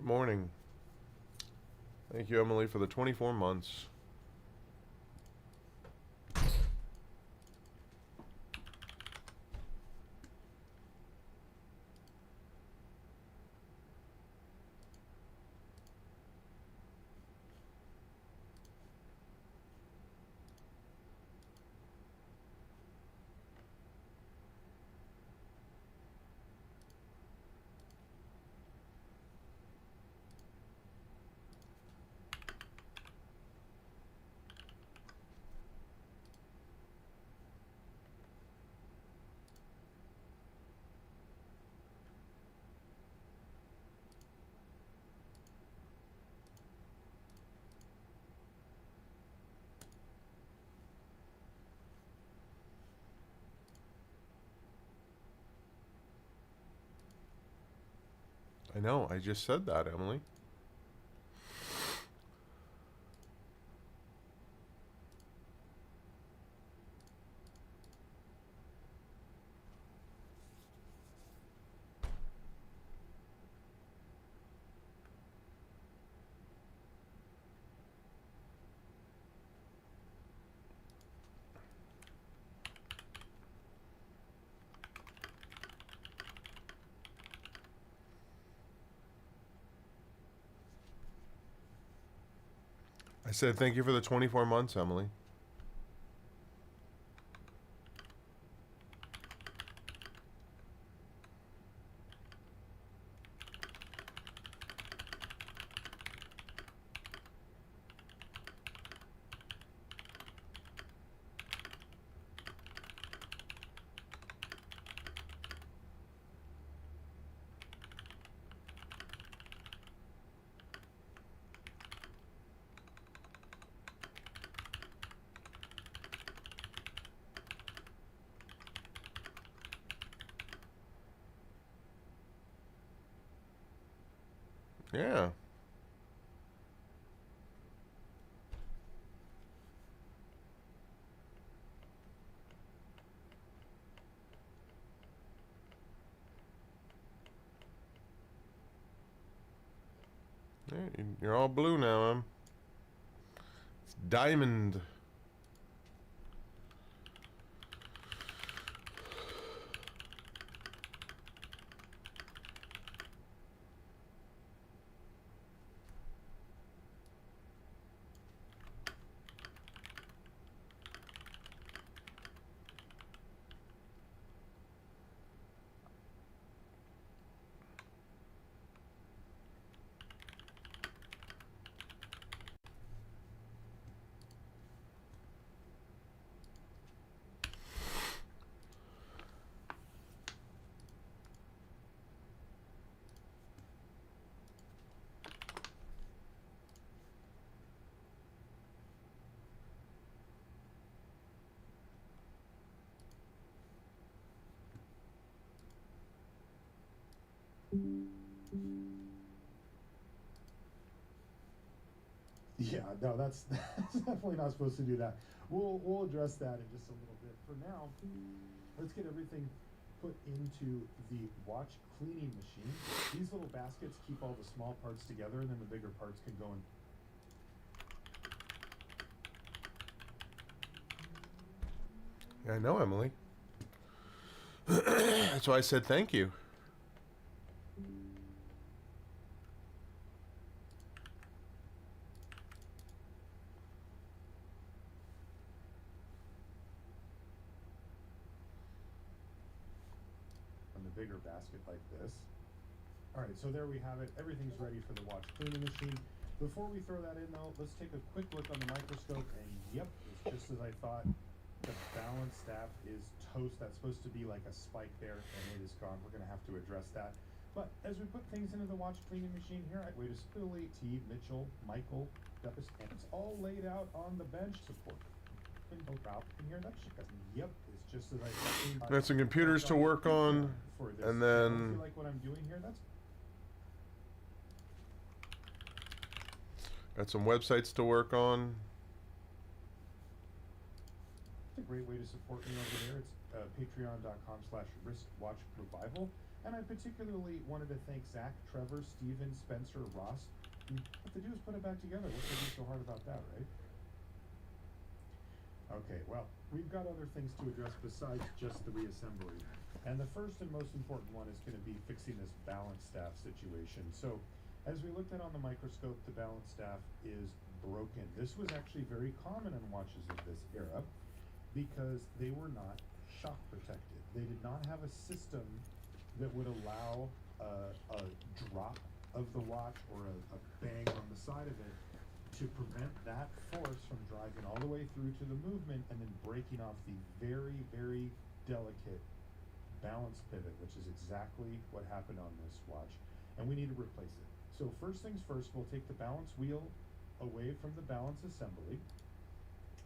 morning. Thank you, Emily, for the 24 months. I know, I just said that, Emily. I said thank you for the 24 months, Emily. Yeah. Yeah, you're all blue now, It's diamond. Yeah, no, that's definitely not supposed to do that. We'll address that in just a little bit. For now, let's get everything put into the watch cleaning machine. These little baskets keep all the small parts together, and then the bigger parts can go in. Yeah, I know, Emily. That's why I said thank you. On the bigger basket like this. All right, so there we have it. Everything's ready for the watch cleaning machine. Before we throw that in, though, let's take a quick look on the microscope, and yep, it's just as I thought. The balance staff is toast. That's supposed to be like a spike there, and it is gone. We're going to have to address that. But as we put things into the watch cleaning machine here, I wait to Billy, T, Mitchell, Michael, Duffus, and it's all laid out on the bench support. And no problem in here. That's yep, it's just as I thought. Got some computers to work on, and then you like what I'm doing here? That's got some websites to work on. a great way to support me over there. It's patreon.com/wristwatchrevival. And I particularly wanted to thank Zach, Trevor, Steven, Spencer, Ross. You have to do is put it back together. What could be so hard about that, right? Okay, well, we've got other things to address besides just the reassembly. And the first and most important one is going to be fixing this balance staff situation. So, as we looked at on the microscope, the balance staff is broken. This was actually very common in watches of this era because they were not shock protected. They did not have a system that would allow a drop of the watch or a bang on the side of it to prevent that force from driving all the way through to the movement and then breaking off the very, very delicate balance pivot, which is exactly what happened on this watch, and we need to replace it. So first things first, we'll take the balance wheel away from the balance assembly,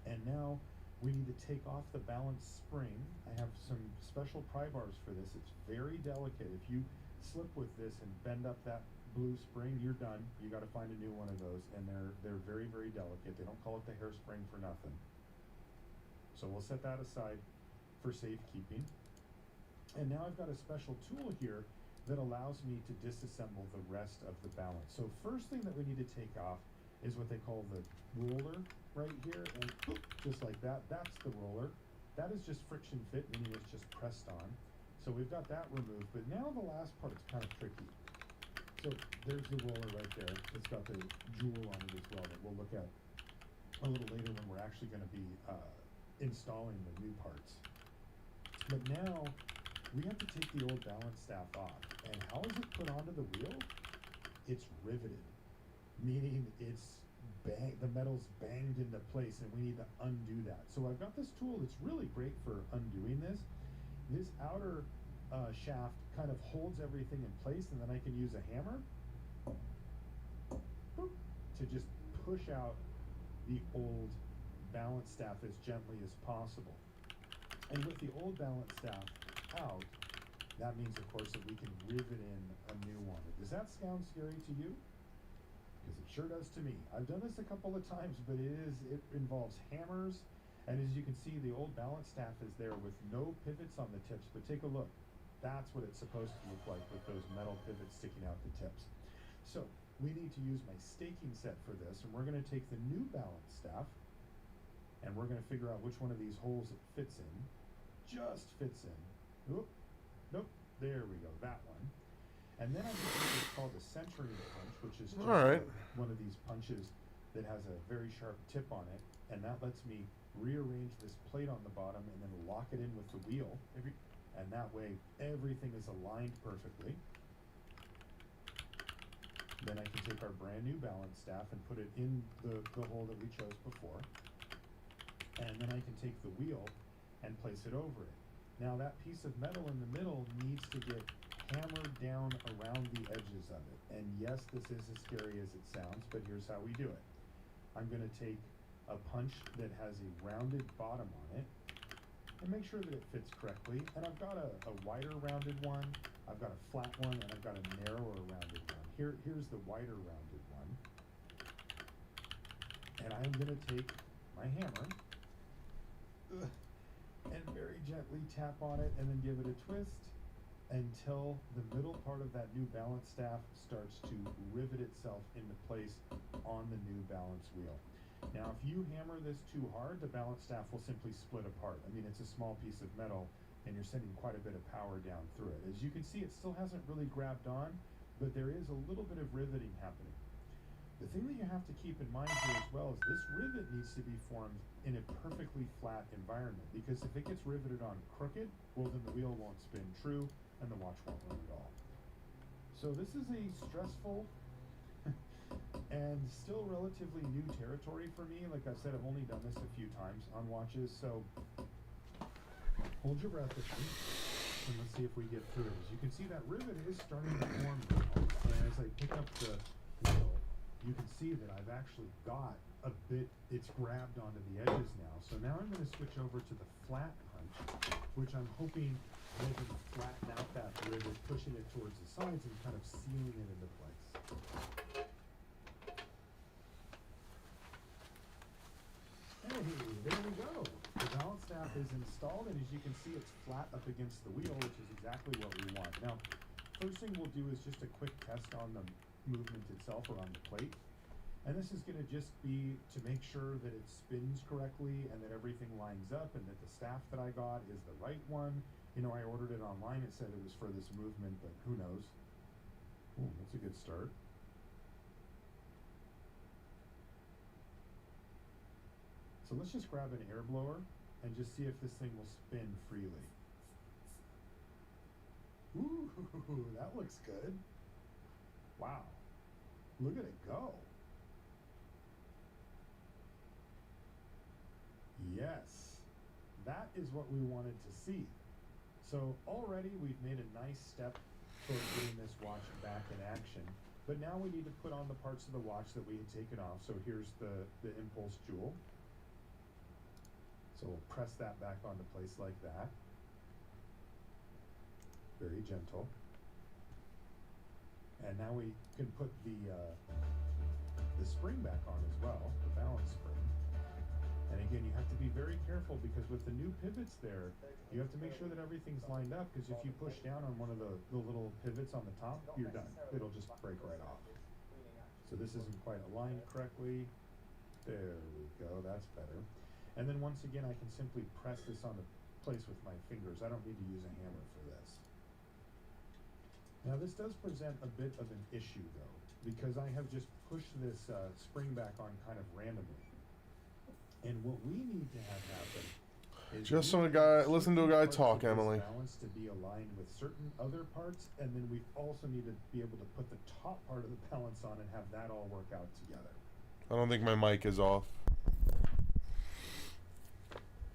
and now we need to take off the balance spring. I have some special pry bars for this. It's very delicate. If you slip with this and bend up that blue spring, you're done. You got to find a new one of those, and they're very, very delicate. They don't call it the hairspring for nothing. So we'll set that aside for safekeeping. And now I've got a special tool here that allows me to disassemble the rest of the balance. So first thing that we need to take off is what they call the roller right here, and just like that, that's the roller. That is just friction fit, meaning it's just pressed on. So we've got that removed, but now the last part is kind of tricky. So there's the roller right there. It's got the jewel on it as well that we'll look at a little later when we're actually going to be installing the new parts. But now we have to take the old balance staff off. And how is it put onto the wheel? It's riveted, meaning the metal's banged into place, and we need to undo that. So I've got this tool that's really great for undoing this. This outer shaft kind of holds everything in place, and then I can use a hammer to just push out the old balance staff as gently as possible. And with the old balance staff out, that means, of course, that we can rivet in a new one. Does that sound scary to you? Because it sure does to me. I've done this a couple of times, but it involves hammers, and as you can see, the old balance staff is there with no pivots on the tips, but take a look. That's what it's supposed to look like with those metal pivots sticking out the tips. So we need to use my staking set for this, and we're going to take the new balance staff, and we're going to figure out which one of these holes it fits in. Just fits in. Oop, nope, there we go, that one. And then I'm going to use what's called a centering punch, which is just one of these punches that has a very sharp tip on it, and that lets me rearrange this plate on the bottom and then lock it in with the wheel, and that way everything is aligned perfectly. Then I can take our brand new balance staff and put it in the hole that we chose before, and then I can take the wheel and place it over it. Now that piece of metal in the middle needs to get hammered down around the edges of it. And yes, this is as scary as it sounds, but here's how we do it. I'm going to take a punch that has a rounded bottom on it and make sure that it fits correctly. And I've got a wider rounded one, I've got a flat one, and I've got a narrower rounded one. Here's the wider rounded one. And I'm going to take my hammer and very gently tap on it and then give it a twist until the middle part of that new balance staff starts to rivet itself into place on the new balance wheel. Now, if you hammer this too hard, the balance staff will simply split apart. I mean, it's a small piece of metal, and you're sending quite a bit of power down through it. As you can see, it still hasn't really grabbed on, but there is a little bit of riveting happening. The thing that you have to keep in mind here as well is this rivet needs to be formed in a perfectly flat environment, because if it gets riveted on crooked, well, then the wheel won't spin true and the watch won't run at all. So this is a stressful and still relatively new territory for me. Like I said, I've only done this a few times on watches, so hold your breath with me and let's see if we get through. As you can see, that rivet is starting to form now, and as I pick up the wheel, you can see that I've actually got a bit, it's grabbed onto the edges now. So now I'm going to switch over to the flat punch, which I'm hoping will flatten out that rivet, pushing it towards the sides and kind of sealing it into place. Hey, there we go. The balance staff is installed, and as you can see, it's flat up against the wheel, which is exactly what we want. Now, first thing we'll do is just a quick test on the movement itself or on the plate. And this is gonna just be to make sure that it spins correctly and that everything lines up and that the staff that I got is the right one. You know, I ordered it online, it said it was for this movement, but who knows? Ooh, that's a good start. So let's just grab an air blower and just see if this thing will spin freely. Ooh, that looks good. Wow, look at it go. Yes, that is what we wanted to see. So already we've made a nice step towards getting this watch back in action. But now we need to put on the parts of the watch that we had taken off. So here's the impulse jewel. So we'll press that back onto place like that. Very gentle. And now we can put the spring back on as well, the balance spring. And again, you have to be very careful because with the new pivots there, you have to make sure that everything's lined up, because if you push down on one of the little pivots on the top, you're done. It'll just break right off. So this isn't quite aligned correctly. There we go, that's better. And then once again, I can simply press this onto place with my fingers. I don't need to use a hammer for this. Now this does present a bit of an issue though, because I have just pushed this spring back on kind of randomly. And what we need to have happen is Just we so a need guy, certain listen to a guy parts talk, of this Emily. balance to be aligned with certain other parts, and then we also need to be able to put the top part of the balance on and have that all work out together. I don't think my mic is off.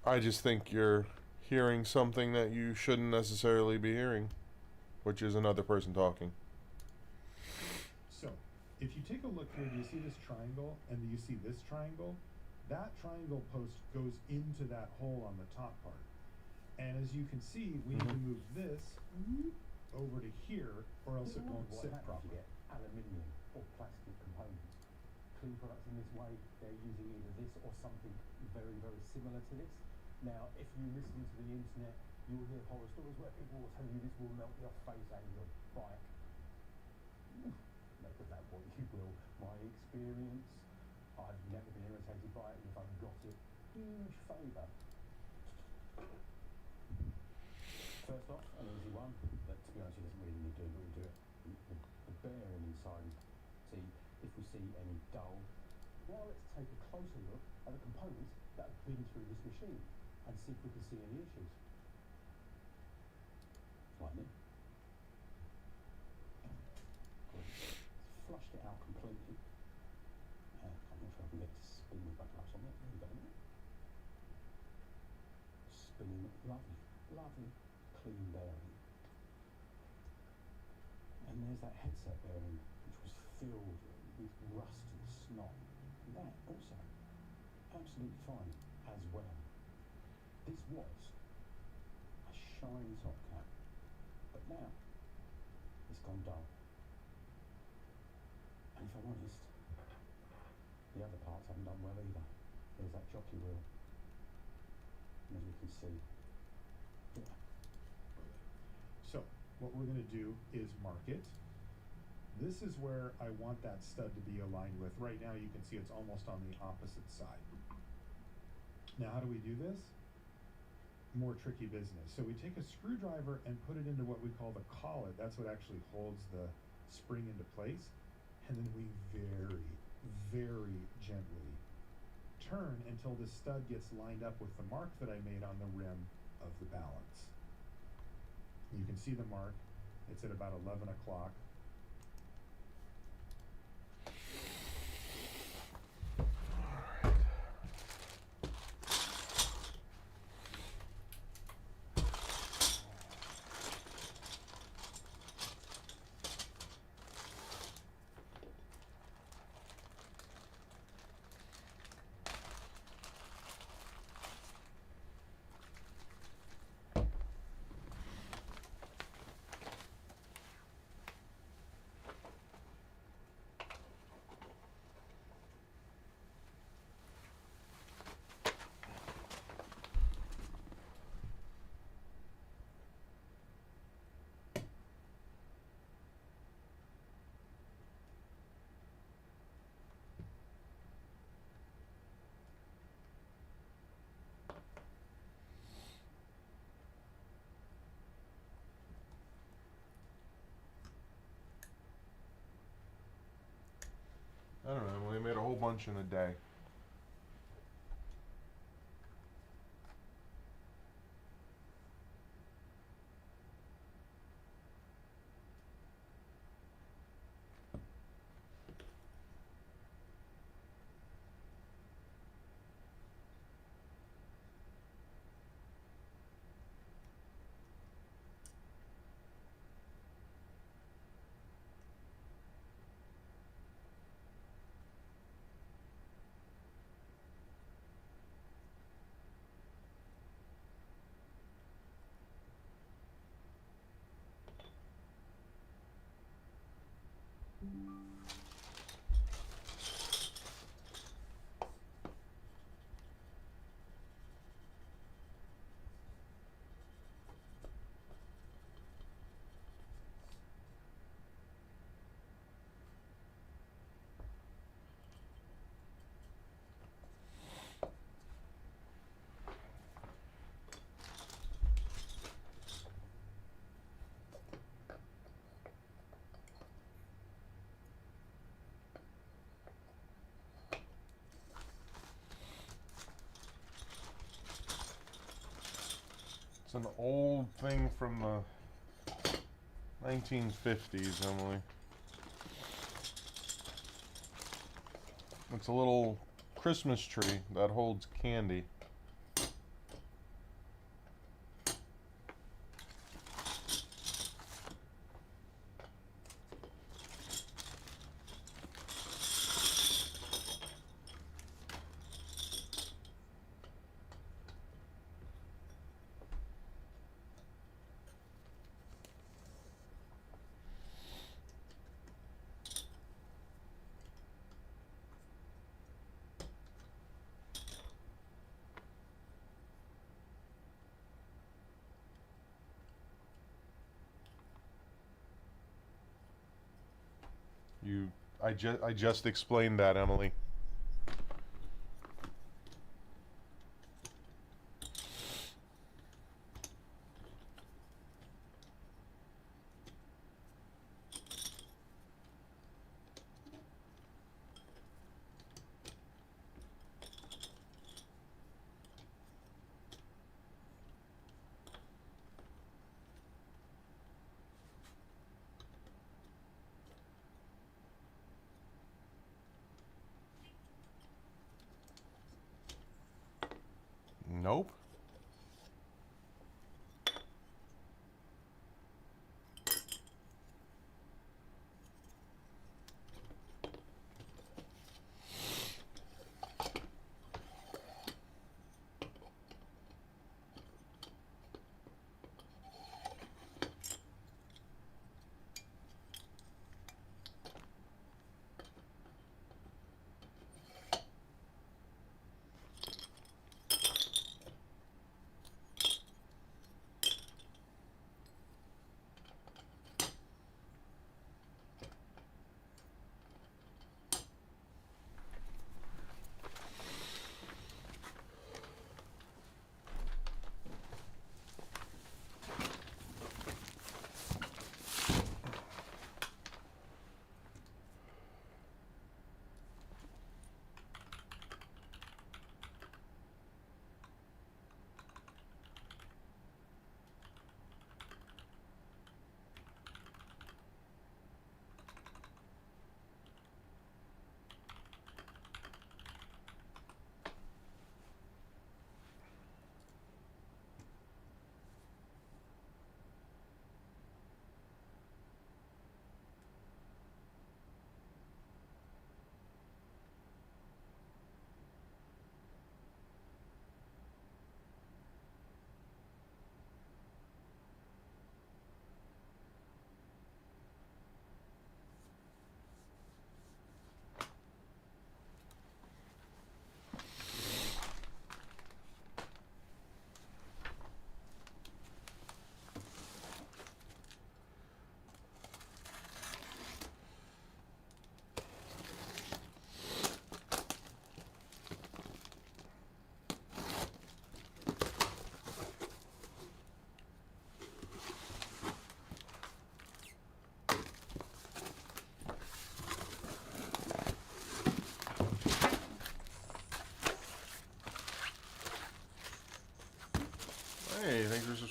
I just think you're hearing something that you shouldn't necessarily be hearing, which is another person talking. So, if you take a look here, do you see this triangle, and do you see this triangle? That triangle post goes into that hole on the top part. And as you can see, we need to move this over to here, or else it won't sit properly. Aluminium or plastic components. Clean products in this way, they're using either this or something very, very similar to this. Now, if you listen to the internet, you'll hear horror stories where people will tell you this will melt your face and your bike. Make of that what you will. My experience, I've never been irritated by it, and if I've got it, huge favour. First off, an easy one, that to be honest, it doesn't really need doing, but we do it. The bearing inside. See if we see any dull. Now let's take a closer look at the components that have been through this machine and see if we can see any issues. Lightning. Good. Flushed it out completely. I'm not sure I can get to spin with my gloves on it. There we go. Spinning, lovely, lovely, clean bearing. And there's that headset bearing which was filled with rust and snot. That also absolutely fine as well. This was a shiny top cap, but now it's gone dull. And if I'm honest, the other parts haven't done well either. There's that jockey wheel, and as we can see, yeah. So, what we're going to do is mark it. This is where I want that stud to be aligned with. Right now you can see it's almost on the opposite side. Now how do we do this? More tricky business. So we take a screwdriver and put it into what we call the collet. That's what actually holds the spring into place. And then we very, very gently turn until the stud gets lined up with the mark that I made on the rim of the balance. You can see the mark. It's at about 11 o'clock. I don't know. They made a whole bunch in a day. It's an old thing from the 1950s, Emily. It's a little Christmas tree that holds candy. I just explained that, Emily. Nope.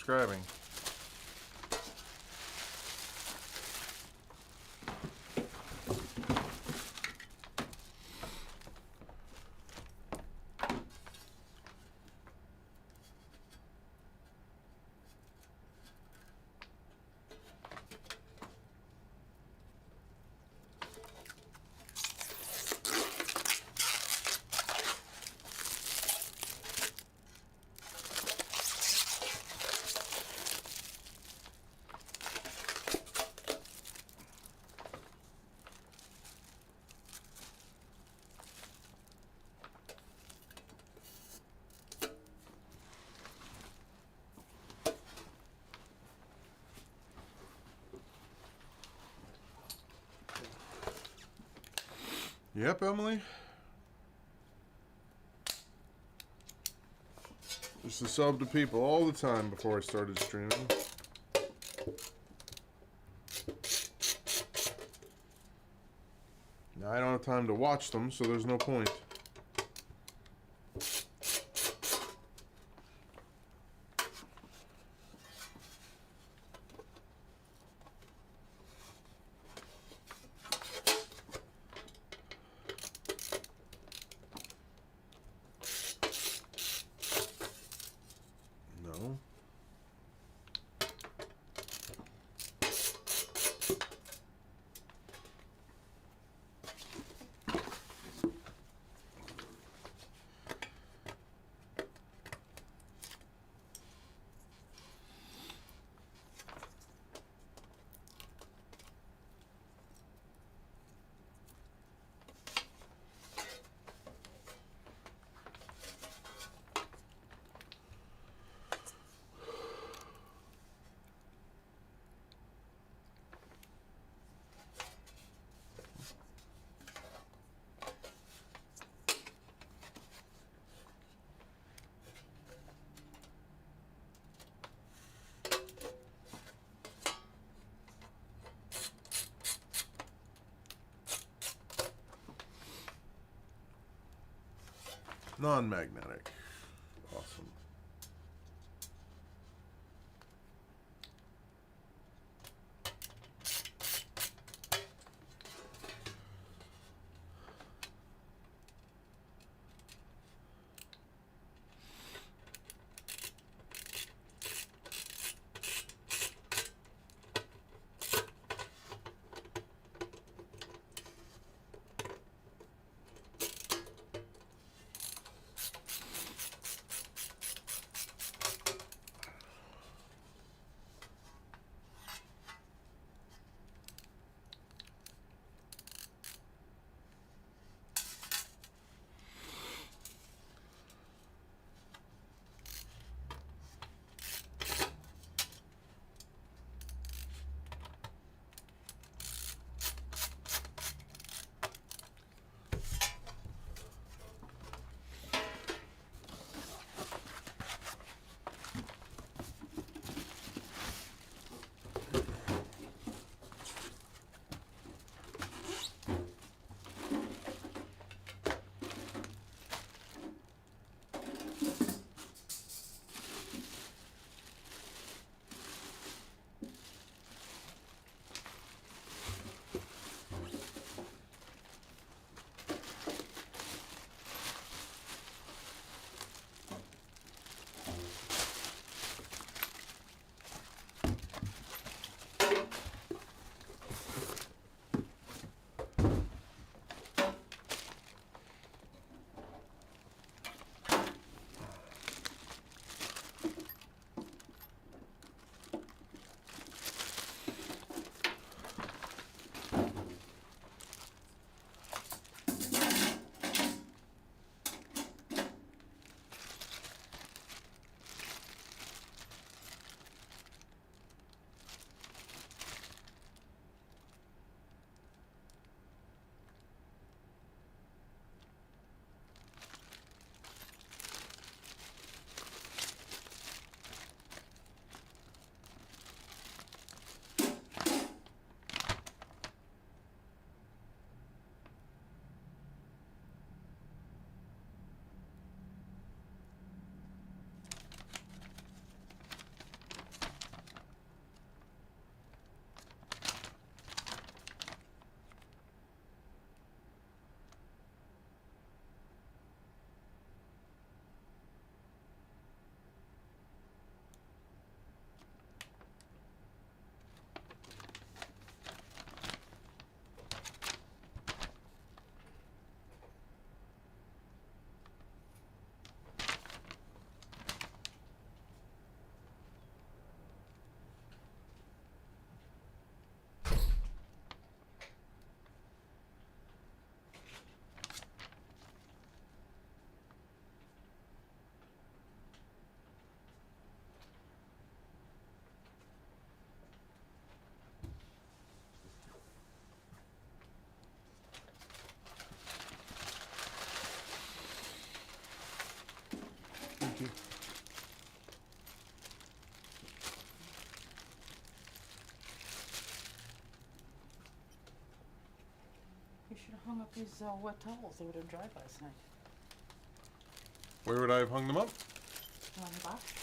subscribing. Yep, Emily. Used to sub to people all the time before I started streaming. Now I don't have time to watch them, so there's no point. No. Non-magnetic. Awesome. You should have hung up these wet towels. They would have dried last night. Where would I have hung them up? On the box.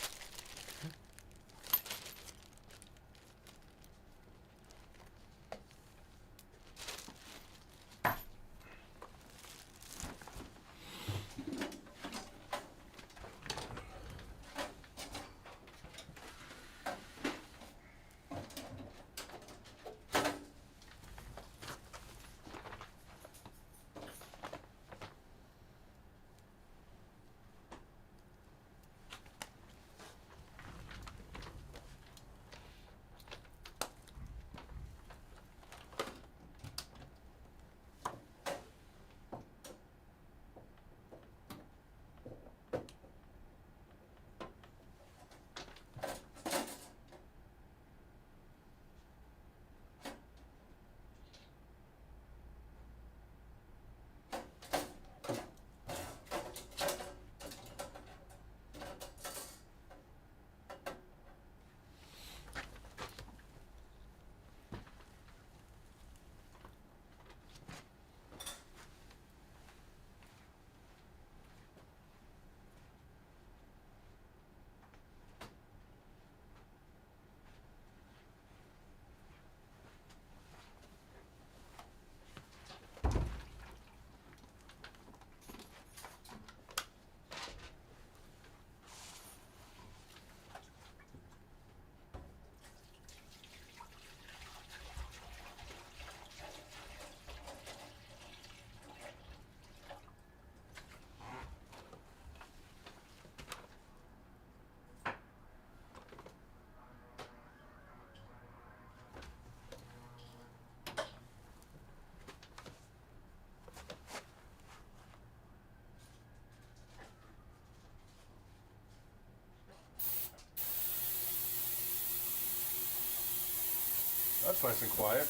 That's nice and quiet.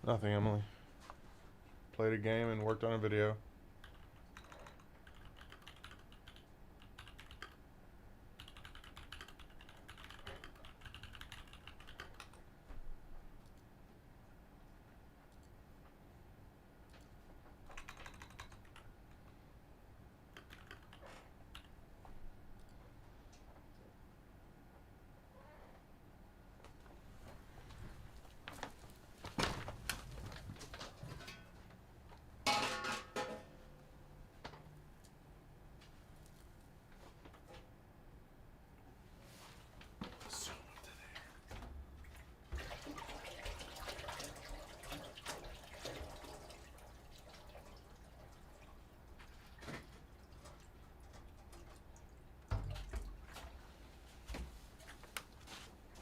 Nothing, Emily. Played a game and worked on a video.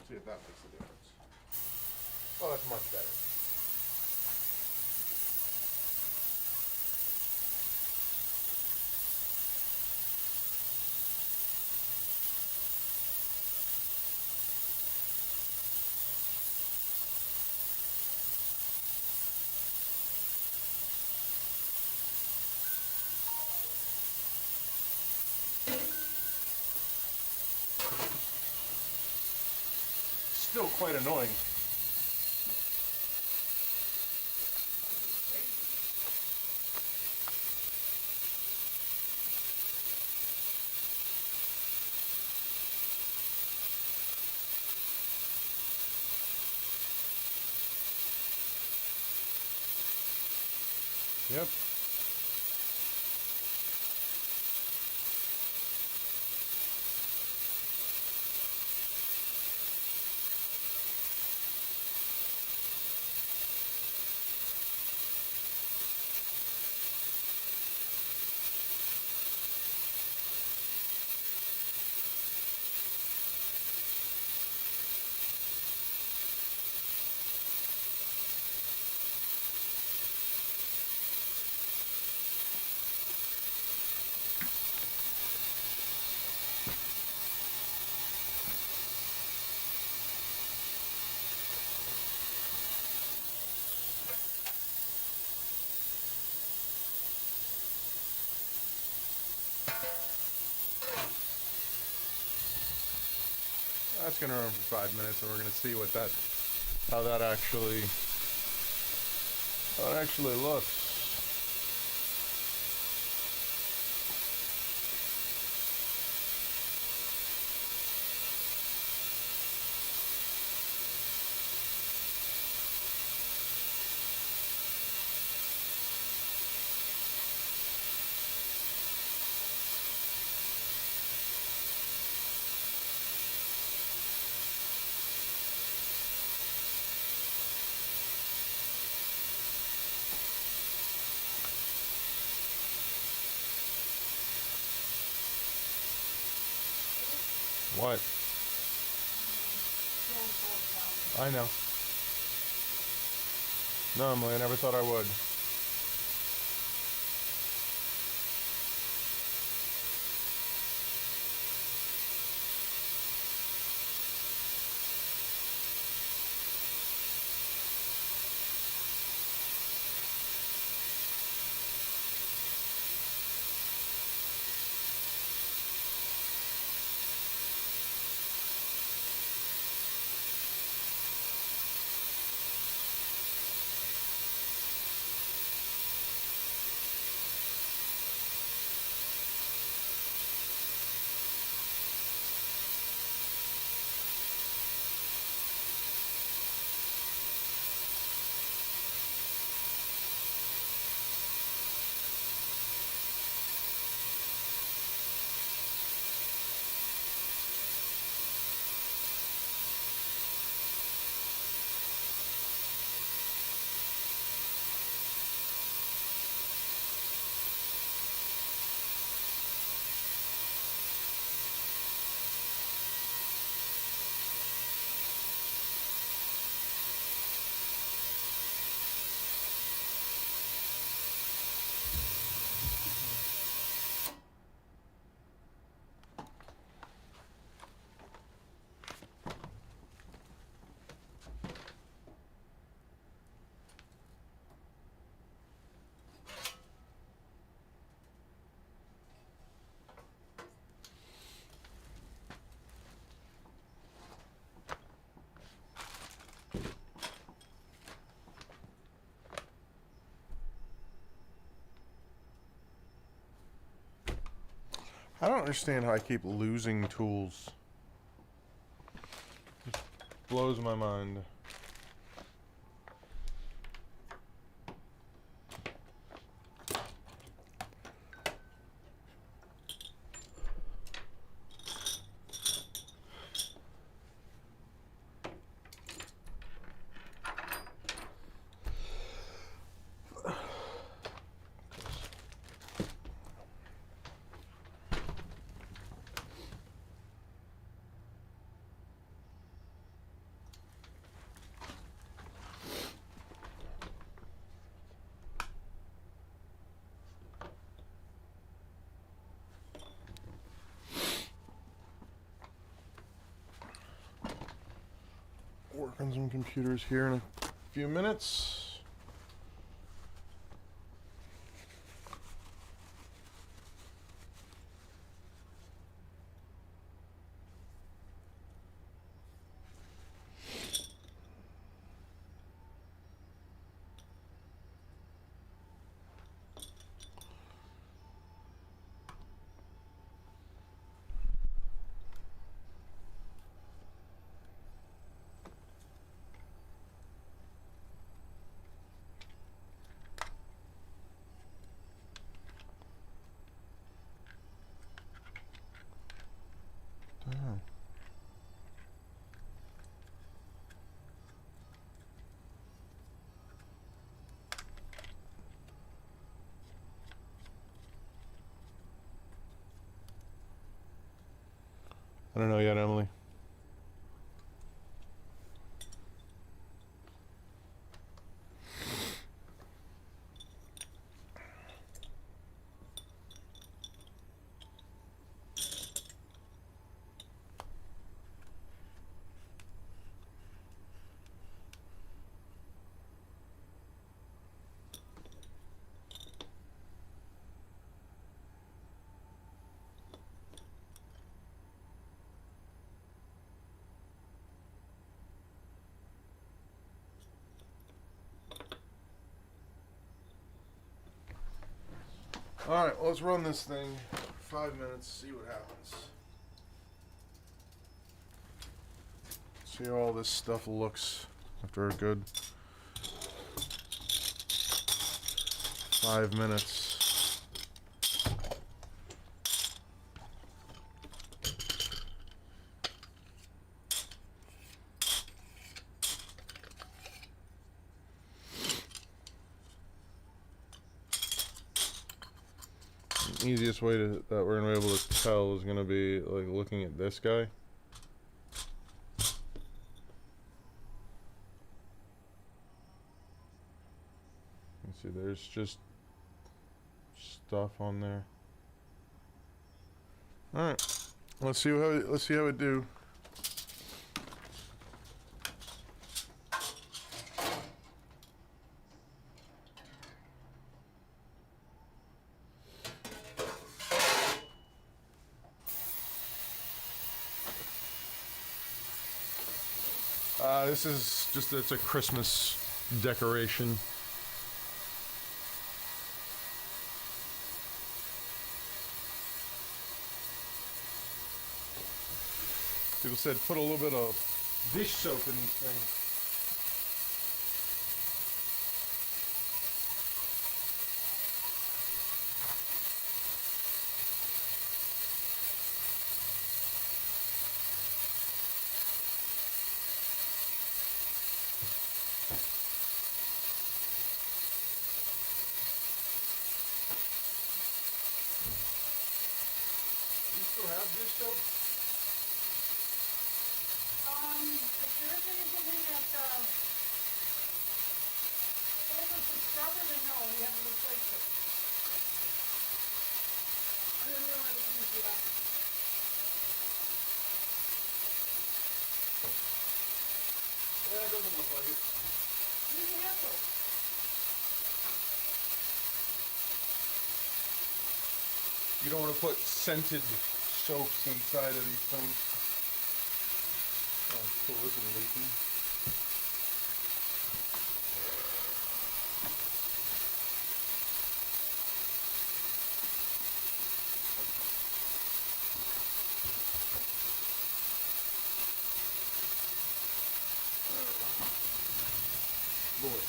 See if that makes a difference. Oh, that's much better. Still quite annoying. Yep. That's gonna run for 5 minutes, and we're gonna see what how that actually looks. What? I know. No, Emily, I never thought I would. I don't understand how I keep losing tools. It blows my mind. Work on some computers here in a few minutes. Oh. I don't know yet, Emily. Alright, let's run this thing 5 minutes, see what happens. See how all this stuff looks after a good 5 minutes. The easiest way that we're gonna be able to tell is gonna be like looking at this guy. You see, there's just stuff on there. All right, let's see how it do. This is just, it's a Christmas decoration. People said put a little bit of dish soap in these things. Do you still have dish soap? If there is anything that, told us to scrub it, then no, we haven't replaced it. I didn't realize it was that. Yeah, it doesn't look like it. Use the hand soap. You don't want to put scented soaps inside of these things. Oh, cool, this is leaking. Boy.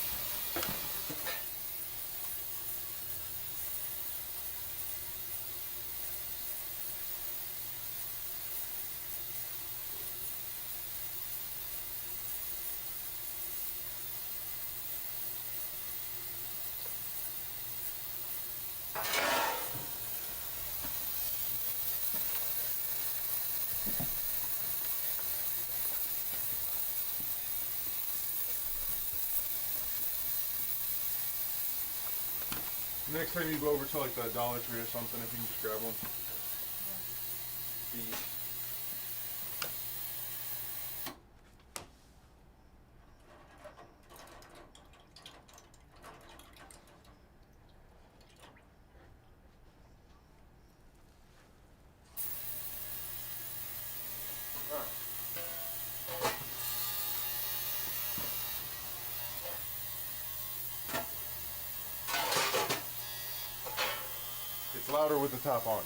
Next time you go over to like the Dollar Tree or something, if you can just grab one. These. It's louder with the top on.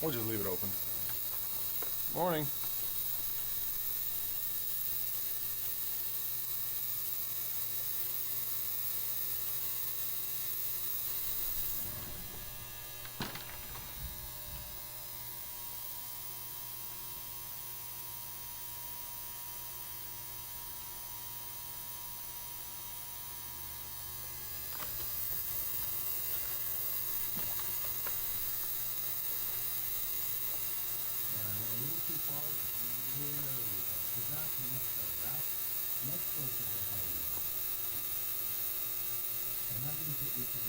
We'll just leave it open. Morning. Yeah, I went a little too far. There we go. 'Cause that's much better. That's much closer to how we want it. And that means that we can.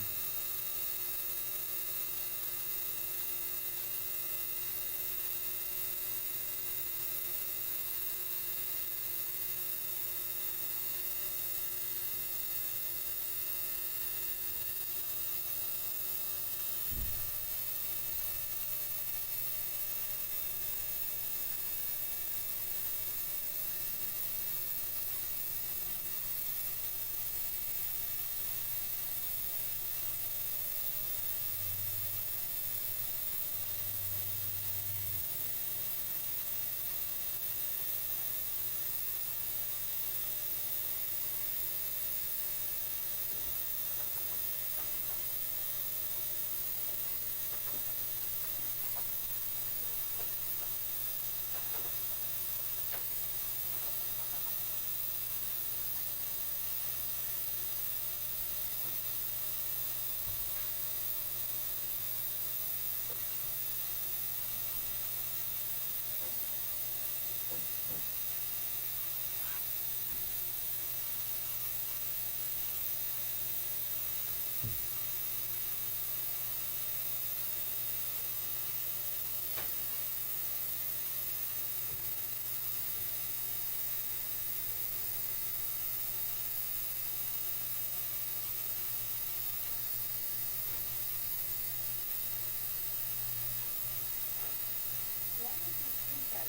Why is this pin pad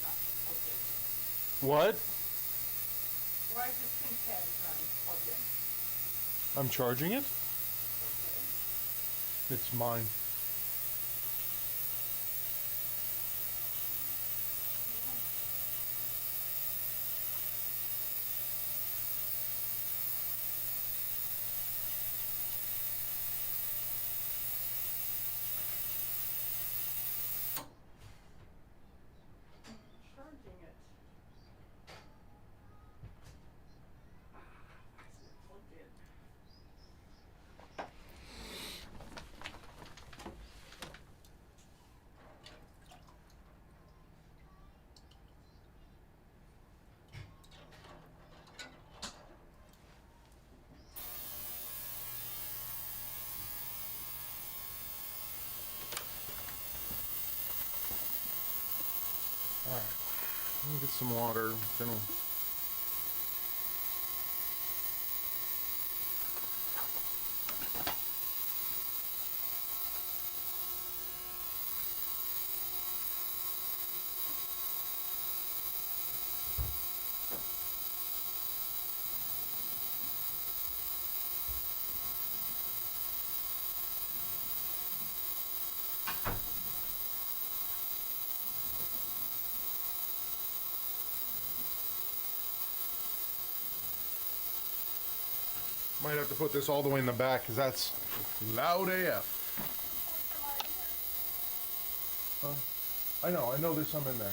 not plugged in? What? Why is this pin pad not plugged in? I'm charging it? Okay. It's mine. Charging it. Why isn't it plugged in? Alright. Let me get some water. Then we'll... Might have to put this all the way in the back because that's loud AF. I know there's some in there.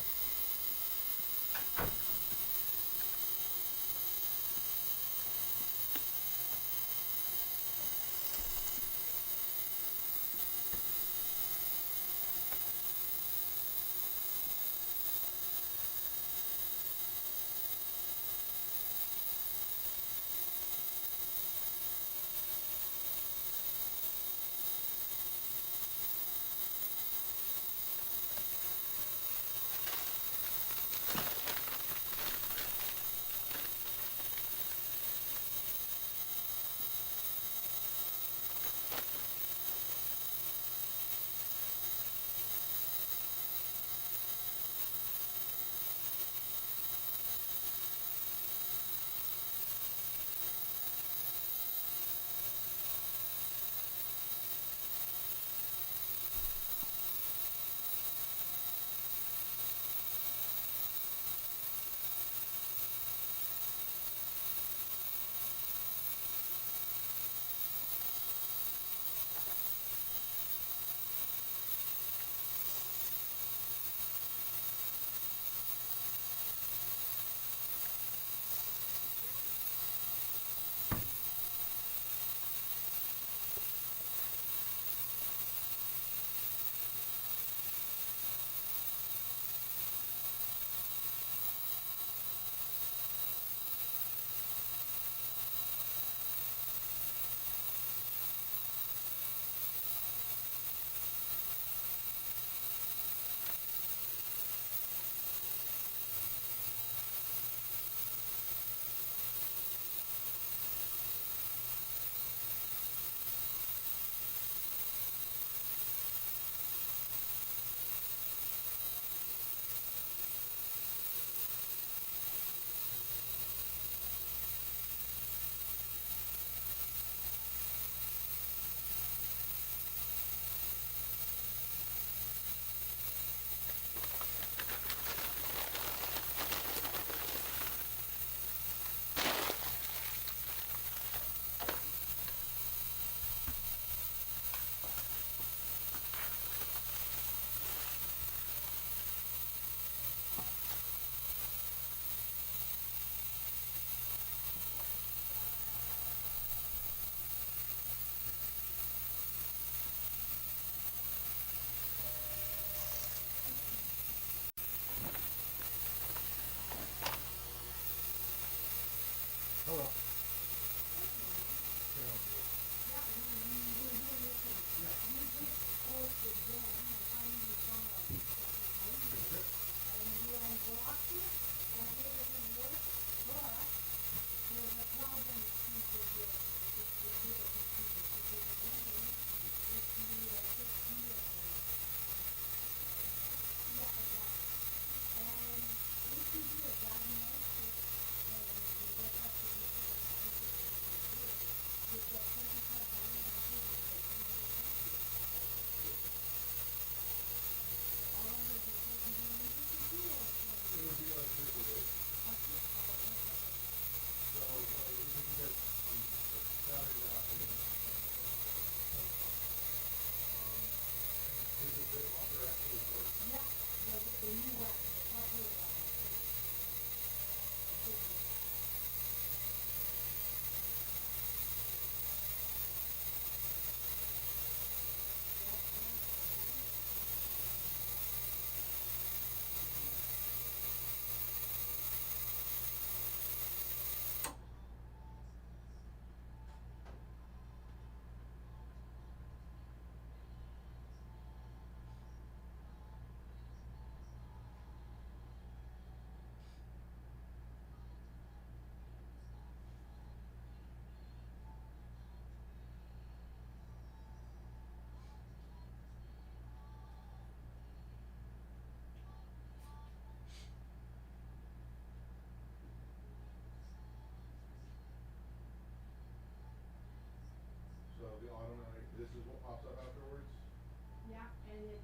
Yeah, and it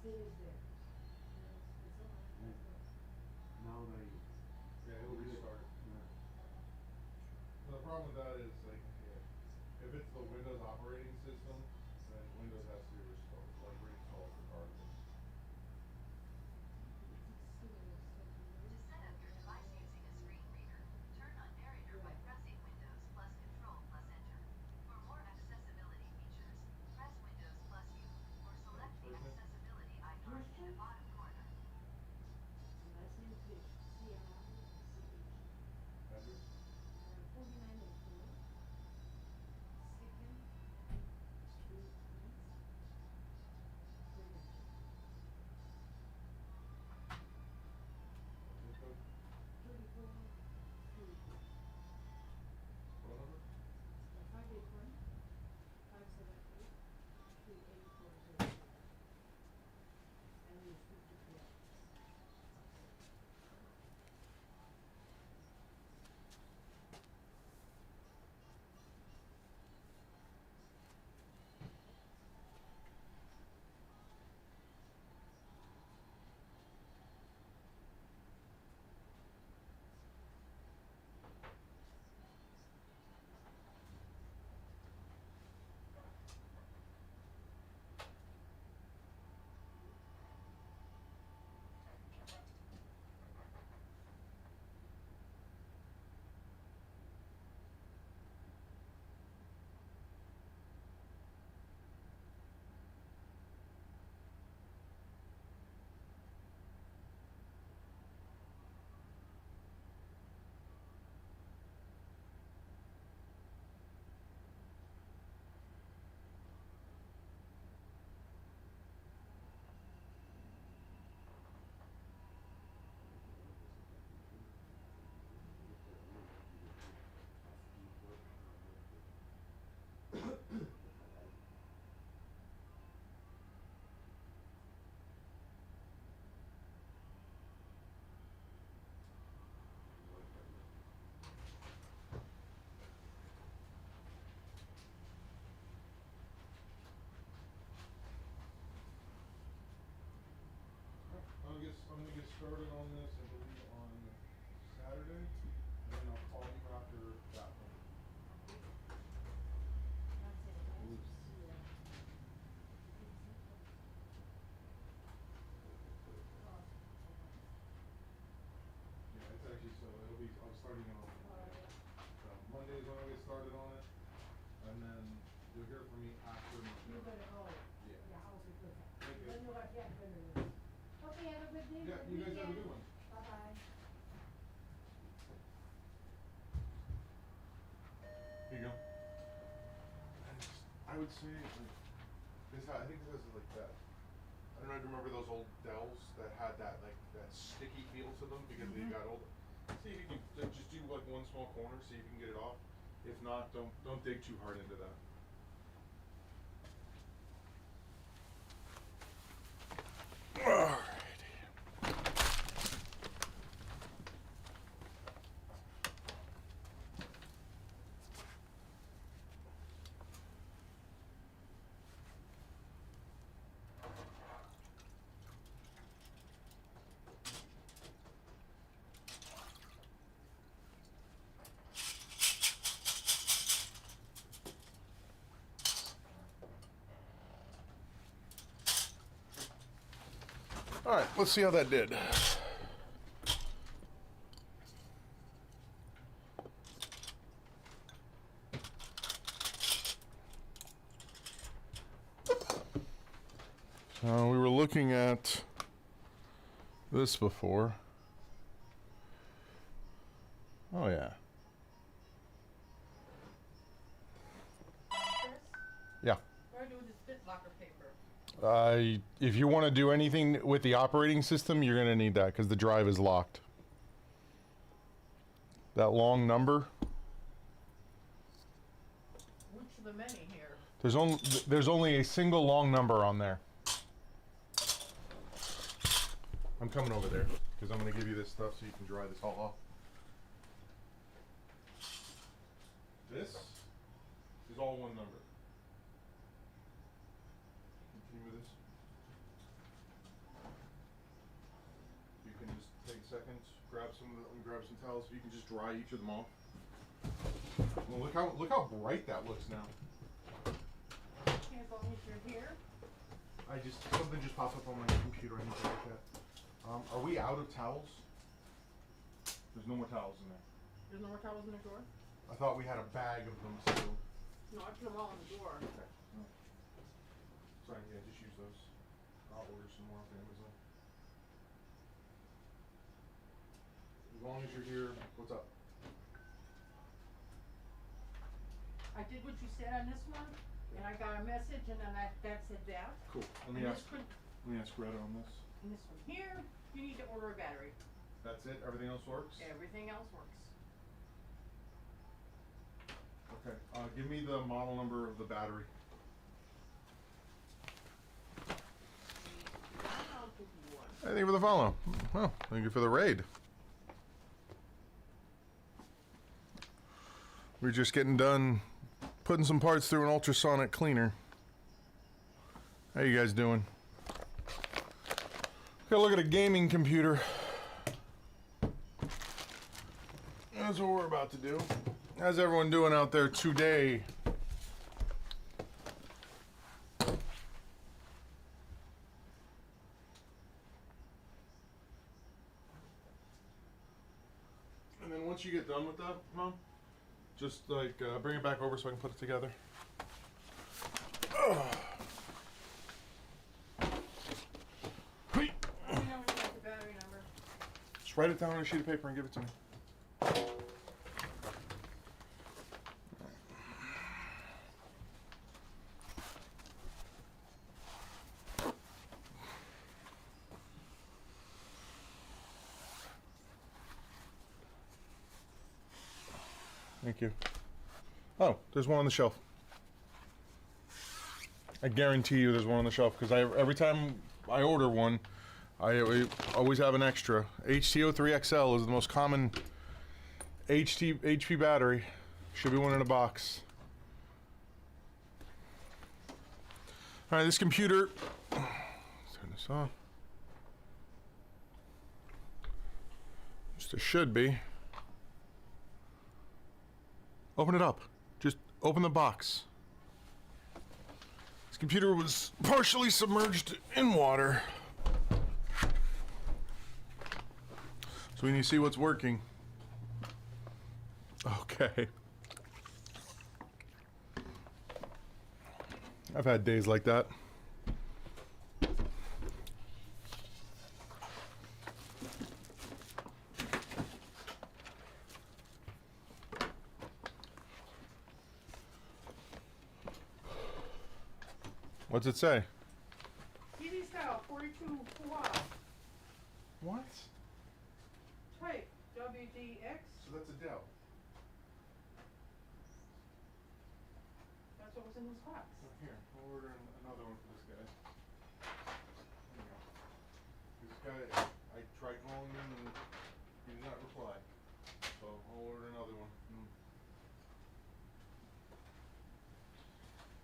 stays there. It's okay. Now they. Yeah, it'll restart. Yeah. The problem with that is like, if it's the Windows operating system, then Windows has to restore, like reinstall it regardless. To set up your device using a screen reader, turn on narrator by pressing Windows plus Control plus Enter. For more accessibility features, press Windows plus U, or select the First name? accessibility icon in the Christian? bottom corner. Last name Fish, C-R-I-C-H. Address? 49 Lakewood. Second Street East. Bradenton. Zip code? 34 3. Phone number? 581 578 3840. And it's 53 hours. I'm gonna get started on this, I believe, on Saturday, and then I'll call you after that one. Yeah, it's actually, so it'll be, I'm starting on Monday. So Monday is when I'll get started on it, and then you'll hear from me after Monday. You're gonna, oh, Yeah. yeah, okay, perfect. Thank you. Then you'll have, yeah, better. Okay, have a good day. Yeah, you guys have a good one. Bye-bye. Here you go. I would say, like, I think this is like that. I don't know if you remember those old Dells that had that, like, that sticky feel to them because they got older. See if you can, just do like one small corner, see if you can get it off. If not, don't dig too hard into that. All right, let's see how that did. We were looking at this before. Oh yeah. Chris, Yeah. what do I do with this BitLocker paper? If you want to do anything with the operating system, you're going to need that because the drive is locked. That long number. Which of the many here? There's only a single long number on there. I'm coming over there because I'm going to give you this stuff so you can dry this all off. This is all one number. Continue with this. grab some towels so you can just dry each of them off. Well, look how bright that looks now. Okay, as long as you're here. Something just popped up on my computer. I need to look at. Are we out of towels? There's no more towels in there. There's no more towels in the drawer? I thought we had a bag of them still. No, I put them all in the drawer. Okay. No. Sorry, yeah, just use those. I'll order some more off Amazon. As long as you're here, what's up? I did what you said on this one, and I got a message, and then that said that. Cool. Let me ask Greta on this. And this one here, you need to order a battery. That's it? Everything else works? Everything else works. Okay. Give me the model number of the battery. I'll give you one. Thank you for the follow. Well, thank you for the raid. We're just getting done putting some parts through an ultrasonic cleaner. How you guys doing? Got a look at a gaming computer. That's what we're about to do. How's everyone doing out there today? And then once you get done with that, Mom, just like bring it back over so I can put it together. Let me know when you got the battery number. Just write it down on a sheet of paper and give it to me. Thank you. Oh, there's one on the shelf. I guarantee you there's one on the shelf because every time I order one, I always have an extra. HTO3XL is the most common HP battery. Should be one in a box. All right, this computer. Let's turn this off. It should be. Open it up. Just open the box. This computer was partially submerged in water. So we need to see what's working. Okay. I've had days like that. What's it say? TV style 42 watt. What? Type WDX. So that's a Dell. That's what was in this box. Here, I'll order another one for this guy. There you go. This guy, I tried calling him and he did not reply. So I'll order another one.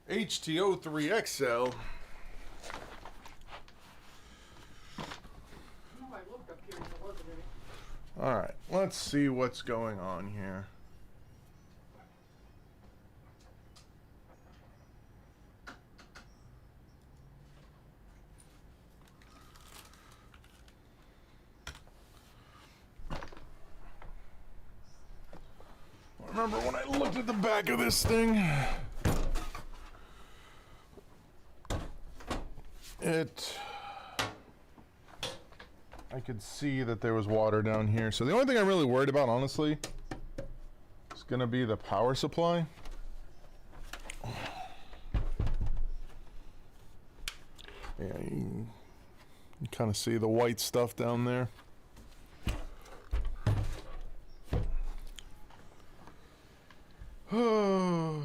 HTO3XL. No, I looked up here and there wasn't any. All right, let's see what's going on here. Remember when I looked at the back of this thing? I could see that there was water down here. So the only thing I'm really worried about, honestly, is gonna be the power supply. Yeah, you kind of see the white stuff down there. Oh.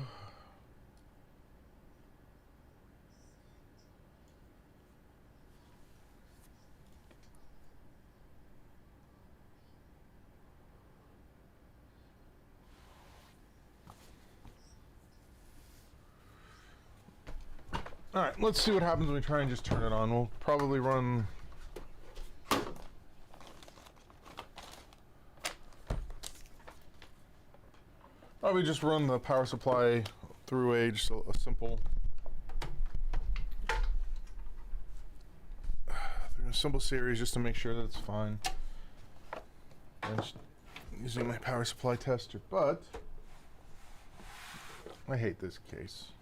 All right, let's see what happens when we try and just turn it on. We'll probably run Probably just run the power supply through a simple series just to make sure that it's fine. And just using my power supply tester, but I hate this case.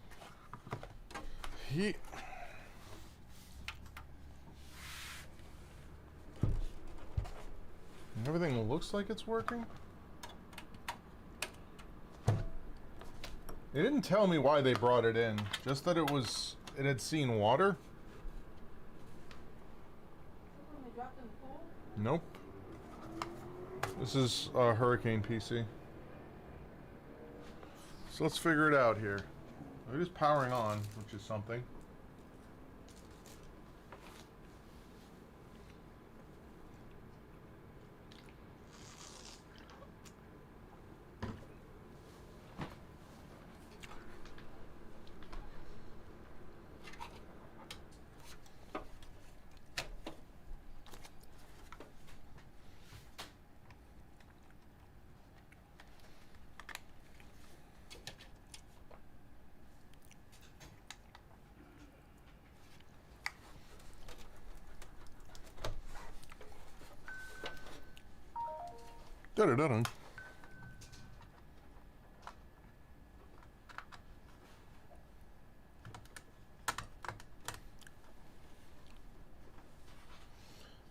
Everything looks like it's working. They didn't tell me why they brought it in, just that it had seen water. When they dropped in the pool? Nope. This is Hurricane PC. So let's figure it out here. It is powering on, which is something. Da-da-da-da.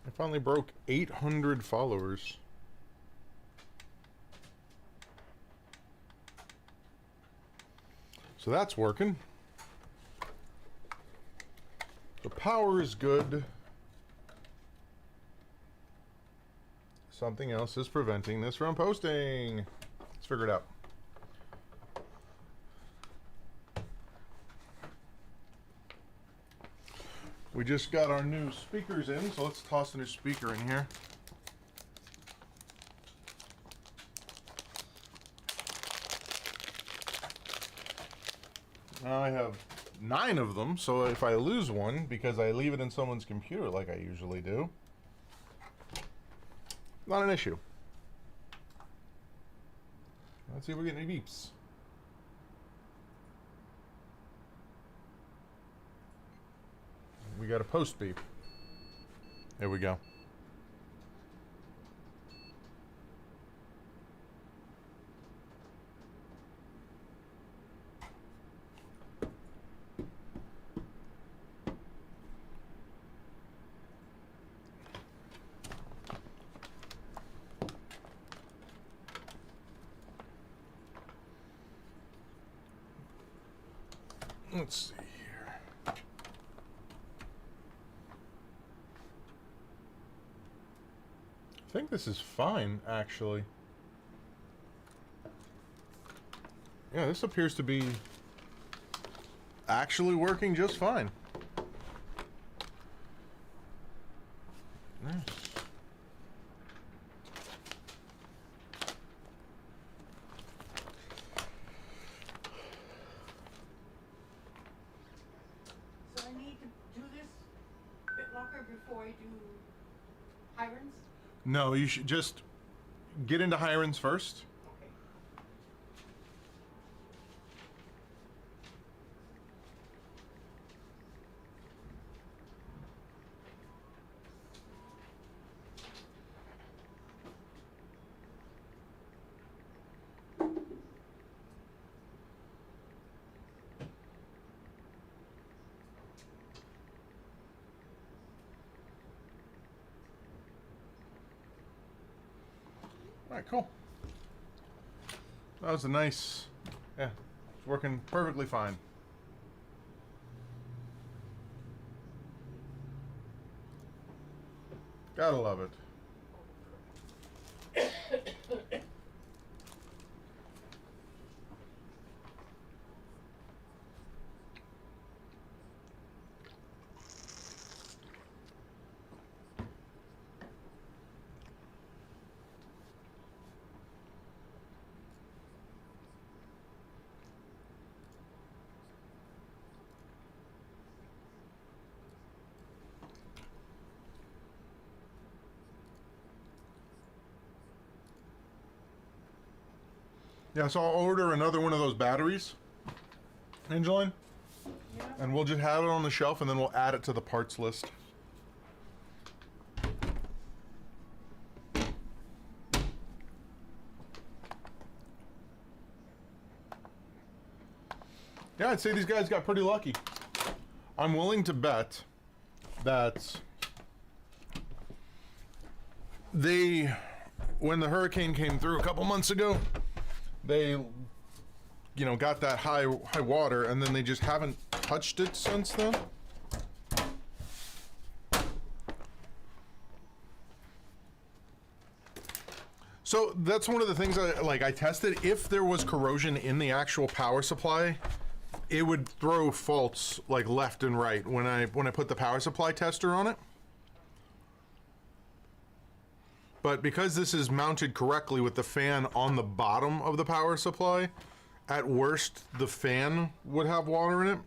I finally broke 800 followers. So that's working. The power is good. Something else is preventing this from posting. Let's figure it out. We just got our new speakers in, so let's toss a new speaker in here. Now I have 9 of them, so if I lose one because I leave it in someone's computer like I usually do, not an issue. Let's see if we get any beeps. We got a post beep. There we go. Let's see here. I think this is fine, actually. Yeah, this appears to be actually working just fine. Nice. So I need to do this BitLocker before I do Hirons? No, you should just get into Hirons first. Okay. All right, cool. That was a nice, yeah, it's working perfectly fine. Gotta love it. Yeah, so I'll order another one of those batteries, Angeline, Yeah. and we'll just have it on the shelf, and then we'll add it to the parts list. Yeah, I'd say these guys got pretty lucky. I'm willing to bet that they, when the hurricane came through a couple months ago, they, you know, got that high water, and then they just haven't touched it since then. So that's one of the things I tested. If there was corrosion in the actual power supply, it would throw faults like left and right when I put the power supply tester on it. But because this is mounted correctly with the fan on the bottom of the power supply, at worst the fan would have water in it.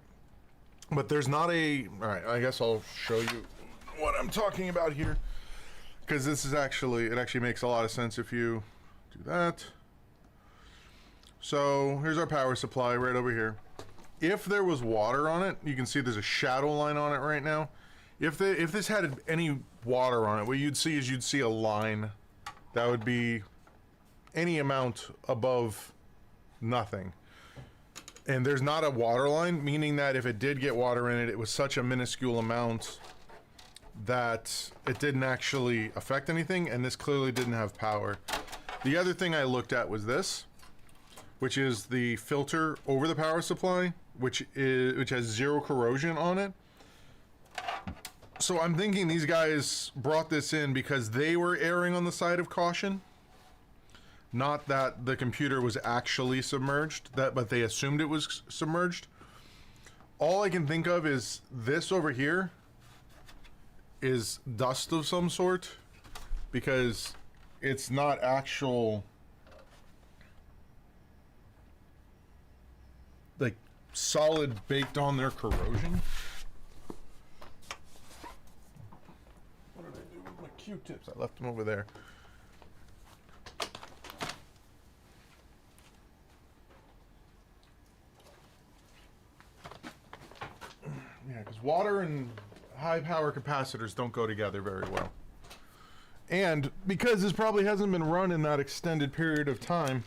But there's not a, all right, I guess I'll show you what I'm talking about here, because this is actually, it actually makes a lot of sense if you do that. So here's our power supply right over here. If there was water on it, you can see there's a shadow line on it right now. If this had any water on it, what you'd see is you'd see a line that would be any amount above nothing. And there's not a water line, meaning that if it did get water in it, it was such a minuscule amount that it didn't actually affect anything, and this clearly didn't have power. The other thing I looked at was this, which is the filter over the power supply, which has zero corrosion on it. So I'm thinking these guys brought this in because they were erring on the side of caution, not that the computer was actually submerged, but they assumed it was submerged. All I can think of is this over here is dust of some sort, because it's not actual like solid baked on their corrosion. What did I do with my Q-tips? I left them over there. Yeah, because water and high power capacitors don't go together very well. And because this probably hasn't been run in that extended period of time,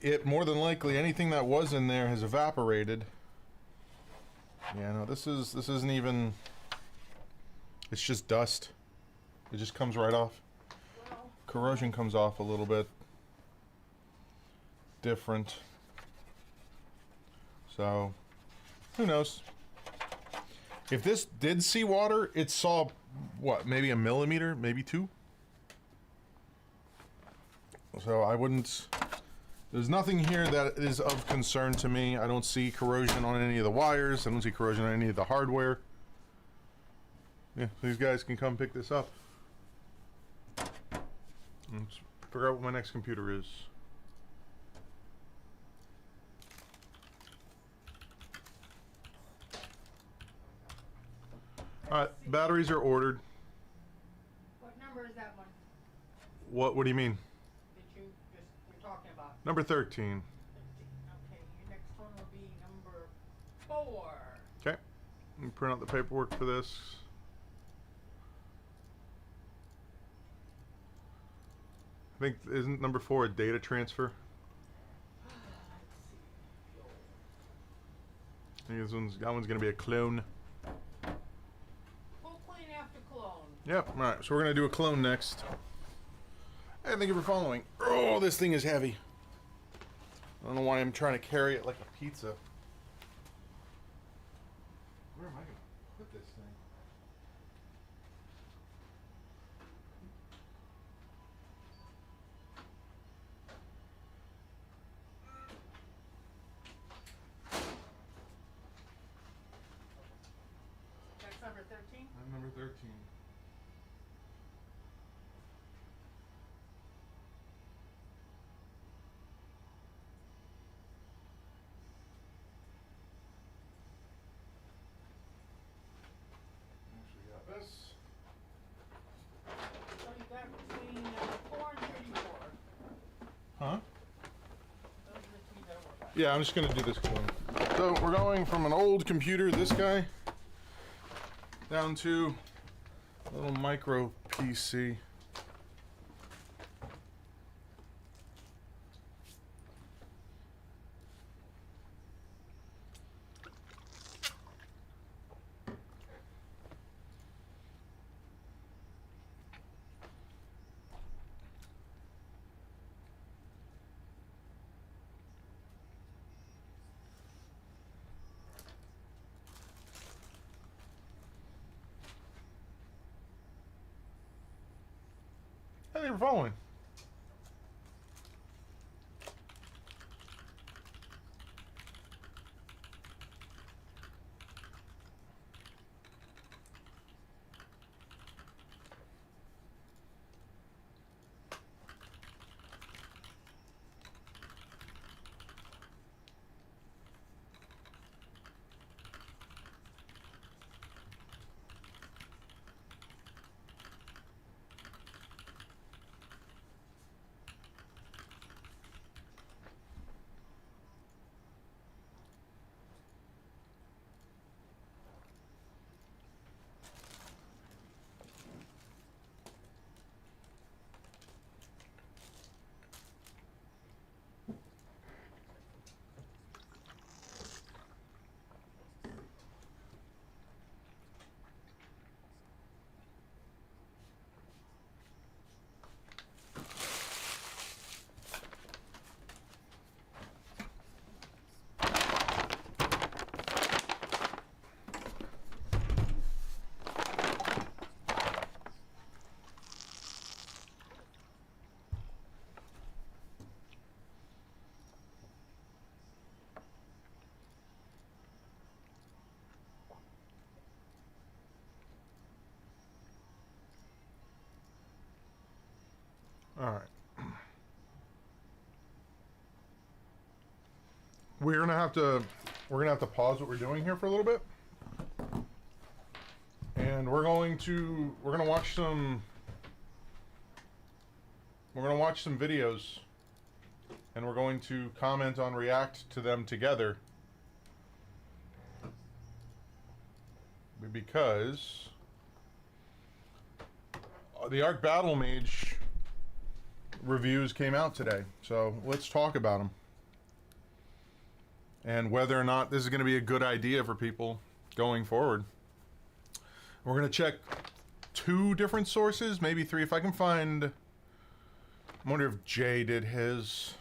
it more than likely anything that was in there has evaporated. Yeah, no, this isn't even, it's just dust. It just comes right off. Corrosion comes off a little bit different. So, who knows? If this did see water, it saw, what, maybe a millimeter, maybe 2? So I wouldn't, there's nothing here that is of concern to me. I don't see corrosion on any of the wires. I don't see corrosion on any of the hardware. Yeah, these guys can come pick this up. Let's figure out what my next computer is. Alright, batteries are ordered. What number is that one What do you mean? that you just were talking about? Number 13. Okay, your next one will be number 4. Okay. Let me print out the paperwork for this. I think, isn't number 4 a data transfer? I think that one's gonna be a clone. Full clean after clone. Yep, alright, so we're gonna do a clone next. Hey, thank you for following. Oh, this thing is heavy. I don't know why I'm trying to carry it like a pizza. Where am I gonna put this thing? That's number 13? I'm number 13. Actually got this. So you got between 4 and 34. Huh? Yeah, I'm just gonna do this one. So we're going from an old computer, this guy, down to a little micro PC. I think we're following. All right. We're gonna have to pause what we're doing here for a little bit, and we're gonna watch some videos, and we're going to comment on, react to them together, because the Arc Battle Mage reviews came out today, so let's talk about them and whether or not this is going to be a good idea for people going forward. We're going to check 2 different sources, maybe 3 if I can find. I wonder if Jay did his.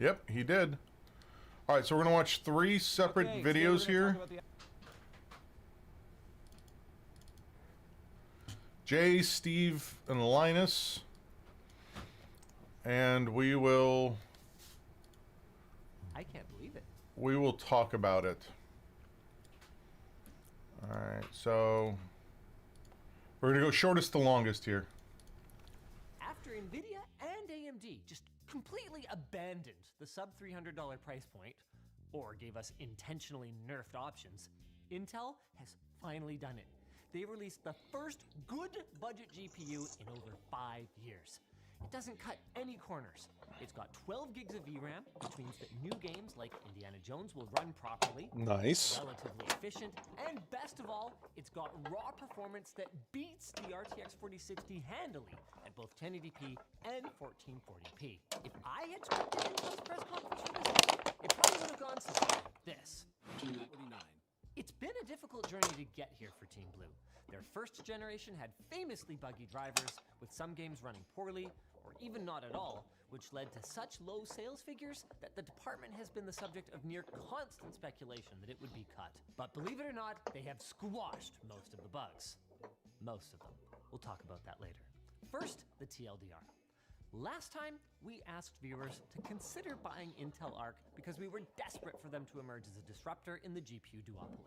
Yep, he did. All right, so we're going to watch 3 separate videos here. Jay, Steve, and Linus. And we will... I can't believe it. We will talk about it. All right, so... We're going to go shortest to longest here. After NVIDIA and AMD just completely abandoned the sub $300 price point, or gave us intentionally nerfed options, Intel has finally done it. They released the first good budget GPU in over 5 years. It doesn't cut any corners. It's got 12 gigs of VRAM, which means that new games like Indiana Jones will run properly. Nice. Relatively efficient, and best of all, it's got raw performance that beats the RTX 4060 handily at both 1080p and 1440p. If I had scripted Intel's press conference for this, it probably would have gone something like this. 249. It's been a difficult journey to get here for Team Blue. Their first generation had famously buggy drivers, with some games running poorly, or even not at all, which led to such low sales figures that the department has been the subject of near constant speculation that it would be cut. But believe it or not, they have squashed most of the bugs. Most of them. We'll talk about that later. First, the TLDR. Last time, we asked viewers to consider buying Intel Arc because we were desperate for them to emerge as a disruptor in the GPU duopoly.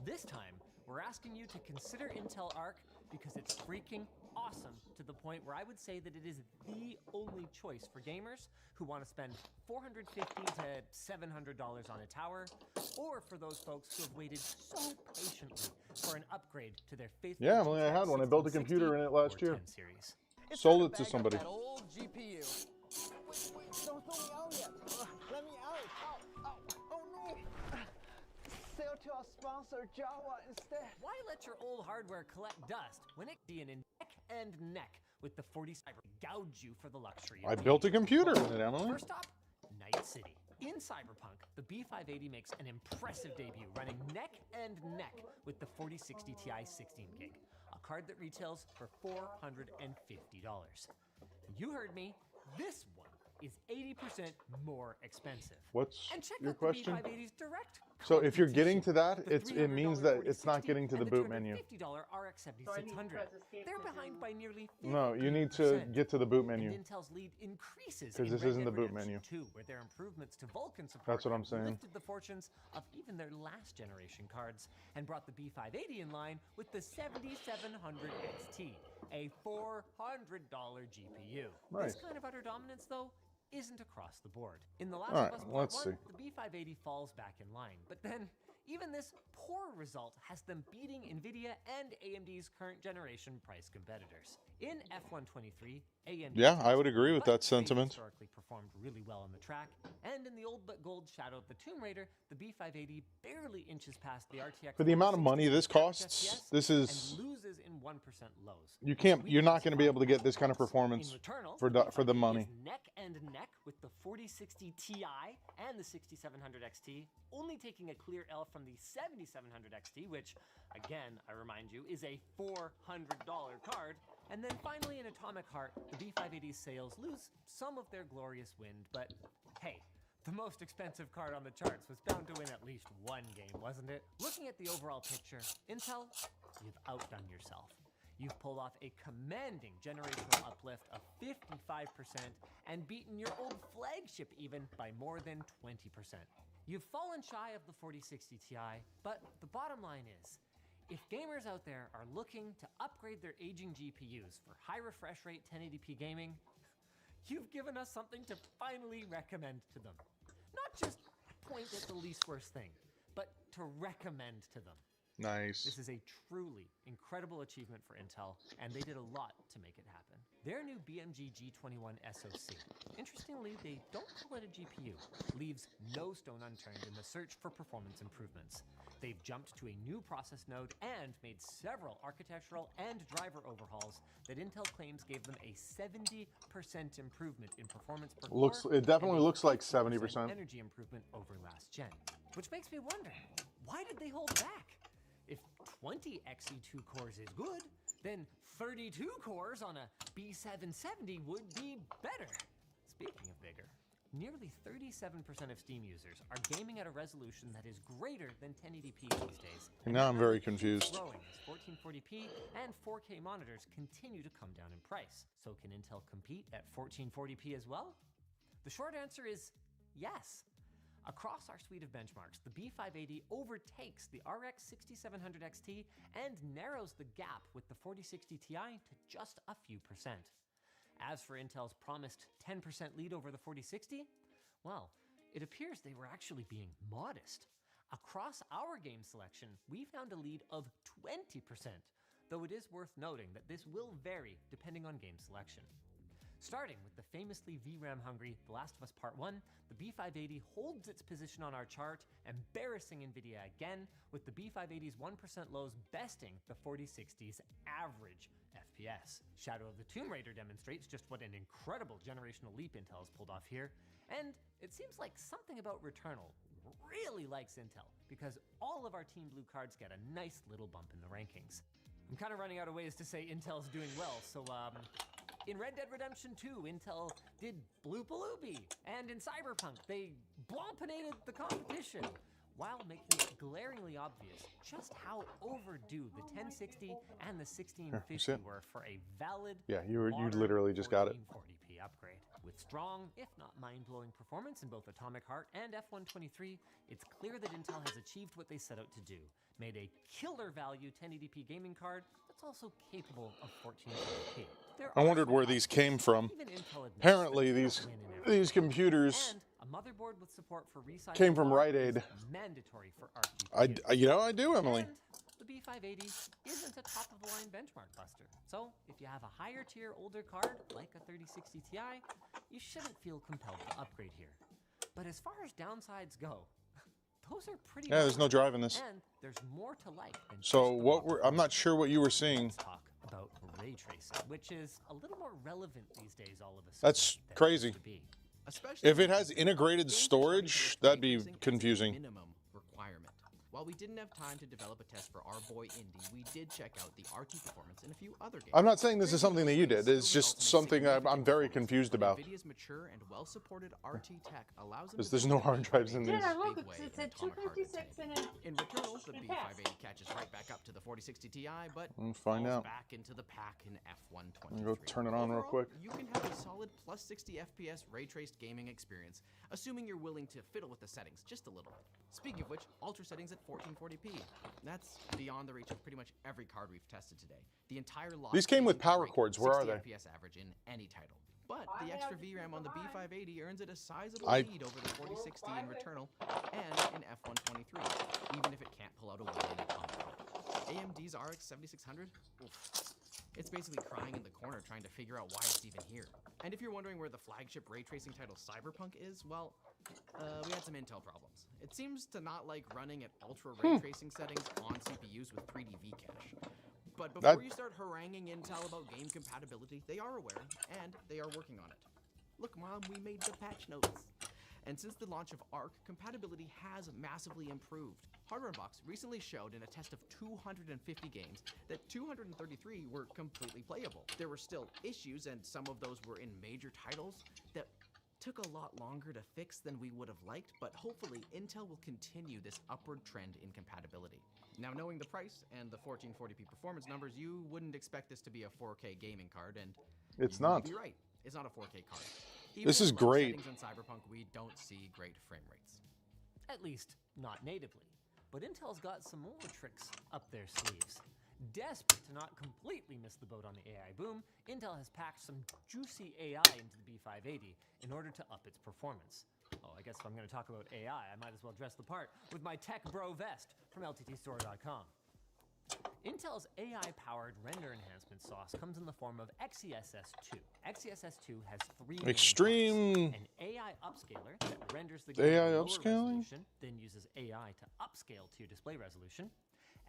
This time, we're asking you to consider Intel Arc because it's freaking awesome to the point where I would say that it is the only choice for gamers who want to spend $450 to $700 on a tower, or for those folks who have waited so patiently for an upgrade to their faithful Yeah, Emily, I had one. I built a computer in it last year. 10 series. Sold it to somebody. That old GPU. Wait, don't throw me out yet. Let me out. Oh no. Sell to our sponsor Java instead. Why let your old hardware collect dust when it can in neck and neck with the 40 Cyber gouge you for the luxury? I built a computer in it, Emily. First up, Night City. In Cyberpunk, the B580 makes an impressive debut, running neck and neck with the 4060 Ti 16 gig, a card that retails for $450. You heard me. This one is 80% more expensive. What's And check your out question? the B580's direct So if you're getting to competition, that, the it means that it's not $300 getting to the 4060 boot menu. and the $250 RX 7600. They're behind by nearly 50%. No, you need to get to the boot menu. And Intel's lead increases 'Cause in this Red isn't Dead the boot Redemption menu. 2, where their improvements to Vulkan support That's what I'm saying. lifted the fortunes of even their last generation cards and brought the B580 in line with the 7700 XT, a $400 GPU. Nice. This kind of utter dominance, though, isn't across the board. In The Last All right, of Us Part let's 1, see. the B580 falls back in line, but then even this poor result has them beating NVIDIA and AMD's current generation price competitors. In F123, AMD Yeah, I would agree with but that they sentiment. historically performed really well on the track, and in the old but gold Shadow of the Tomb Raider, the B580 barely inches past the RTX For the amount of money this 4060 costs, FPS this is and loses in 1% lows. you're not going to be able to get this kind of performance In Returnal, for the money. is neck and neck with the 4060 Ti and the 6700 XT, only taking a clear L from the 7700 XT, which, again, I remind you, is a $400 card. And then finally, in Atomic Heart, the B580's sales lose some of their glorious wind, but hey, the most expensive card on the charts was bound to win at least one game, wasn't it? Looking at the overall picture, Intel, you've outdone yourself. You've pulled off a commanding generational uplift of 55% and beaten your old flagship even by more than 20%. You've fallen shy of the 4060 Ti, but the bottom line is, if gamers out there are looking to upgrade their aging GPUs for high refresh rate 1080p gaming, you've given us something to finally recommend to them. Not just point at the least worst thing, but to recommend to them. Nice. This is a truly incredible achievement for Intel, and they did a lot to make it happen. Their new BMG G21 SoC, interestingly, they don't call it a GPU, leaves no stone unturned in the search for performance improvements. They've jumped to a new process node and made several architectural and driver overhauls that Intel claims gave them a 70% improvement in performance per core. It definitely and a looks like 50% 70%. energy improvement over last gen. Which makes me wonder, why did they hold back? If 20 XE2 cores is good, then 32 cores on a B770 would be better. Speaking of bigger, nearly 37% of Steam users are gaming at a resolution that is greater than 1080p these days. And now I'm very Keeps confused. growing as 1440p and 4K monitors continue to come down in price. So can Intel compete at 1440p as well? The short answer is yes. Across our suite of benchmarks, the B580 overtakes the RX 6700 XT and narrows the gap with the 4060 Ti to just a few percent. As for Intel's promised 10% lead over the 4060, well, it appears they were actually being modest. Across our game selection, we found a lead of 20%, though it is worth noting that this will vary depending on game selection. Starting with the famously VRAM-hungry The Last of Us Part 1, the B580 holds its position on our chart, embarrassing NVIDIA again, with the B580's 1% lows besting the 4060's average FPS. Shadow of the Tomb Raider demonstrates just what an incredible generational leap Intel has pulled off here, and it seems like something about Returnal really likes Intel, because all of our Team Blue cards get a nice little bump in the rankings. I'm kind of running out of ways to say Intel's doing well, so in Red Dead Redemption 2, Intel did bloop-a-loopy, and in Cyberpunk, they blompinated the competition, while making it glaringly obvious just how overdue the 1060 and the 1650 were for a valid, Yeah, you modern literally just got it. 1440p upgrade. With strong, if not mind-blowing performance in both Atomic Heart and F123, it's clear that Intel has achieved what they set out to do, made a killer value 1080p gaming card it's also capable of 1440p. There I are wondered some where these came from. even Intel admits Apparently, that these win in every these computers and a motherboard with support for recycled came from bar Rite is Aid. mandatory for ARC GPUs. I do, Emily. And the B580 isn't a top-of-the-line benchmark buster. So if you have a higher-tier older card, like a 3060 Ti, you shouldn't feel compelled to upgrade here. But as far as downsides go, those are pretty Yeah, there's no driving this. and there's more to like than So just the what raw I'm not performance. sure what you were seeing. Let's talk about ray tracing, which is a little more relevant these days all of a sudden. That's than it crazy. used to be. Especially If it has integrated games are storage, starting to list that'd ray be tracing as a confusing. minimum requirement. While we didn't have time to develop a test for our boy Indy, we did check out the RT performance in a few other games. I'm not saying this is something that you did. Still It's just results in something I'm significant very performance, confused but about. NVIDIA's mature and well-supported RT tech allows them Because to there's deliver no hard the drives in big these. Yeah, way look, in it's at atomic heart 256 attention. and In Returnal, the it passed. B580 catches right back up to the 4060 Ti, but We'll find falls out. back into the pack in F123. I'm gonna go turn it on real Overall, quick. You can have a solid plus 60 FPS ray-traced gaming experience, assuming you're willing to fiddle with the settings just a little. Speaking of which, ultra settings at 1440p. That's beyond the reach of pretty much every card we've tested today. The entire lot These came with can power break cords. Where are 60 they? FPS average in any title. But I the have extra to VRAM keep on the in mind. B580 earns it a sizable I- lead over the 4060 in Returnal and in F123, even if it can't pull out a win in Atomic Heart. AMD's RX 7600? Oof. It's basically crying in the corner trying to figure out why it's even here. And if you're wondering where the flagship ray tracing title Cyberpunk is, well, we had some Intel problems. It seems to not like running at ultra ray tracing settings on CPUs with 3D V-cache. But before you start haranguing Intel about game compatibility, they are aware, and they are working on it. Look, Mom, we made the patch notes. And since the launch of ARC, compatibility has massively improved. Hardware Unbox recently showed in a test of 250 games that 233 were completely playable. There were still issues, and some of those were in major titles that took a lot longer to fix than we would have liked, but hopefully Intel will continue this upward trend in compatibility. Now, knowing the price and the 1440p performance numbers, you wouldn't expect this to be a 4K gaming card, and It's you would not. be right. It's not a 4K card. This Even is with low great. settings in Cyberpunk, we don't see great frame rates. At least, not natively. But Intel's got some more tricks up their sleeves. Desperate to not completely miss the boat on the AI boom, Intel has packed some juicy AI into the B580 in order to up its performance. Oh, I guess if I'm going to talk about AI, I might as well dress the part with my Tech Bro vest from LTTstore.com. Intel's AI-powered render enhancement sauce comes in the form of XeSS2. XeSS2 has three main Extreme. parts. An AI upscaler that renders the AI game at lower upscaling? resolution, then uses AI to upscale to display resolution.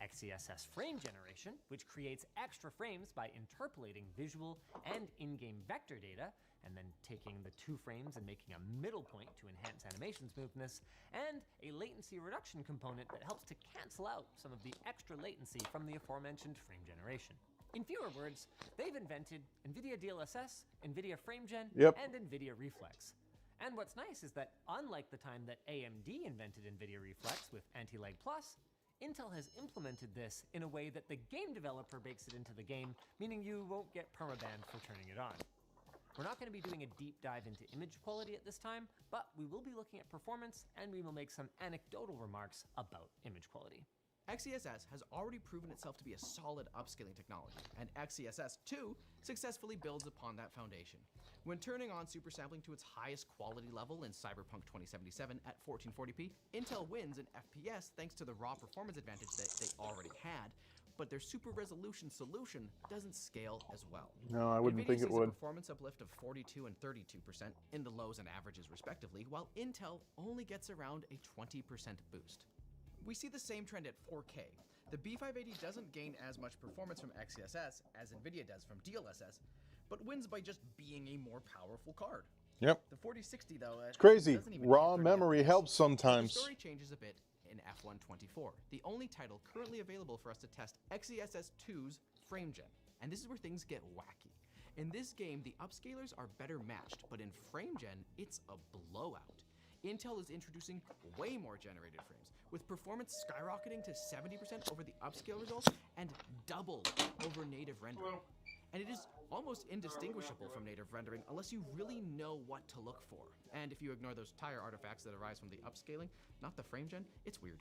XeSS frame generation, which creates extra frames by interpolating visual and in-game vector data, and then taking the two frames and making a middle point to enhance animation smoothness, and a latency reduction component that helps to cancel out some of the extra latency from the aforementioned frame generation. In fewer words, they've invented NVIDIA DLSS, NVIDIA FrameGen, Yep. and NVIDIA Reflex. And what's nice is that unlike the time that AMD invented NVIDIA Reflex with Anti-Lag Plus, Intel has implemented this in a way that the game developer bakes it into the game, meaning you won't get permabanned for turning it on. We're not going to be doing a deep dive into image quality at this time, but we will be looking at performance, and we will make some anecdotal remarks about image quality. XeSS has already proven itself to be a solid upscaling technology, and XeSS2 successfully builds upon that foundation. When turning on supersampling to its highest quality level in Cyberpunk 2077 at 1440p, Intel wins in FPS thanks to the raw performance advantage that they already had, but their super resolution solution doesn't scale as well. No, I wouldn't NVIDIA think it sees would. a performance uplift of 42 and 32% in the lows and averages respectively, while Intel only gets around a 20% boost. We see the same trend at 4K. The B580 doesn't gain as much performance from XeSS as NVIDIA does from DLSS, but wins by just being a more powerful card. Yep. The 4060 though, It's crazy. doesn't even Raw hit 30 memory FPS. helps The sometimes. story changes a bit in F124, the only title currently available for us to test XeSS2's FrameGen. And this is where things get wacky. In this game, the upscalers are better matched, but in FrameGen, it's a blowout. Intel is introducing way more generated frames, with performance skyrocketing to 70% over the upscale results and double over native rendering. And it is almost indistinguishable from native rendering unless you really know what to look for. And if you ignore those tire artifacts that arise from the upscaling, not the FrameGen, it's weird.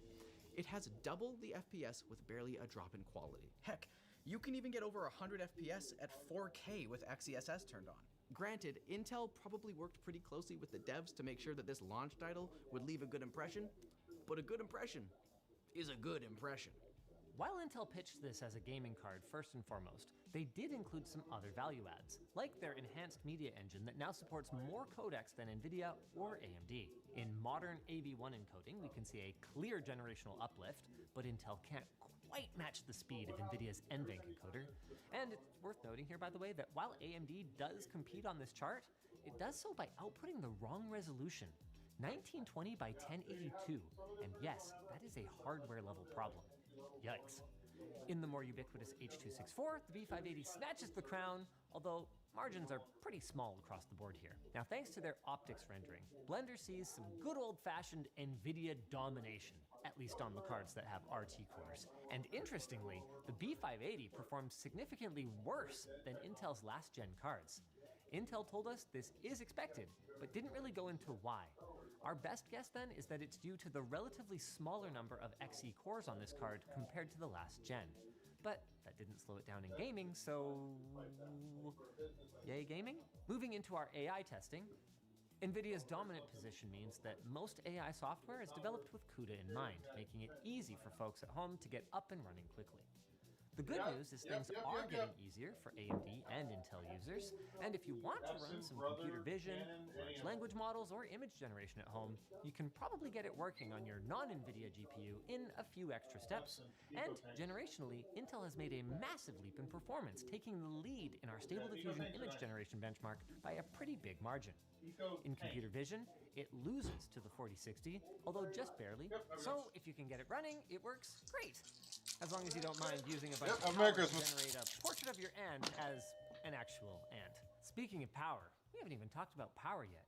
It has double the FPS with barely a drop in quality. Heck, You can even get over 100 FPS at 4K with XeSS turned on. Granted, Intel probably worked pretty closely with the devs to make sure that this launch title would leave a good impression, but a good impression is a good impression. While Intel pitched this as a gaming card first and foremost, they did include some other value adds, like their enhanced media engine that now supports more codecs than NVIDIA or AMD. In modern AV1 encoding, we can see a clear generational uplift, but Intel can't quite match the speed of NVIDIA's NVENC encoder. And it's worth noting here, by the way, that while AMD does compete on this chart, it does so by outputting the wrong resolution, 1920 by 1082, and yes, that is a hardware level problem. Yikes. In the more ubiquitous H.264, the B580 snatches the crown, although margins are pretty small across the board here. Now, thanks to their optics rendering, Blender sees some good old-fashioned NVIDIA domination, at least on the cards that have RT cores. And interestingly, the B580 performs significantly worse than Intel's last-gen cards. Intel told us this is expected, but didn't really go into why. Our best guess then is that it's due to the relatively smaller number of Xe cores on this card compared to the last gen. But that didn't slow it down in gaming, so yay gaming? Moving into our AI testing, NVIDIA's dominant position means that most AI software is developed with CUDA in mind, making it easy for folks at home to get up and running quickly. The good news is things are getting easier for AMD and Intel users, and if you want to run some computer vision, large language models, or image generation at home, you can probably get it working on your non-NVIDIA GPU in a few extra steps. And generationally, Intel has made a massive leap in performance, taking the lead in our Stable Diffusion image generation benchmark by a pretty big margin. In computer vision, it loses to the 4060, although just barely, so if you can get it running, it works great. As long as you don't mind using a bunch of power to generate a portrait of your ant as an actual ant. Speaking of power, we haven't even talked about power yet.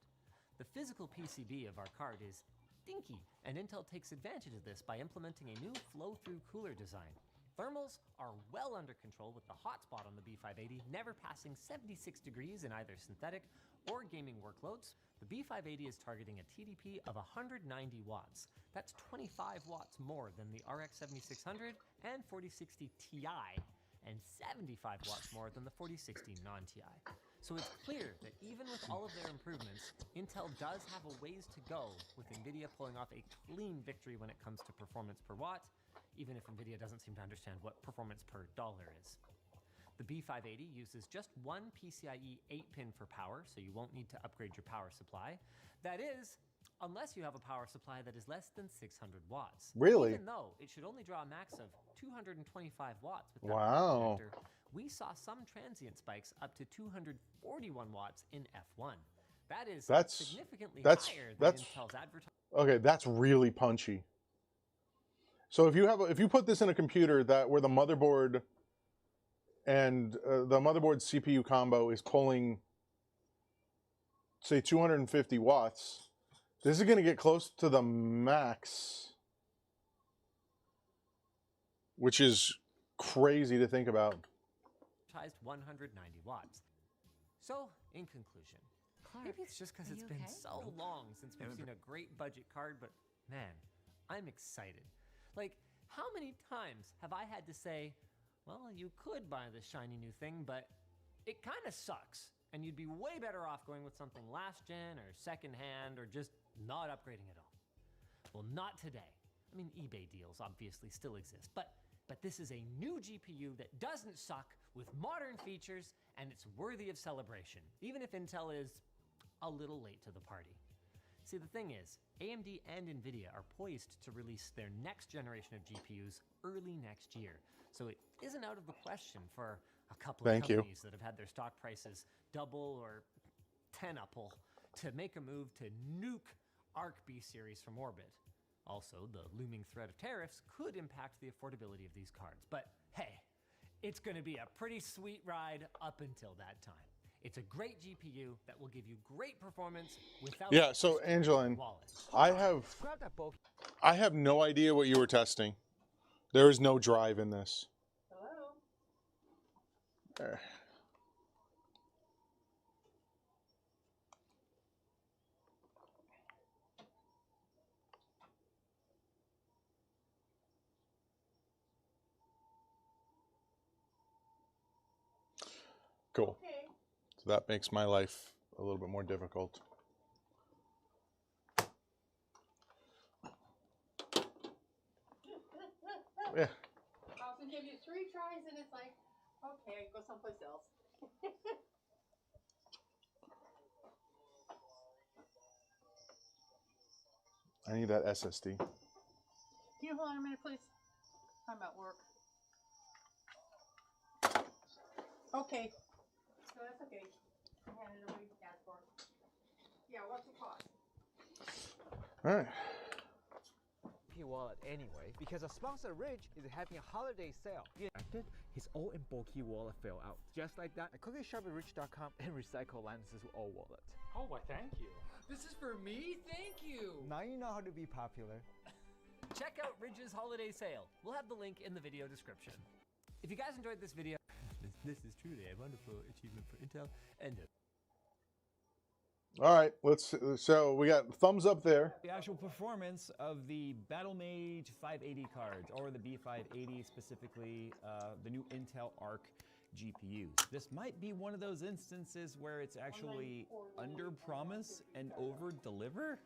The physical PCB of our card is dinky, and Intel takes advantage of this by implementing a new flow-through cooler design. Thermals are well under control, with the hotspot on the B580 never passing 76 degrees in either synthetic or gaming workloads. The B580 is targeting a TDP of 190 watts. That's 25 watts more than the RX 7600 and 4060 Ti, and 75 watts more than the 4060 non-Ti. So it's clear that even with all of their improvements, Intel does have a ways to go, with NVIDIA pulling off a clean victory when it comes to performance per watt, even if NVIDIA doesn't seem to understand what performance per dollar is. The B580 uses just one PCIe 8-pin for power, so you won't need to upgrade your power supply. That is, unless you have a power supply that is less than 600 watts. Really? Even though it should only draw a max of 225 watts with that Wow. power connector, we saw some transient spikes up to 241 watts in F1. That is significantly higher than Intel's advertising. Okay, that's really punchy. So if you put this in a computer where the motherboard and the motherboard CPU combo is pulling, say, 250 watts, this is going to get close to the max, which is crazy to think about. 190 watts. So, in conclusion, maybe it's just because it's been so long since we've seen a great budget card, but man, I'm excited. Like, how many times have I had to say, well, you could buy this shiny new thing, but it kind of sucks, and you'd be way better off going with something last gen or secondhand or just not upgrading at all. Well, not today. I mean, eBay deals obviously still exist, but this is a new GPU that doesn't suck, with modern features, and it's worthy of celebration, even if Intel is a little late to the party. See, the thing is, AMD and NVIDIA are poised to release their next generation of GPUs early next year, so it isn't out of the question for a couple of companies that have had their stock prices double or 10-uple to make a move to nuke Arc B series from orbit. Also, the looming threat of tariffs could impact the affordability of these cards, but hey, it's going to be a pretty sweet ride up until that time. It's a great GPU that will give you great performance without... Yeah, so Angeline, I have no idea what you were testing. There is no drive in this. Hello? There. Cool. Okay. So that makes my life a little bit more difficult. Yeah. Often give you 3 tries and it's like, okay, go someplace else. I need that SSD. Can you hold on a minute, please? I'm at work. Okay. So that's okay. I handed it away to Dad for. Yeah, what's the cost? All right. Wallet anyway, because our sponsor Ridge is having a holiday sale. His old and bulky wallet fell out. Just like that, I quickly shop at Ridge.com and recycle Lance's old wallet. Oh, why thank you. This is for me? Thank you! Now you know how to be popular. Check out Ridge's holiday sale. We'll have the link in the video description. If you guys enjoyed this video, this is truly a wonderful achievement for Intel and All right, so we got thumbs up there. The actual performance of the Battlemage 580 cards, or the B580 specifically, the new Intel Arc GPUs. This might be one of those instances where it's actually under promise and over deliver.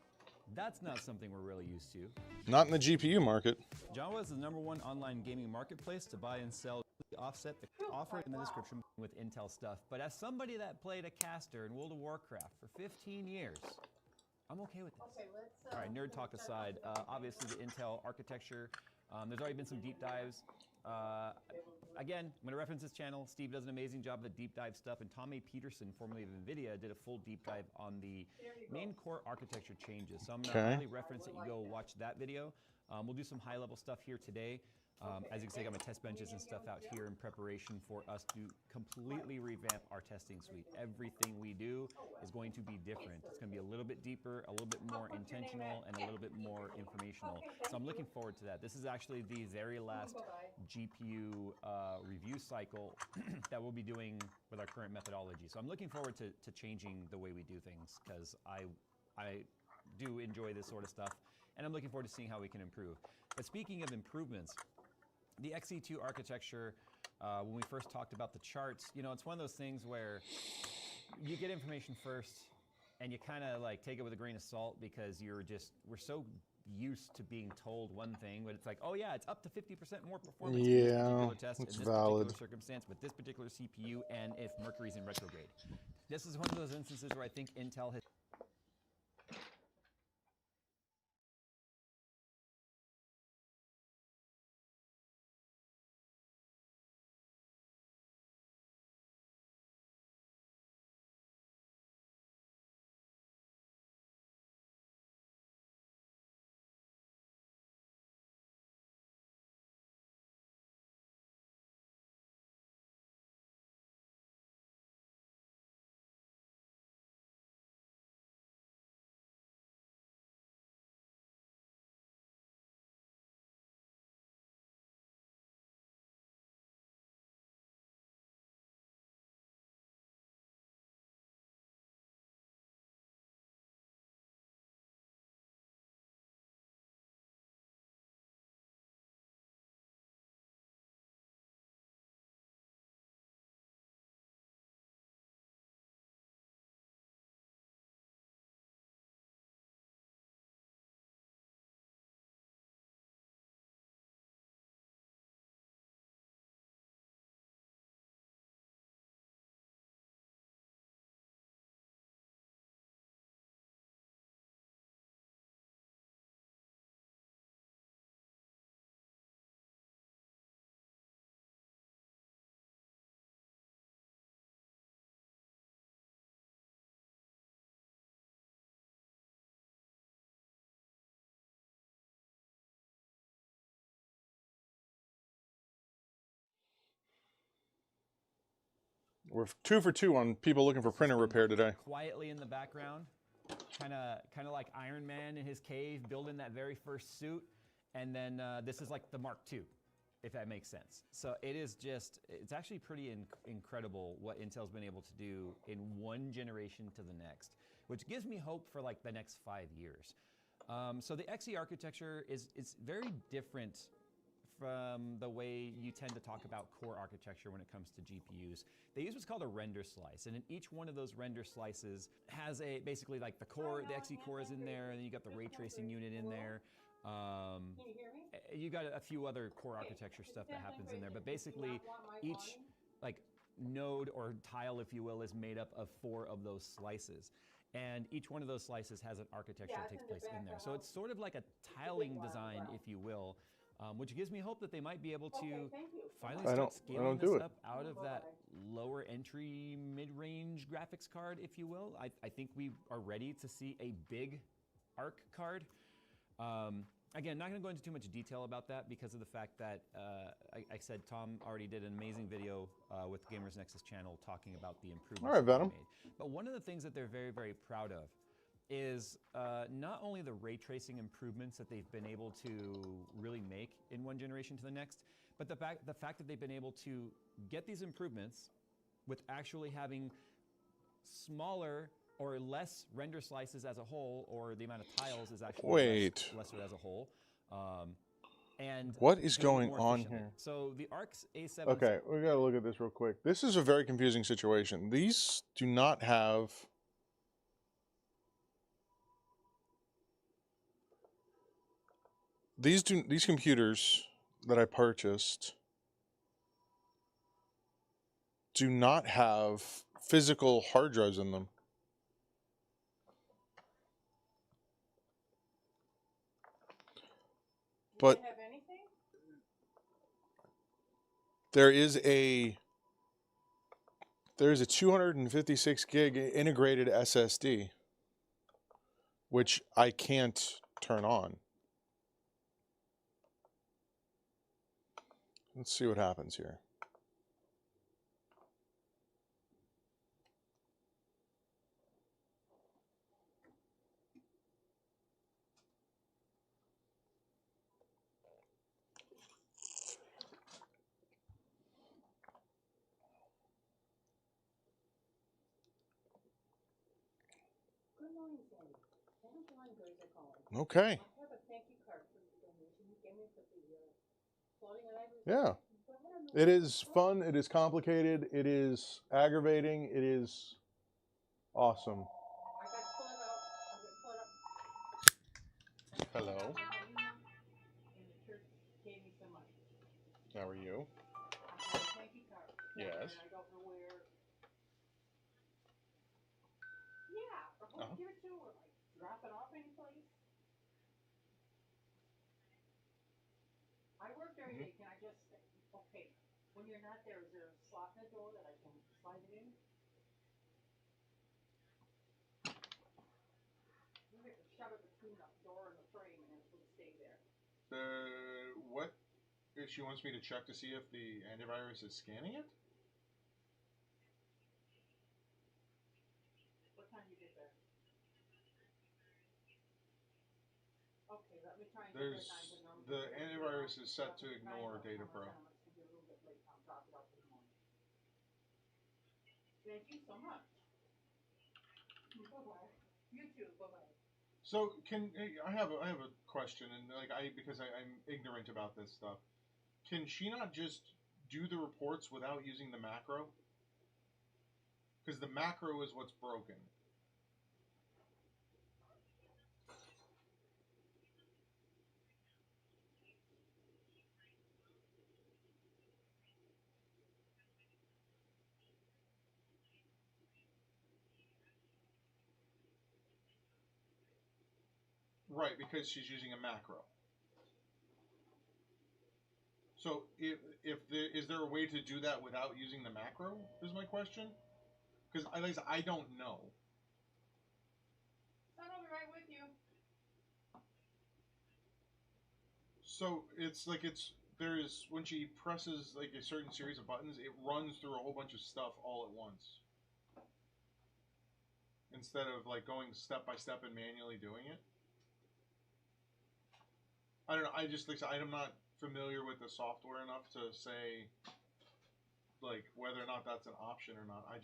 That's not something we're really used to. Not in the GPU market. Jawa is the #1 online gaming marketplace to buy and sell. Offset the offer in the description with Intel stuff. But as somebody that played a caster in World of Warcraft for 15 years, I'm okay with this. Okay, let's. All right, nerd talk aside, obviously the Intel architecture, there's already been some deep dives. Again, I'm going to reference this channel. Steve does an amazing job of the deep dive stuff, and Tommy Peterson, formerly of NVIDIA, did a full deep dive on the main core architecture changes. So I'm going to really reference that you go watch that video. We'll do some high-level stuff here today. As you can see, I got my test benches and stuff out here in preparation for us to completely revamp our testing suite. Everything we do is going to be different. It's going to be a little bit deeper, a little bit more intentional, and a little bit more informational. So I'm looking forward to that. This is actually the very last GPU review cycle that we'll be doing with our current methodology. So I'm looking forward to changing the way we do things, because I do enjoy this sort of stuff, and I'm looking forward to seeing how we can improve. But speaking of improvements, the XE2 architecture, when we first talked about the charts, you know, it's one of those things where you get information first and you kind of like take it with a grain of salt, because we're so used to being told one thing, but it's like, oh yeah, it's up to 50% more performance in this particular test, in this particular circumstance, with this particular CPU, and if Mercury's in retrograde. This is one of those instances where I think Intel has We're 2 for 2 on people looking for printer repair today. quietly in the background, kind of like Iron Man in his cave, building that very first suit, and then this is like the Mark II, if that makes sense. So it is just, it's actually pretty incredible what Intel's been able to do in one generation to the next, which gives me hope for like the next 5 years. So the XE architecture is very different from the way you tend to talk about core architecture when it comes to GPUs. They use what's called a render slice, and in each one of those render slices has a basically like the core, the XE core is in there, and then you got the ray tracing unit in there. Can you hear me? You got a few other core architecture stuff that happens in there, but basically each like node or tile, if you will, is made up of 4 of those slices. And each one of those slices has an architecture that takes place in there. So it's sort of like a tiling design, if you will, which gives me hope that they might be able to finally start scaling this up out of that lower entry, mid-range graphics card, if you will. I think we are ready to see a big ARC card. Again, not going to go into too much detail about that because of the fact that, I said Tom already did an amazing video with Gamers Nexus channel talking about the improvements that they made. But one of the things that they're very, very proud of is not only the ray tracing improvements that they've been able to really make in one generation to the next, but the fact that they've been able to get these improvements with actually having smaller or less render slices as a whole, or the amount of tiles is actually lesser as a whole. And what is going on here? So the ARC's A7... Okay, we gotta look at this real quick. This is a very confusing situation. These do not have... These computers that I purchased do not have physical hard drives in them. But there is a 256 gig integrated SSD, which I can't turn on. Let's see what happens here. Okay. Yeah. It is fun. It is complicated. It is aggravating. It is awesome. Hello. How are you? Yes. Give it to her, like drop it off any place. I work every day. Can I just okay? When you're not there, is there a slot in the door that I can slide it in? You have to shove it between the door and the frame, and it will stay there. What? If she wants me to check to see if the antivirus is scanning it? What time do you get there? Okay, let me try and get time. The antivirus is set to ignore Data Pro. Thank you so much. Bye-bye. You too. Bye-bye. So I have a question, and like because I'm ignorant about this stuff. Can she not just do the reports without using the macro? Because the macro is what's broken. Right, because she's using a macro. So is there a way to do that without using the macro? Is my question. Because I don't know. Son, I'll be right with you. So it's like when she presses like a certain series of buttons, it runs through a whole bunch of stuff all at once. Instead of like going step by step and manually doing it. I don't know. I'm not familiar with the software enough to say like whether or not that's an option or not. I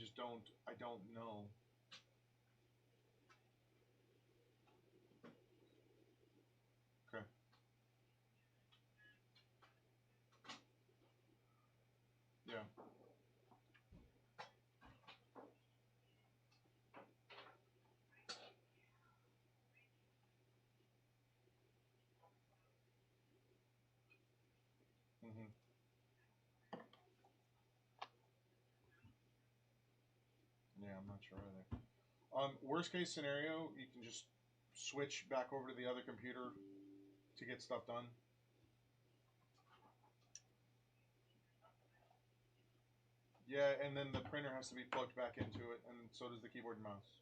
don't know. Okay. I'm not sure either. Worst case scenario, you can just switch back over to the other computer to get stuff done. Yeah, and then the printer has to be plugged back into it, and so does the keyboard and mouse.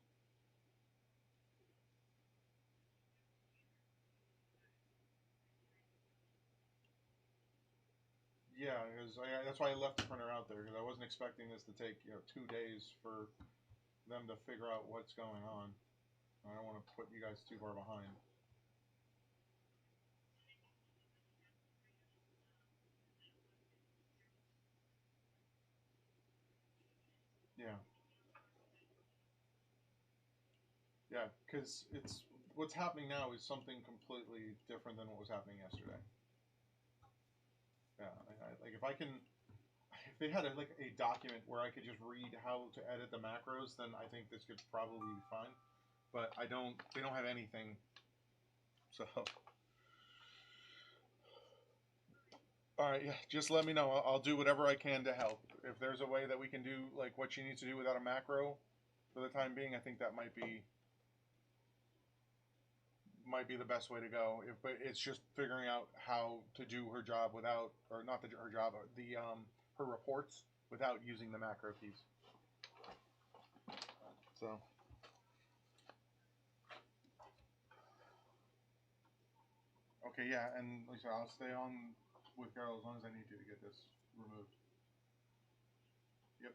Yeah, because that's why I left the printer out there, because I wasn't expecting this to take 2 days for them to figure out what's going on. I don't want to put you guys too far behind. Yeah. Yeah, because it's what's happening now is something completely different than what was happening yesterday. Yeah, like if they had a document where I could just read how to edit the macros, then I think this could probably be fine. But I don't. They don't have anything. So. All right, yeah. Just let me know. I'll do whatever I can to help. If there's a way that we can do like what she needs to do without a macro, for the time being, I think that might be the best way to go. But it's just figuring out how to do her job without, or not her job, her reports without using the macro keys. So. Okay, yeah, and like I said, I'll stay on with Carol as long as I need to get this removed. Yep.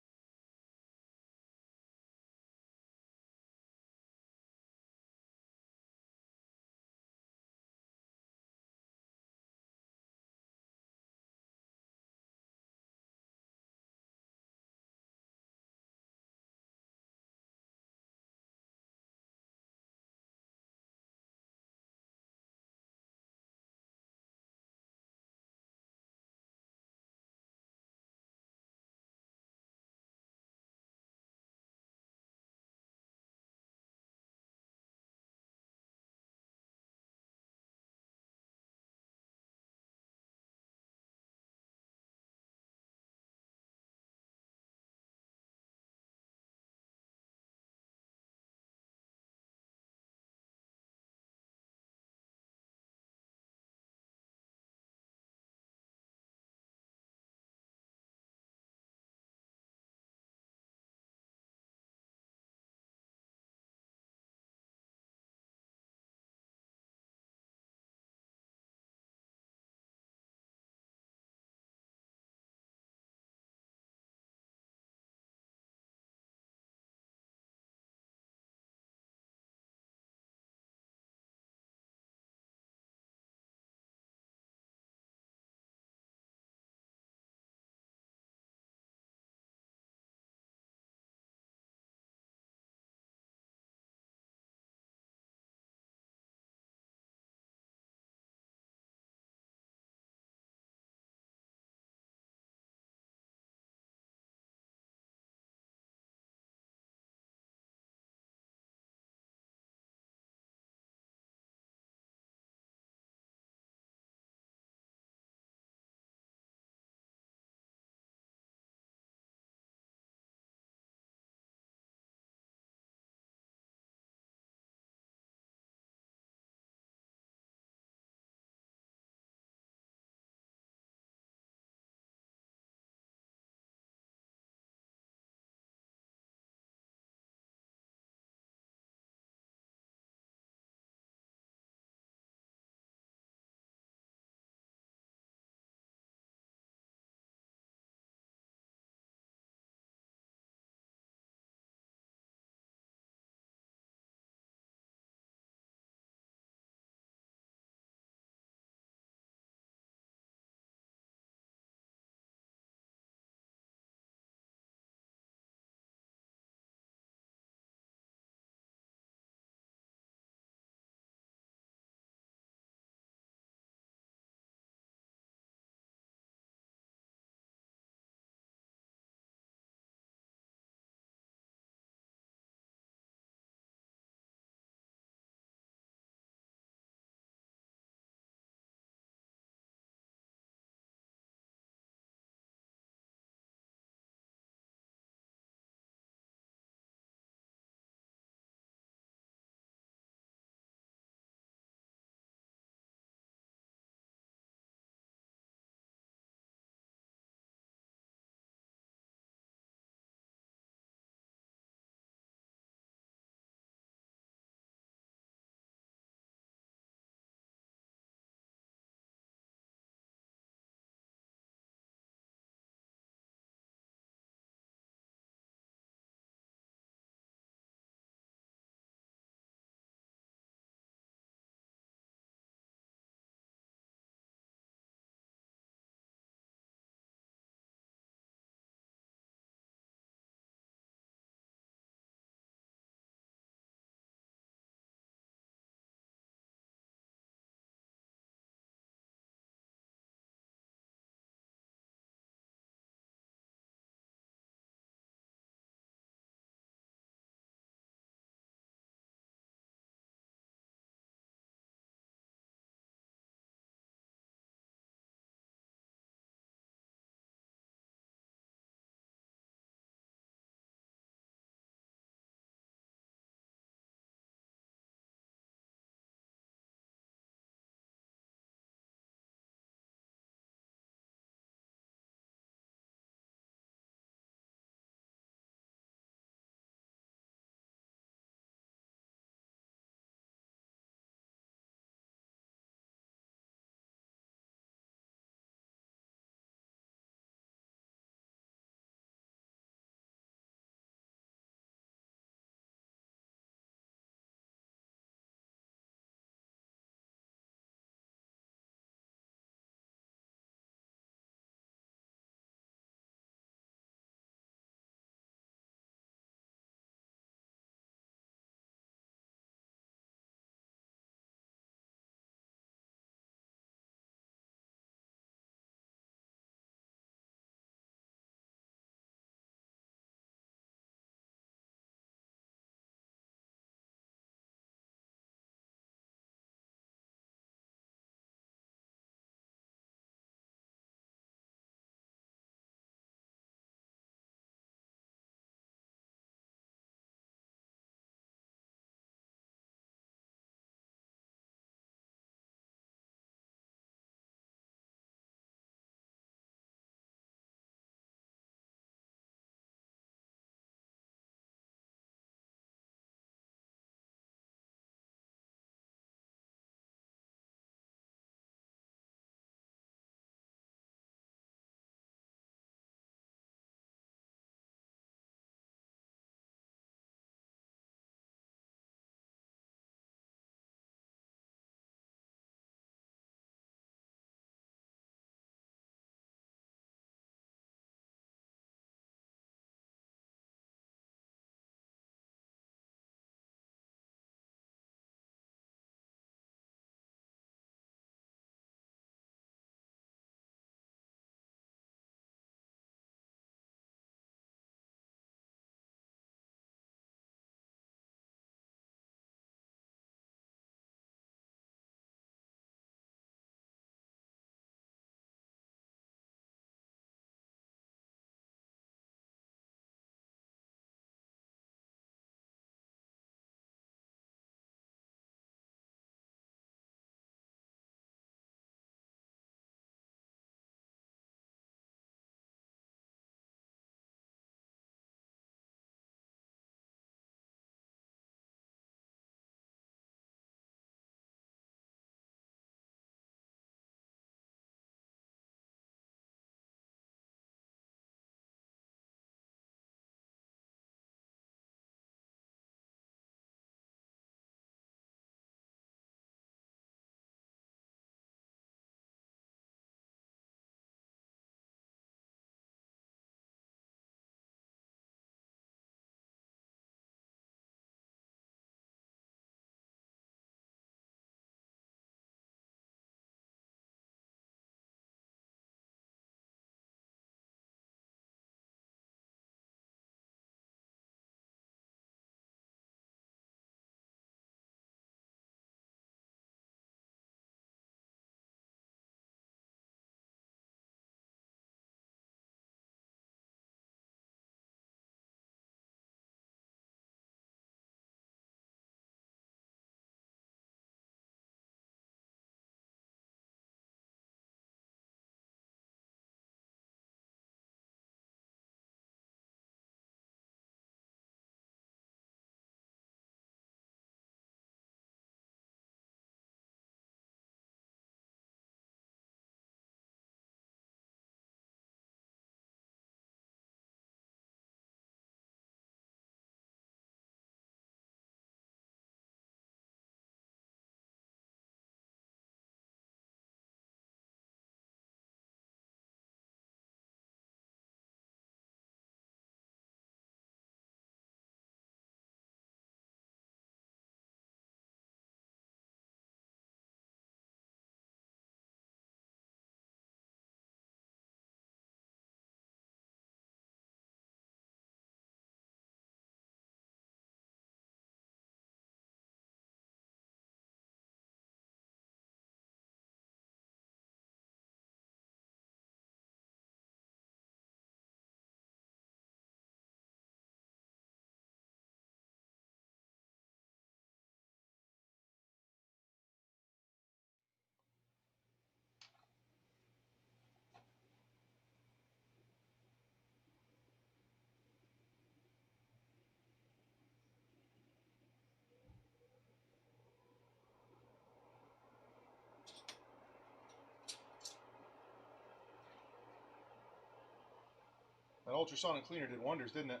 That ultrasonic cleaner did wonders, didn't it?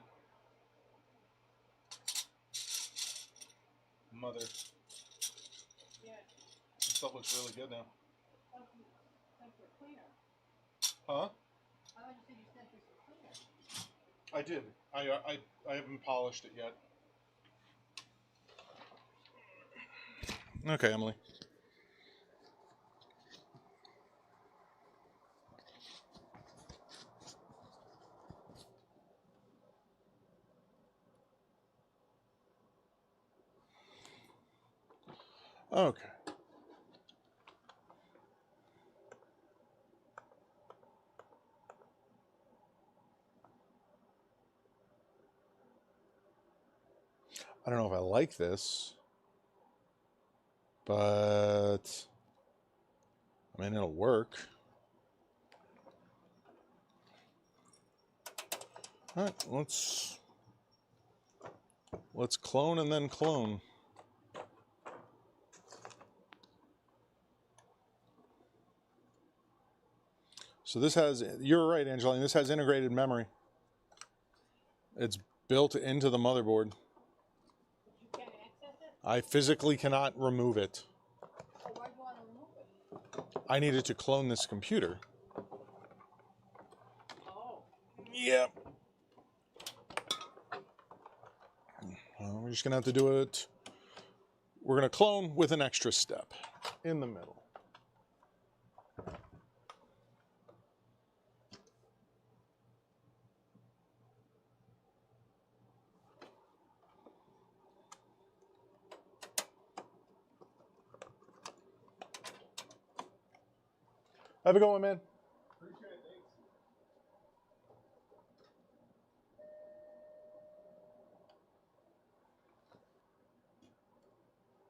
Mother. Yeah. This stuff looks really good now. Sent for a cleaner. Huh? I thought you said you sent for some cleaner. I did. I haven't polished it yet. Okay, Emily. Okay. I don't know if I like this, but I mean, it'll work. All right, let's clone and then clone. So this has, you're right, Angeline, this has integrated memory. It's built into the motherboard. But you can't access it? I physically cannot remove it. So why do you want to remove it? I needed to clone this computer. Oh. Yep. We're just gonna have to do it. We're gonna clone with an extra step in the middle. Have a good one, man. Appreciate it, thanks.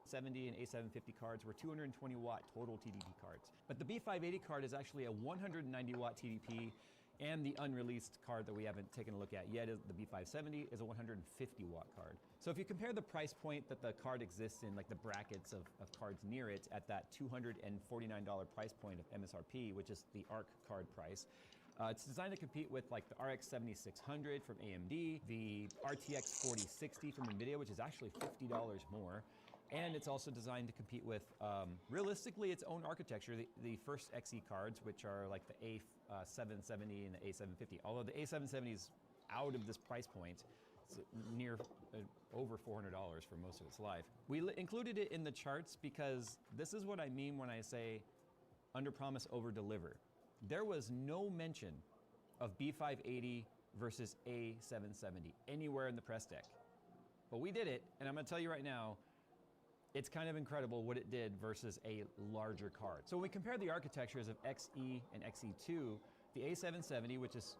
70 and A750 cards were 220 watt total TDP cards. But the B580 card is actually a 190 watt TDP, and the unreleased card that we haven't taken a look at yet, the B570, is a 150 watt card. So if you compare the price point that the card exists in, like the brackets of cards near it, at that $249 price point of MSRP, which is the ARC card price, it's designed to compete with like the RX 7600 from AMD, the RTX 4060 from NVIDIA, which is actually $50 more. And it's also designed to compete with, realistically, its own architecture, the first XE cards, which are like the A770 and the A750. Although the A770 is out of this price point, it's near over $400 for most of its life. We included it in the charts because this is what I mean when I say under promise, over deliver. There was no mention of B580 versus A770 anywhere in the press deck. But we did it, and I'm gonna tell you right now, it's kind of incredible what it did versus a larger card. So when we compare the architectures of XE and XE2, the A770, which is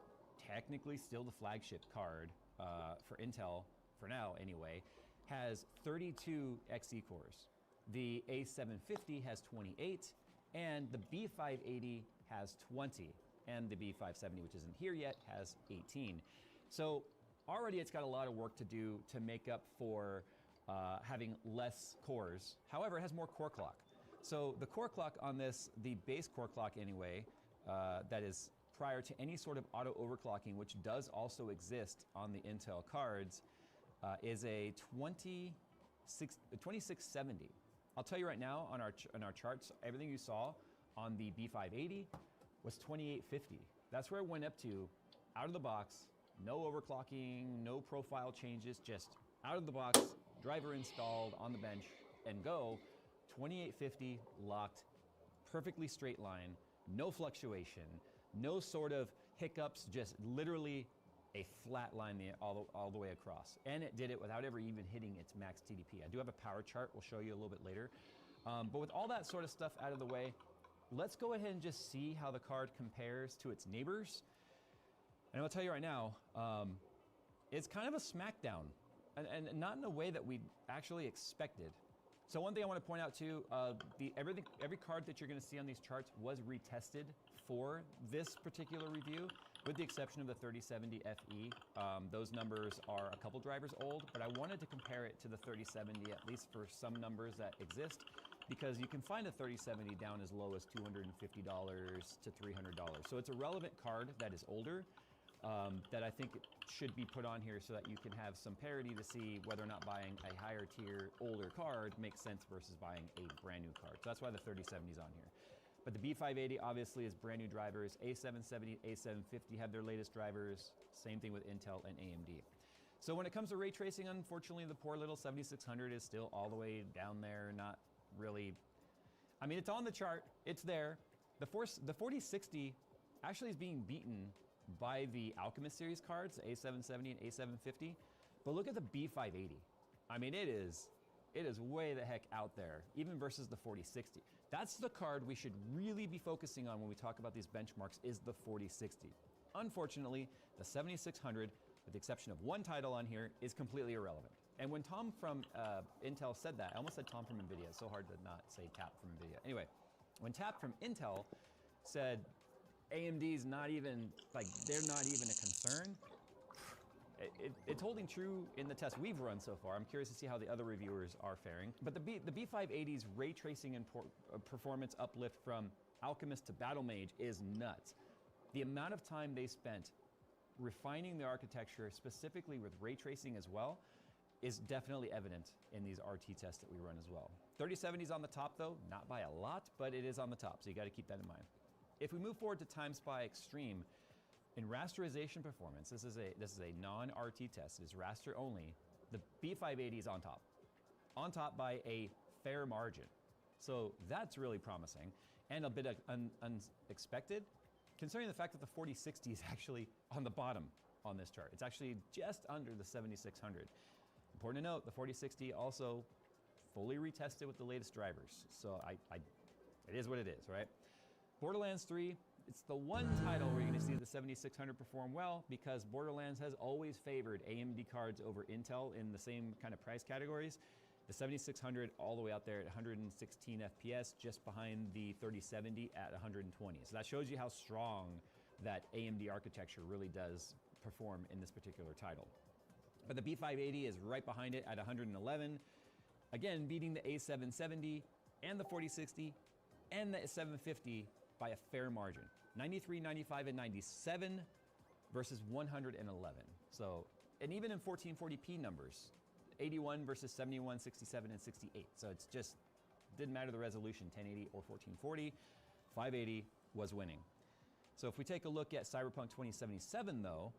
technically still the flagship card for Intel, for now anyway, has 32 XE cores. The A750 has 28, and the B580 has 20, and the B570, which isn't here yet, has 18. So already it's got a lot of work to do to make up for having less cores. However, it has more core clock. So the core clock on this, the base core clock anyway, that is prior to any sort of auto overclocking, which does also exist on the Intel cards, is a 2670. I'll tell you right now on our charts, everything you saw on the B580 was 2850. That's where it went up to out of the box, no overclocking, no profile changes, just out of the box, driver installed on the bench, and go. 2850 locked, perfectly straight line, no fluctuation, no sort of hiccups, just literally a flat line all the way across. And it did it without ever even hitting its max TDP. I do have a power chart we'll show you a little bit later. But with all that sort of stuff out of the way, let's go ahead and just see how the card compares to its neighbors. And I'll tell you right now, it's kind of a smackdown. And not in a way that we actually expected. So one thing I want to point out too, every card that you're going to see on these charts was retested for this particular review, with the exception of the 3070 FE. Those numbers are a couple drivers old, but I wanted to compare it to the 3070, at least for some numbers that exist, because you can find a 3070 down as low as $250 to $300. So it's a relevant card that is older. that I think should be put on here so that you can have some parity to see whether or not buying a higher tier, older card makes sense versus buying a brand new card. So that's why the 3070 is on here. But the B580 obviously is brand new drivers. A770, A750 have their latest drivers. Same thing with Intel and AMD. So when it comes to ray tracing, unfortunately, the poor little 7600 is still all the way down there, not really. I mean, it's on the chart, it's there. The 4060 actually is being beaten by the Alchemist series cards, the A770 and A750. But look at the B580. I mean, it is way the heck out there, even versus the 4060. That's the card we should really be focusing on when we talk about these benchmarks, is the 4060. Unfortunately, the 7600, with the exception of one title on here, is completely irrelevant. And when Tom from Intel said that, I almost said Tom from NVIDIA. It's so hard to not say Tap from NVIDIA. Anyway, when Tap from Intel said AMD's not even, like, they're not even a concern, it's holding true in the tests we've run so far. I'm curious to see how the other reviewers are faring. But the B580's ray tracing and performance uplift from Alchemist to Battle Mage is nuts. The amount of time they spent refining the architecture, specifically with ray tracing as well, is definitely evident in these RT tests that we run as well. 3070's on the top though, not by a lot, but it is on the top, so you gotta keep that in mind. If we move forward to TimeSpy Extreme, in rasterization performance, this is a non-RT test, it is raster only, the B580 is on top by a fair margin. So that's really promising and a bit unexpected, considering the fact that the 4060 is actually on the bottom on this chart. It's actually just under the 7600. Important to note, the 4060 also fully retested with the latest drivers. So it is what it is, right? Borderlands 3, it's the one title where you're gonna see the 7600 perform well, because Borderlands has always favored AMD cards over Intel in the same kind of price categories. The 7600 all the way out there at 116 FPS, just behind the 3070 at 120. So that shows you how strong that AMD architecture really does perform in this particular title. But the B580 is right behind it at 111, again beating the A770 and the 4060 and the 750 by a fair margin. 93, 95, and 97 versus 111. So, and even in 1440p numbers, 81 versus 71, 67, and 68. So it's just, didn't matter the resolution, 1080 or 1440, 580 was winning. So if we take a look at Cyberpunk 2077 though,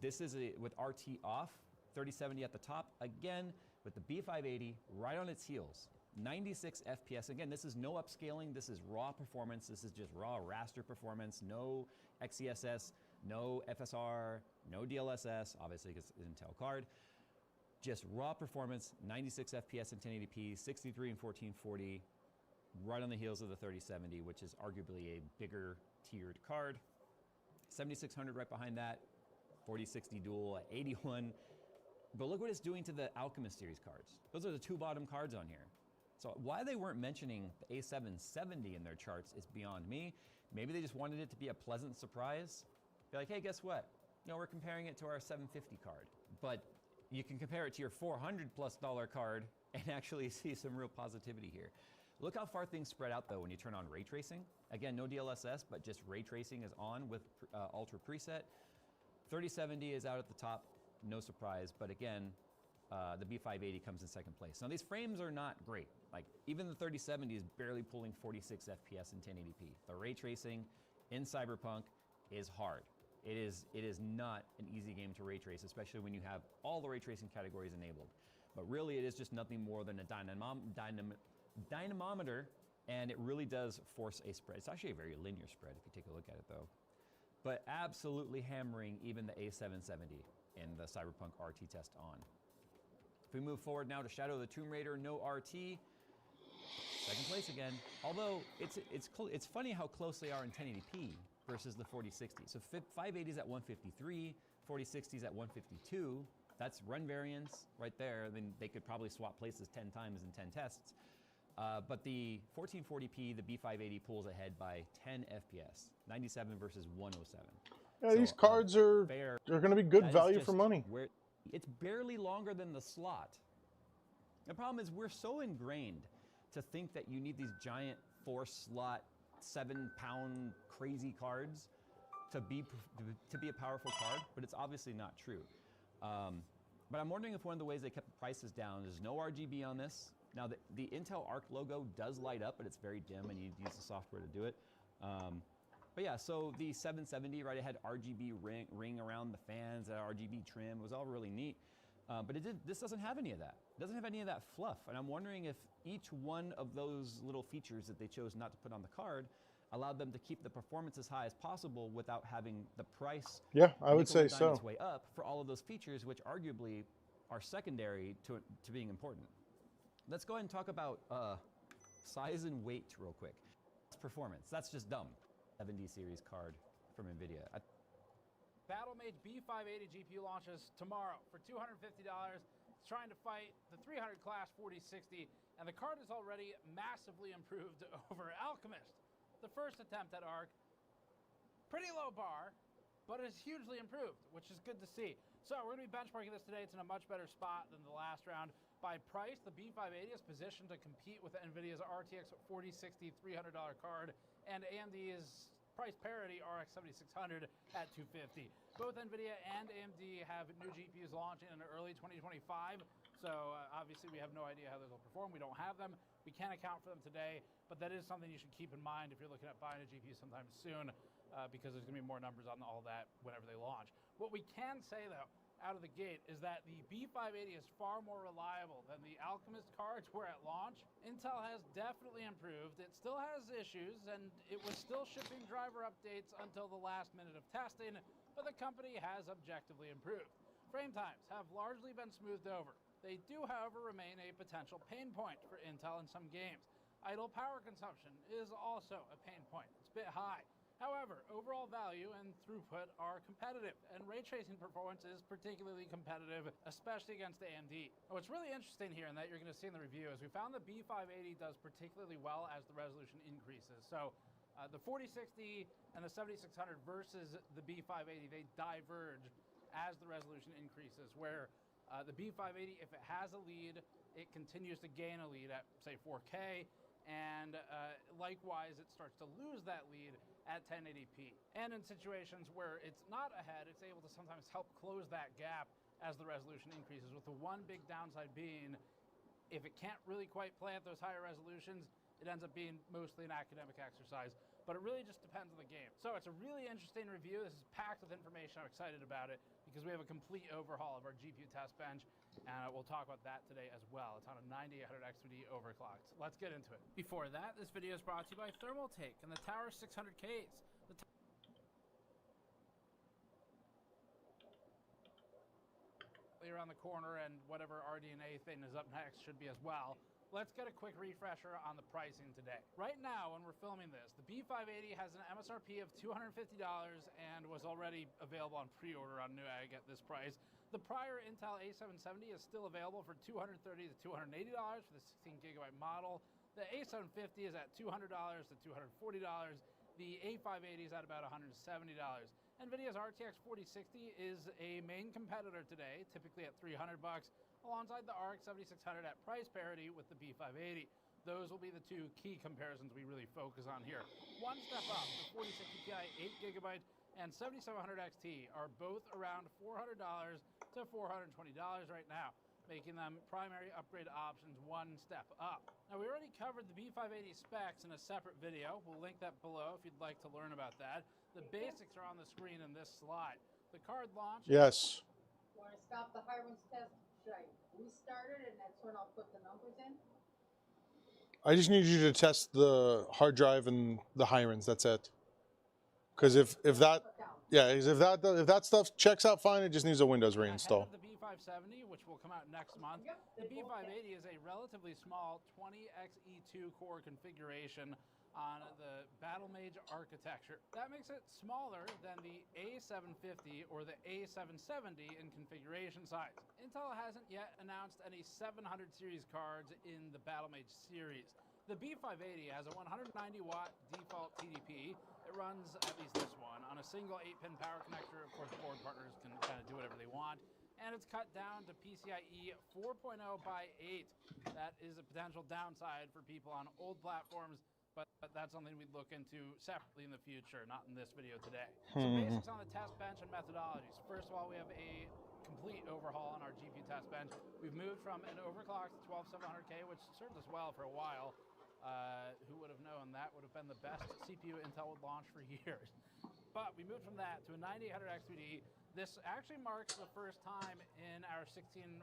this is with RT off, 3070 at the top, again, with the B580 right on its heels. 96 FPS. Again, this is no upscaling. This is raw performance. This is just raw raster performance. No XeSS, no FSR, no DLSS, obviously because it's an Intel card. Just raw performance, 96 FPS and 1080p, 63 and 1440, right on the heels of the 3070, which is arguably a bigger tiered card. 7600 right behind that, 4060 dual at 81. But look what it's doing to the Alchemist series cards. Those are the two bottom cards on here. So why they weren't mentioning the A770 in their charts is beyond me. Maybe they just wanted it to be a pleasant surprise. Be like, hey, guess what? No, we're comparing it to our 750 card. But you can compare it to your $400+ card and actually see some real positivity here. Look how far things spread out though when you turn on ray tracing. Again, no DLSS, but just ray tracing is on with Ultra preset. 3070 is out at the top, no surprise, but again, the B580 comes in second place. Now these frames are not great. Like even the 3070 is barely pulling 46 FPS and 1080p. The ray tracing in Cyberpunk is hard. It is not an easy game to ray trace, especially when you have all the ray tracing categories enabled. But really it is just nothing more than a dynamometer, and it really does force a spread. It's actually a very linear spread if you take a look at it though. But absolutely hammering even the A770 in the Cyberpunk RT test on. If we move forward now to Shadow of the Tomb Raider, no RT, second place again. Although it's funny how close they are in 1080p versus the 4060. So 580's at 153, 4060's at 152. That's run variance right there. I mean, they could probably swap places 10 times in 10 tests. But the 1440p, the B580 pulls ahead by 10 FPS, 97 versus 107. Yeah, so, these cards are going to be good value for money. It's barely longer than the slot. The problem is we're so ingrained to think that you need these giant 4-slot, 7-pound crazy cards to be a powerful card, but it's obviously not true. But I'm wondering if one of the ways they kept the prices down is no RGB on this. Now the Intel Arc logo does light up, but it's very dim and you need to use the software to do it. But yeah, so the 770, right, it had RGB ring around the fans, RGB trim. It was all really neat. But this doesn't have any of that. It doesn't have any of that fluff. And I'm wondering if each one of those little features that they chose not to put on the card allowed them to keep the performance as high as possible without having the price I would say so. its way up for all of those features, which arguably are secondary to being important. Let's go ahead and talk about size and weight real quick. Performance, that's just dumb. 70 series card from NVIDIA. Battlemage B580 GPU launches tomorrow for $250. It's trying to fight the 300 class 4060, and the card is already massively improved over Alchemist. The first attempt at Arc, pretty low bar, but it's hugely improved, which is good to see. So we're going to be benchmarking this today. It's in a much better spot than the last round. By price, the B580 is positioned to compete with NVIDIA's RTX 4060 $300 card and AMD's price parity RX 7600 at $250. Both NVIDIA and AMD have new GPUs launching in early 2025, so obviously we have no idea how those will perform. We don't have them. We can't account for them today, but that is something you should keep in mind if you're looking at buying a GPU sometime soon, because there's going to be more numbers on all that whenever they launch. What we can say, though, out of the gate is that the B580 is far more reliable than the Alchemist cards were at launch. Intel has definitely improved. It still has issues, and it was still shipping driver updates until the last minute of testing, but the company has objectively improved. Frame times have largely been smoothed over. They do, however, remain a potential pain point for Intel in some games. Idle power consumption is also a pain point. It's a bit high. However, overall value and throughput are competitive, and ray tracing performance is particularly competitive, especially against AMD. What's really interesting here, and that you're going to see in the review, is we found the B580 does particularly well as the resolution increases. So the 4060 and the 7600 versus the B580, they diverge as the resolution increases, where the B580, if it has a lead, it continues to gain a lead at, say, 4K, and likewise, it starts to lose that lead at 1080p. And in situations where it's not ahead, it's able to sometimes help close that gap as the resolution increases, with the one big downside being, if it can't really quite play at those higher resolutions, it ends up being mostly an academic exercise. But it really just depends on the game. So it's a really interesting review. This is packed with information. I'm excited about it because we have a complete overhaul of our GPU test bench, and we'll talk about that today as well. It's on a 9800 XPD overclocked. Let's get into it. Before that, this video is brought to you by Thermaltake and the Tower 600Ks. Around the corner, and whatever RDNA thing is up next should be as well. Let's get a quick refresher on the pricing today. Right now, when we're filming this, the B580 has an MSRP of $250 and was already available on pre-order on Newegg at this price. The prior Intel A770 is still available for $230 to $280 for the 16GB model. The A750 is at $200 to $240. The A580 is at about $170. NVIDIA's RTX 4060 is a main competitor today, typically at $300, alongside the RX 7600 at price parity with the B580. Those will be the two key comparisons we really focus on here. One step up, the 4060 Ti 8GB and 7700 XT are both around $400 to $420 right now, making them primary upgrade options one step up. Now, we already covered the B580 specs in a separate video. We'll link that below if you'd like to learn about that. The basics are on the screen in this slide. The card launch. Yes. You want to stop the Hiram's test? Should I restart it and that's when I'll put the numbers in? I just need you to test the hard drive and the Hirons. That's it. Because if that stuff checks out fine, it just needs a Windows reinstall. The B570, which will come out next month. The B580 is a relatively small 20xe2 core configuration on the Battlemage architecture. That makes it smaller than the A750 or the A770 in configuration size. Intel hasn't yet announced any 700 series cards in the Battlemage series. The B580 has a 190-watt default TDP. It runs, at least this one, on a single 8-pin power connector. Of course, board partners can kind of do whatever they want. And it's cut down to PCIe 4.0 by 8. That is a potential downside for people on old platforms but that's something we'd look into separately in the future, not in this video today. So basics on the test bench and methodologies. First of all, we have a complete overhaul on our GPU test bench. We've moved from an overclocked 12700K, which served us well for a while. Who would have known that would have been the best CPU Intel would launch for years. But we moved from that to a 9800X3D. This actually marks the first time in our 16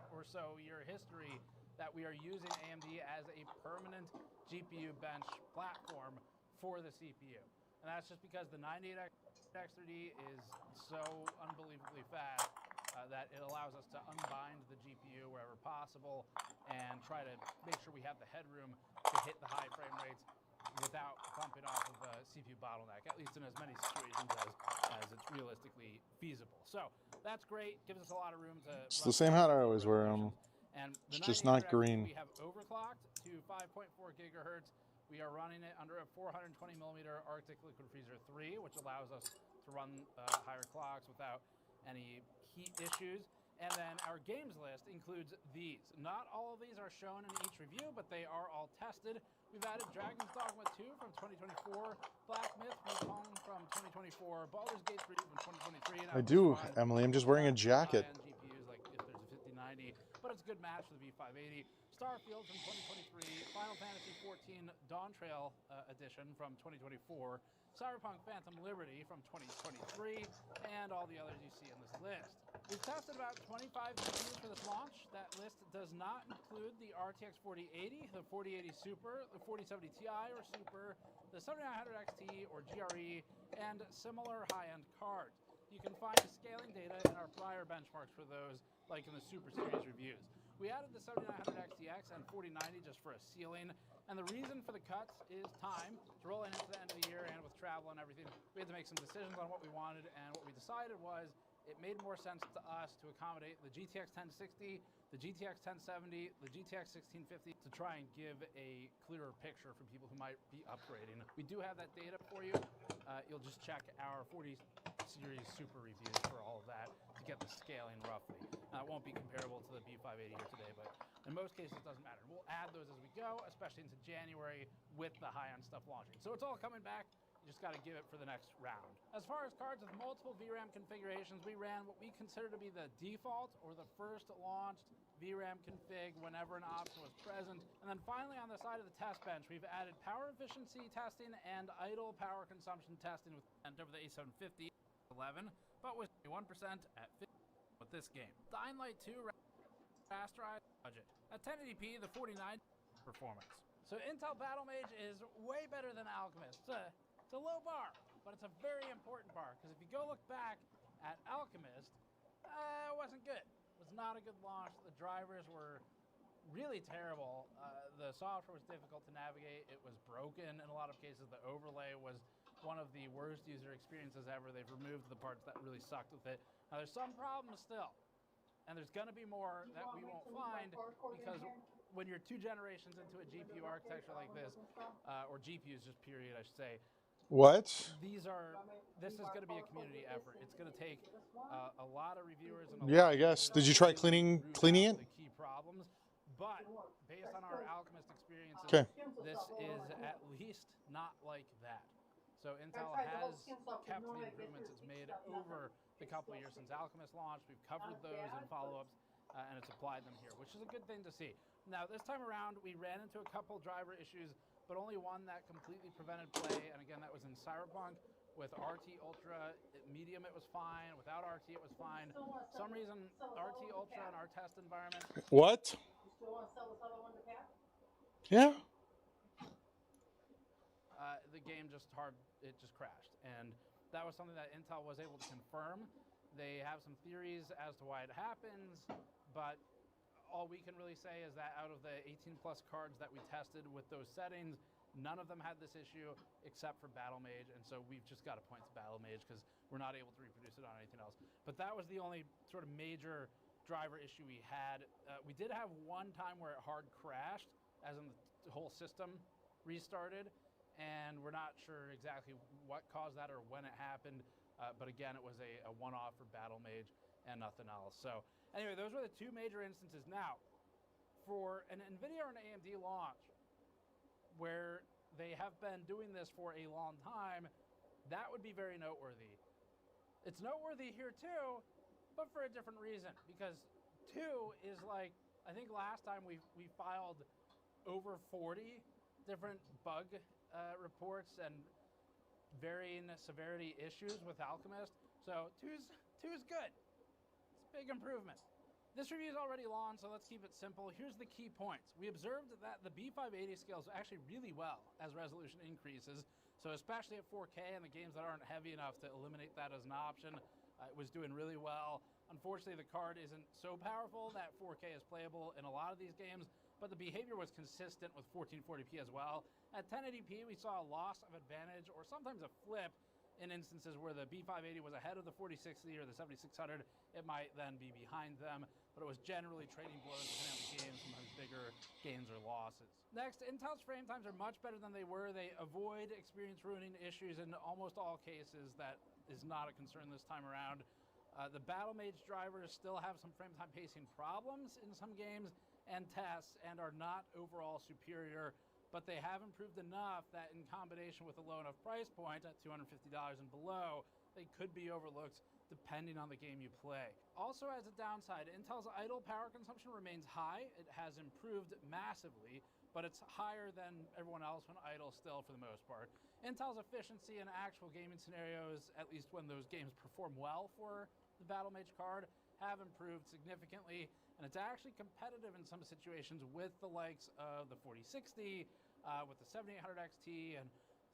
or so year history that we are using AMD as a permanent GPU bench platform for the CPU. And that's just because the 98X3D is so unbelievably fast that it allows us to unbind the GPU wherever possible and try to make sure we have the headroom to hit the high frame rates without bumping off of a CPU bottleneck, at least in as many situations as it's realistically feasible. So that's great, gives us a lot of room to... It's the same hat I always wear. And It's just not green. We have overclocked to 5.4 gigahertz. We are running it under a 420 millimeter Arctic Liquid Freezer 3, which allows us to run higher clocks without any heat issues. And then our games list includes these. Not all of these are shown in each review, but they are all tested. We've added Dragon's Dogma 2 from 2024, Black Myth Wukong from 2024, Baldur's Gate 3 from 2023. And I do, Emily. I'm just wearing a jacket. GPUs, like if there's a 5090, but it's a good match for the V580. Starfield from 2023, Final Fantasy XIV Dawn Trail Edition from 2024, Cyberpunk Phantom Liberty from 2023, and all the others you see in this list. We've tested about 25 GPUs for this launch. That list does not include the RTX 4080, the 4080 Super, the 4070 Ti or Super, the 7900 XT or GRE, and similar high-end cards. You can find the scaling data in our prior benchmarks for those, like in the Super Series reviews. We added the 7900 XTX and 4090 just for a ceiling, and the reason for the cuts is time. It's rolling into the end of the year, and with travel and everything, we had to make some decisions on what we wanted, and what we decided was it made more sense to us to accommodate the GTX 1060, the GTX 1070, the GTX 1650 to try and give a clearer picture for people who might be upgrading. We do have that data for you. You'll just check our 40 series Super reviews for all of that to get the scaling roughly. It won't be comparable to the B580 here today, but in most cases it doesn't matter. We'll add those as we go, especially into January with the high-end stuff launching. So it's all coming back. You just got to give it for the next round. As far as cards with multiple VRAM configurations, we ran what we consider to be the default or the first launched VRAM config whenever an option was present. And then finally on the side of the test bench, we've added power efficiency testing and idle power consumption testing over the A750 11, but with 1% at 50 with this game. Dying Light 2 rasterized budget. At 1080p, the 49 performance. So Intel Battle Mage is way better than Alchemist. It's a low bar, but it's a very important bar, because if you go look back at Alchemist, it wasn't good. It was not a good launch. The drivers were really terrible. The software was difficult to navigate. It was broken in a lot of cases. The overlay was one of the worst user experiences ever. They've removed the parts that really sucked with it. Now there's some problems still, and there's going to be more that we won't find, because when you're 2 generations into a GPU architecture like this, or GPUs just period, I should say, what? This is going to be a community effort. It's going to take a lot of reviewers and Yeah, I guess. Did you try cleaning it? The key problems, but based on our Alchemist experiences, this is at least not like that. So Intel has kept the improvements it's made over the couple of years since Alchemist launched. We've covered those in follow-ups, and it's applied them here, which is a good thing to see. Now, this time around, we ran into a couple driver issues, but only one that completely prevented play, and again, that was in Cyberpunk. With RT Ultra, medium it was fine. Without RT it was fine. For some reason, RT Ultra in our test environment... What? You still want to sell this other one to Pat? Yeah. The game just crashed, and that was something that Intel was able to confirm. They have some theories as to why it happens, but all we can really say is that out of the 18 plus cards that we tested with those settings, none of them had this issue except for Battle Mage, and so we've just got to point to Battle Mage because we're not able to reproduce it on anything else. But that was the only sort of major driver issue we had. We did have one time where it hard crashed, as in the whole system restarted, and we're not sure exactly what caused that or when it happened, but again, it was a one-off for Battle Mage and nothing else. So anyway, those were the 2 major instances. Now, for an NVIDIA or an AMD launch, where they have been doing this for a long time, that would be very noteworthy. It's noteworthy here too, but for a different reason, because 2 is like, I think last time we filed over 40 different bug reports and varying severity issues with Alchemist. So 2's good. It's a big improvement. This review is already long, so let's keep it simple. Here's the key points. We observed that the B580 scales actually really well as resolution increases. So especially at 4K and the games that aren't heavy enough to eliminate that as an option, it was doing really well. Unfortunately, the card isn't so powerful that 4K is playable in a lot of these games, but the behavior was consistent with 1440p as well. At 1080p, we saw a loss of advantage or sometimes a flip in instances where the B580 was ahead of the 4060 or the 7600. It might then be behind them, but it was generally trading blows depending on the game, sometimes bigger gains or losses. Next, Intel's frame times are much better than they were. They avoid experience ruining issues in almost all cases. That is not a concern this time around. The Battle Mage drivers still have some frame time pacing problems in some games and tests and are not overall superior, but they have improved enough that in combination with a low enough price point at $250 and below, they could be overlooked depending on the game you play. Also, as a downside, Intel's idle power consumption remains high. It has improved massively, but it's higher than everyone else when idle still for the most part. Intel's efficiency in actual gaming scenarios, at least when those games perform well for the Battle Mage card, have improved significantly, and it's actually competitive in some situations with the likes of the 4060, with the 7800 XT, and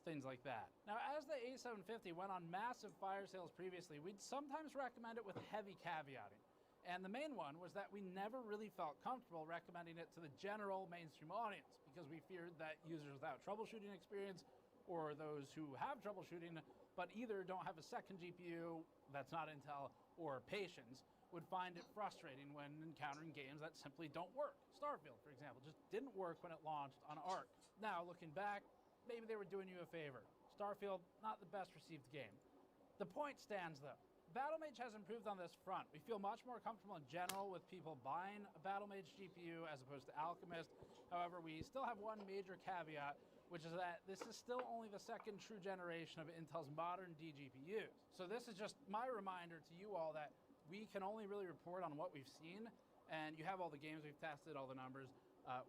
things like that. Now, as the A750 went on massive fire sales previously, we'd sometimes recommend it with heavy caveating. And the main one was that we never really felt comfortable recommending it to the general mainstream audience because we feared that users without troubleshooting experience or those who have troubleshooting but either don't have a second GPU that's not Intel or patience would find it frustrating when encountering games that simply don't work. Starfield, for example, just didn't work when it launched on ARC. Now, looking back, maybe they were doing you a favor. Starfield, not the best received game. The point stands though. Battle Mage has improved on this front. We feel much more comfortable in general with people buying a Battle Mage GPU as opposed to Alchemist. However, we still have one major caveat, which is that this is still only the second true generation of Intel's modern DGPUs. So this is just my reminder to you all that we can only really report on what we've seen, and you have all the games we've tested, all the numbers.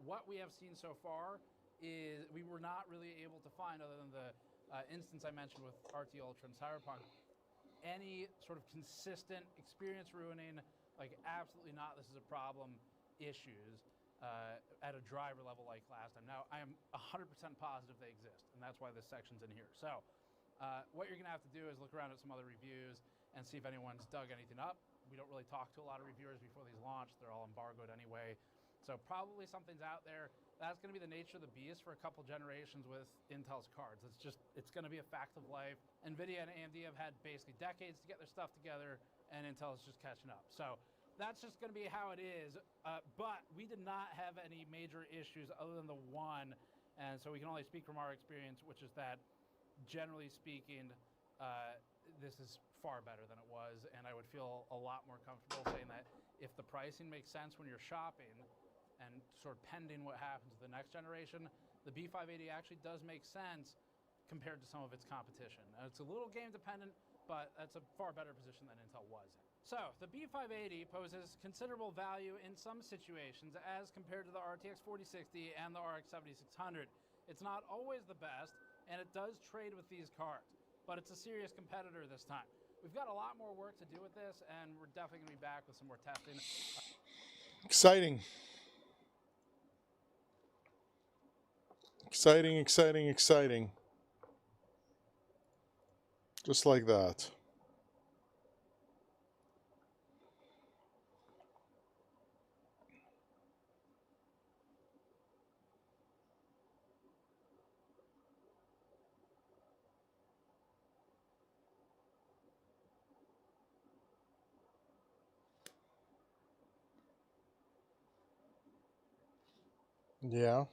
What we have seen so far is we were not really able to find, other than the instance I mentioned with RT Ultra and Cyberpunk, any sort of consistent experience ruining, like absolutely not, this is a problem, issues at a driver level like last time. Now, I am 100% positive they exist, and that's why this section's in here. So what you're gonna have to do is look around at some other reviews and see if anyone's dug anything up. We don't really talk to a lot of reviewers before these launch. They're all embargoed anyway. So probably something's out there. That's gonna be the nature of the beast for a couple generations with Intel's cards. It's gonna be a fact of life. NVIDIA and AMD have had basically decades to get their stuff together, and Intel is just catching up. So that's just gonna be how it is. But we did not have any major issues other than the one, and so we can only speak from our experience, which is that generally speaking, this is far better than it was, and I would feel a lot more comfortable saying that if the pricing makes sense when you're shopping and sort of pending what happens with the next generation, the B580 actually does make sense compared to some of its competition. It's a little game dependent, but that's a far better position than Intel was in. So the B580 poses considerable value in some situations as compared to the RTX 4060 and the RX 7600. It's not always the best, and it does trade with these cards, but it's a serious competitor this time. We've got a lot more work to do with this, and we're definitely going to be back with some more testing. Exciting. Exciting, exciting, exciting. Just like that. Yeah.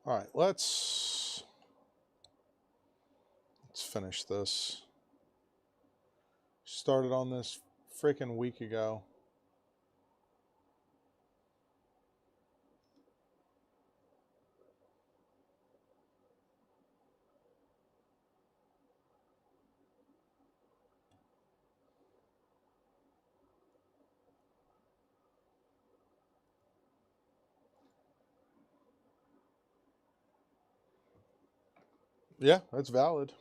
All right, let's finish this. Started on this freaking week ago. Yeah, that's valid.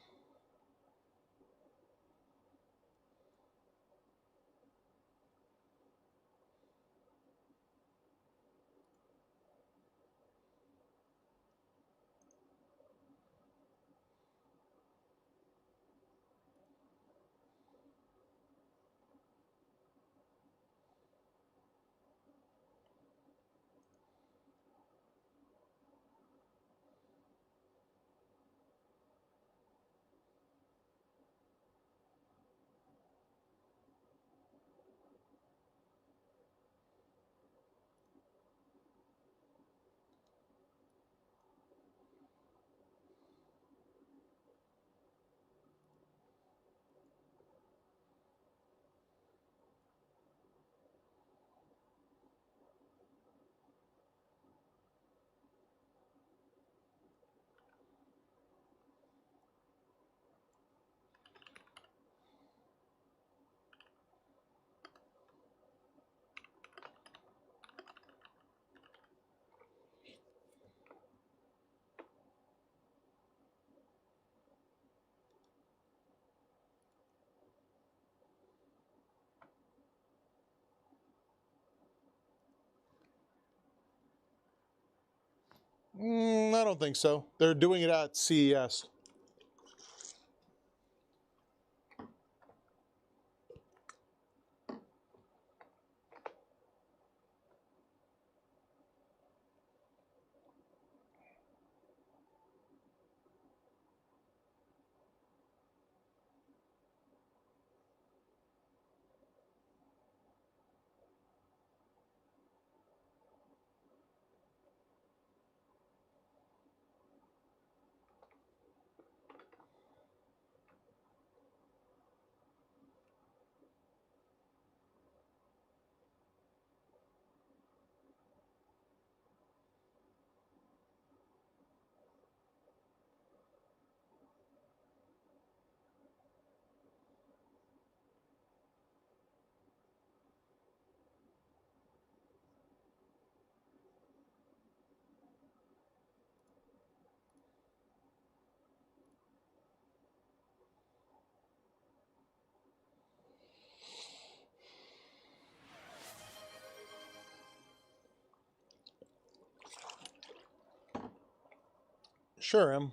I don't think so. They're doing it at CES. Sure am.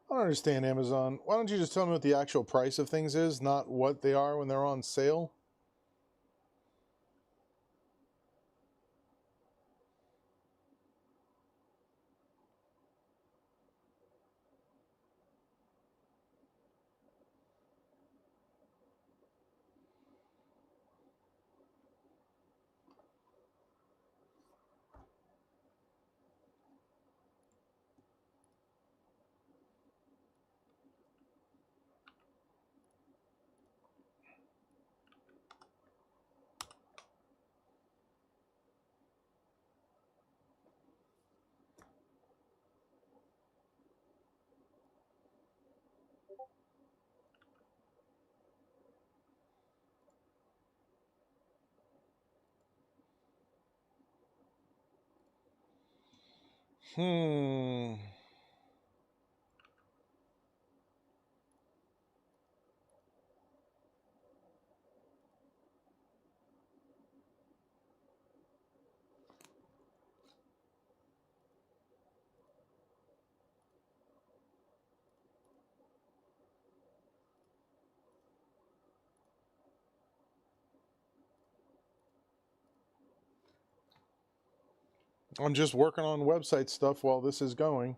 I don't understand Amazon. Why don't you just tell me what the actual price of things is, not what they are when they're on sale? I'm just working on website stuff while this is going.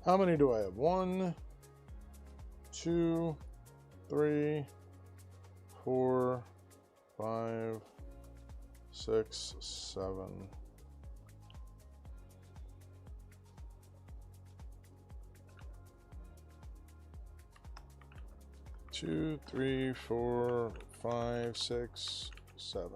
How many do I have? 1, 2, 3, 4, 5, 6, 7. Two, 3, 4, 5, 6, 7.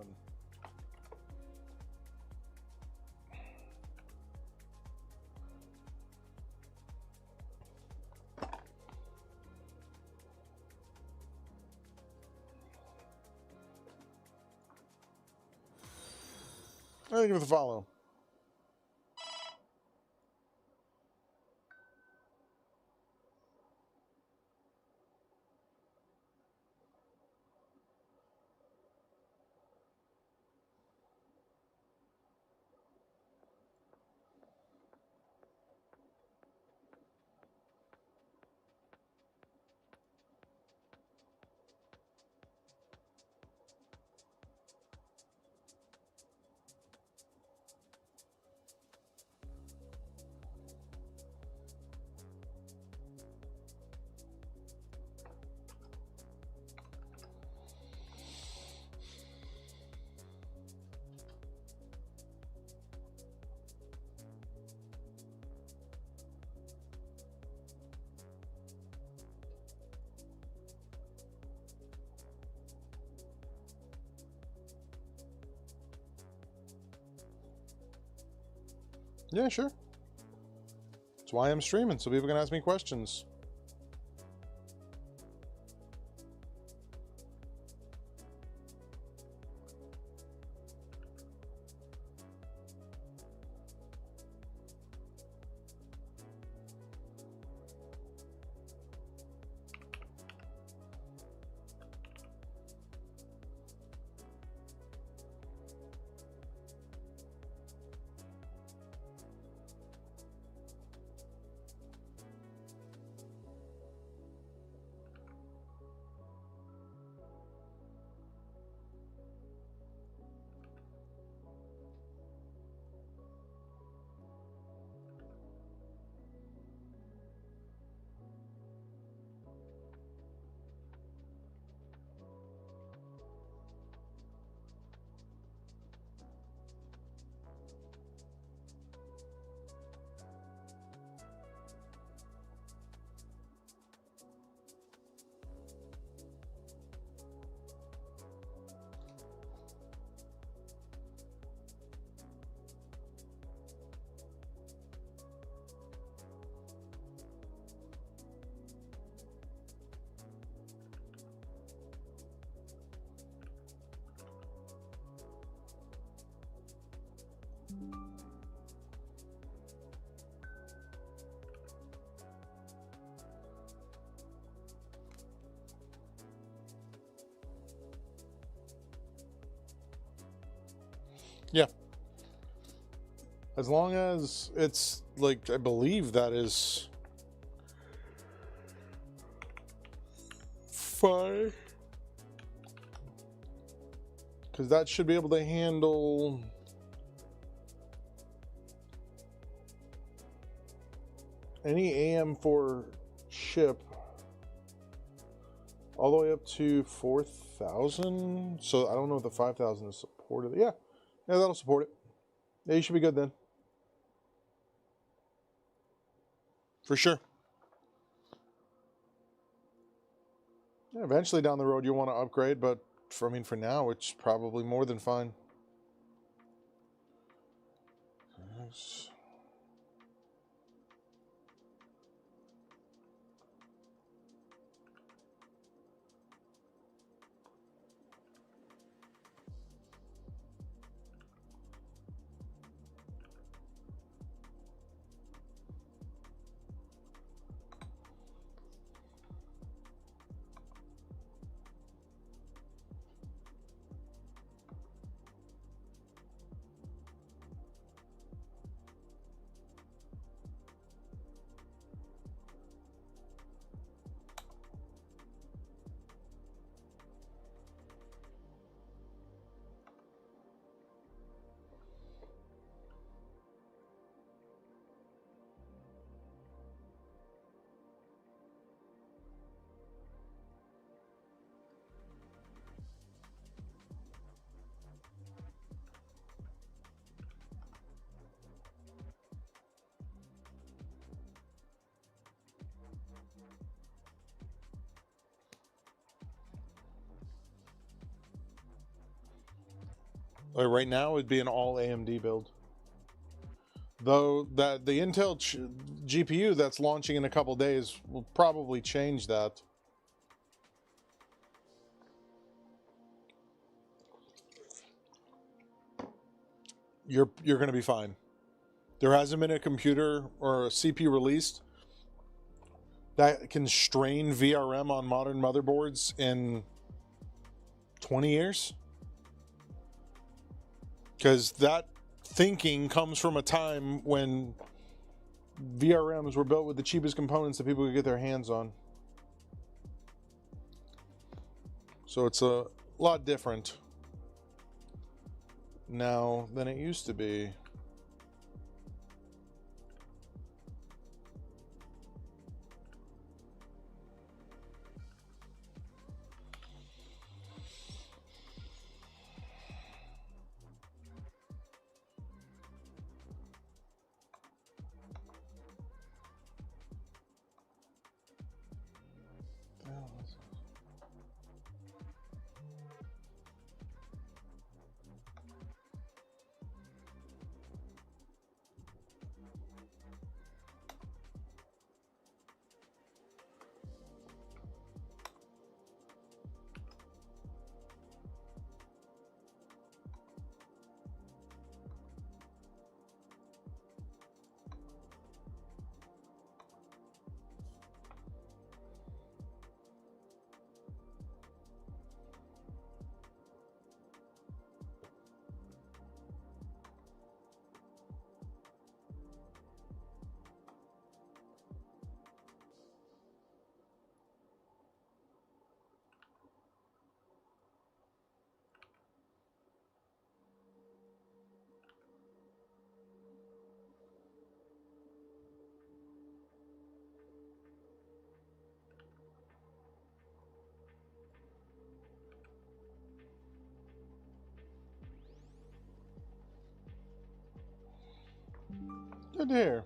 I think with the follow. Yeah, sure. That's why I'm streaming, so people can ask me questions. Yeah. As long as it's like, I believe that is fine. Because that should be able to handle any AM4 chip all the way up to 4,000. So I don't know if the 5,000 is supported. Yeah, that'll support it. Yeah, you should be good then. For sure. Yeah, eventually down the road you'll want to upgrade, but for now it's probably more than fine. Nice. Right now it'd be an all AMD build. Though that the Intel GPU that's launching in a couple days will probably change that. You're going to be fine. There hasn't been a computer or a CPU released that can strain VRM on modern motherboards in 20 years. Because that thinking comes from a time when VRMs were built with the cheapest components that people could get their hands on. So it's a lot different now than it used to be. Good to hear.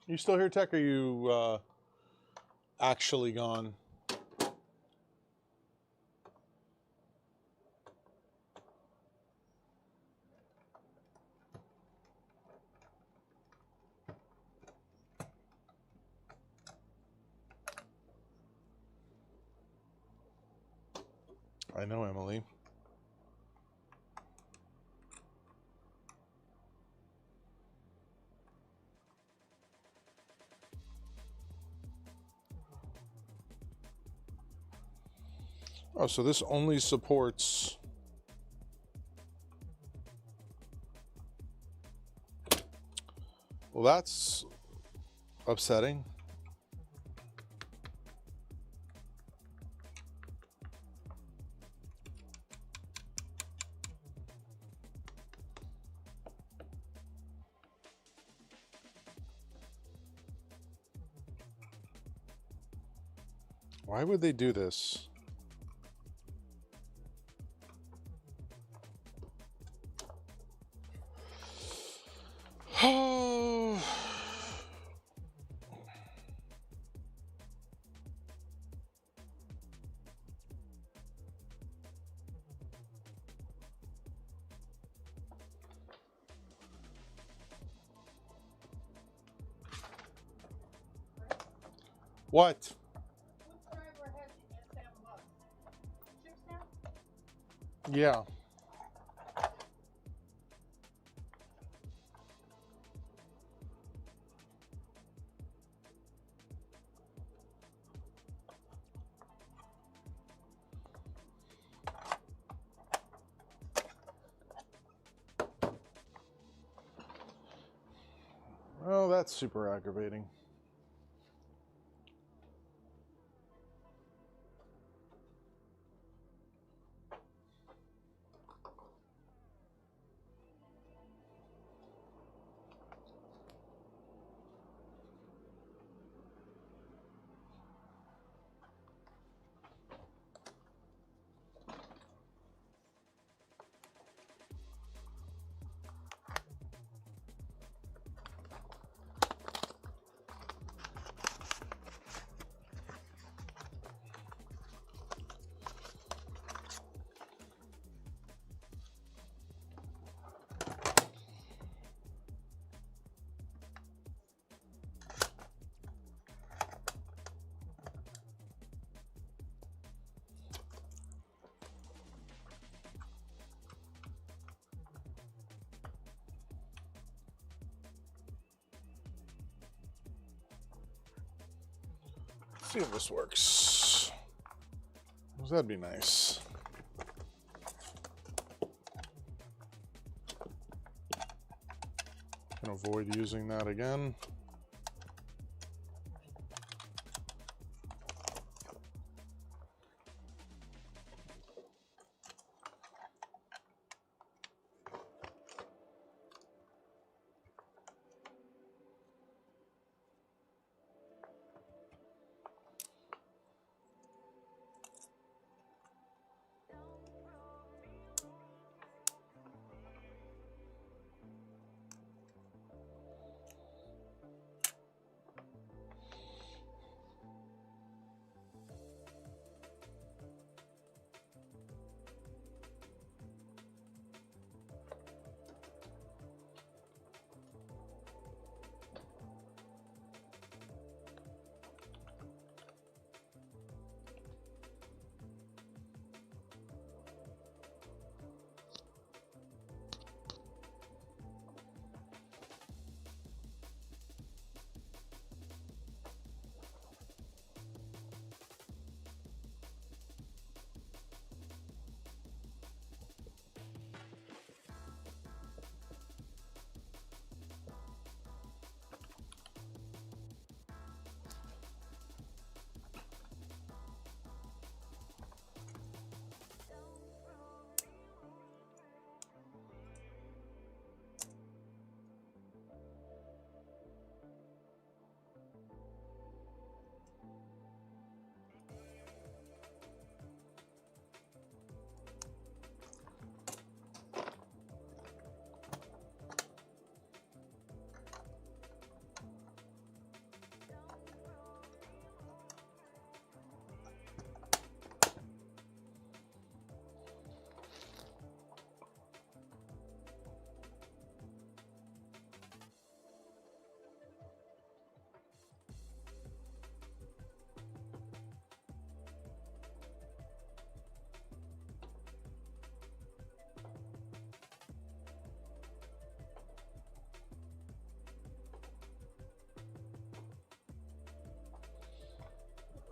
You still here, Tech? Or are you actually gone? I know, Emily. Oh, so this only supports... Well, that's upsetting. Why would they do this? Oh. What? Which driver has the SM bus? Ships now? Yeah. Oh, that's super aggravating. see if this works. That'd be nice. Can avoid using that again.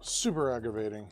Super aggravating.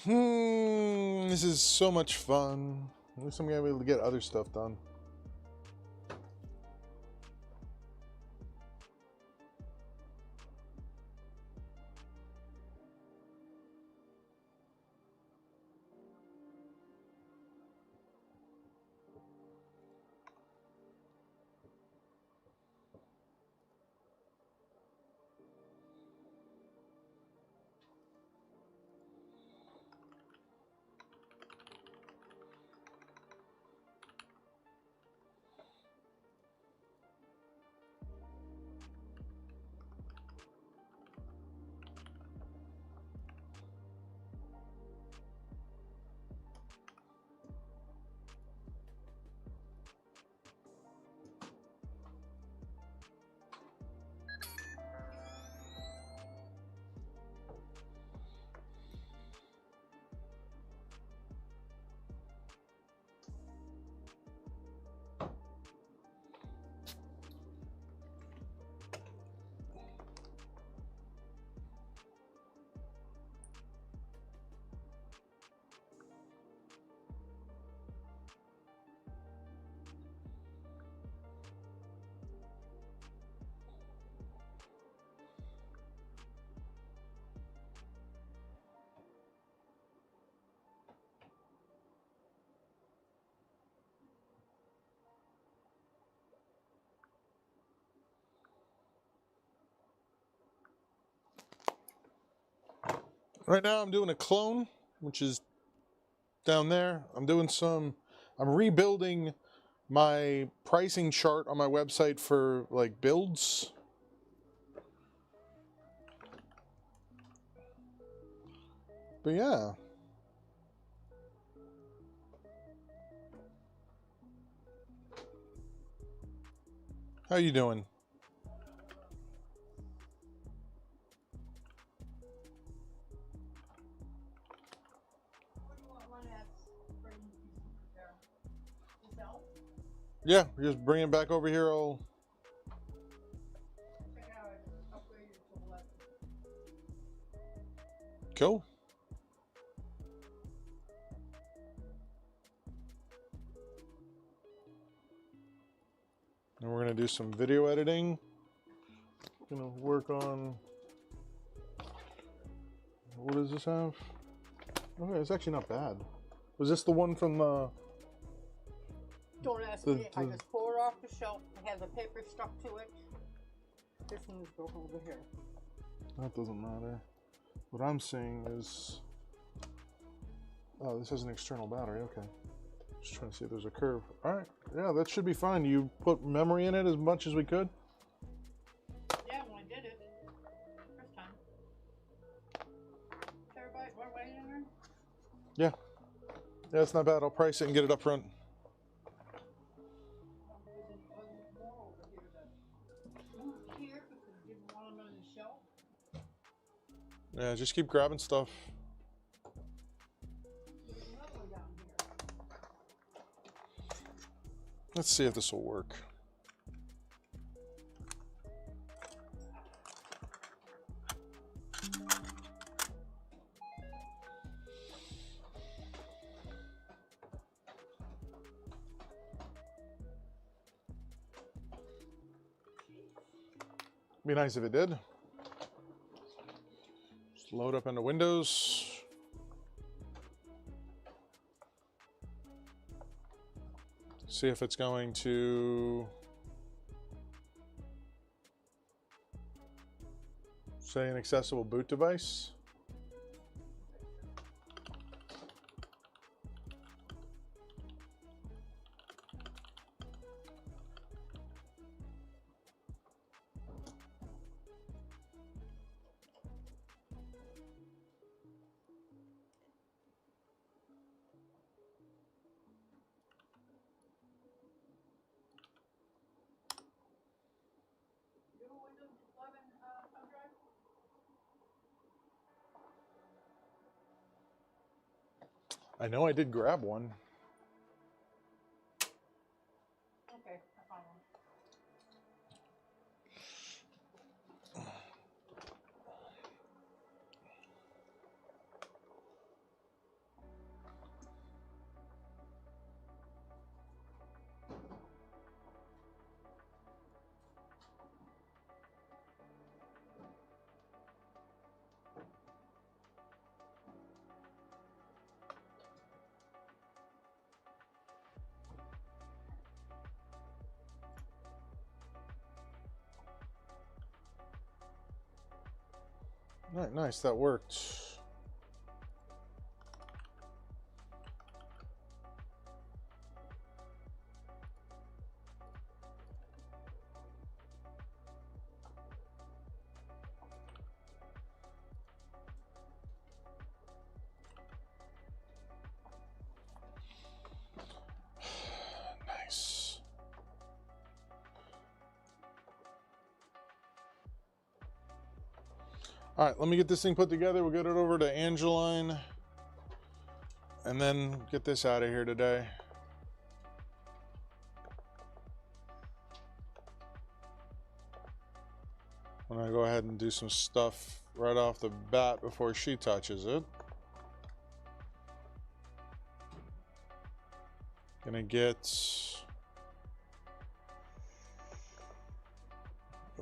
This is so much fun. At least I'm gonna be able to get other stuff done. Right now I'm doing a clone, which is down there. I'm rebuilding my pricing chart on my website for like builds. But yeah. How you doing? Yeah, just bring it back over here. Cool. And we're gonna do some video editing. Gonna work on. What does this have? Okay, it's actually not bad. Was this the one from the? Don't ask me. I just pulled it off the shelf. It has a paper stuck to it. This one's broken over here. That doesn't matter. What I'm seeing is... Oh, this has an external battery. Okay. Just trying to see if there's a curve. Alright. Yeah, that should be fine. You put memory in it as much as we could? Yeah, when I did it. First time. Terabyte, what way in there? Yeah. Yeah, it's not bad. I'll price it and get it up front. Yeah, just keep grabbing stuff. Let's see if this will work. Be nice if it did. Just load up into Windows. See if it's going to say an accessible boot device. I know I did grab one. Okay, I found one. Alright, nice, that worked. Nice. All right, let me get this thing put together. We'll get it over to Angeline and then get this out of here today. I'm gonna go ahead and do some stuff right off the bat before she touches it. Gonna get,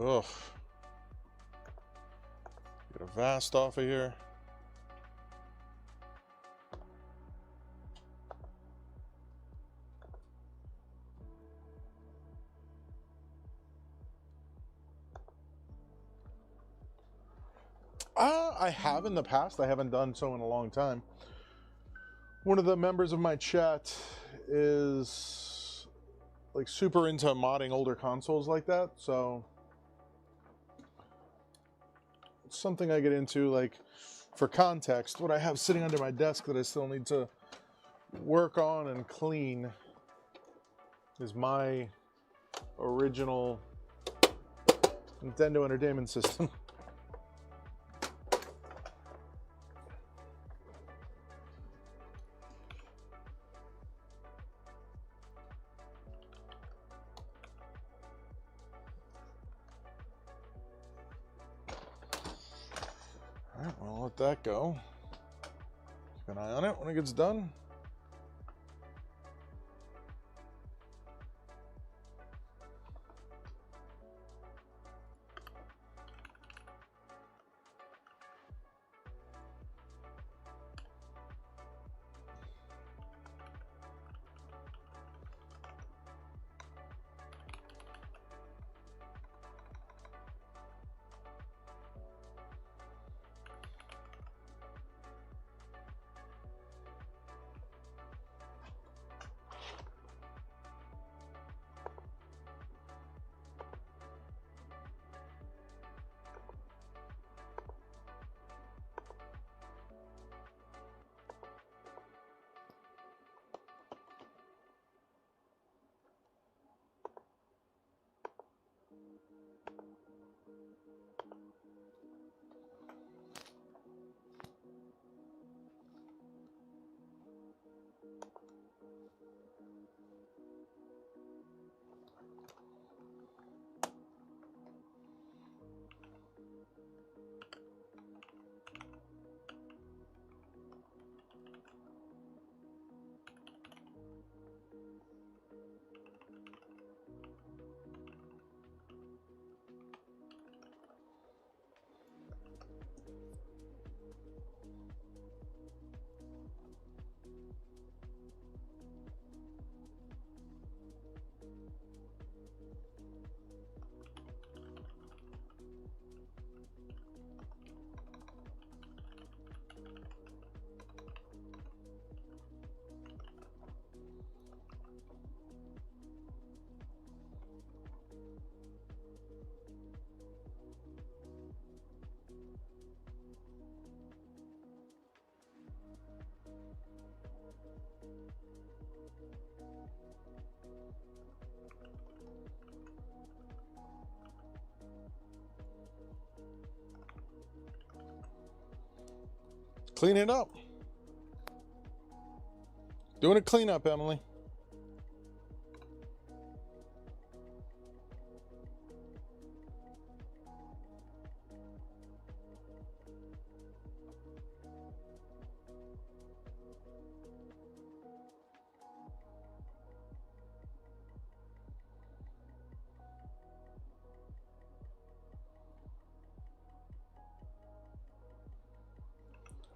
ugh. Get a vast off of here. I have in the past. I haven't done so in a long time. One of the members of my chat is like super into modding older consoles like that, so it's something I get into. Like, for context, what I have sitting under my desk that I still need to work on and clean is my original Nintendo Entertainment System. Alright, well, I'll let that go. Keep an eye on it when it gets done. Clean it up. Doing a cleanup, Emily.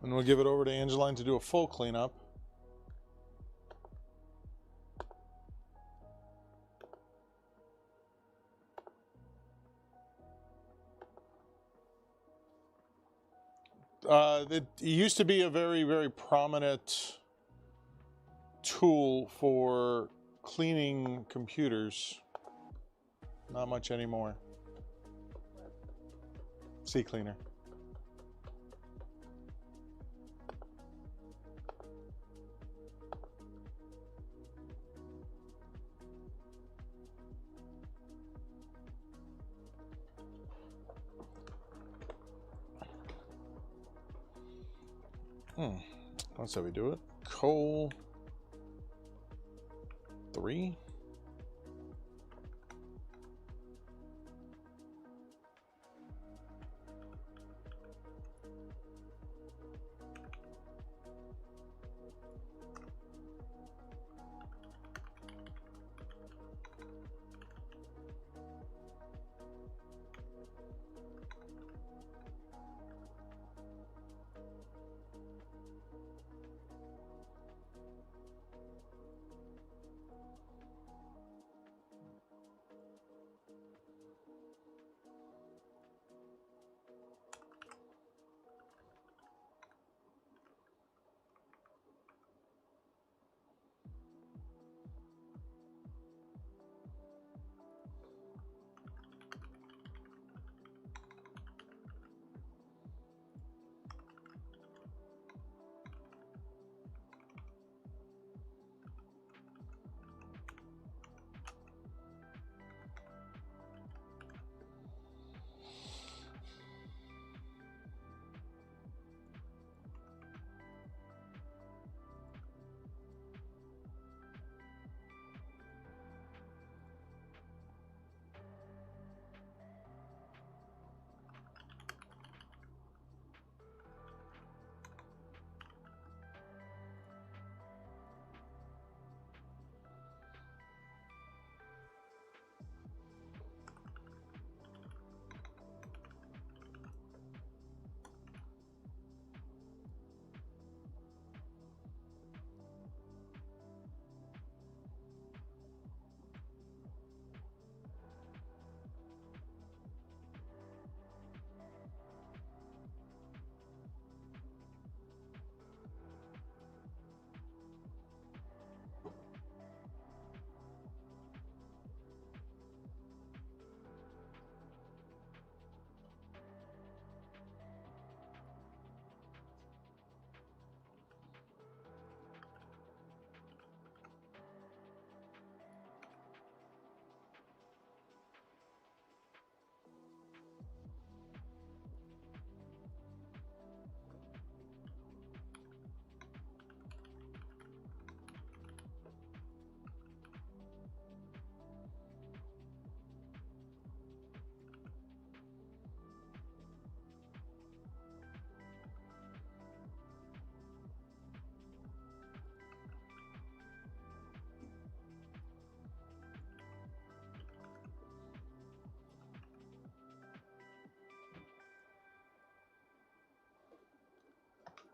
And we'll give it over to Angeline to do a full cleanup. It used to be a very, very prominent tool for cleaning computers. Not much anymore. CCleaner. That's how we do it. Coal 3.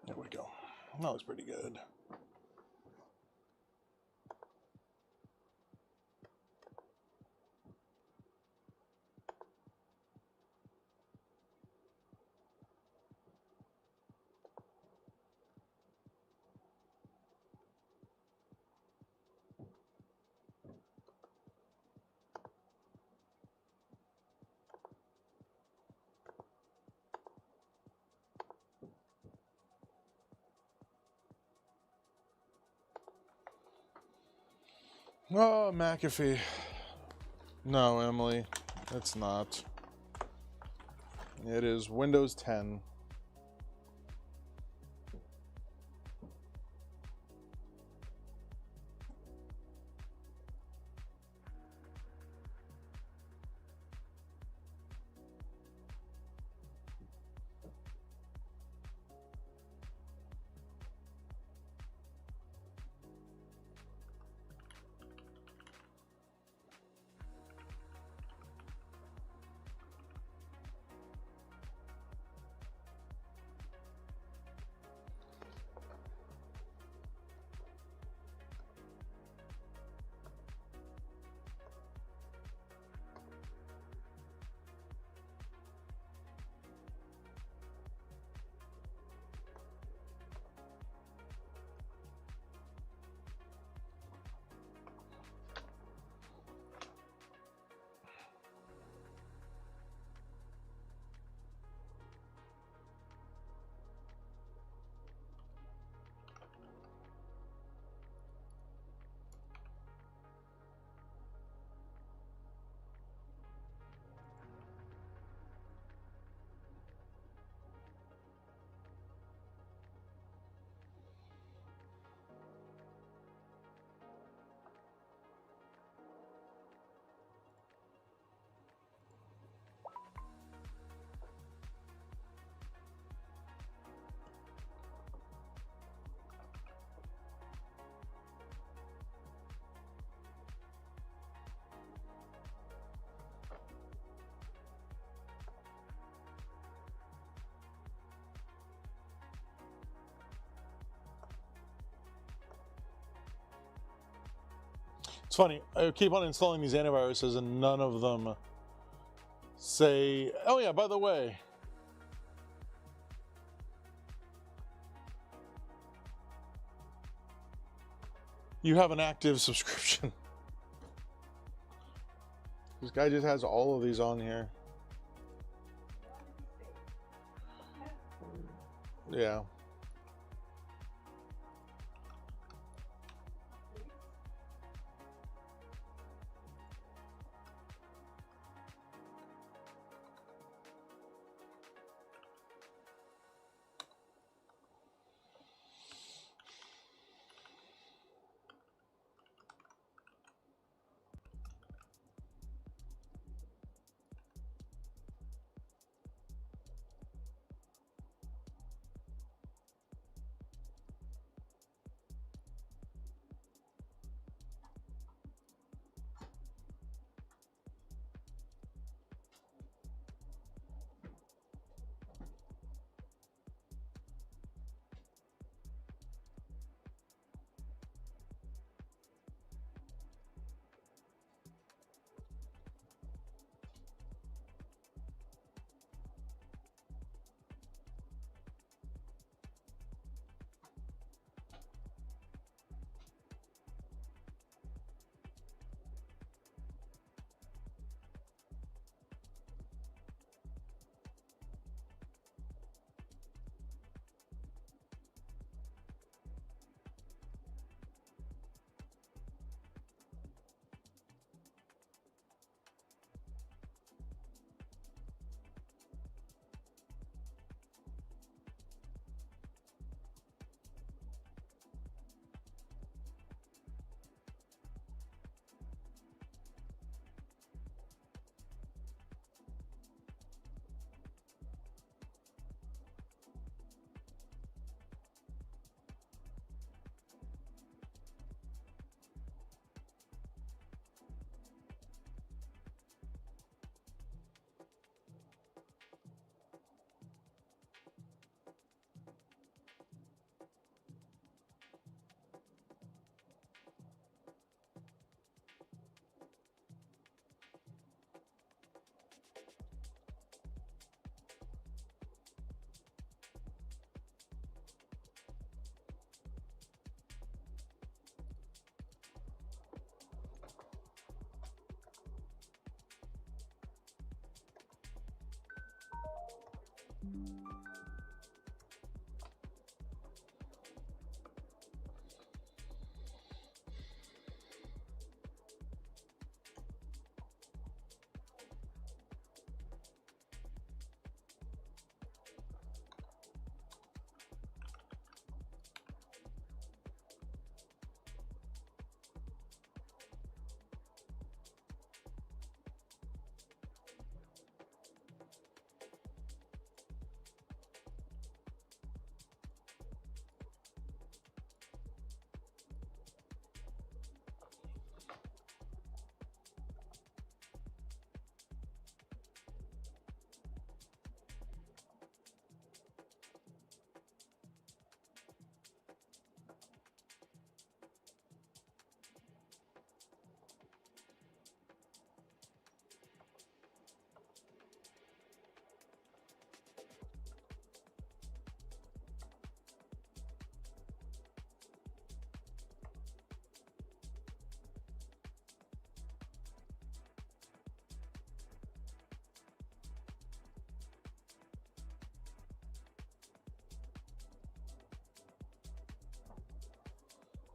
There we go. That was pretty good. Oh, McAfee. No, Emily, it's not. It is Windows 10. funny. I keep on installing these antiviruses and none of them say, oh yeah, by the way, you have an active subscription. This guy just has all of these on here. Yeah.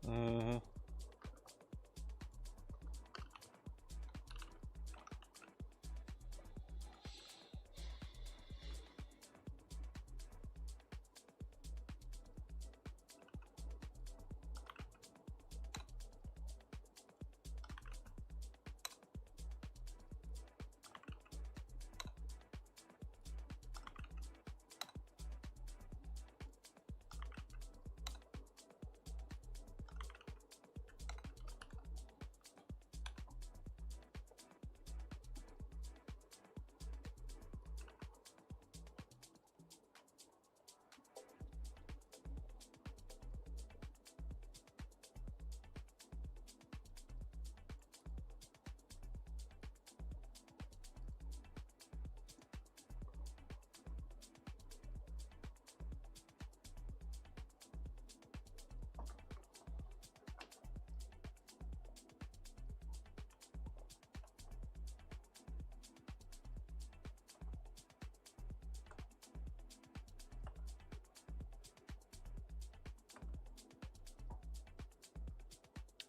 Mm-hmm.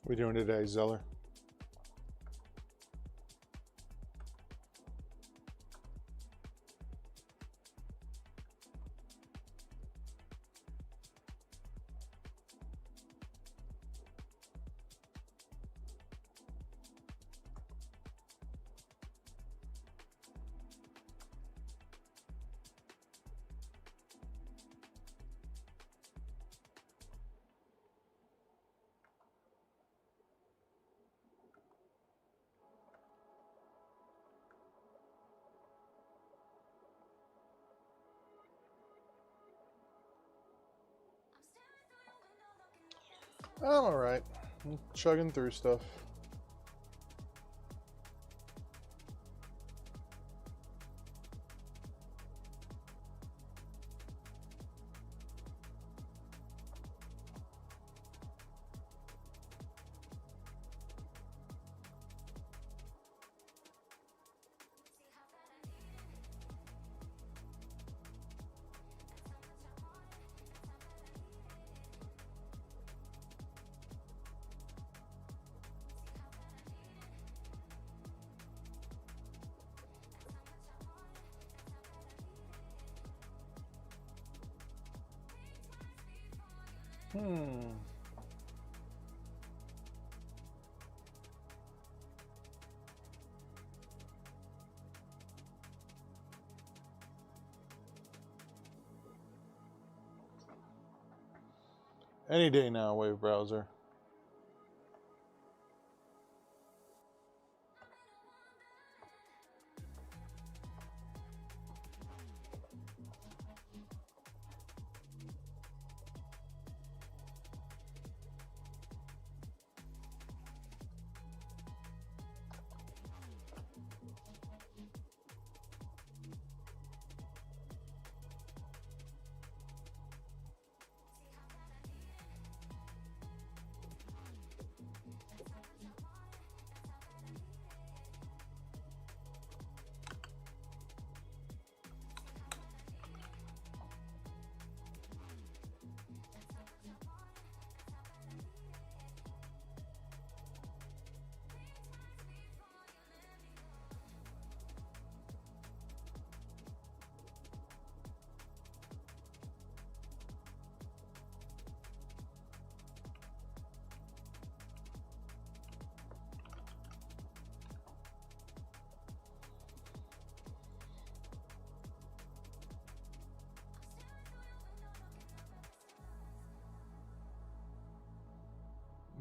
What are we doing today, Zeller? I'm alright. I'm chugging through stuff. Any day now, Wave Browser.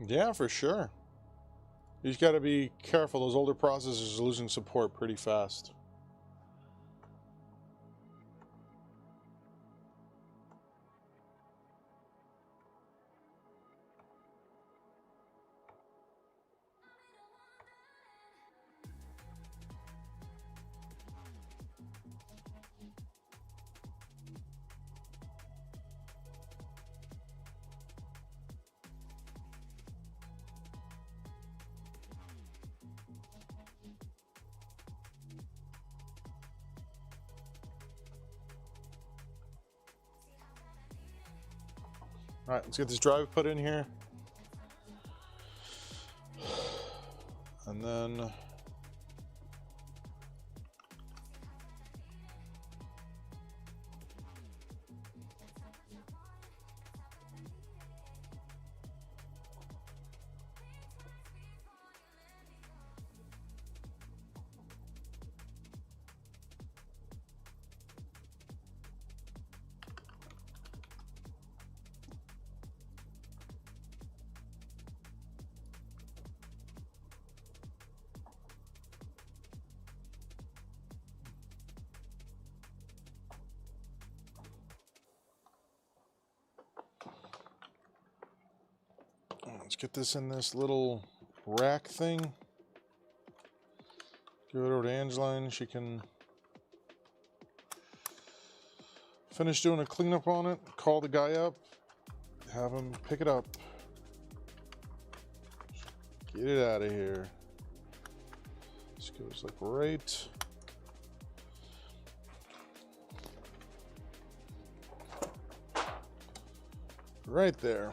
Yeah, for sure. You just got to be careful. Those older processors are losing support pretty fast. All right, let's get this drive put in here. And then let's get this in this little rack thing. Give it over to Angeline. She can finish doing a cleanup on it. Call the guy up. Have him pick it up. Get it out of here. This goes like right there.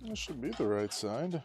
That should be the right side.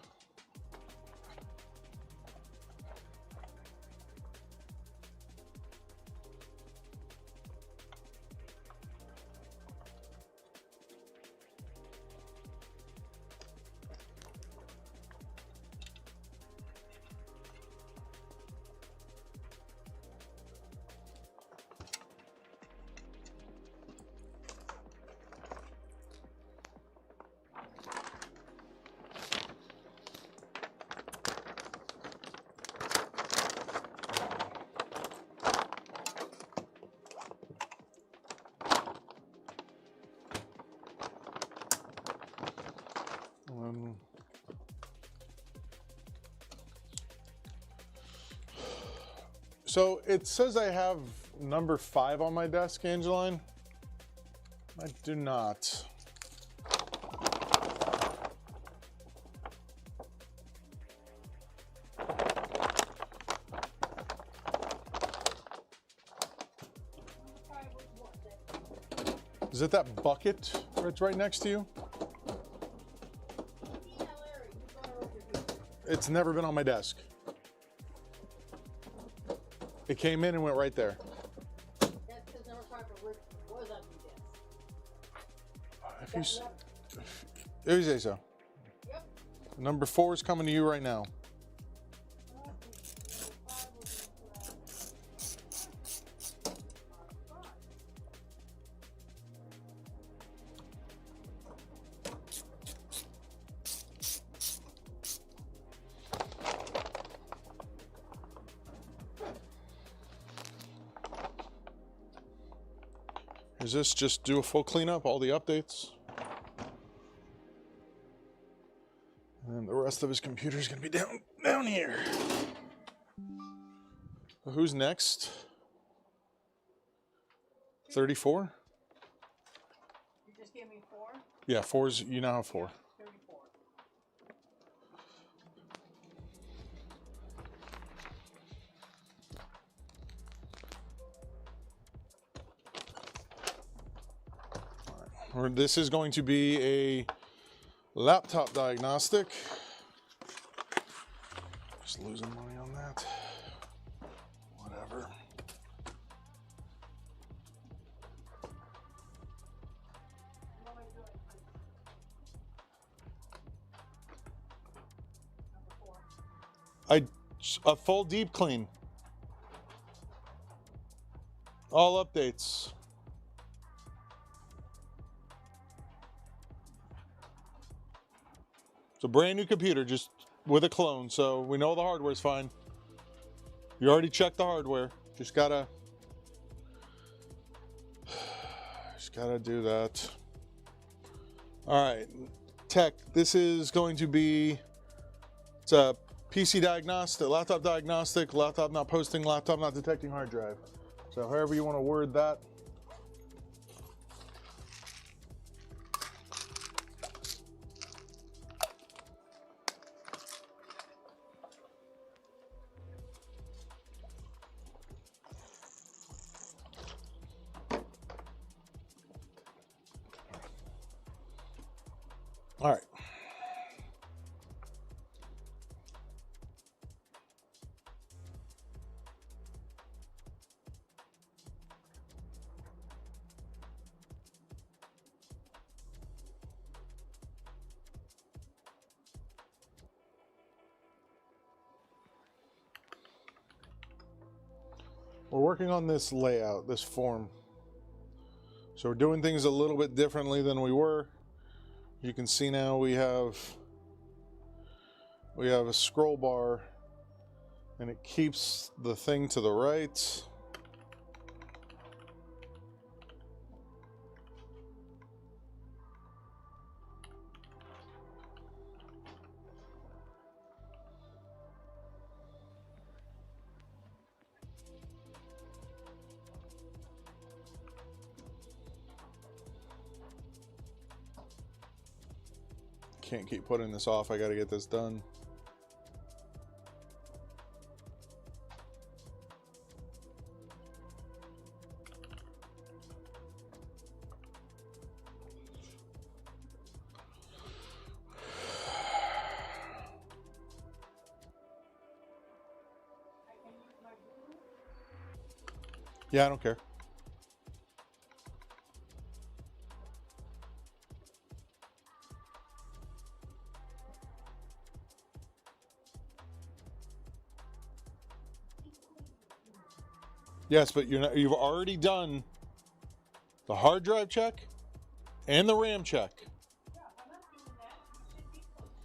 So it says I have number 5 on my desk, Angeline. I do not. Is it that bucket that's right next to you? It's never been on my desk. It came in and went right there. That's because number 5 was on your desk. If you say so. Yep. Number 4 is coming to you right now. Is this just do a full cleanup, all the updates? And then the rest of his computer is going to be down here. Who's next? 34? You just gave me 4? Yeah, 4's, you now have 4. 34. This is going to be a laptop diagnostic. Just losing money on that. Whatever. A full deep clean. All updates. It's a brand new computer, just with a clone, so we know the hardware's fine. You already checked the hardware. Just gotta do that. All right, tech. This is going to be. It's a PC diagnostic, laptop not posting, laptop not detecting hard drive. So however you want to word that. All right. We're working on this layout, this form. So we're doing things a little bit differently than we were. You can see now we have a scroll bar and it keeps the thing to the right. Can't keep putting this off. I got to get this done. Yeah, I don't care. Yes, but you've already done the hard drive check and the RAM check.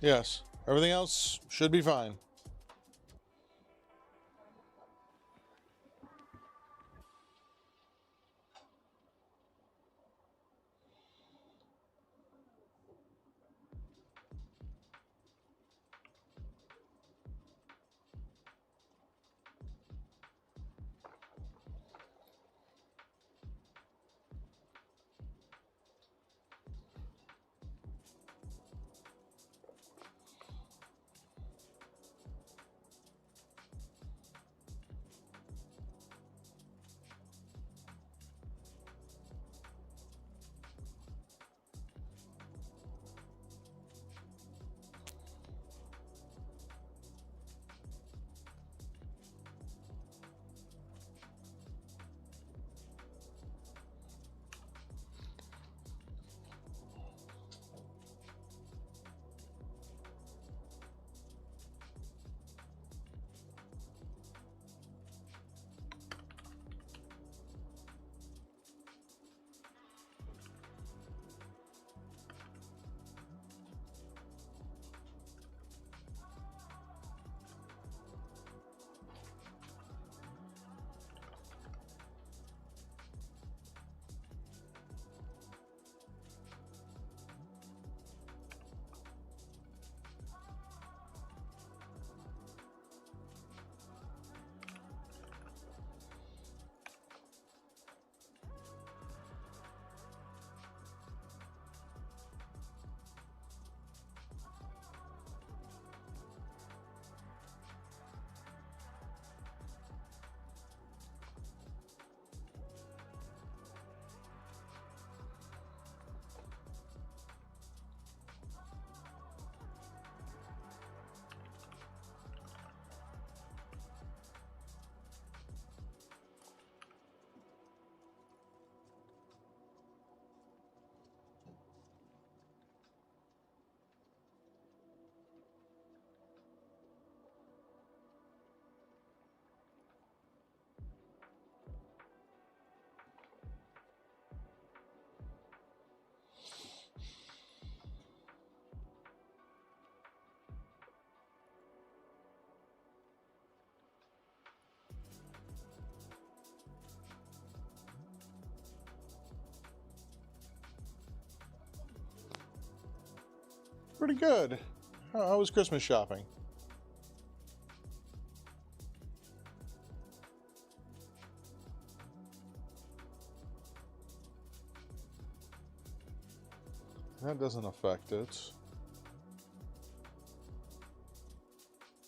Yes, everything else should be fine. Pretty good. How was Christmas shopping? That doesn't affect it.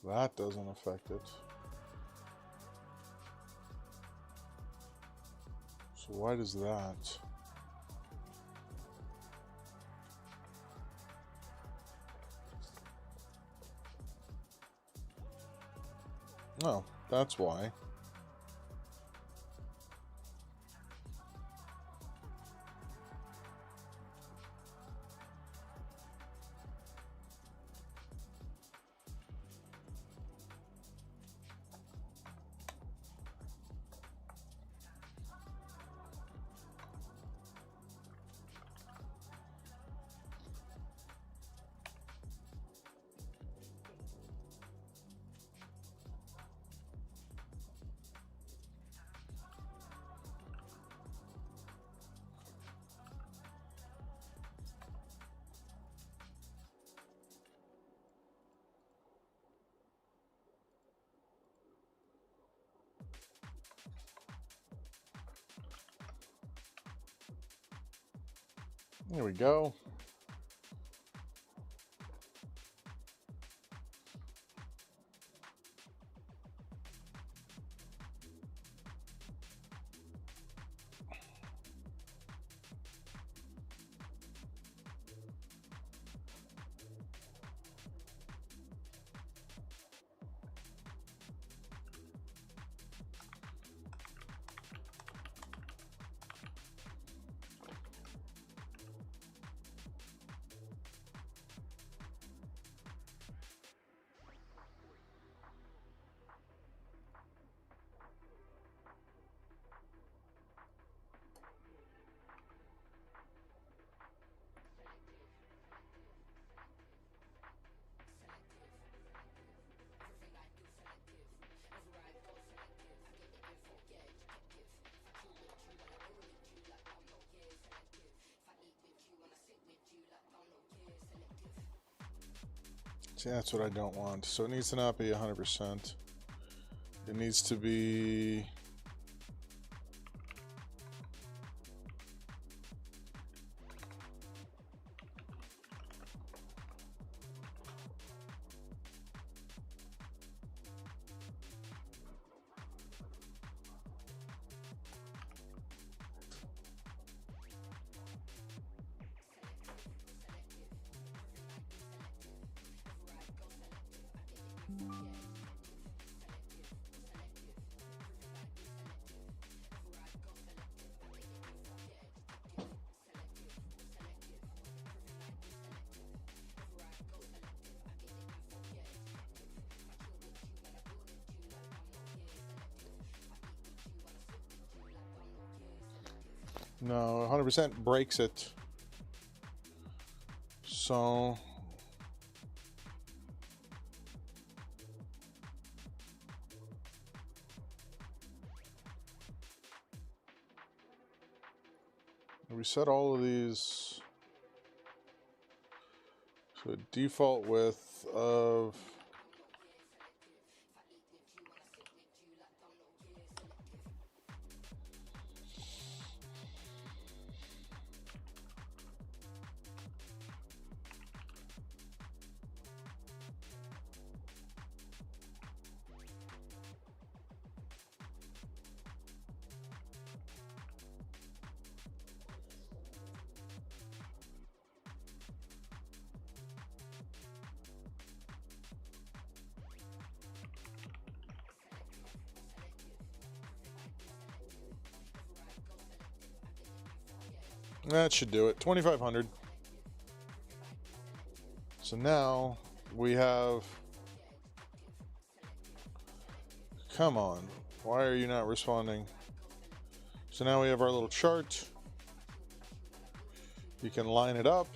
That doesn't affect it. So why does that? Oh, that's why. There we go. See, that's what I don't want. So it needs to not be 100%. It needs to be... No, 100% breaks it. So... we set all of these to a default width of... That should do it. 2,500. So now we have... Come on. Why are you not responding? So now we have our little chart. You can line it up.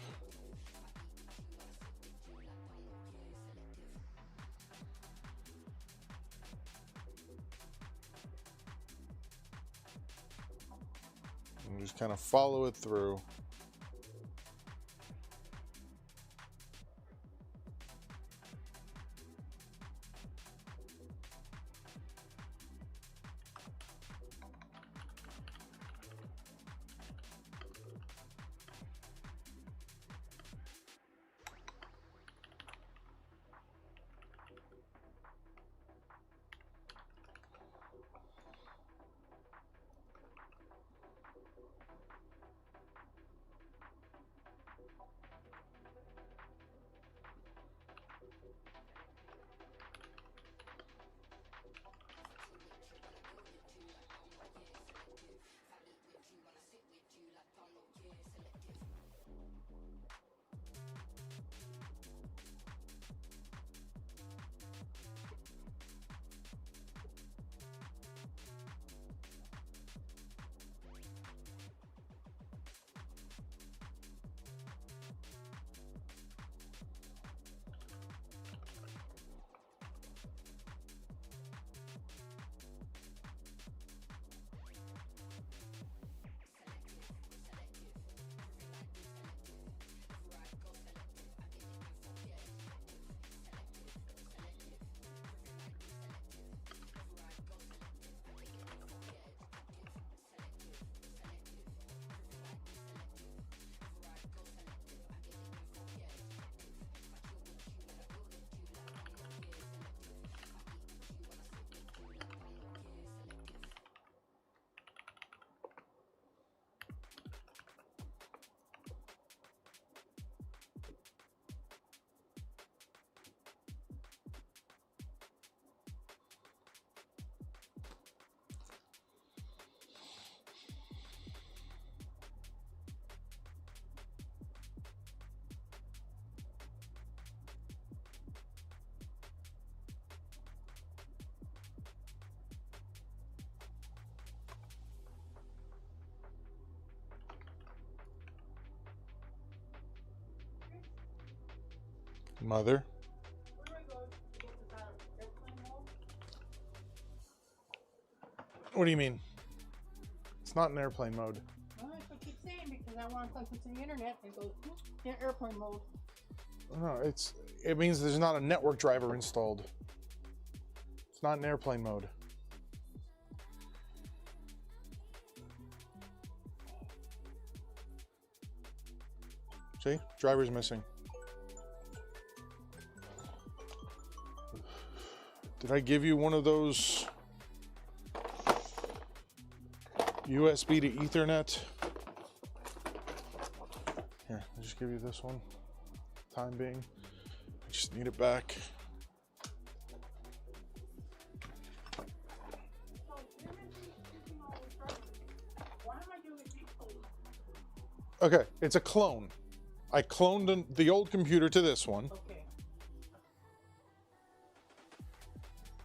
And just kind of follow it through. Mother. What do you mean? It's not in airplane mode. Well, that's what I keep saying because I want to click to the internet and go in airplane mode. No, it means there's not a network driver installed. It's not in airplane mode. See? Driver's missing. Did I give you one of those USB to Ethernet? Here, I'll just give you this one. Time being. I just need it back. Okay, it's a clone. I cloned the old computer to this one. Okay.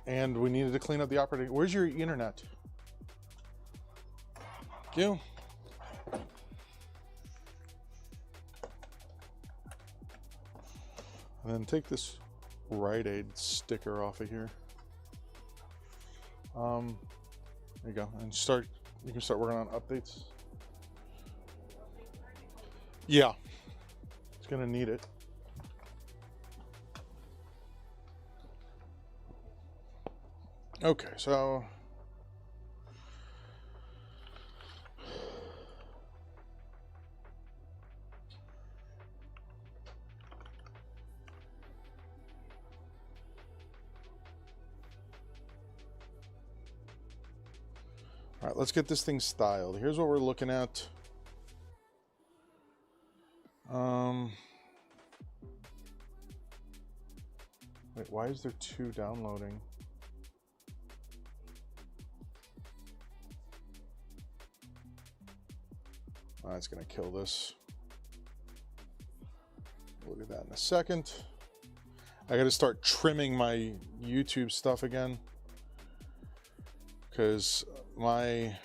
And we needed to clean up the operating. Where's your internet? Thank you. And then take this Rite Aid sticker off of here. There you go. And you can start working on updates. Yeah. It's gonna need it. Okay, so all right, let's get this thing styled. Here's what we're looking at. Wait, why is there 2 downloading? That's gonna kill this. We'll look at that in a second. I gotta start trimming my YouTube stuff again, because my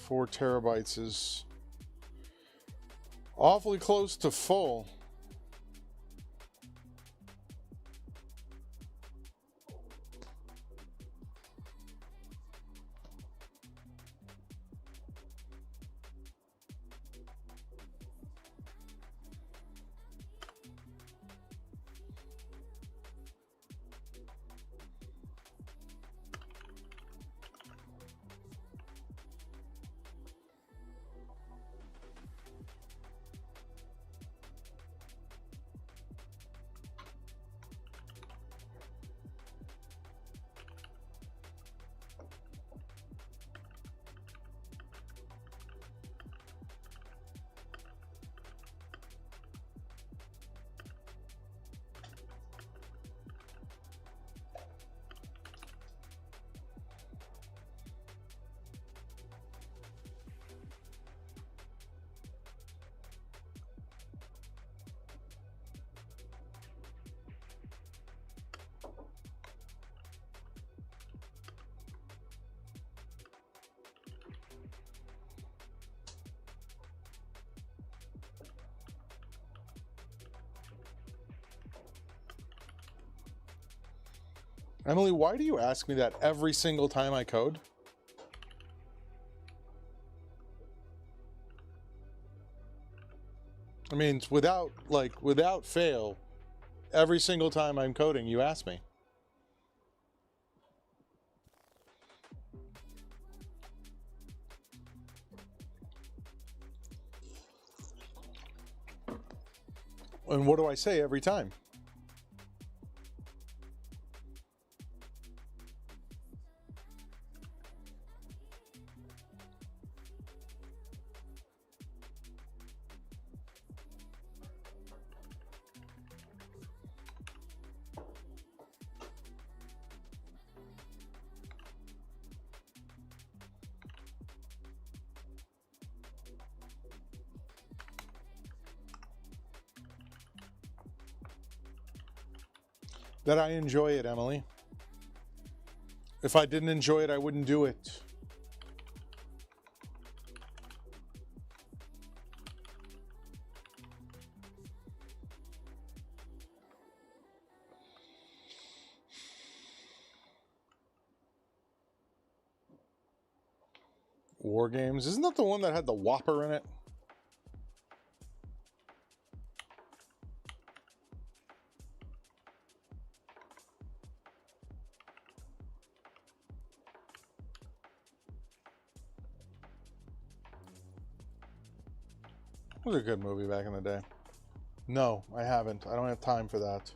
4 terabytes is awfully close to full. Emily, why do you ask me that every single time I code? I mean, without fail, every single time I'm coding, you ask me. And what do I say every time? That I enjoy it, Emily. If I didn't enjoy it, I wouldn't do it. War Games. Isn't that the one that had the Whopper in it? was a good movie back in the day. No, I haven't. I don't have time for that.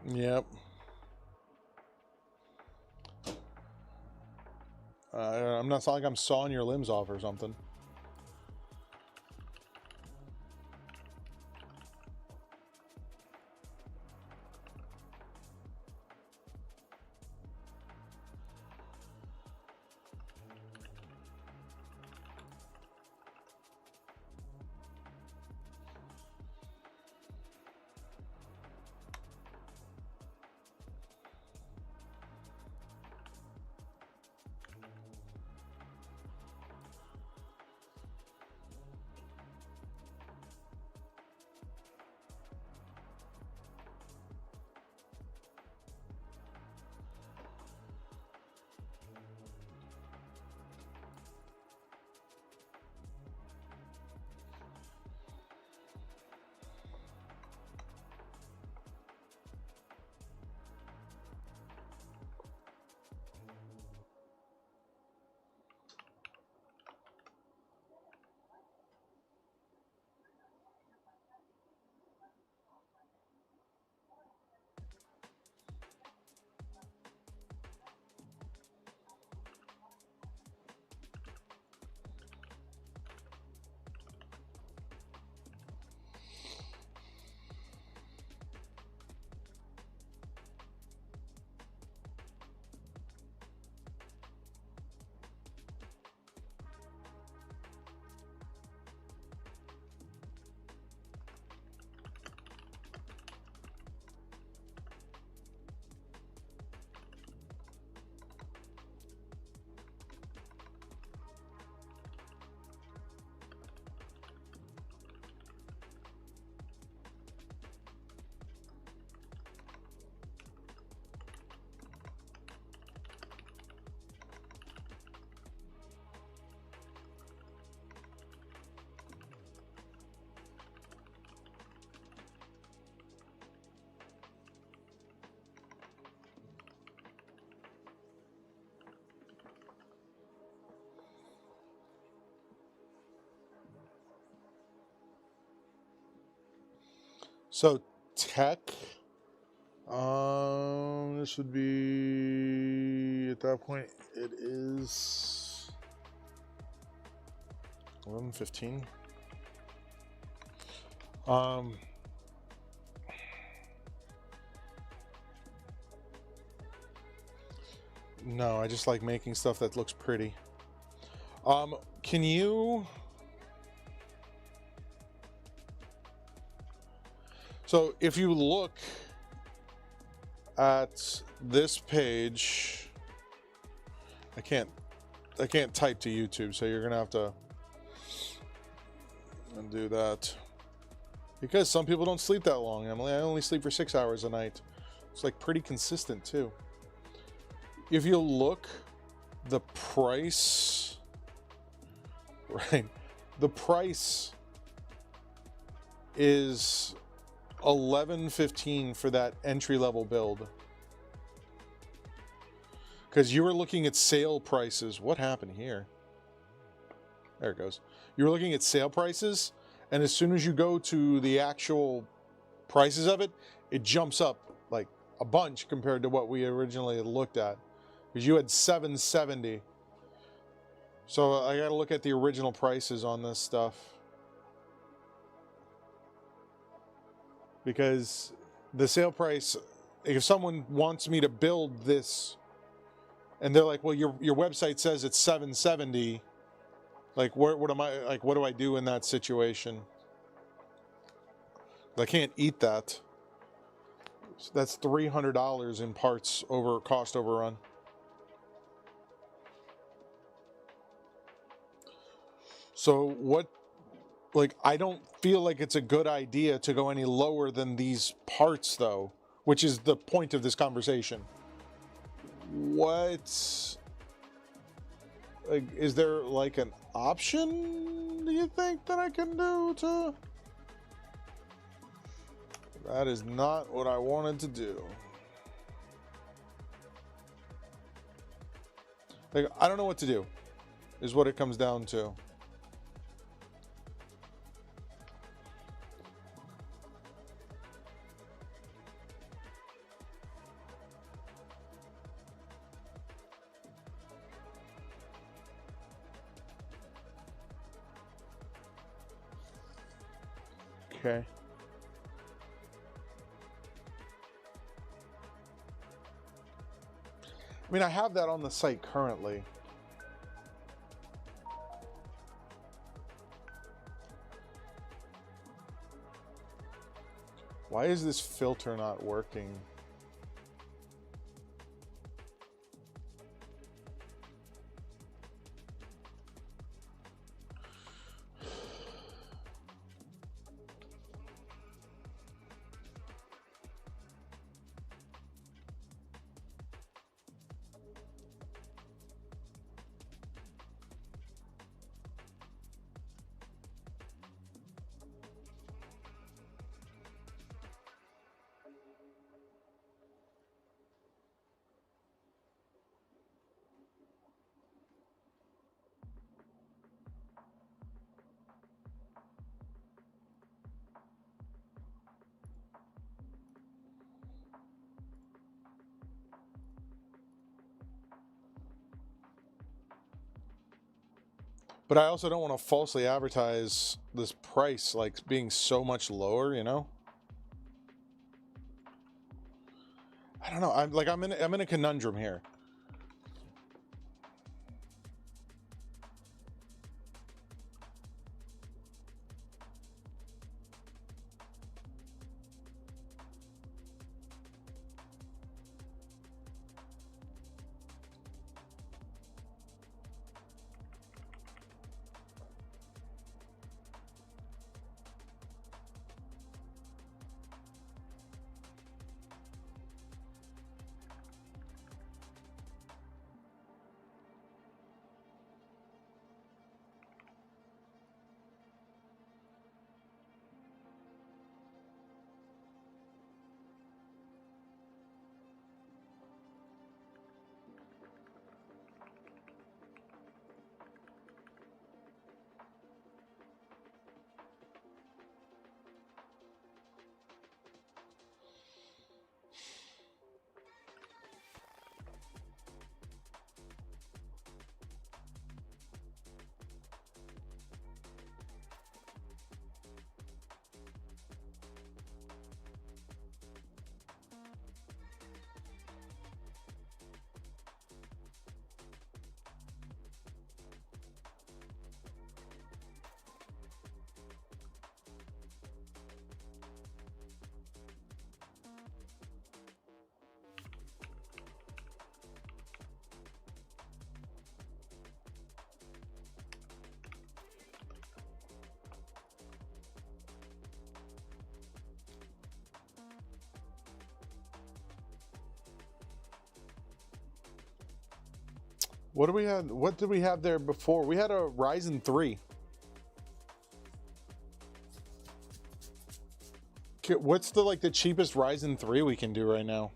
Yep. I'm not like I'm sawing your limbs off or something. So tech, this would be, at that point, it is 11:15. No, I just like making stuff that looks pretty. Can you... So if you look at this page, I can't type to YouTube, so you're gonna have to undo that. Because some people don't sleep that long, Emily. I only sleep for 6 hours a night. It's like pretty consistent too. If you look, the price, right? The price is $11.15 for that entry-level build. Because you were looking at sale prices. What happened here? There it goes. You were looking at sale prices, and as soon as you go to the actual prices of it, it jumps up like a bunch compared to what we originally had looked at. Because you had $770. So I got to look at the original prices on this stuff. Because the sale price, if someone wants me to build this, and they're like, well, your website says it's $770, like, what am I, like, what do I do in that situation? I can't eat that. So that's $300 in parts over cost overrun. So what, like, I don't feel like it's a good idea to go any lower than these parts, though, which is the point of this conversation. What, like, is there like an option, do you think, that I can do to? That is not what I wanted to do. Like, I don't know what to do, is what it comes down to. Okay. I mean, I have that on the site currently. Why is this filter not working? But I also don't want to falsely advertise this price like being so much lower, you know? I don't know. I'm in a conundrum here. What do we have? What did we have there before? We had a Ryzen 3. What's the cheapest Ryzen 3 we can do right now?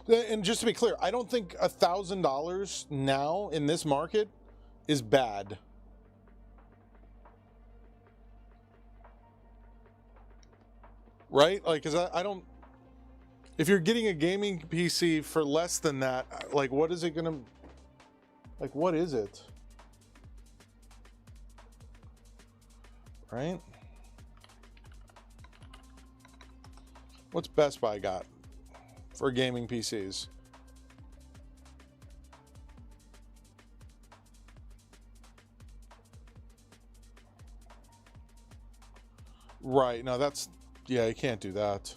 And just to be clear, I don't think $1,000 now in this market is bad. Right? Like, cause I don't, if you're getting a gaming PC for less than that, like, what is it gonna, like, what is it? Right? What's Best Buy got for gaming PCs? Right, no, that's, yeah, you can't do that.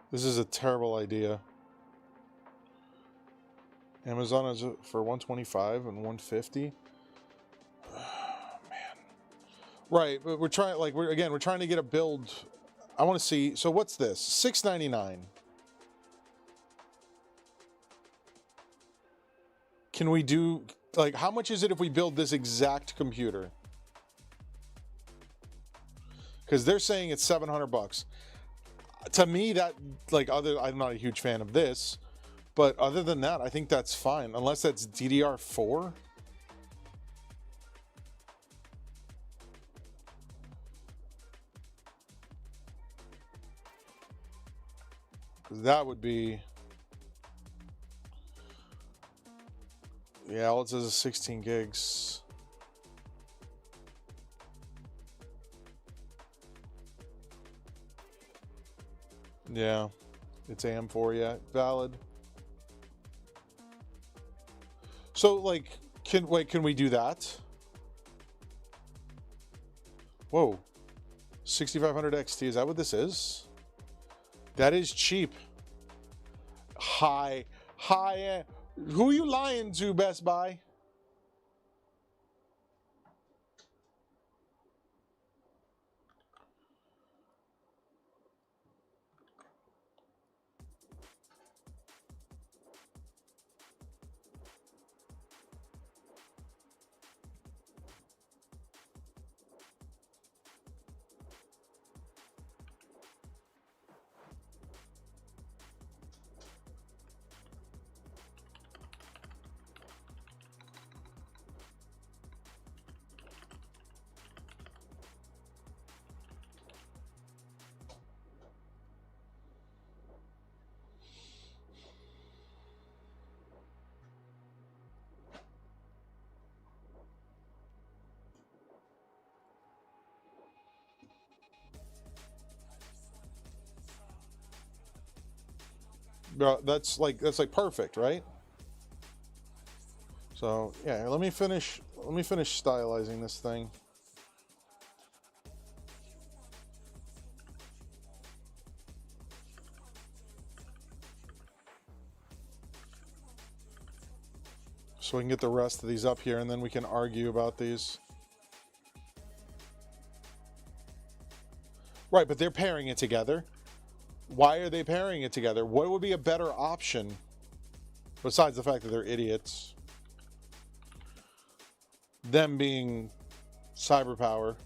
This is a terrible idea. Amazon is for 125 and 150. Oh, man. Right, but we're trying, like, we're trying to get a build. I want to see. So what's this? $699. Can we do, like, how much is it if we build this exact computer? Because they're saying it's $700. To me, that, like, I'm not a huge fan of this, but other than that, I think that's fine, unless that's DDR4. That would be, yeah, all it says is 16 gigs. Yeah, it's AM4, yeah, valid. So, like, can we do that? Whoa, 6500 XT, is that what this is? That is cheap. High, who are you lying to, Best Buy? That's like perfect, right? So yeah, let me finish stylizing this thing. So we can get the rest of these up here, and then we can argue about these. Right, but they're pairing it together. Why are they pairing it together? What would be a better option besides the fact that they're idiots? Them being cyber power.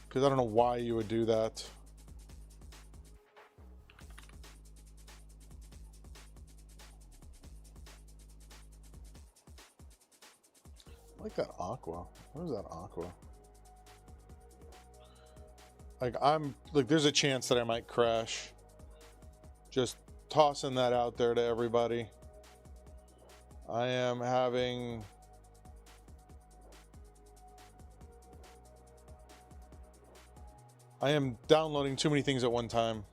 Because I don't know why you would do that. I like that aqua. What is that aqua? Like, there's a chance that I might crash. Just tossing that out there to everybody. I am downloading too many things at one time.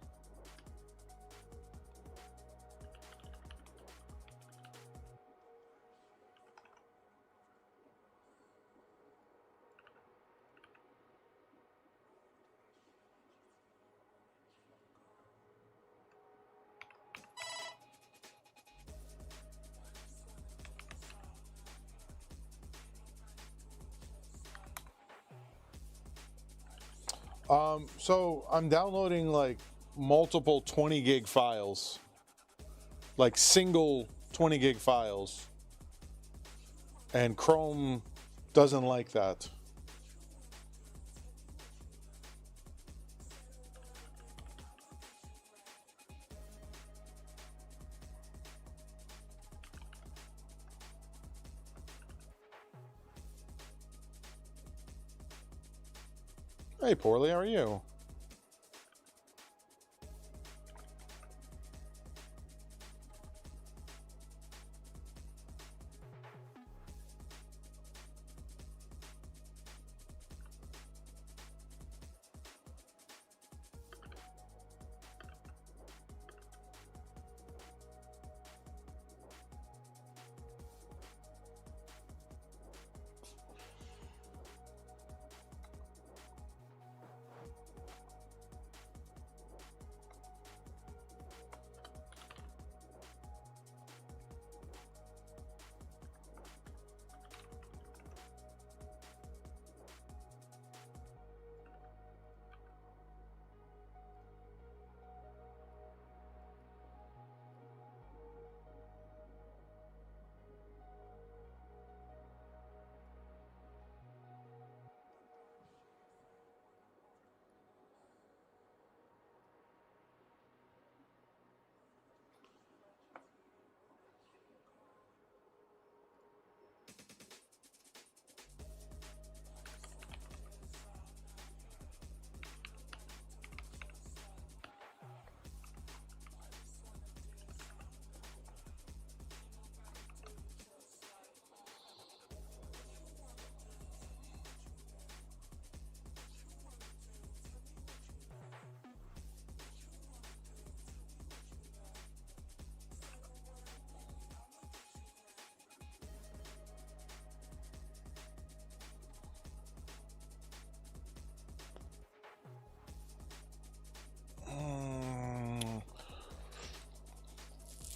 So I'm downloading like multiple 20 gig files, like single 20 gig files, and Chrome doesn't like that. Hey, Poorly, how are you?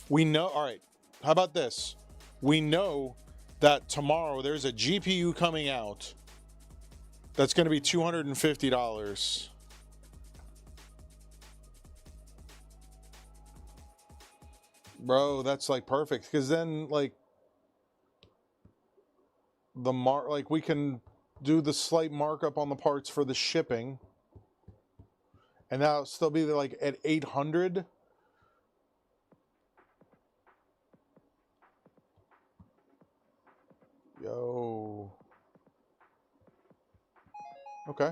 We know, all right, how about this? We know that tomorrow there's a GPU coming out that's going to be $250. Bro, that's like perfect, because then like like we can do the slight markup on the parts for the shipping, and that'll still be like at 800. Yo. Okay.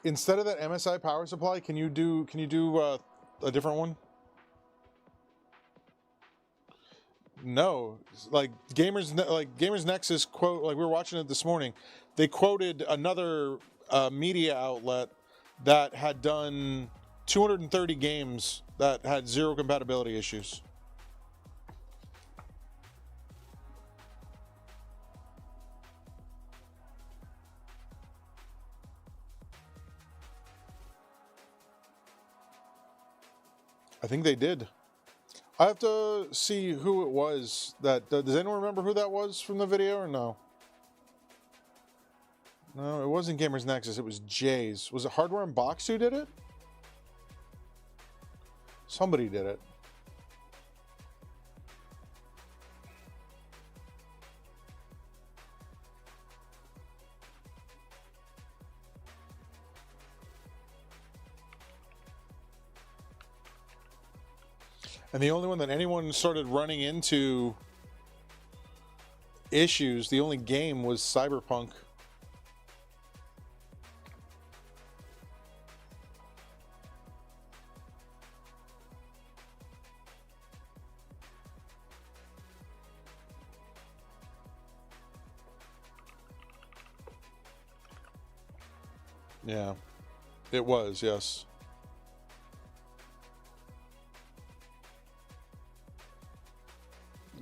Instead of that MSI power supply, can you do a different one? No, like Gamers Nexus quote, like we were watching it this morning. They quoted another media outlet that had done 230 games that had 0 compatibility issues. I think they did. I have to see who it was that... does anyone remember who that was from the video or no? No, it wasn't Gamers Nexus. It was Jay's. Was it Hardware Unboxed who did it? Somebody did it. And the only one that anyone started running into issues, the only game was Cyberpunk. Yeah, it was, yes.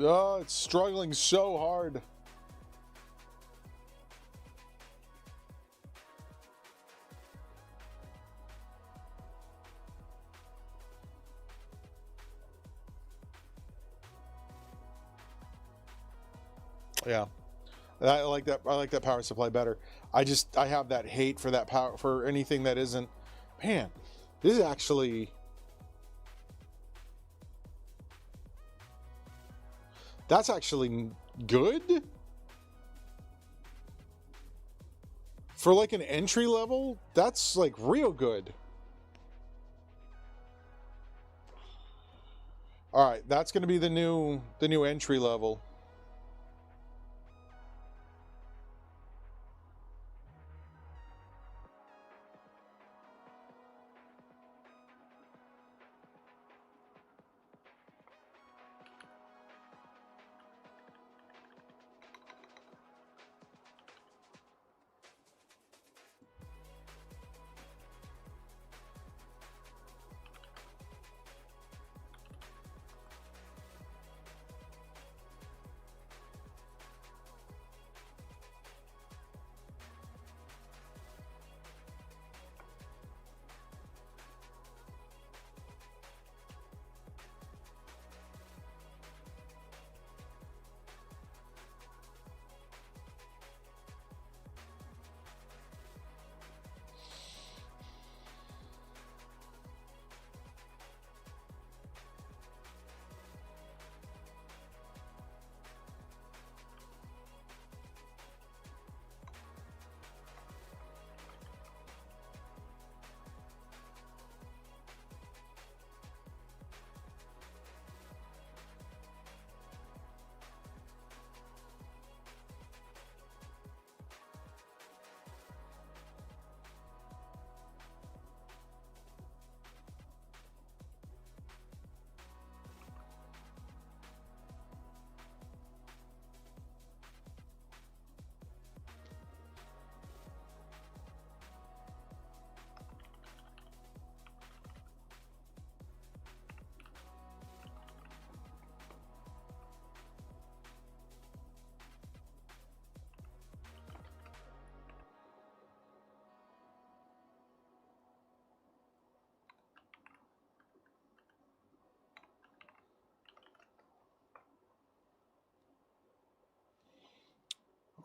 Oh, it's struggling so hard. Yeah. I like that. I like that power supply better. I have that hate for that power, for anything that isn't. Man, this is actually. That's actually good. For like an entry level, that's like real good. All right, that's going to be the new entry level.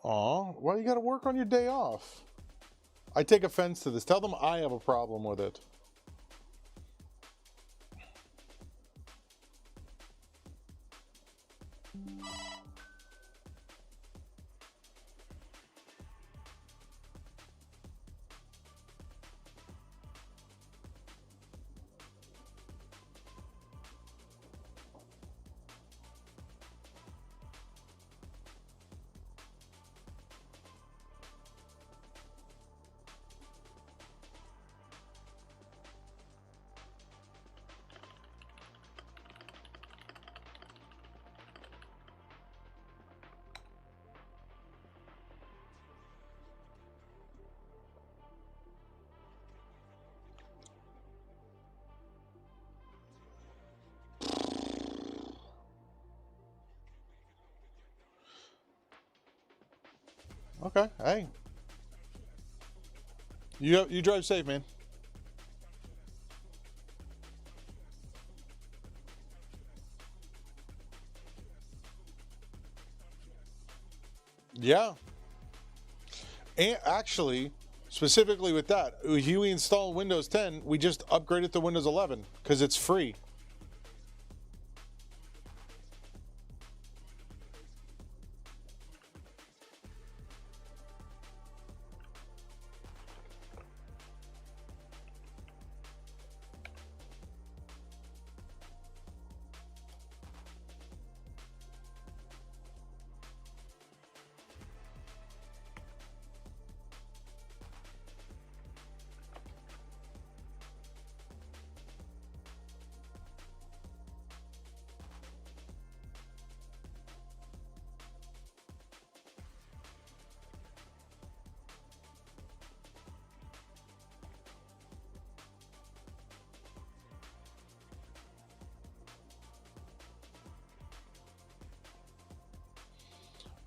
Aw, why you gotta work on your day off? I take offense to this. Tell them I have a problem with it. Okay, hey. You drive safe, man. Yeah. And actually, specifically with that, if you install Windows 10, we just upgrade it to Windows 11 because it's free.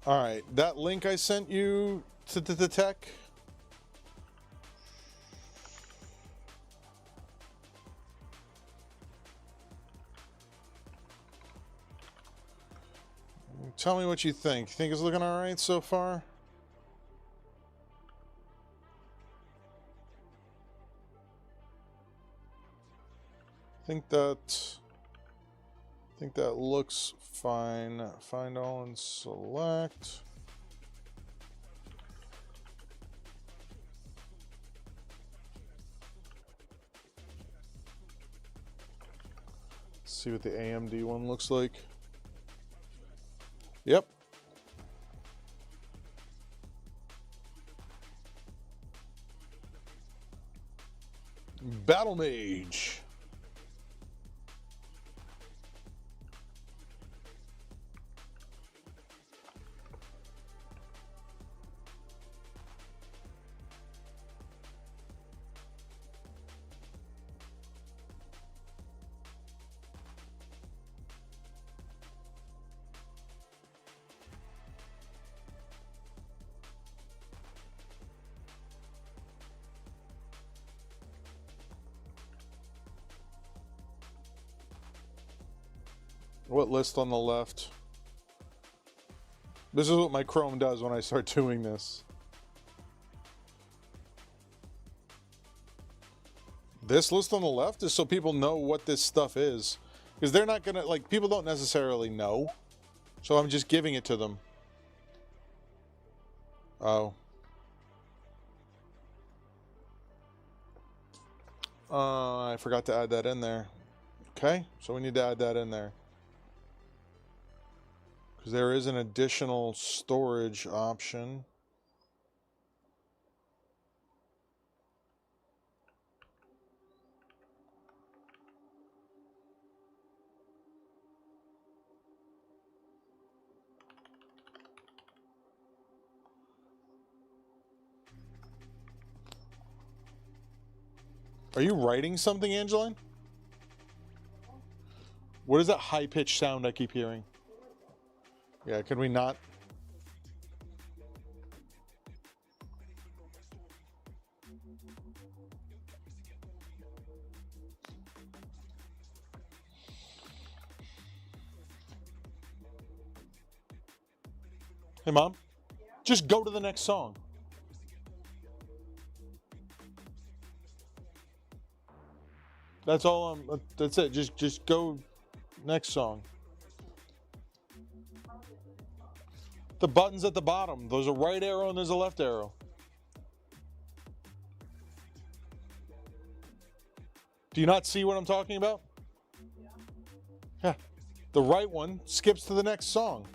All right, that link I sent you to the tech. Tell me what you think. Think it's looking all right so far? think that looks fine. Find all and select. See what the AMD one looks like. Yep. Battle Mage. What list on the left? This is what my Chrome does when I start doing this. This list on the left is so people know what this stuff is. Because they're not gonna, like, people don't necessarily know. So I'm just giving it to them. Oh. I forgot to add that in there. Okay, so we need to add that in there. Because there is an additional storage option. Are you writing something, Angeline? What is that high-pitched sound I keep hearing? Yeah, can we not? Hey, Mom, just go to the next song. That's all that's it. Just go next song. The buttons at the bottom. There's a right arrow and there's a left arrow. Do you not see what I'm talking about? Yeah. The right one skips to the next song.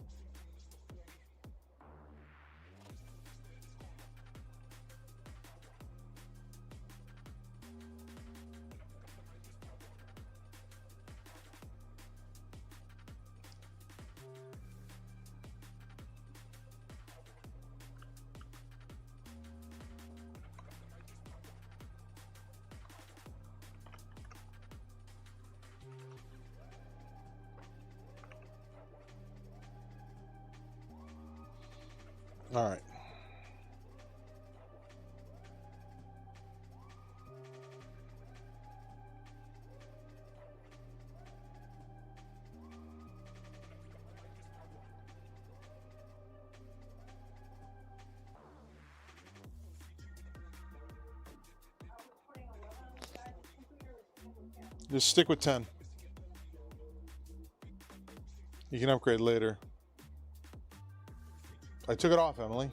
All right. Just stick with 10. You can upgrade later. I took it off, Emily.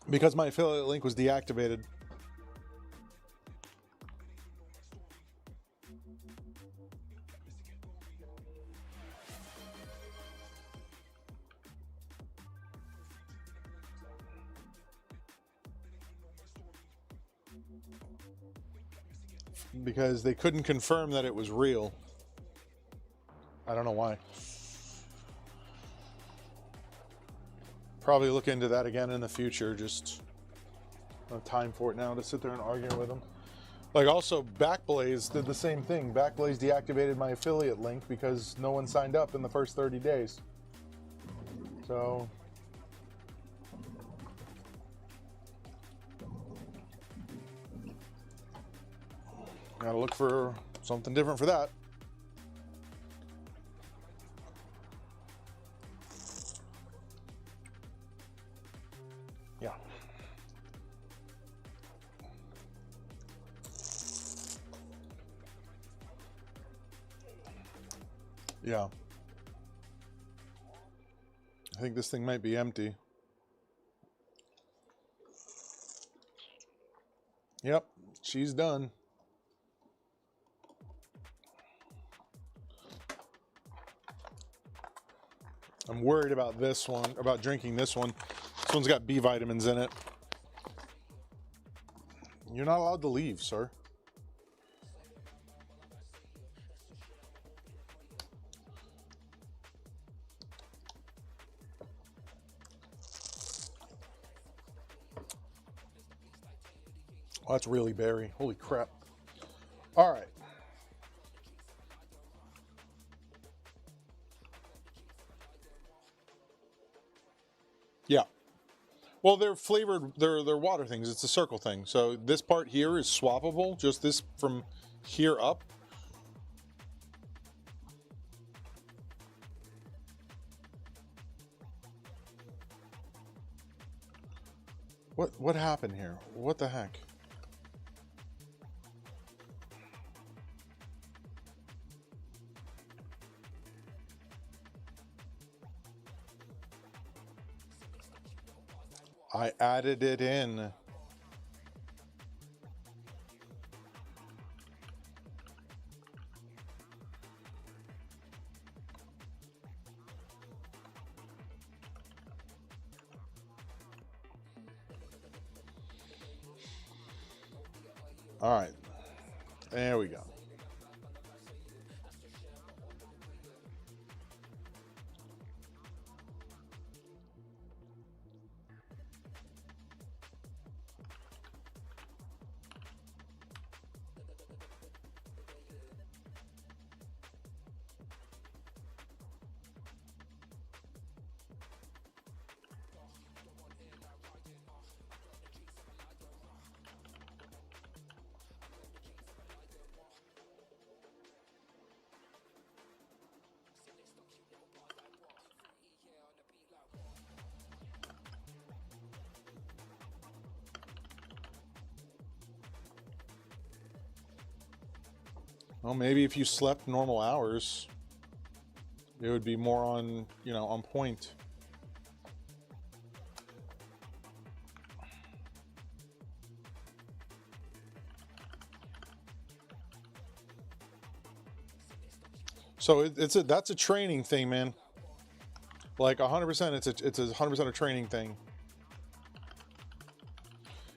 Because my affiliate link was deactivated. Because they couldn't confirm that it was real. I don't know why. Probably look into that again in the future. Just no time for it now to sit there and argue with them. Like also Backblaze did the same thing. Backblaze deactivated my affiliate link because no one signed up in the first 30 days. So Gotta look for something different for that. Yeah. Yeah. I think this thing might be empty. Yep, she's done. I'm worried about this one, about drinking this one. This one's got B vitamins in it. You're not allowed to leave, sir. Oh, that's really berry. Holy crap. All right. Yeah. Well, they're flavored, they're water things. It's a circle thing. So this part here is swappable, just this from here up. What happened here? What the heck? I added it in. All right, there we go. Well, maybe if you slept normal hours, it would be more on, on point. So that's a training thing, man. Like 100%, it's a 100% a training thing.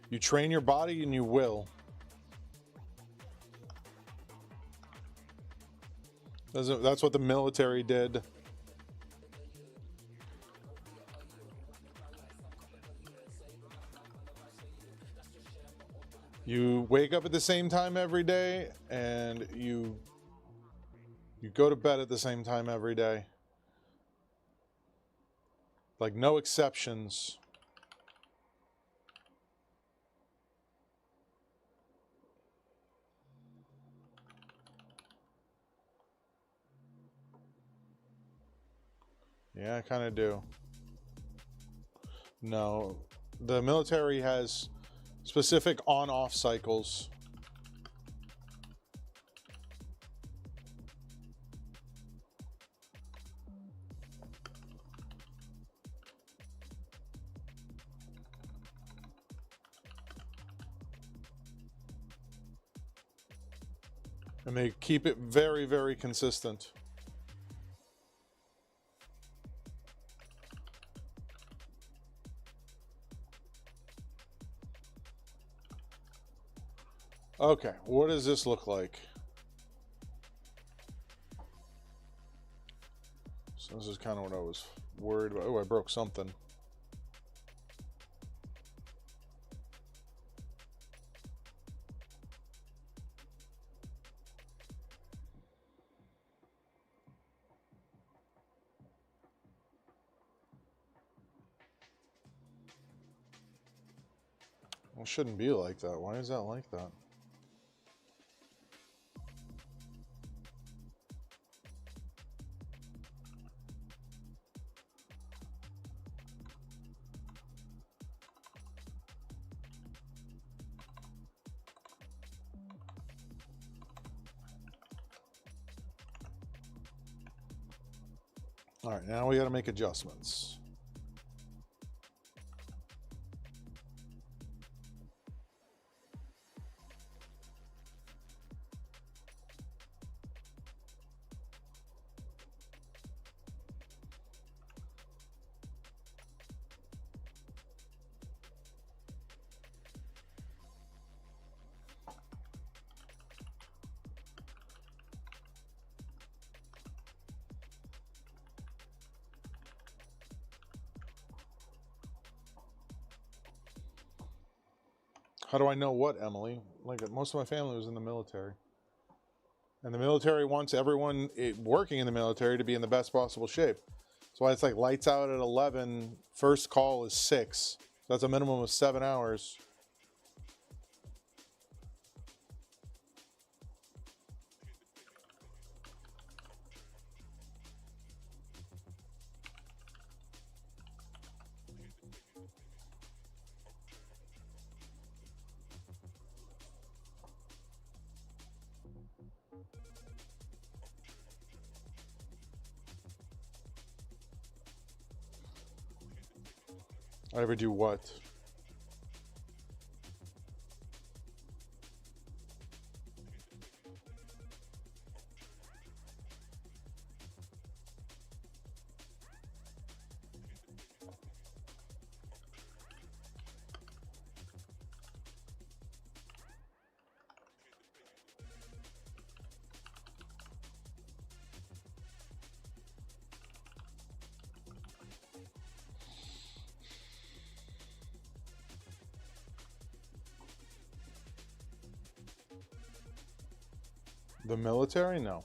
You train your body and you will. That's what the military did. You wake up at the same time every day, and you go to bed at the same time every day. Like, no exceptions. Yeah, I kind of do. No, the military has specific on-off cycles. And they keep it very, very consistent. Okay, what does this look like? So this is kind of what I was worried about. Oh, I broke something. Well, it shouldn't be like that. Why is that like that? All right, now we got to make adjustments. How do I know what, Emily? Like, most of my family was in the military. And the military wants everyone working in the military to be in the best possible shape. That's why it's like lights out at 11, first call is 6. That's a minimum of 7 hours. I ever do what? The military? No.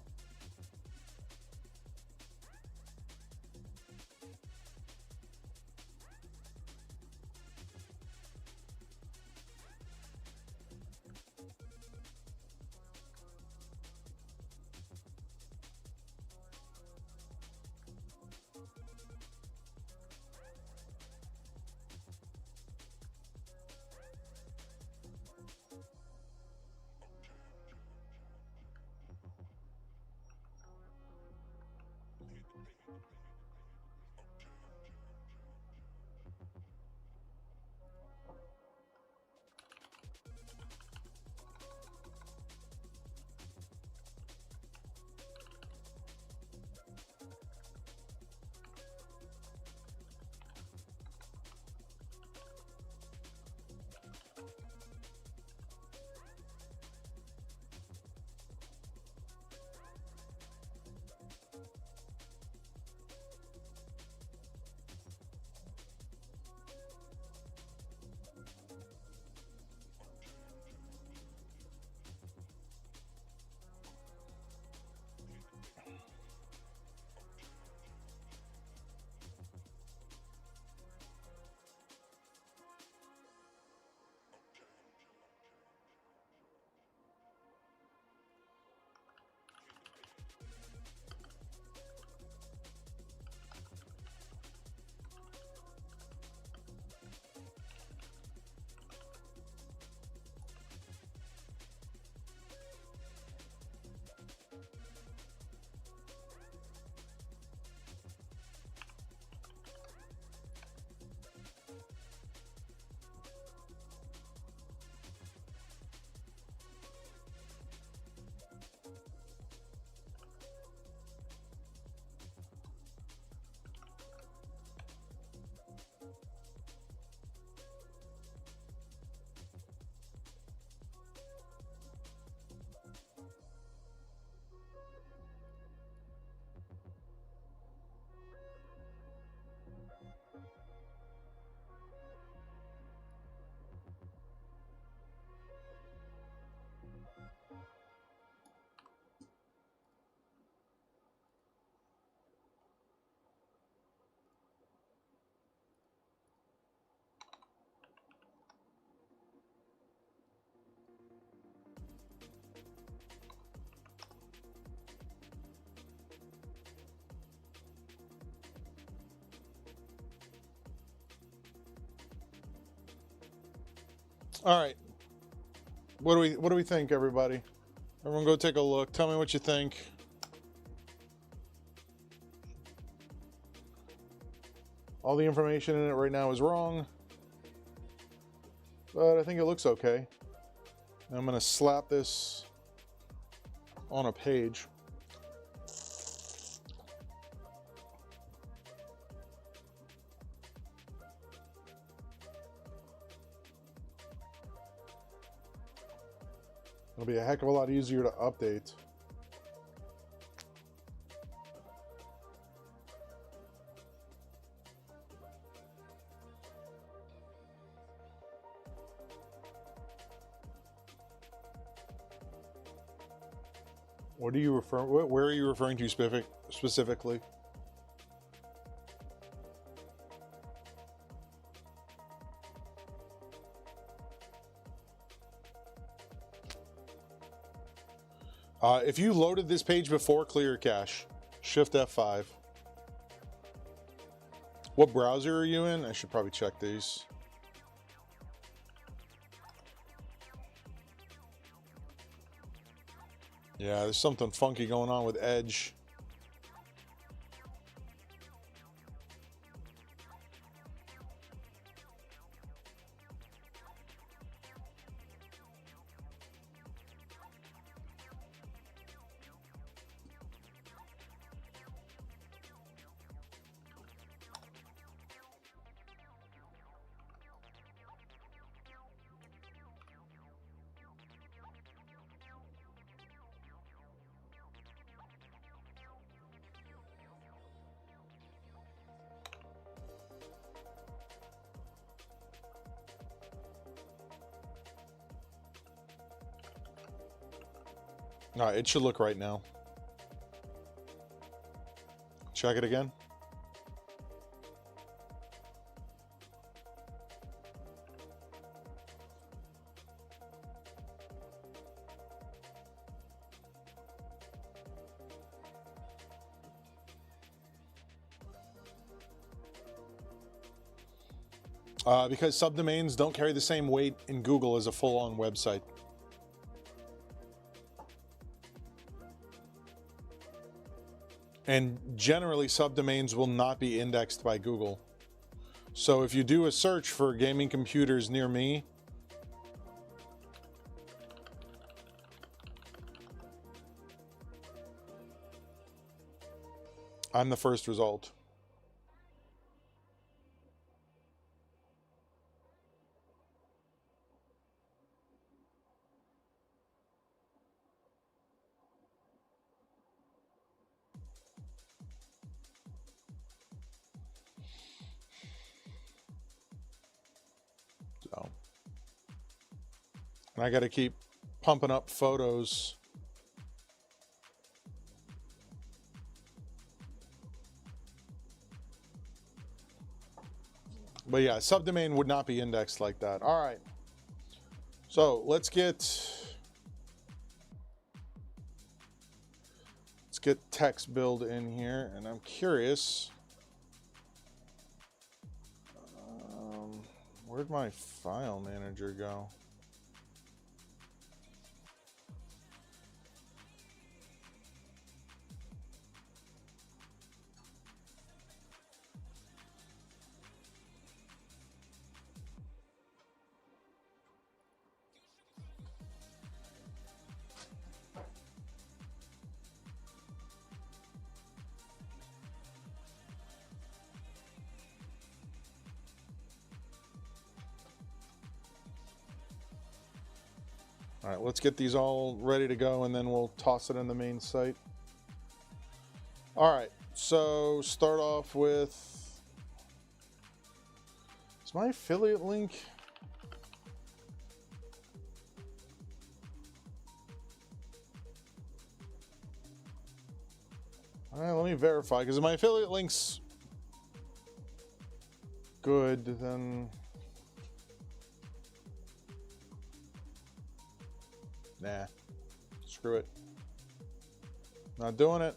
All right. What do we think, everybody? Everyone go take a look. Tell me what you think. All the information in it right now is wrong, but I think it looks okay. I'm going to slap this on a page. It'll be a heck of a lot easier to update. What do you refer? Where are you referring to specifically? If you loaded this page before clear cache, Shift F5. What browser are you in? I should probably check these. Yeah, there's something funky going on with Edge. All right, it should look right now. Check it again. Because subdomains don't carry the same weight in Google as a full-on website. And generally, subdomains will not be indexed by Google. So if you do a search for gaming computers near me, I'm the first result. So, and I got to keep pumping up photos. But yeah, subdomain would not be indexed like that. All right. So let's get text build in here, and I'm curious. Where'd my file manager go? All right, let's get these all ready to go, and then we'll toss it in the main site. All right, so start off with, is my affiliate link? All right, let me verify, because if my affiliate link's good, then nah, screw it. Not doing it.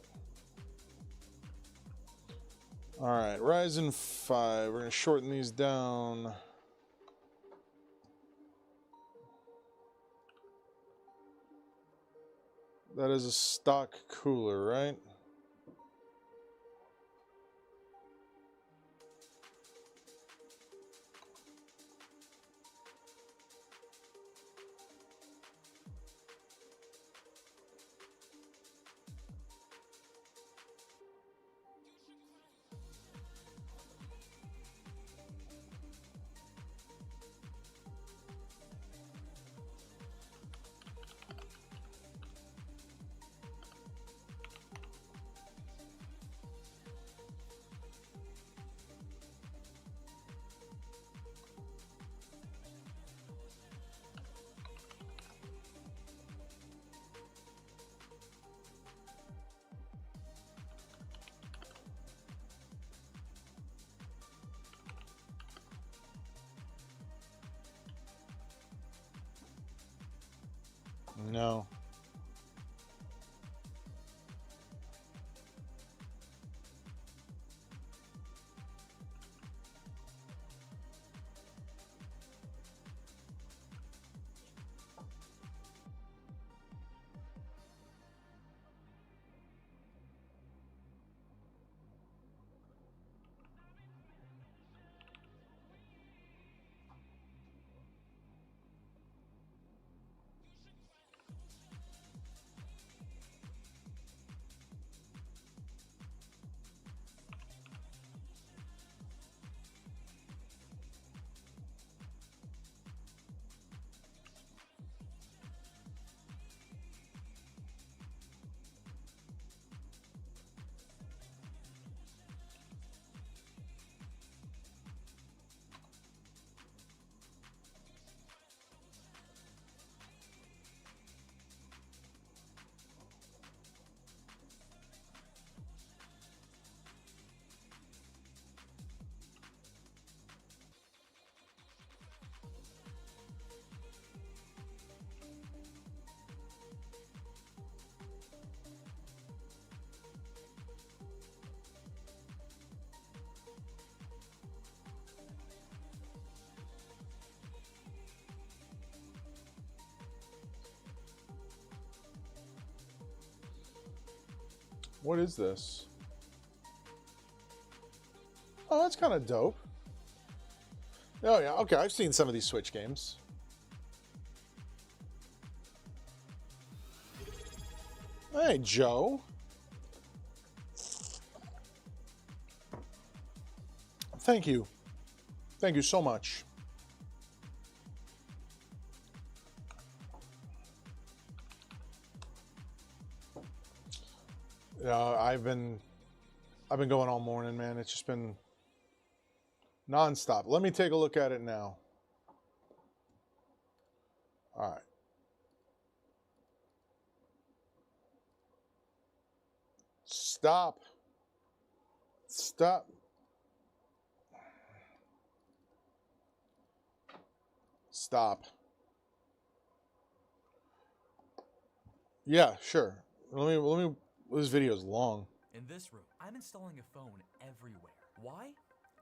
All right, Ryzen 5. We're gonna shorten these down. That is a stock cooler, right? No. What is this? Oh, that's kind of dope. Oh, yeah. Okay, I've seen some of these Switch games. Hey, Joe. Thank you. Thank you so much. I've been going all morning, man. It's just been nonstop. Let me take a look at it now. All right. Stop. Stop. Stop. Yeah, sure. Let me. This video is long. In this room, I'm installing a phone everywhere. Why?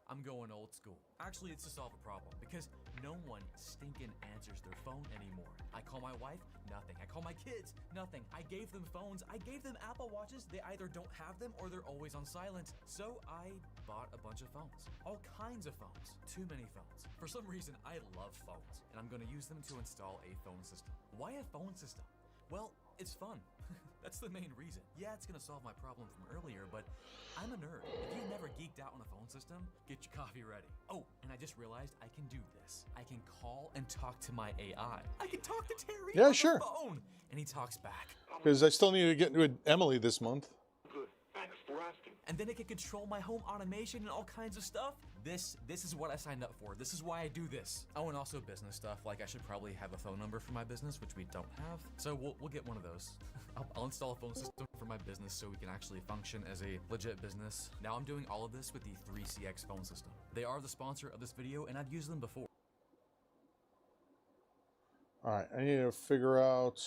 I'm going old school. Actually, it's to solve a problem, because no one stinking answers their phone anymore. I call my wife, nothing. I call my kids, nothing. I gave them phones. I gave them Apple Watches. They either don't have them or they're always on silent. So I bought a bunch of phones. All kinds of phones. Too many phones. For some reason, I love phones, and I'm going to use them to install a phone system. Why a phone system? Well, it's fun. That's the main reason. Yeah, it's gonna solve my problem from earlier, but I'm a nerd. If you've never geeked out on a phone system, get your coffee ready. Oh, and I just realized I can do this. I can call and talk to my AI. I can talk to Terry on sure. the phone, and he talks back. Because I still need to get into Emily this month. Good. Thanks for asking. And then it can control my home automation and all kinds of stuff. This is what I signed up for. This is why I do this. Oh, and also business stuff. Like I should probably have a phone number for my business, which we don't have. So we'll get one of those. I'll install a phone system for my business so we can actually function as a legit business. Now I'm doing all of this with the 3CX phone system. They are the sponsor of this video, and I've used them before. All right, I need to figure out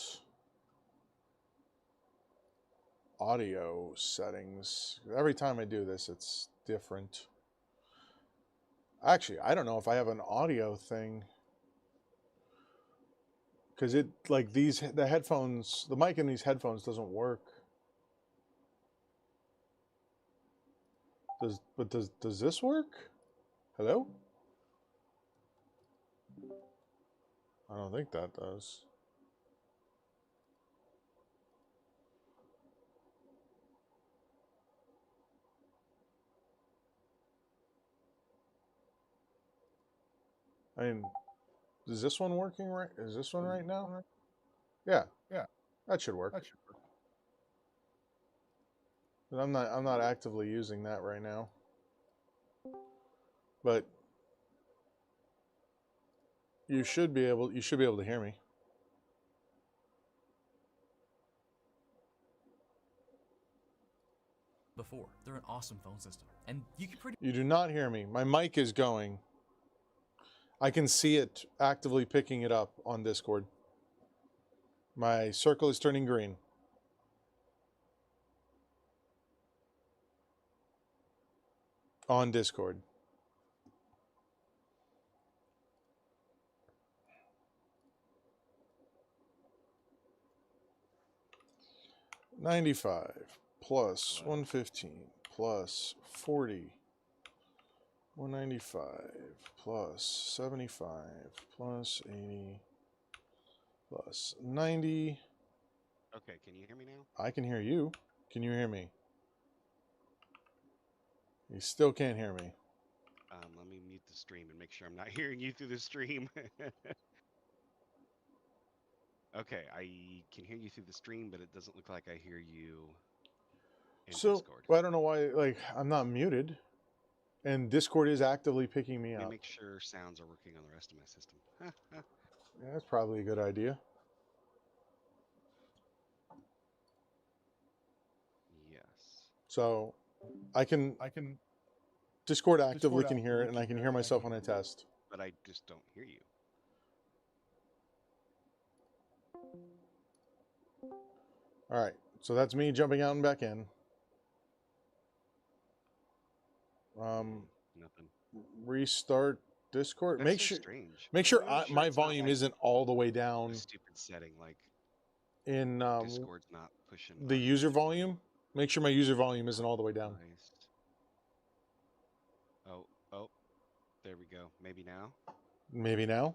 audio settings. Every time I do this, it's different. Actually, I don't know if I have an audio thing. Because it, like the headphones, the mic in these headphones doesn't work. Does this work? Hello? I don't think that does. I mean, is this one working right? Is this one right now? Yeah, that should work. But I'm not actively using that right now. But you should be able to hear me. Before, they're an awesome phone system, and you can pretty. You do not hear me. My mic is going. I can see it actively picking it up on Discord. My circle is turning green. On Discord. $95 plus 115 plus 40. 195 plus 75 plus 80 plus 90. Okay, can you hear me now? I can hear you. Can you hear me? You still can't hear me. Let me mute the stream and make sure I'm not hearing you through the stream. Okay, I can hear you through the stream, but it doesn't look like I hear you in Discord. Well, I don't know why, like, I'm not muted. And Discord is actively picking me Let up. me make sure sounds are working on the rest of my system. Yeah, that's probably a good idea. Yes. So I can Discord actively can hear it, and I can hear myself when I test. But I just don't hear you. All right, so that's me jumping out and back in. Nothing. Restart Discord. That's so strange. Make sure I'm sure my it's not volume like isn't all the way down. A stupid setting like In Discord's not pushing the user volume. Make sure my user volume isn't all the way down. Oh, there we go. Maybe now. Maybe now.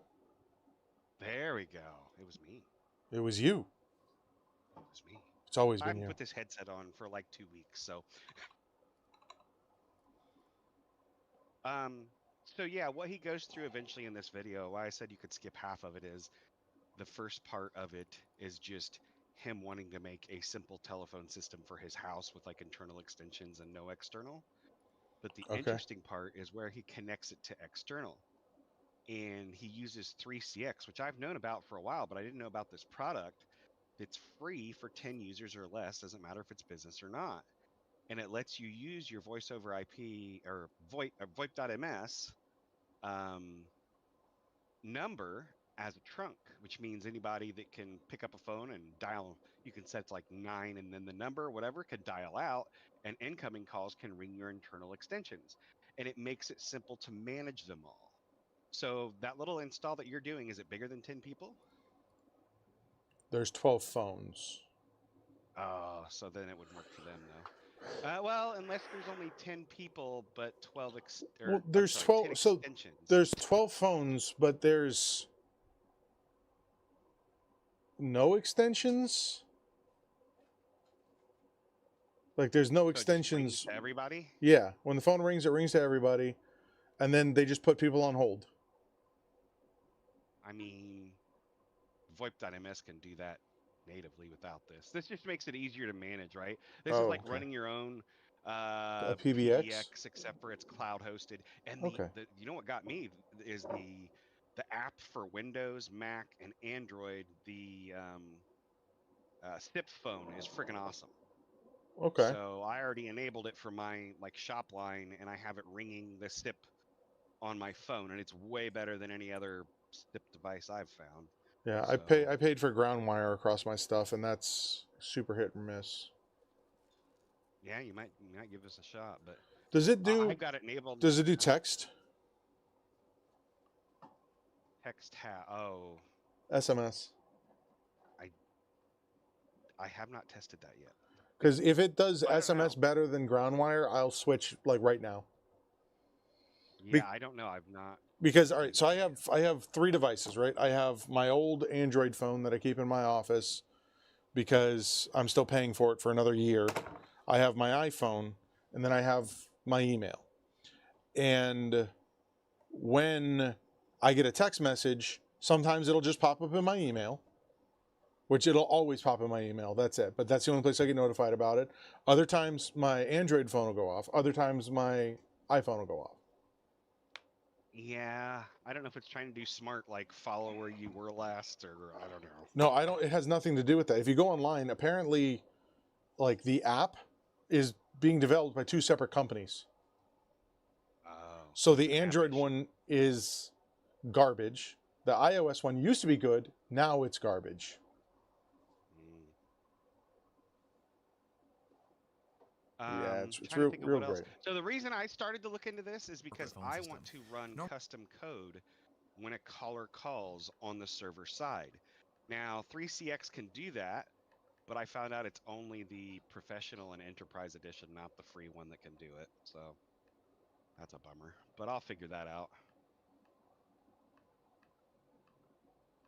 There we go. It was me. It was you. It was me. It's always I been haven't you. put this headset on for like 2 weeks, so. So yeah, what he goes through eventually in this video, why I said you could skip half of it, is the first part of it is just him wanting to make a simple telephone system for his house with like internal extensions and no external. But the interesting part is where he connects it to external. And he uses 3CX, which I've known about for a while, but I didn't know about this product. It's free for 10 users or less, doesn't matter if it's business or not. And it lets you use your voice over IP or VoIP.ms number as a trunk, which means anybody that can pick up a phone and dial, you can set like 9 and then the number, whatever, can dial out, and incoming calls can ring your internal extensions. And it makes it simple to manage them all. So that little install that you're doing, is it bigger than 10 people? There's 12 phones. Oh, so then it wouldn't work for them though. Well, unless there's only 10 people, but 12 Well, there's 12. 10 So extensions. there's 12 phones, but there's no extensions. Like there's no extensions. To everybody? Yeah, when the phone rings, it rings to everybody, and then they just put people on hold. I mean, VoIP.ms can do that natively without this. This just makes it easier to manage, right? This is like running your own a PBX, except for it's cloud hosted. And the you know what got me is the app for Windows, Mac, and Android. The SIP phone is freaking awesome. Okay. So I already enabled it for my like shop line, and I have it ringing the SIP on my phone, and it's way better than any other SIP device I've found. Yeah, so. I paid for ground wire across my stuff, and that's super hit and miss. Yeah, you might give this a shot, but does it do? I've got it enabled. Does it do text? Text SMS. I have not tested that yet. Because if it does SMS better than ground wire, I'll switch like right now. Yeah, I don't know. I've not. Because all right, so I have 3 devices, right? I have my old Android phone that I keep in my office because I'm still paying for it for another year. I have my iPhone, and then I have my email. And when I get a text message, sometimes it'll just pop up in my email, which it'll always pop in my email. That's it. But that's the only place I get notified about it. Other times my Android phone will go off. Other times my iPhone will go off. Yeah, I don't know if it's trying to do smart, like follow where you were last, or I don't know. No, I don't. It has nothing to do with that. If you go online, apparently, like the app is being developed by 2 separate companies. Oh. So the Android one is garbage. The iOS one used to be good. Now it's garbage. Yeah, it's Trying to real think of what else. great. So the reason I started to look into this is because phone I system. want to run No. custom code when a caller calls on the server side. Now, 3CX can do that, but I found out it's only the professional and enterprise edition, not the free one that can do it. So that's a bummer, but I'll figure that out.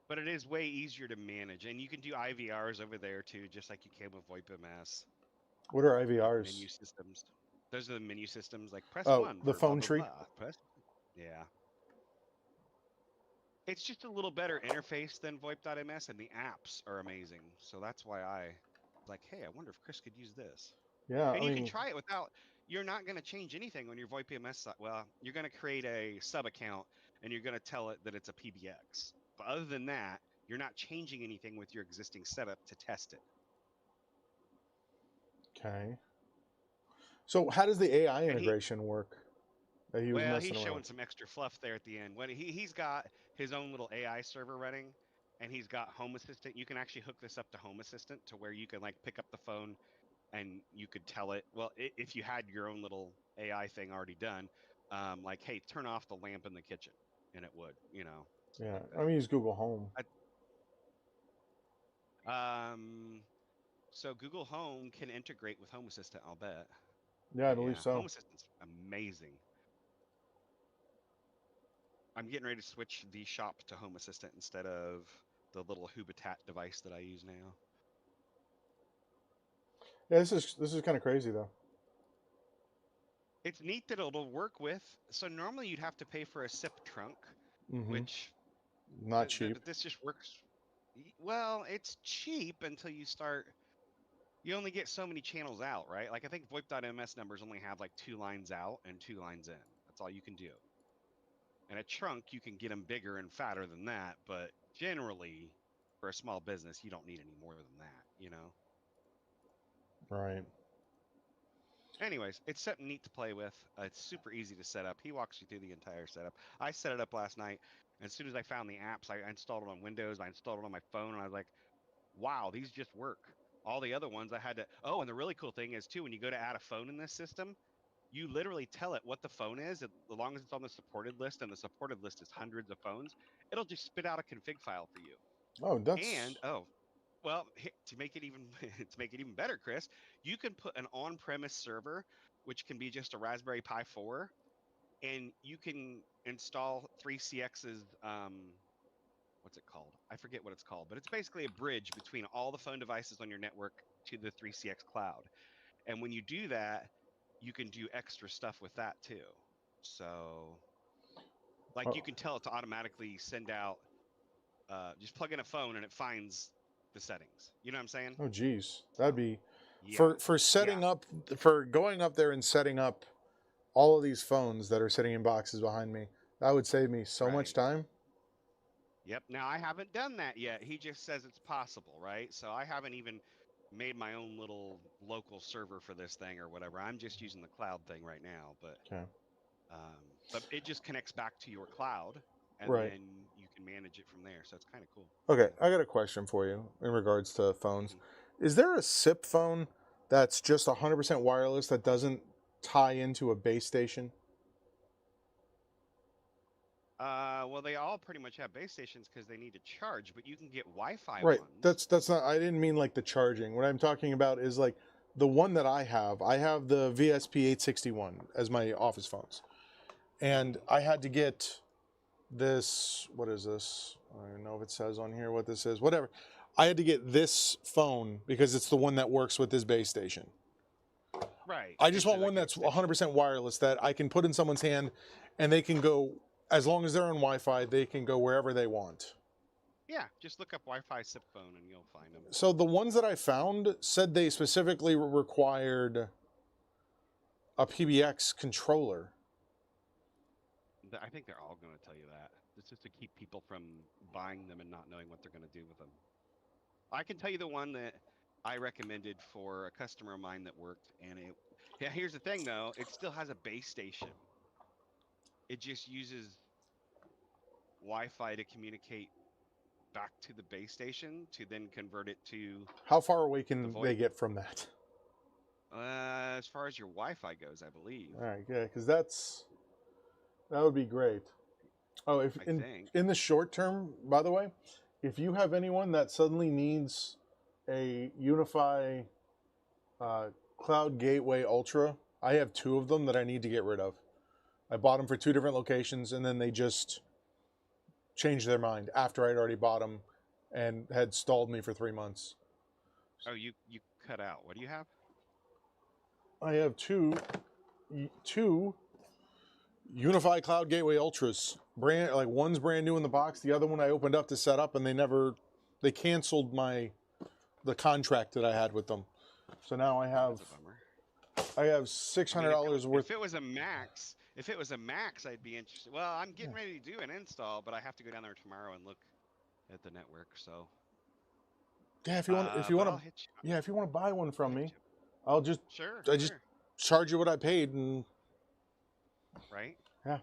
But it is way easier to manage, and you can do IVRs over there too, just like you can with VoIP MS. What are Like IVRs? menu systems. Those are the menu systems. Like press Oh, 1 the for blah phone blah tree. blah. Press. Yeah. It's just a little better interface than VoIP.ms, and the apps are amazing. So that's why I like, hey, I wonder if Chris could use this. Yeah, And I you can mean, try it without. You're not going to change anything on your VoIP MS side. Well, you're going to create a sub account, and you're going to tell it that it's a PBX. But other than that, you're not changing anything with your existing setup to test it. okay. So how does the AI And integration work? That he was well, messing he's showing around. some extra fluff there at the end. When he's got his own little AI server running, and he's got Home Assistant. You can actually hook this up to Home Assistant to where you can like pick up the phone, and you could tell it. Well, if you had your own little AI thing already done, like, hey, turn off the lamp in the kitchen, and it would, stuff Yeah, like I mean, use Google Home. So Google Home can integrate with Home Assistant, I'll bet. Yeah, I But believe yeah, so. Home Assistant's amazing. I'm getting ready to switch the shop to Home Assistant instead of the little Hubitat device that I use now. Yeah, this is kind of crazy though. It's neat that it'll work with. So normally you'd have to pay for a SIP trunk, which Not cheap. but this just works. Well, it's cheap until you start. You only get so many channels out, right? Like I think VoIP.ms numbers only have like 2 lines out and 2 lines in. That's all you can do. And a trunk, you can get them bigger and fatter than that, but generally, for a small business, you don't need any more than that, Right. Anyways, it's something neat to play with. It's super easy to set up. He walks you through the entire setup. I set it up last night. And as soon as I found the apps, I installed it on Windows. I installed it on my phone, and I was like, wow, these just work. All the other ones I had to. Oh, and the really cool thing is, too, when you go to add a phone in this system, you literally tell it what the phone is. As long as it's on the supported list, and the supported list is hundreds of phones, it'll just spit out a config file for you. Oh, that's. And, well, to make it even better, Chris, you can put an on-premise server, which can be just a Raspberry Pi 4, and you can install 3CX's what's it called? I forget what it's called, but it's basically a bridge between all the phone devices on your network to the 3CX cloud. And when you do that, you can do extra stuff with that too. So, like, you can tell it to automatically send out. Just plug in a phone and it finds the settings. You know what I'm saying? Oh, geez, that'd be Yeah. for setting up, for going up there and setting up all of these phones that are sitting in boxes behind me. That would save me so much time. Yep. Now I haven't done that yet. He just says it's possible, right? So I haven't even made my own little local server for this thing or whatever. I'm just using the cloud thing right now, but it just connects back to your cloud, and Right. then you can manage it from there. So it's kind of cool. Okay, I got a question for you in regards to phones. Is there a SIP phone that's just 100% wireless that doesn't tie into a base station? Well, they all pretty much have base stations because they need to charge, but you can get Wi-Fi Right. ones. That's not. I didn't mean like the charging. What I'm talking about is like the one that I have. I have the VSP861 as my office phones, and I had to get this. What is this? I don't know if it says on here what this is. Whatever. I had to get this phone because it's the one that works with this base station. Right. I just want one that's 100% wireless that I can put in someone's hand, and they can go, as long as they're on Wi-Fi, they can go wherever they want. Yeah, just look up Wi-Fi SIP phone and you'll find them. So the ones that I found said they specifically required a PBX controller. I think they're all going to tell you that. It's just to keep people from buying them and not knowing what they're going to do with them. I can tell you the one that I recommended for a customer of mine that worked, and here's the thing though, it still has a base station. It just uses Wi-Fi to communicate back to the base station to then convert it to. How far away can they get from that? As far as your Wi-Fi goes, I believe. All right, yeah, because that would be great. Oh, if I think. in the short term, by the way, if you have anyone that suddenly needs a Unify Cloud Gateway Ultra, I have 2 of them that I need to get rid of. I bought them for 2 different locations, and then they just changed their mind after I'd already bought them and had stalled me for 3 months. Oh, you cut out. What do you have? I have two Unify Cloud Gateway Ultras. Like one's brand new in the box, the other one I opened up to set up, and they canceled the contract that I had with them. So now I have $600 worth. If it was a Max, I'd be interested. Well, I'm getting ready to do an install, but I have to go down there tomorrow and look at the network. So yeah, if you want to buy one from me, I'll just just charge you what I paid, and right. Yeah.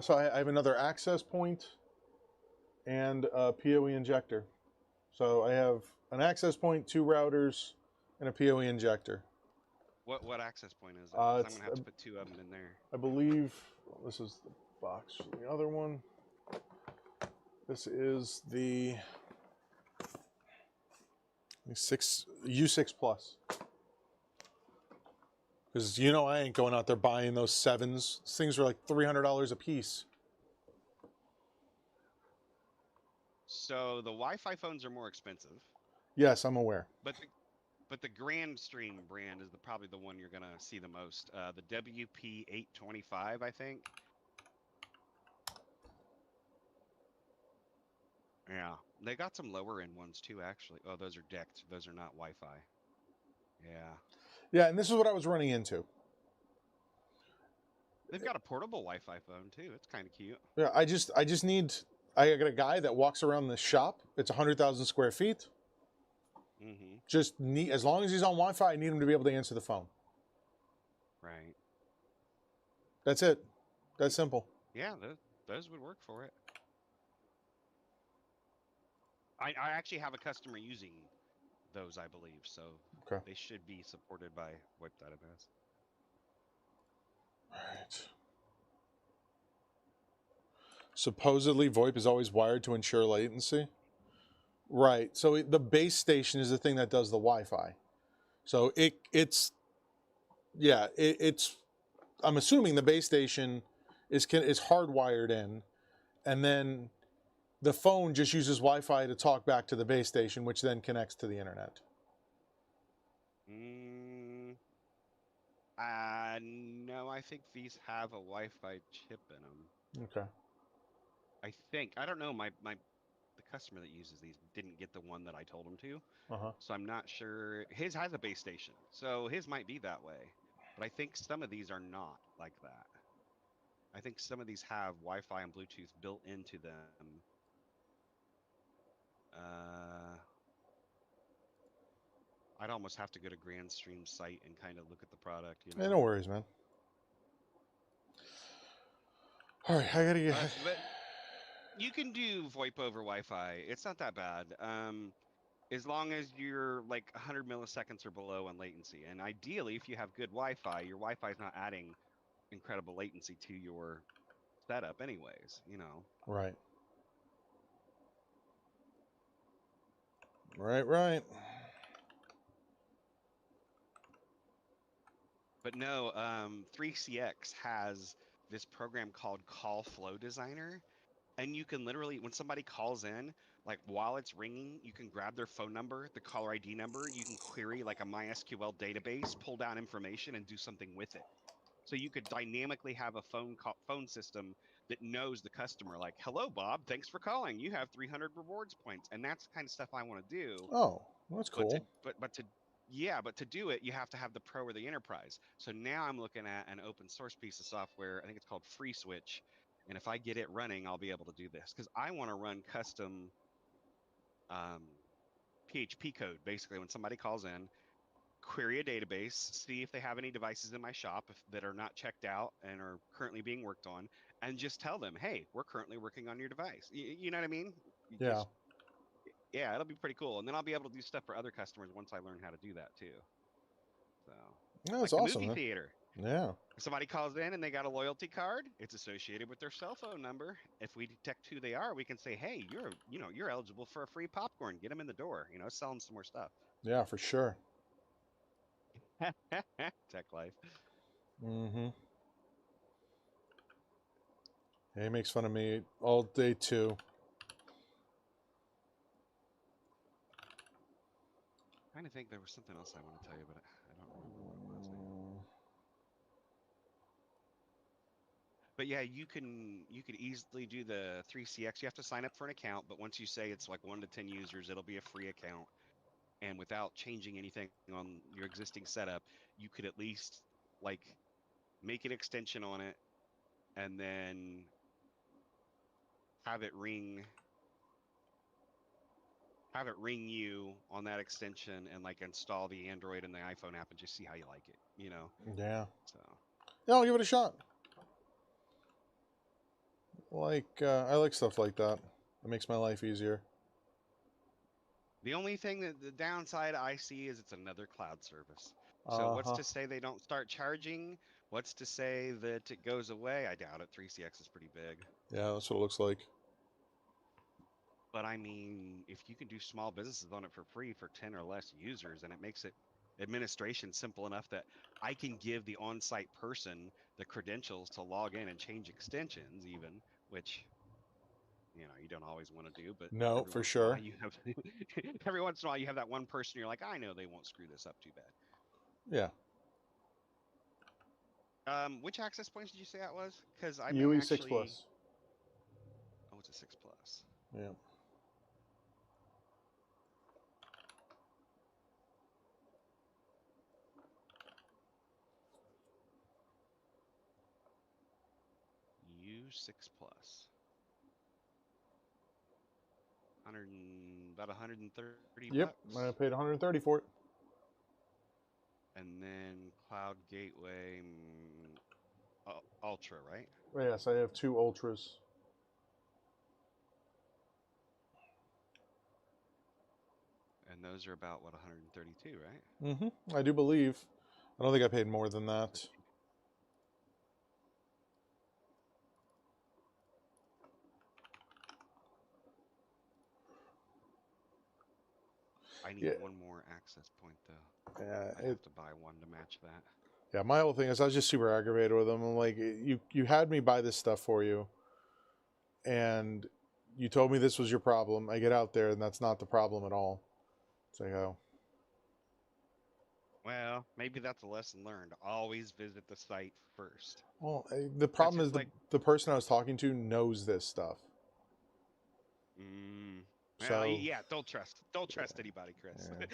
So I have another access point and a PoE injector. So I have an access point, 2 routers, and a PoE injector. What access point is it? 'Cause I'm gonna have to put 2 of them in there. I believe this is the box for the other one. This is the U6 Plus. Because I ain't going out there buying those 7s. These things are like $300 a piece. So the Wi-Fi phones are more expensive. Yes, I'm aware. But the Grandstream brand is probably the one you're gonna see the most. The WP825, I think. Yeah, they got some lower end ones too, actually. Oh, those are decked. Those are not Wi-Fi. Yeah. Yeah, and this is what I was running into. They've got a portable Wi-Fi phone too. It's kind of cute. Yeah, I got a guy that walks around the shop. It's 100,000 square feet. Mm-hmm. As long as he's on Wi-Fi, I need him to be able to answer the phone. Right. That's it. That's simple. Yeah, those would work for it. I actually have a customer using those, I believe, so they should be supported by VoIP database. All right. Supposedly, VoIP is always wired to ensure latency. Right. So the base station is the thing that does the Wi-Fi. So it's I'm assuming the base station is hardwired in, and then the phone just uses Wi-Fi to talk back to the base station, which then connects to the internet. No, I think these have a Wi-Fi chip in them. Okay. I think. I don't know. The customer that uses these didn't get the one that I told him to. So I'm not sure. His has a base station, so his might be that way. But I think some of these are not like that. I think some of these have Wi-Fi and Bluetooth built into them. I'd almost have to go to Grandstream's site and kind of look at the product. Hey, no worries, man. All right, I gotta get. But you can do VoIP over Wi-Fi. It's not that bad. As long as you're like 100 milliseconds or below on latency, and ideally, if you have good Wi-Fi, your Wi-Fi is not adding incredible latency to your setup, anyways. Right. Right. But no, 3CX has this program called Call Flow Designer, and you can literally, when somebody calls in, like while it's ringing, you can grab their phone number, the caller ID number, you can query like a MySQL database, pull down information, and do something with it. So you could dynamically have a phone system that knows the customer, like, "Hello, Bob, thanks for calling. You have 300 rewards points," and that's the kind of stuff I want to do. Oh, that's cool. But to do it, you have to have the Pro or the Enterprise. So now I'm looking at an open source piece of software. I think it's called FreeSwitch. And if I get it running, I'll be able to do this. Because I want to run custom PHP code. Basically, when somebody calls in, query a database, see if they have any devices in my shop that are not checked out and are currently being worked on, and just tell them, "Hey, we're currently working on your device." You know what I mean? Yeah, it'll be pretty cool. And then I'll be able to do stuff for other customers once I learn how to do that too. So. Yeah, that's like awesome, the movie man. theater. Yeah. If somebody calls in and they got a loyalty card, it's associated with their cell phone number. If we detect who they are, we can say, "Hey, you're eligible for a free popcorn. Get them in the door. Sell them some more stuff." Yeah, for sure. Tech life. Mm-hmm. Yeah, he makes fun of me all day too. Trying to think, there was something else I want to tell you, but I don't remember what it was now. But yeah, you could easily do the 3CX. You have to sign up for an account, but once you say it's like 1 to 10 users, it'll be a free account. And without changing anything on your existing setup, you could at least like make an extension on it and then have it ring you on that extension and like install the Android and the iPhone app and just see how you like it, Yeah. So Yeah, I'll give it a shot. I like stuff like that. It makes my life easier. the only thing that the downside I see is it's another cloud service. So what's to say they don't start charging? What's to say that it goes away? I doubt it. 3CX is pretty big. Yeah, that's what it looks like. But I mean, if you can do small businesses on it for free for 10 or less users, and it makes it administration simple enough that I can give the on-site person the credentials to log in and change extensions even, which you don't always want to do, but No, every for once in a while sure. you have every once in a while you have that one person you're like, I know they won't screw this up too bad. Yeah. Which access points did you say that was? Because I may UE actually. 6 Plus. Oh, it's a 6 Plus. Yeah. U6 Plus. About 130 Yep. bucks. I paid 130 for it. And then Cloud Gateway Ultra, right? Yes, I have 2 Ultras. And those are about what, 132, right? Mm-hmm. I do believe. I don't think I paid more than that. I need one more access point though. Yeah, I'd have to buy one to match that. Yeah, my whole thing is I was just super aggravated with them. I'm like, you had me buy this stuff for you, and you told me this was your problem. I get out there, and that's not the problem at all. It's like, oh. Well, maybe that's a lesson learned. Always visit the site first. Well, the problem is the person I was talking to knows this stuff. Well, So yeah, don't trust anybody, Chris. Yeah.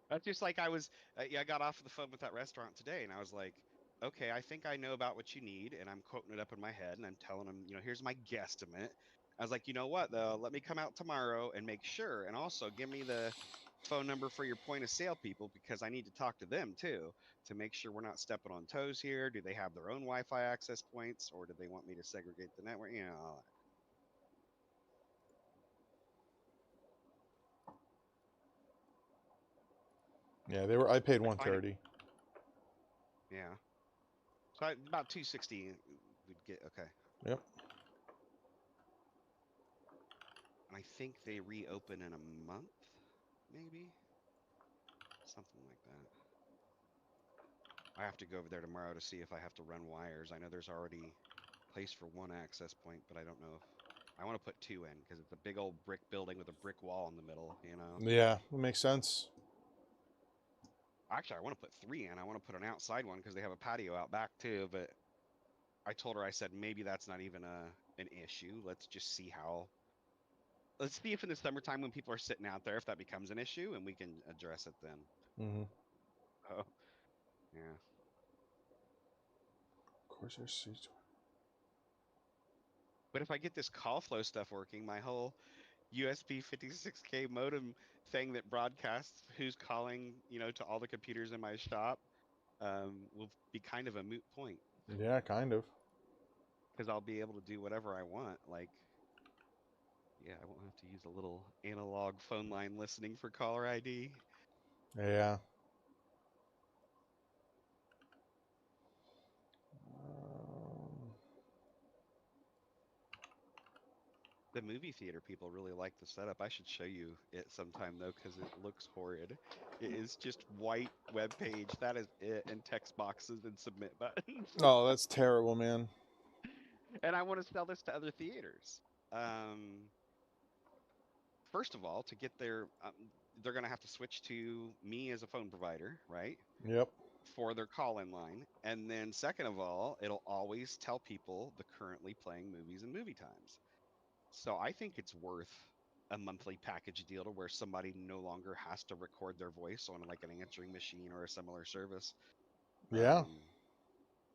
That's just like I got off the phone with that restaurant today, and I was like, okay, I think I know about what you need, and I'm quoting it up in my head, and I'm telling them, here's my guesstimate. I was like, you know what, though? Let me come out tomorrow and make sure, and also give me the phone number for your point of sale people, because I need to talk to them too to make sure we're not stepping on toes here. Do they have their own Wi-Fi access points, or do they want me to segregate the network? All that. Yeah, I paid 130. Yeah. So about 260 we'd get. Okay. Yep. And I think they reopen in a month, maybe something like that. I have to go over there tomorrow to see if I have to run wires. I know there's already place for one access point, but I don't know if I want to put 2 in because it's a big old brick building with a brick wall in the middle. Yeah, that makes sense. Actually, I want to put 3 in. I want to put an outside one because they have a patio out back too. But I told her, I said, maybe that's not even an issue. Let's just see how. Let's see if in the summertime when people are sitting out there, if that becomes an issue, and we can address it then. Mm-hmm. Oh, yeah. Of course, there's seats. But if I get this call flow stuff working, my whole USB 56K modem thing that broadcasts who's calling, to all the computers in my shop, will be kind of a moot point. Yeah, kind of. Because I'll be able to do whatever I want. Like, yeah, I won't have to use a little analog phone line listening for caller ID. Yeah. The movie theater people really like the setup. I should show you it sometime though, because it looks horrid. It is just white web page. That is it, and text boxes and submit buttons. Oh, that's terrible, man. And I want to sell this to other theaters. Um, First of all, to get their, they're going to have to switch to me as a phone provider, right? Yep. For their call-in line. And then second of all, it'll always tell people the currently playing movies and movie times. So I think it's worth a monthly package deal to where somebody no longer has to record their voice on like an answering machine or a similar service. Yeah.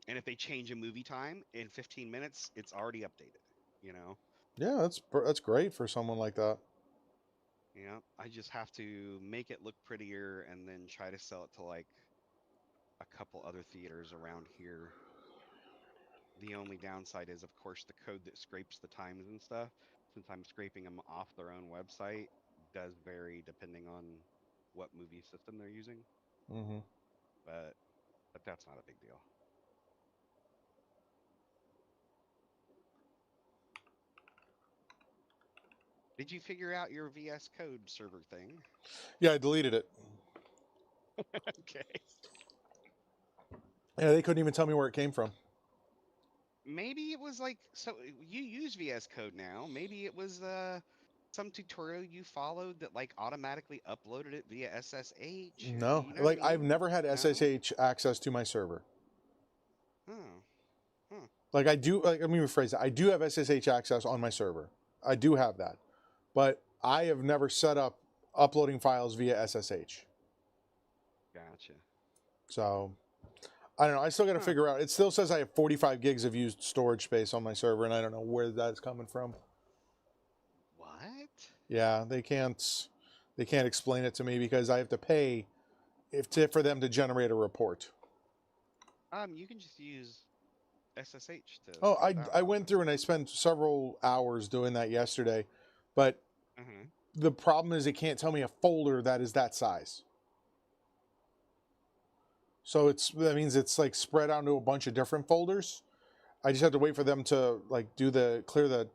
And if they change a movie time in 15 minutes, it's already updated, you know? Yeah, that's great for someone like that. Yeah, I just have to make it look prettier and then try to sell it to like a couple other theaters around here. The only downside is, of course, the code that scrapes the times and stuff, since I'm scraping them off their own website, does vary depending on what movie system they're using. Mm-hmm. But that's not a big deal. Did you figure out your VS Code server thing? Yeah, I deleted it. Okay. Yeah, they couldn't even tell me where it came from. Maybe it was like, so you use VS Code now. Maybe it was some tutorial you followed that like automatically uploaded it via SSH. No, You know like what I I've mean? never had No? SSH access to my server. Oh. Like I do, like, let me rephrase that. I do have SSH access on my server. I do have that, but I have never set up uploading files via SSH. Gotcha. So I don't know. I still got to figure out. It still says I have 45 gigs of used storage space on my server, and I don't know where that's coming from. What? Yeah, they can't explain it to me because I have to pay for them to generate a report. You can just use SSH to. Oh, find out. I went through and I spent several hours doing that yesterday, but the problem is it can't tell me a folder that is that size. So that means it's like spread out into a bunch of different folders. I just have to wait for them to like clear the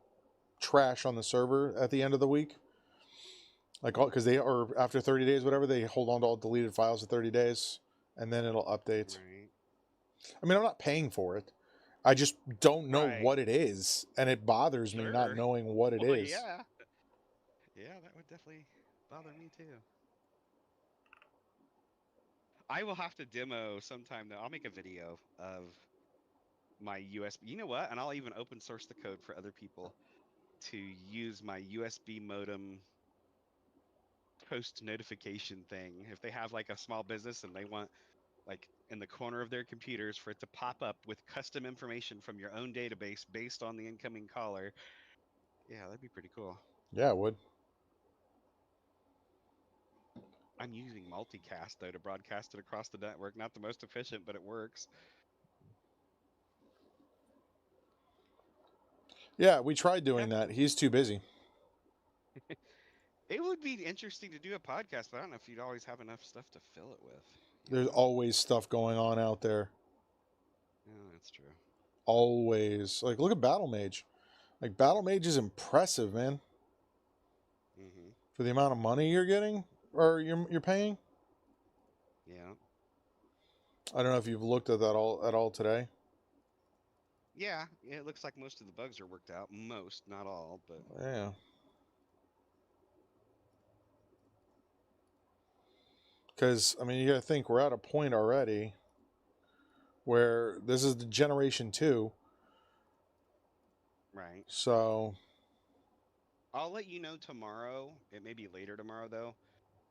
trash on the server at the end of the week. Like, because they are after 30 days, whatever, they hold on to all deleted files for 30 days and then it'll update. Right. I mean, I'm not paying for it. I just don't know Right. what it is. And it bothers me not knowing what it is. Yeah. Yeah, that would definitely bother me too. I will have to demo sometime though. I'll make a video of my USB. You know what? And I'll even open source the code for other people to use my USB modem post notification thing. If they have like a small business and they want like in the corner of their computers for it to pop up with custom information from your own database based on the incoming caller. Yeah, that'd be pretty cool. Yeah, it would. I'm using multicast though to broadcast it across the network. Not the most efficient, but it works. Yeah, we tried doing that. He's too busy. It would be interesting to do a podcast, but I don't know if you'd always have enough stuff to fill it with. There's always stuff going on out there. Yeah, that's true. Always. Like, look at Battle Mage. Like, Battle Mage is impressive, man. Mm-hmm. For the amount of money you're getting or you're paying. Yeah. I don't know if you've looked at that at all today. Yeah, it looks like most of the bugs are worked out. Most, not all, but yeah. Because, I mean, you got to think we're at a point already where this is the Generation 2. Right. So I'll let you know tomorrow, it may be later tomorrow though,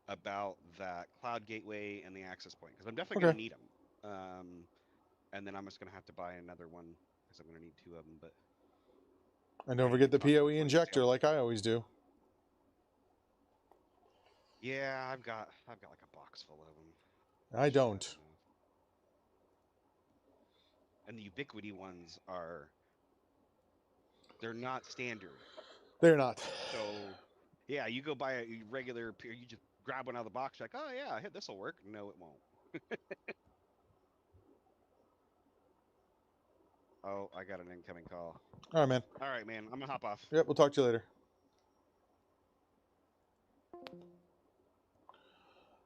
about that cloud gateway and the access point, because I'm definitely going to need them. And then I'm just going to have to buy another one because I'm going to need 2 of them. But and don't forget the PoE injector, like I always do. yeah, I've got like a box full of them. I don't. And the Ubiquity ones they're not standard. They're not. So yeah, you go buy a regular, you just grab one out of the box, you're like, oh yeah, this will work. No, it won't. Oh, I got an incoming call. All right, man. All right, man. I'm gonna hop off. Yep, we'll talk to you later.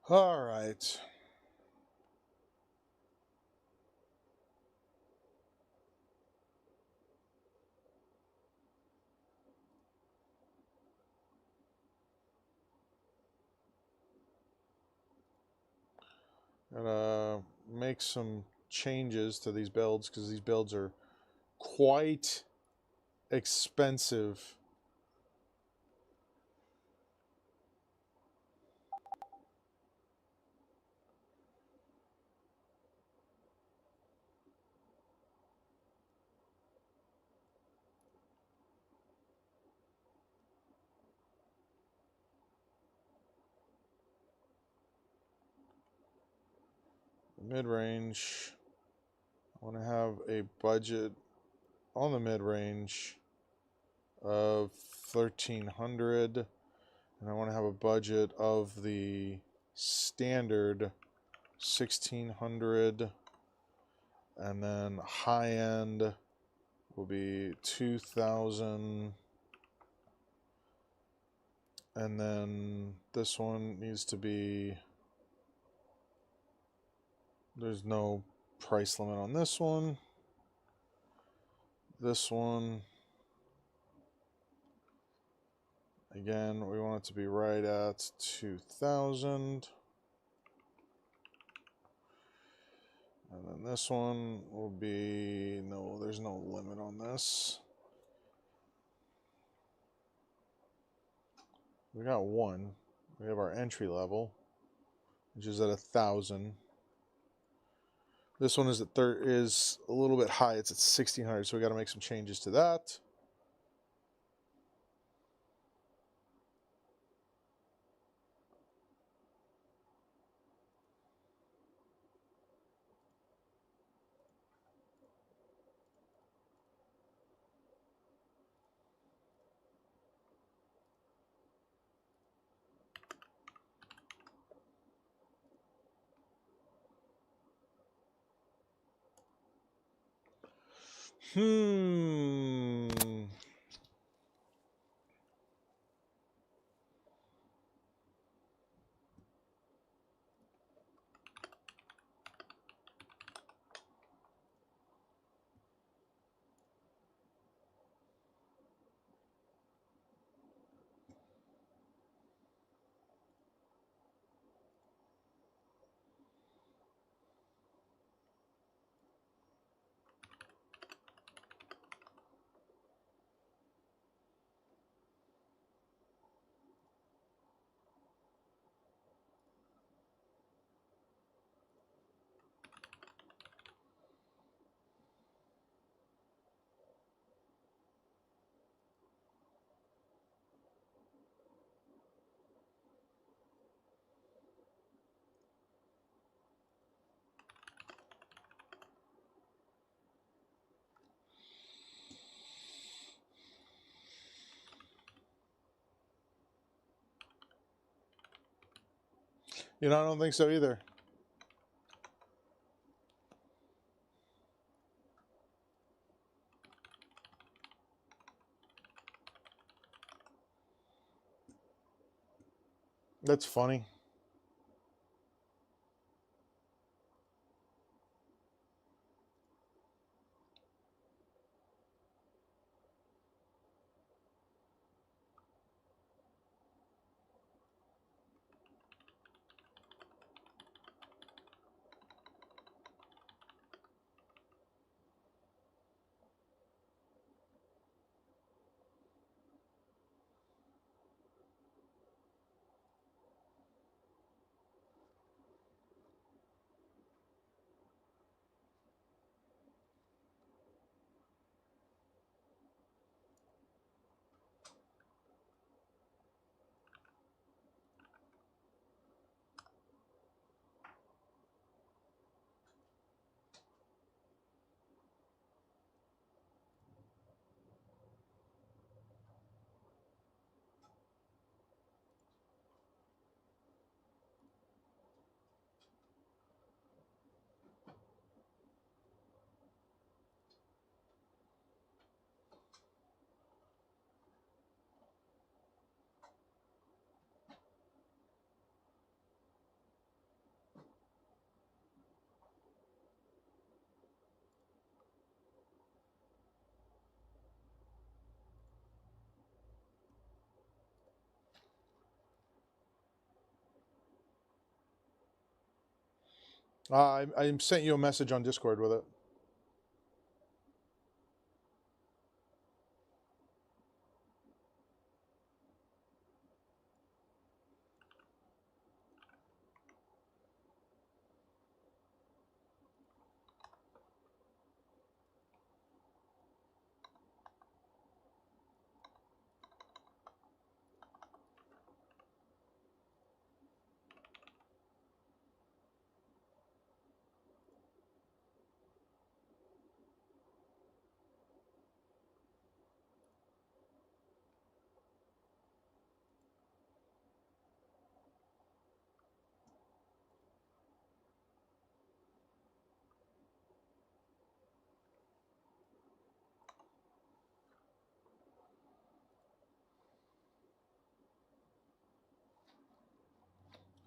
All right. Gotta make some changes to these builds because these builds are quite expensive. Mid-range, I want to have a budget on the mid-range of 1,300, and I want to have a budget of the standard 1,600, and then high-end will be 2,000, and then this one needs to be, there's no price limit on this one. This one, again, we want it to be right at 2,000. And then this one will be, no, there's no limit on this. We got one. We have our entry level, which is at 1,000. This one is is a little bit high. It's at 1,600, so we got to make some changes to that. You know, I don't think so either. That's funny. I sent you a message on Discord with it.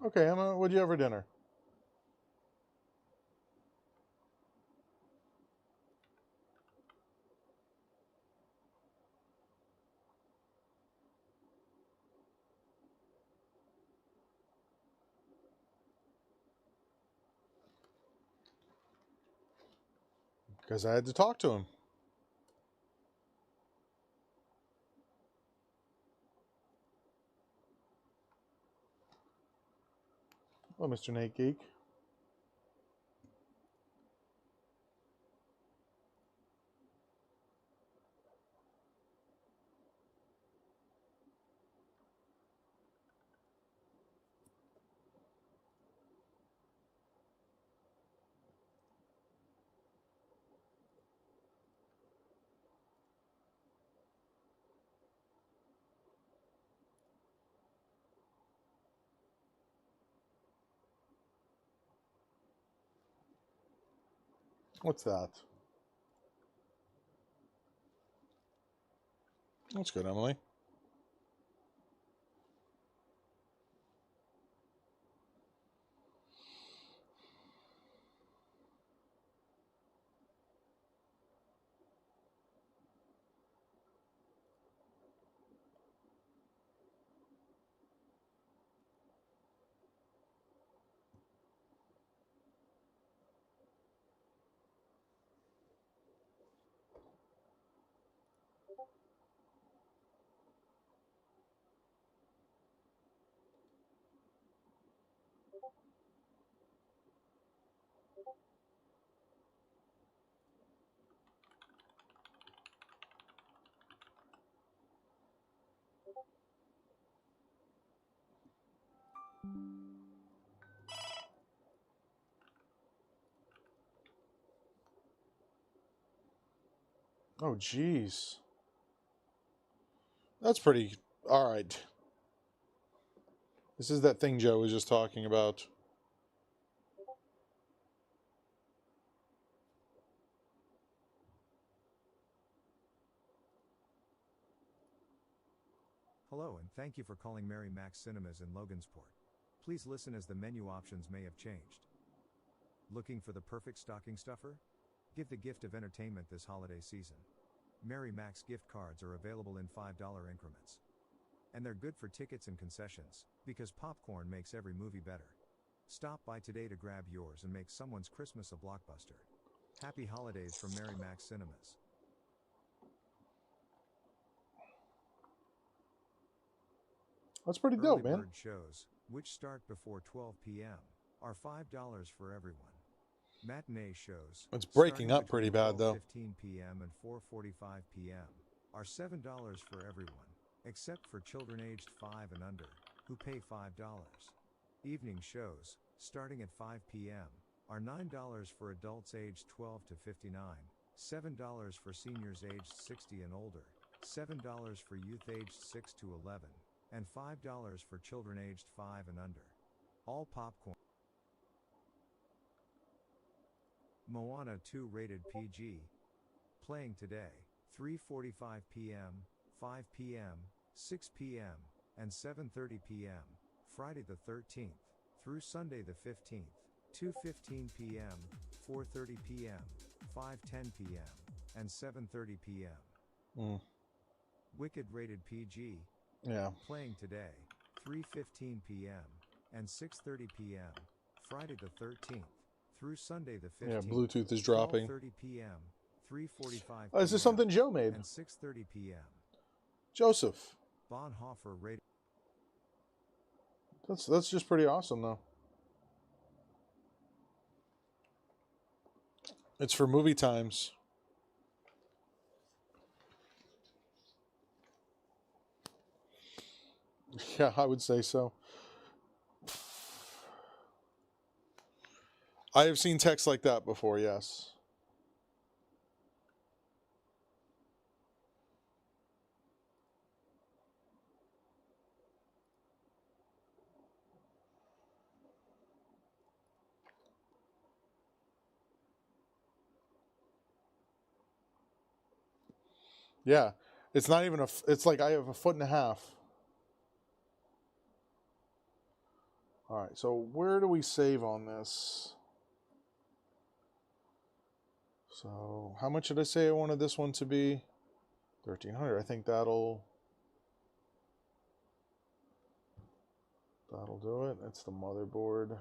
Okay, Emma, what'd you have for dinner? Because I had to talk to him. Hello, Mr. Nate Geek. What's that? That's good, Emily. Oh, jeez. That's pretty... Alright. This is that thing Joe was just talking about. Hello and thank you for calling Mary Mac's Cinemas in Logansport. Please listen as the menu options may have changed. Looking for the perfect stocking stuffer? Give the gift of entertainment this holiday season. Mary Mac's gift cards are available in $5 increments. And they're good for tickets and concessions, because popcorn makes every movie better. Stop by today to grab yours and make someone's Christmas a blockbuster. Happy holidays from Mary Mac's Cinemas. That's pretty Early dope, man. bird shows, which start before 12 p.m., are $5 for everyone. Matinee shows, It's breaking starting up pretty bad, though. 12:15 p.m. and 4:45 p.m., are $7 for everyone, except for children aged 5 and under, who pay $5. Evening shows, starting at 5 p.m., are $9 for adults aged 12 to 59, $7 for seniors aged 60 and older, $7 for youth aged 6 to 11, and $5 for children aged 5 and under. All popcorn. Moana 2 rated PG. Playing today, 3:45 p.m., 5 p.m., 6 p.m., and 7:30 p.m., Friday the 13th, through Sunday the 15th, 2:15 p.m., 4:30 p.m., 5:10 p.m., and 7:30 p.m. Wicked rated PG. Yeah. Playing today, 3:15 p.m. and 6:30 p.m., Friday the 13th, Through Sunday the 15th. Yeah, Bluetooth is dropping. 12:30 p.m., 3:45 Oh, is this p.m., something Joe made? and 6:30 p.m. Joseph. Bonhoeffer radio. That's just pretty awesome, though. It's for movie times. Yeah, I would say so. I have seen text like that before, yes. Yeah, it's not even it's like I have a foot and a half. All right, so where do we save on this? So how much did I say I wanted this one to be? 1,300. I think that'll do it. That's the motherboard.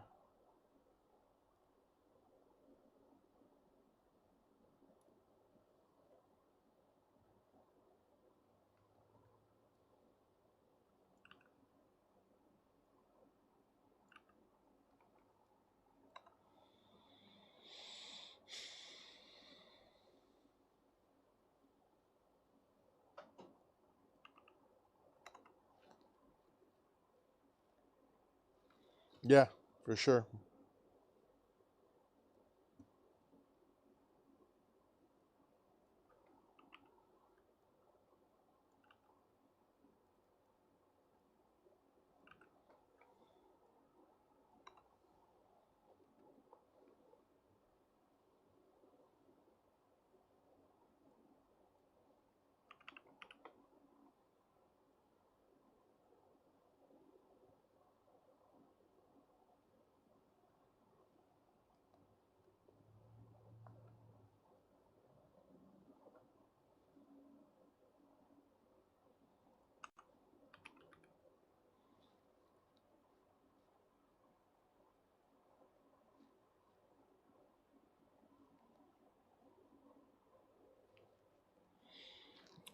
Yeah, for sure.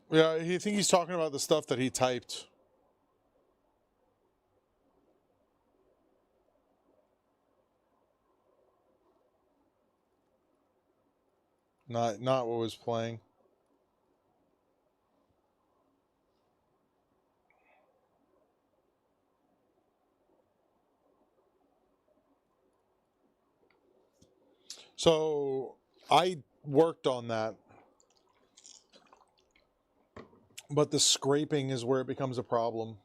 Yeah, I think he's talking about the stuff that he typed. Not what was playing. So I worked on that, but the scraping is where it becomes a problem.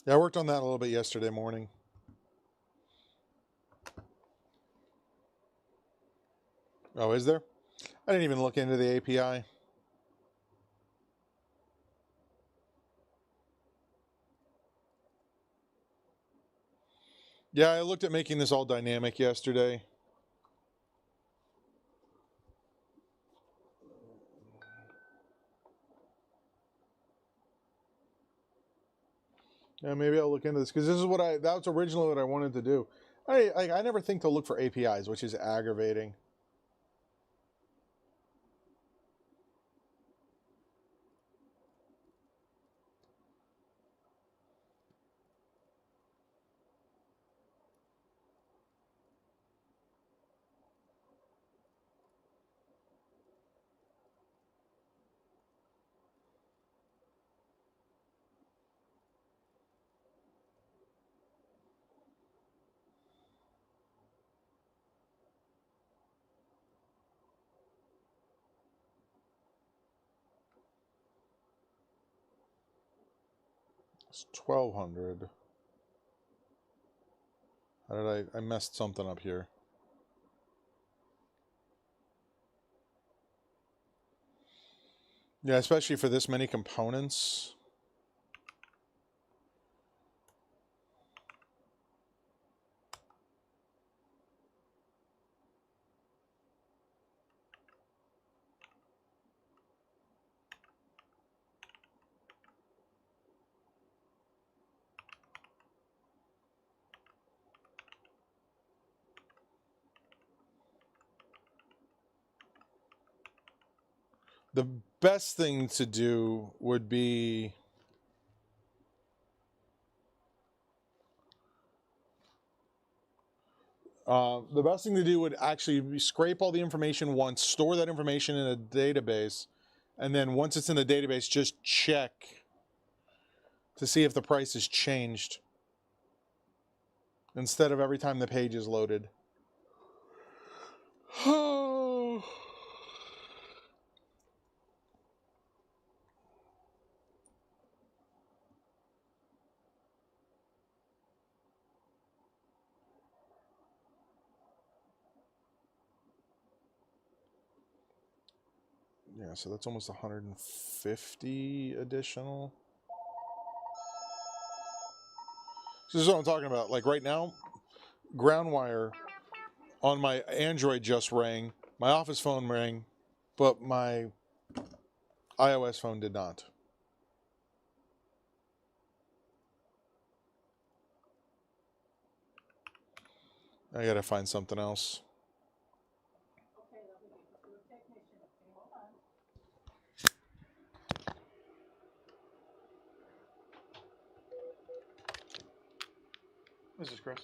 Yeah, I worked on that a little bit yesterday morning. Oh, is there? I didn't even look into the API. Yeah, I looked at making this all dynamic yesterday. Yeah, maybe I'll look into this because this is what that was originally what I wanted to do. I never think to look for APIs, which is aggravating. It's 1,200. How did I messed something up here? Yeah, especially for this many components. The best thing to do would be the best thing to do would actually be scrape all the information once, store that information in a database, and then once it's in the database, just check to see if the price has changed instead of every time the page is loaded. Yeah, so that's almost 150 additional. So this is what I'm talking about. Like right now, ground wire on my Android just rang. My office phone rang, but my iOS phone did not. I gotta find something else. This is Chris.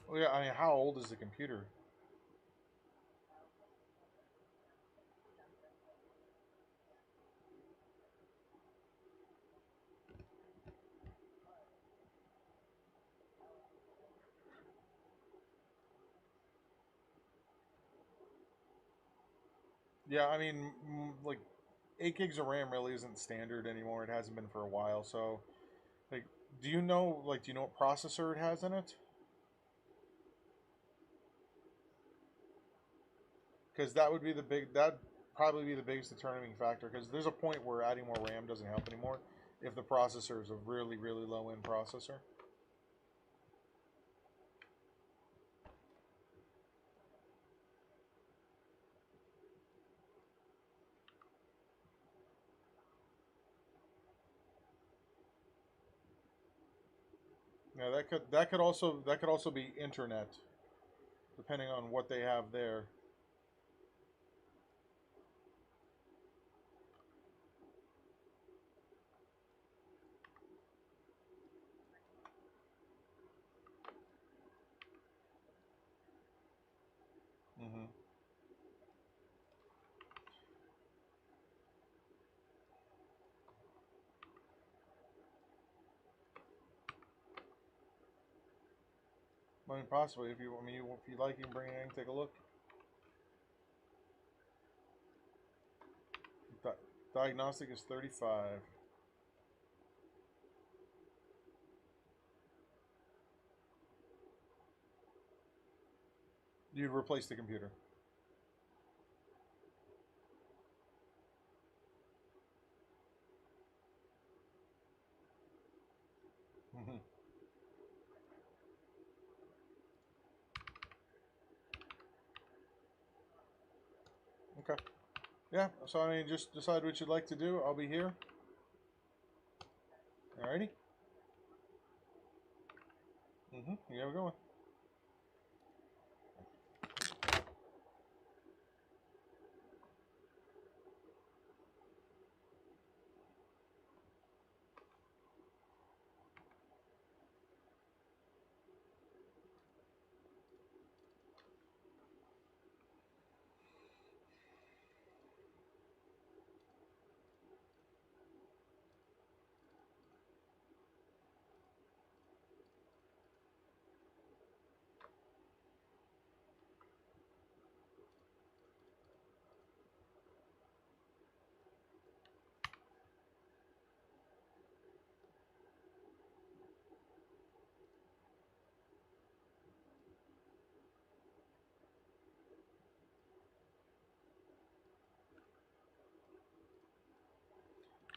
Well, yeah, I mean, how old is the computer? Yeah, I mean, like 8 gigs of RAM really isn't standard anymore. It hasn't been for a while. So, like, do you know what processor it has in it? Because that would be that'd probably be the biggest determining factor. Because there's a point where adding more RAM doesn't help anymore if the processor is a really, really low end processor. Yeah, that could also be internet, depending on what they have there. Mm-hmm. I mean, possibly if you like, you can bring it in and take a look. Diagnostic is 35. You'd replace the computer. Mm-hmm. Okay. Yeah, so I mean, just decide what you'd like to do. I'll be here. Alrighty. Mm-hmm. You have a good one.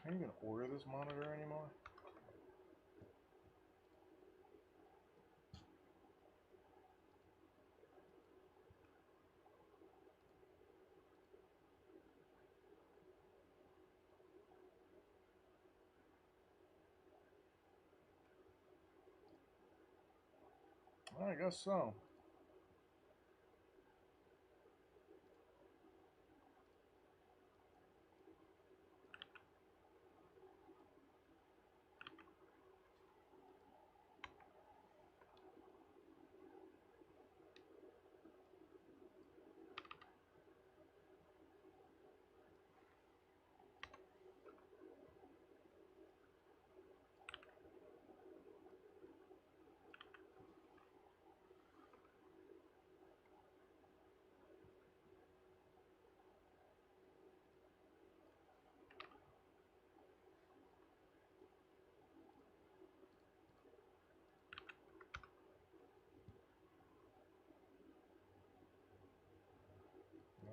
Can't even order this monitor anymore. I guess so.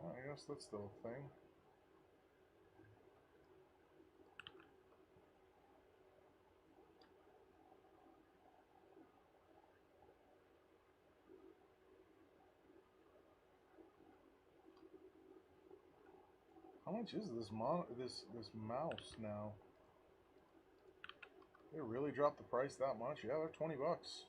Well, I guess that's still a thing. How much is this mouse now? They really dropped the price that much? Yeah, they're 20 bucks.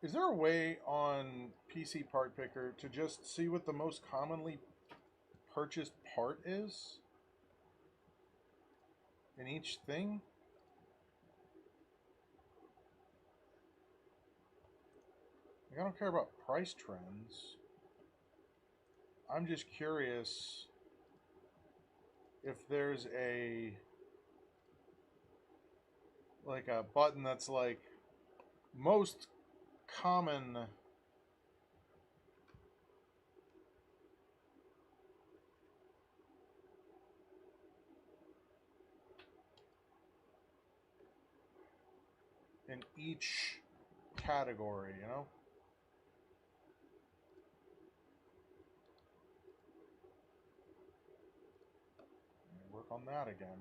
Is there a way on PC Part Picker to just see what the most commonly purchased part is in each thing? Like, I don't care about price trends. I'm just curious if there's a button that's like most common in each category, you know? Work on that again.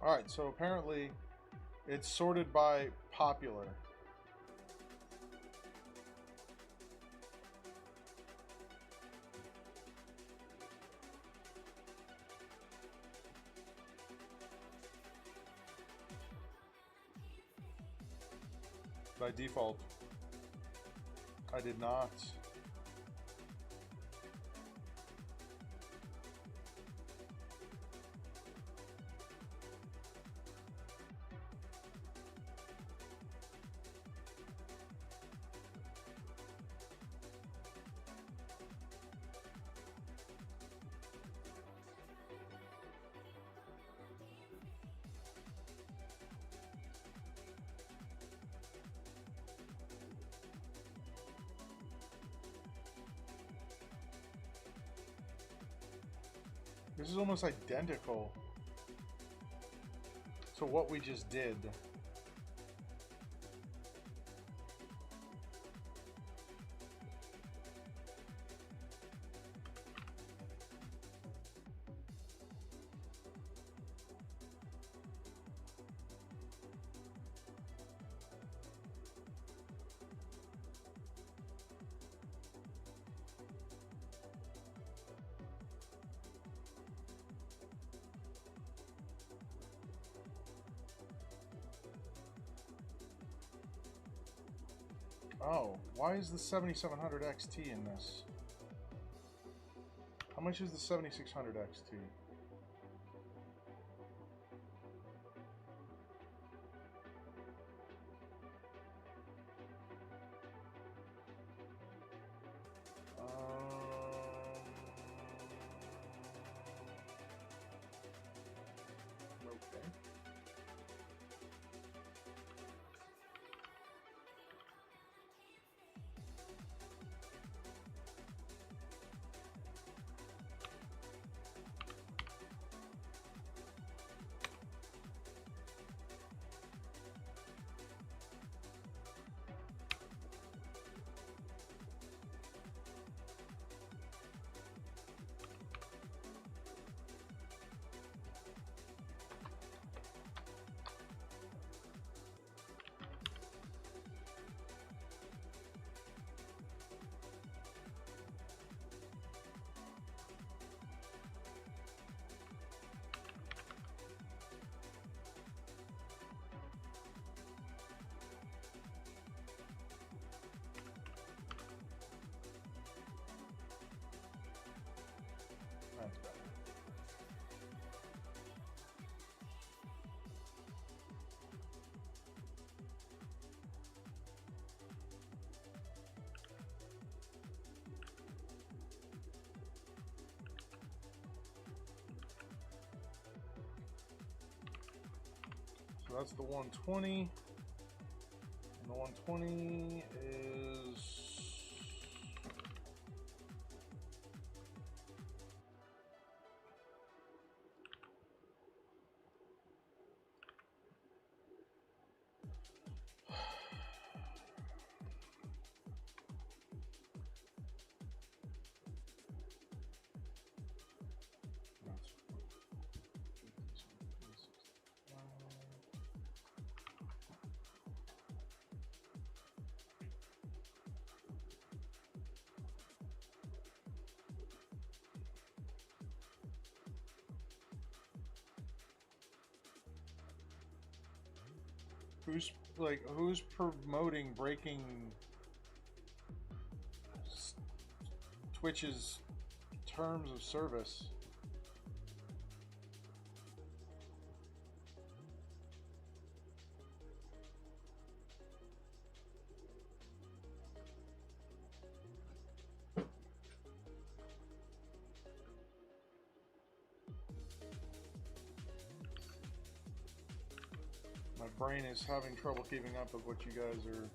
Alright, so apparently it's sorted by popular. By default, I did not. This is almost identical to what we just did. Oh, why is the 7700 XT in this? How much is the 7600 XT? Okay. That's better. So that's the 120. And the 120 is... Who's promoting breaking Twitch's terms of service? My brain is having trouble keeping up with what you guys are.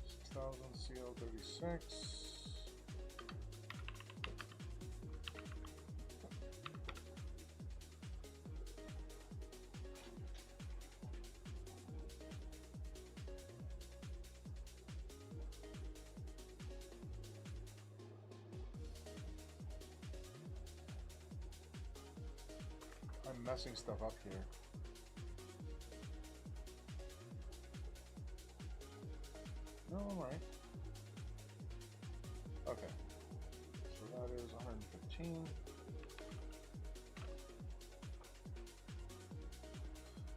6000 CL36. messing stuff up here. No, I'm right. Okay. So that is 115.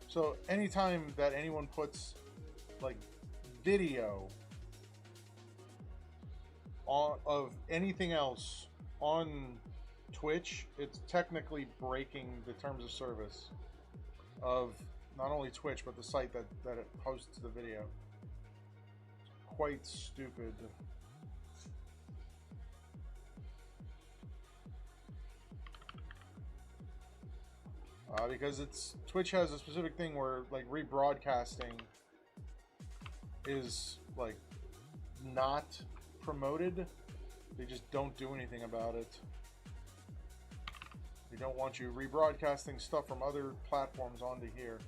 So anytime that anyone puts like video on of anything else on Twitch, it's technically breaking the terms of service of not only Twitch but the site that it hosts the video. Quite stupid. Because Twitch has a specific thing where like rebroadcasting is like not promoted. They just don't do anything about it. They don't want you rebroadcasting stuff from other platforms onto here.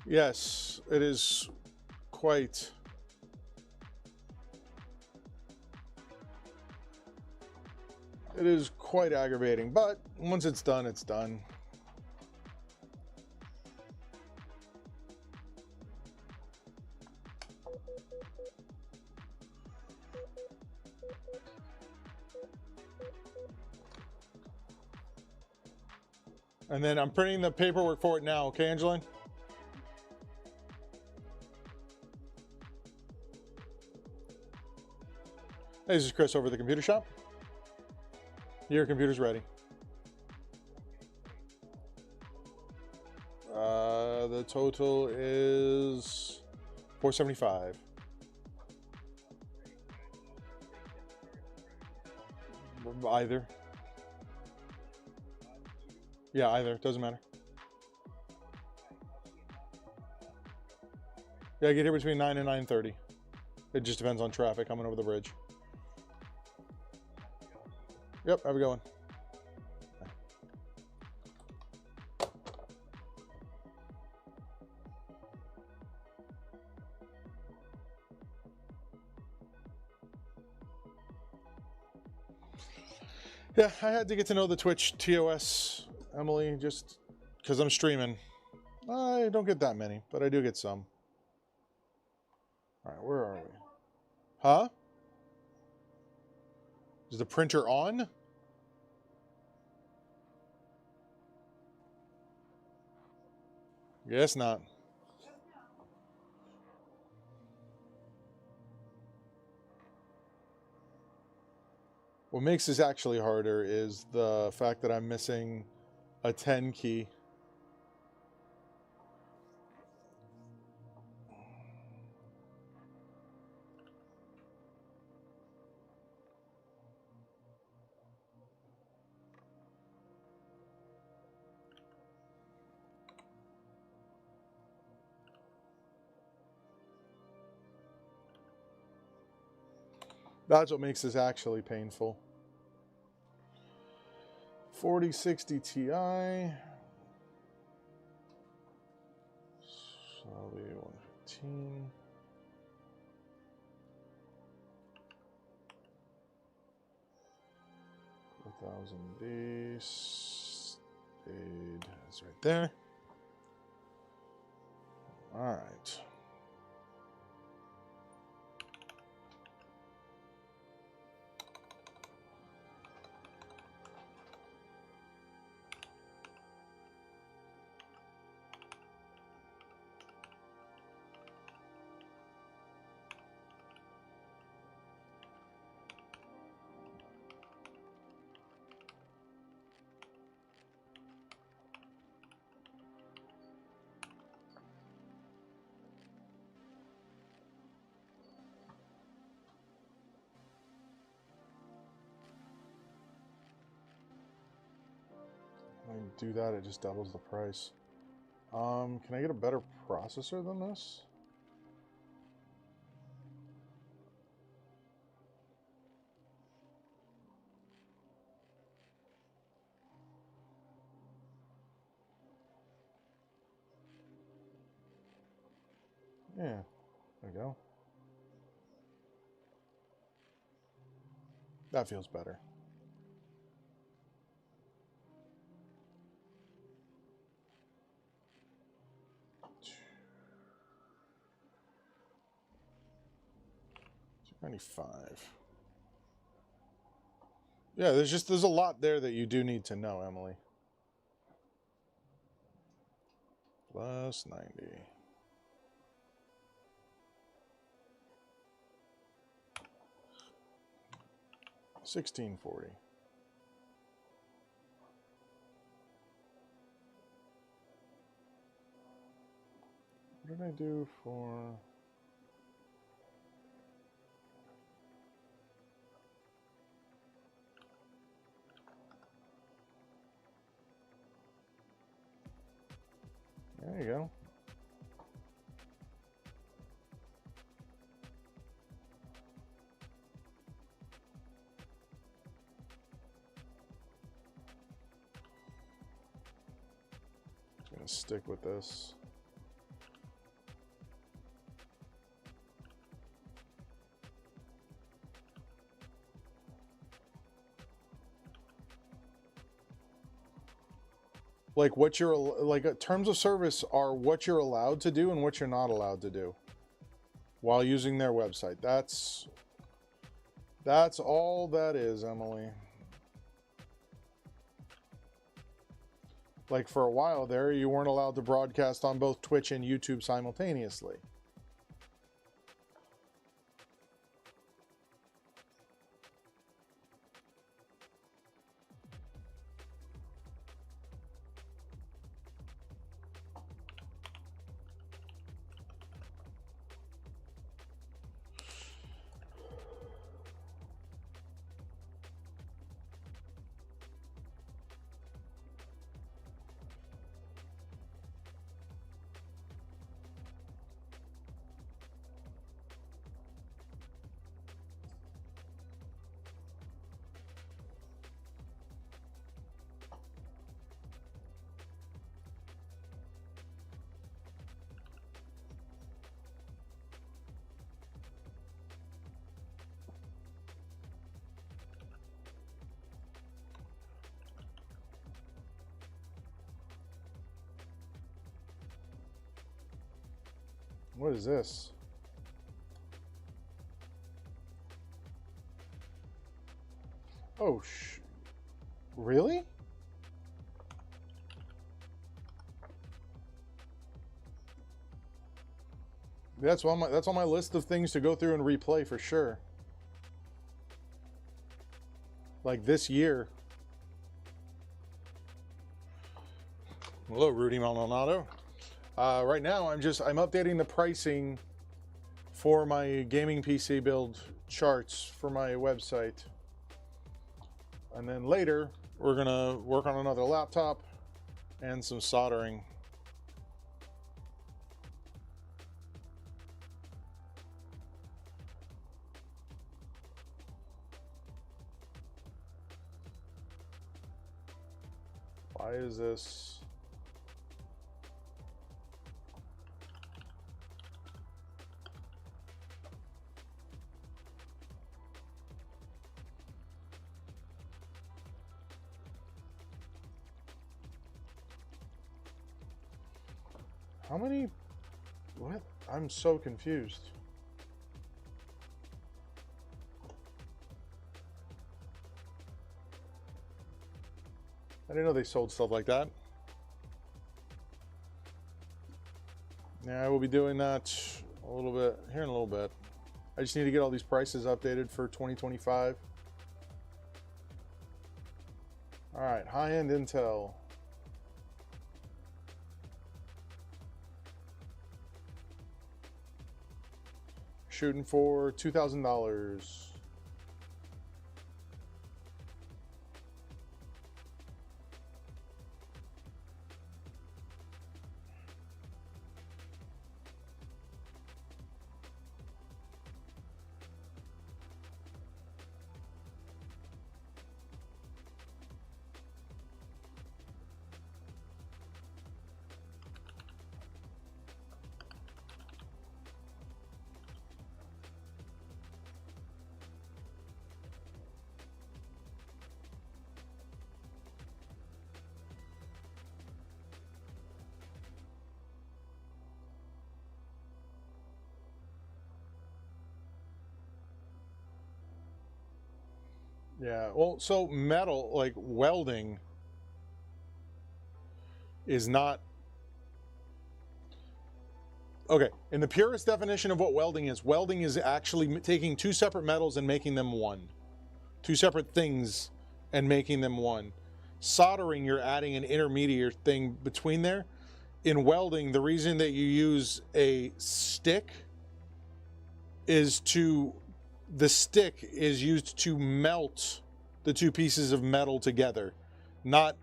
Yes, it is quite. It is quite aggravating, but once it's done, it's done. And then I'm printing the paperwork for it now, okay, Angeline? Hey, this is Chris over at the computer shop. Your computer's ready. The total is $475. Either. Yeah, either. Doesn't matter. Yeah, I get here between 9 and 9:30. It just depends on traffic coming over the bridge. Yep, have a good one. Yeah, I had to get to know the Twitch TOS, Emily, just because I'm streaming. I don't get that many, but I do get some. All right, where are we? Huh? Is the printer on? Guess not. What makes this actually harder is the fact that I'm missing a 10 key. That's what makes this actually painful. 4060 Ti. Solid 115. base. Stayed. That's right there. All right. When I do that, it just doubles the price. Can I get a better processor than this? Yeah, there we go. That feels better. $295. Yeah, there's a lot there that you do need to know, Emily. Plus 90. $1640. What did I do for? There you go. I'm gonna stick with this. like what you're like terms of service are what you're allowed to do and what you're not allowed to do while using their website. That's all that is, Emily. Like for a while there, you weren't allowed to broadcast on both Twitch and YouTube simultaneously. What is this? Oh, really? That's on my list of things to go through and replay for sure. Like this year. Hello, Rudy Maldonado. Right now, I'm updating the pricing for my gaming PC build charts for my website. And then later, we're gonna work on another laptop and some soldering. Why is this? How many? What? I'm so confused. I didn't know they sold stuff like that. Yeah, I will be doing that a little bit here in a little bit. I just need to get all these prices updated for 2025. All right, high-end Intel. Shooting for $2,000. Yeah, well, so metal, like welding, is not... Okay, in the purest definition of what welding is actually taking two separate metals and making them one. Two separate things and making them one. Soldering, you're adding an intermediate thing between there. In welding, the reason that you use a stick is the stick is used to melt the two pieces of metal together.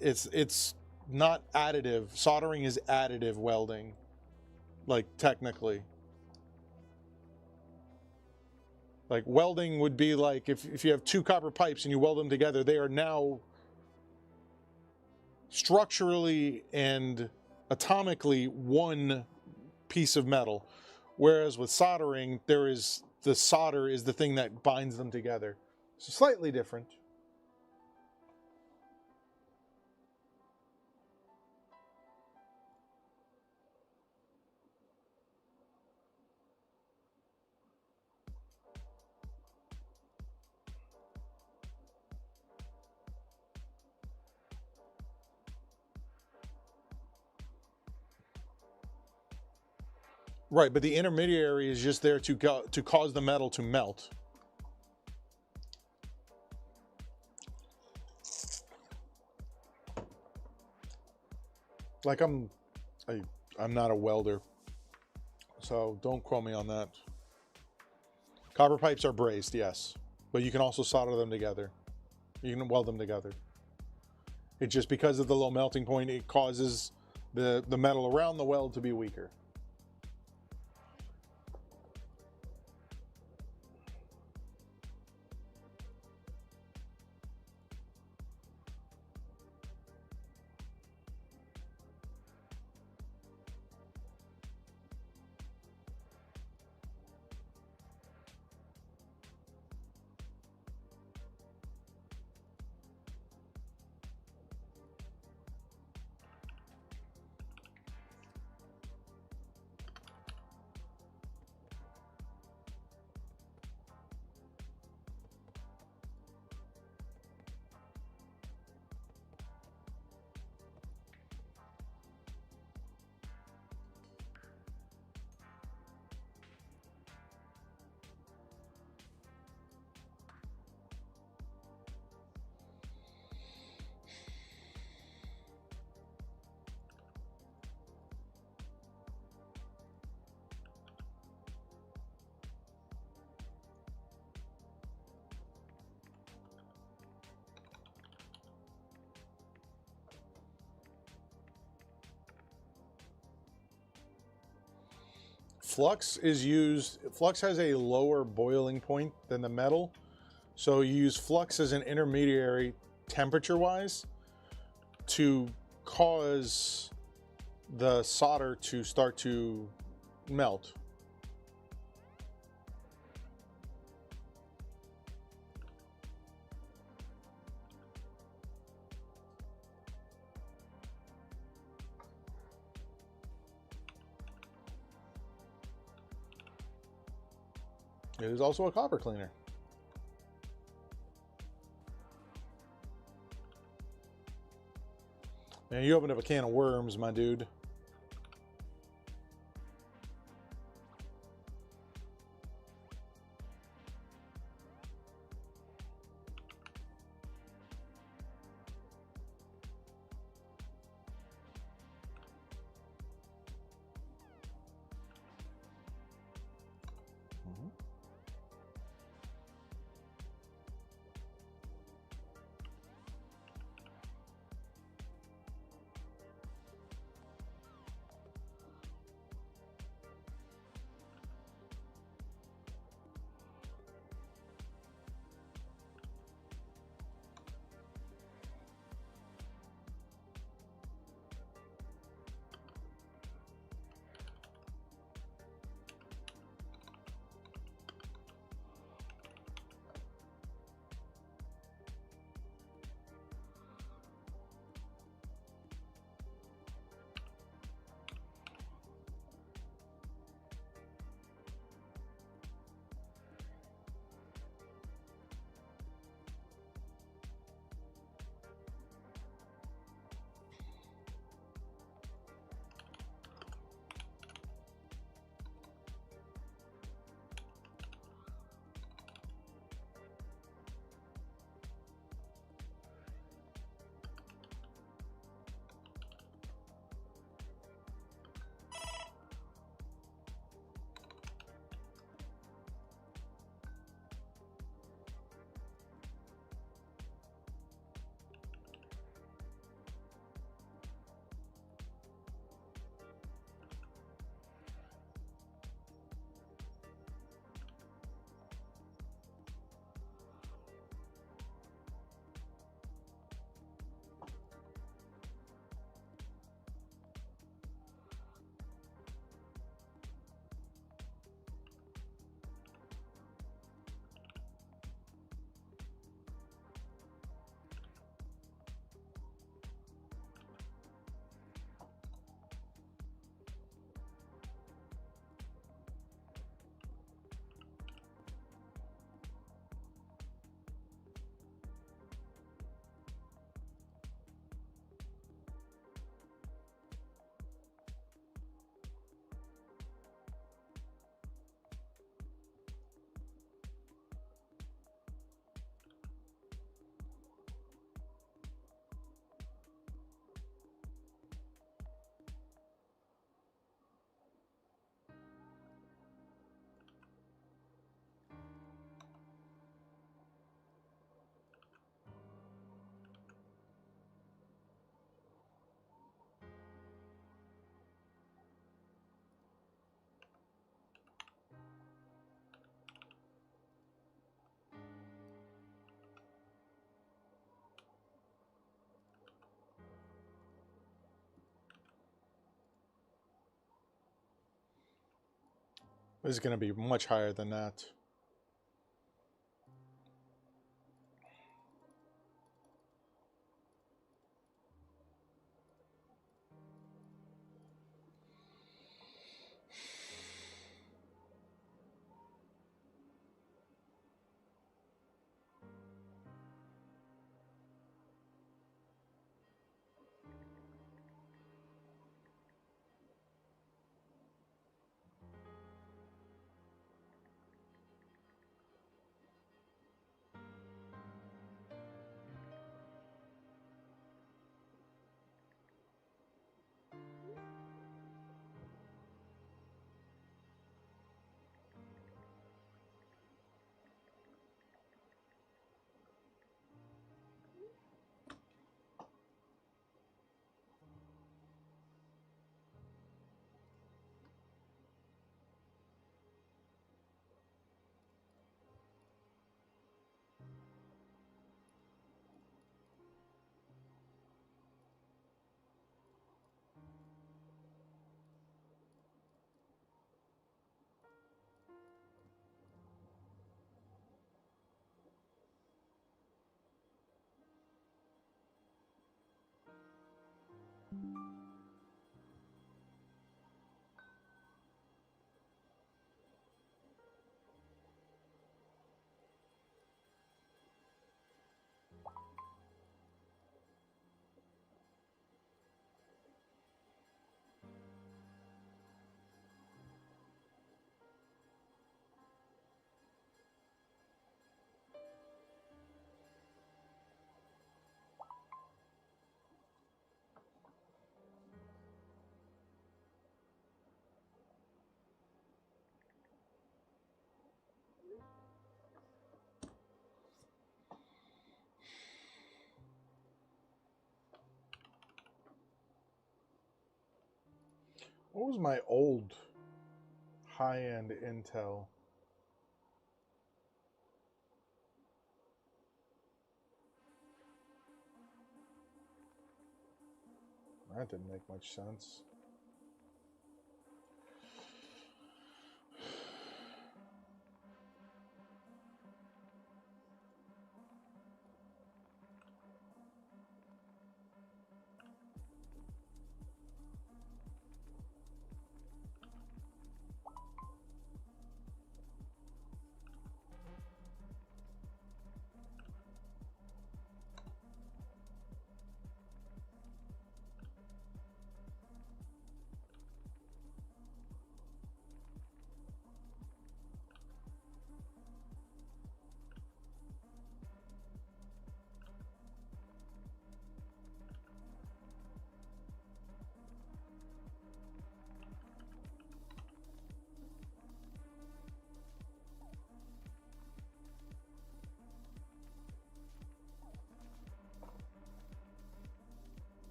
It's not additive. Soldering is additive welding, like technically. Like welding would be like if you have two copper pipes and you weld them together, they are now structurally and atomically one piece of metal. Whereas with soldering, the solder is the thing that binds them together. So slightly different. Right, but the intermediary is just there to cause the metal to melt. Like I'm not a welder, so don't quote me on that. Copper pipes are brazed, yes, but you can also solder them together. You can weld them together. It's just because of the low melting point, it causes the metal around the weld to be weaker. Flux has a lower boiling point than the metal. So you use flux as an intermediary temperature-wise to cause the solder to start to melt. It is also a copper cleaner. Man, you opened up a can of worms, my dude. It's going to be much higher than that. What was my old high-end Intel? That didn't make much sense.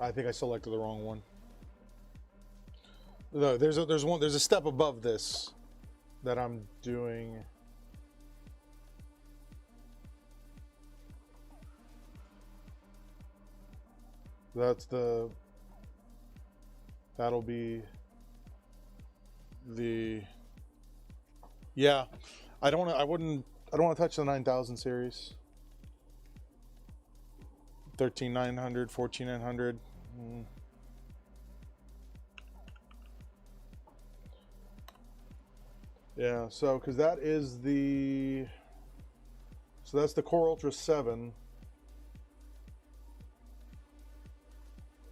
I think I selected the wrong one. No, there's a step above this that I'm doing. That'll be the, yeah. I don't want to touch the 9000 series. 13900, 14900. Yeah, so because that is the, so that's the Core Ultra 7,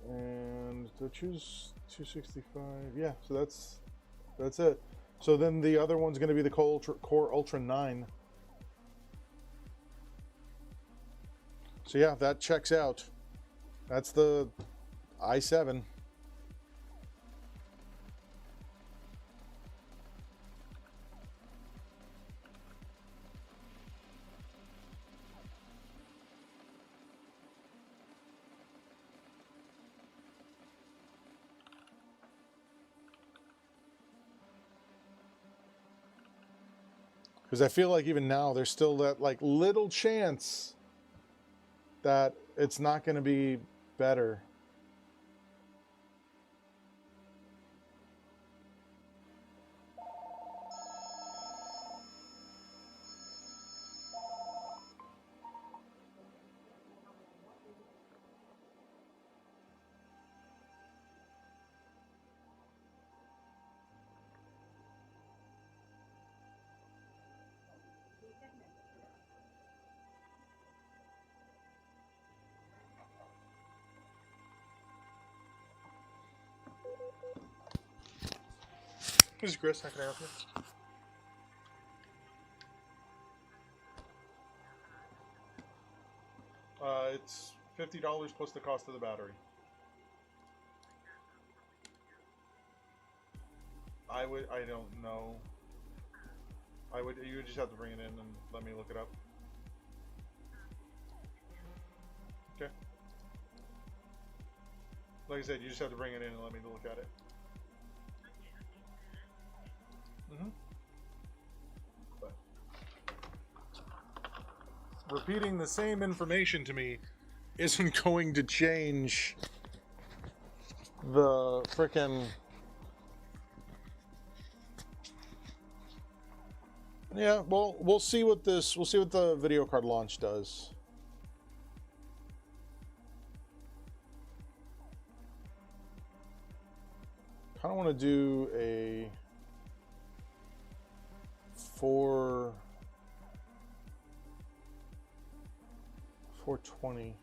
and to choose 265. Yeah, so that's it. So then the other one's going to be the Core Ultra 9. So yeah, that checks out. That's the i7. Because I feel like even now there's still that like little chance that it's not going to be better. This is Chris. How can I help you? It's $50 plus the cost of the battery. I don't know. You would just have to bring it in and let me look it up. Okay. Like I said, you just have to bring it in and let me look at it. But repeating the same information to me isn't going to change the frickin'. Yeah, well, we'll see what the video card launch does. Kind of want to do a 420.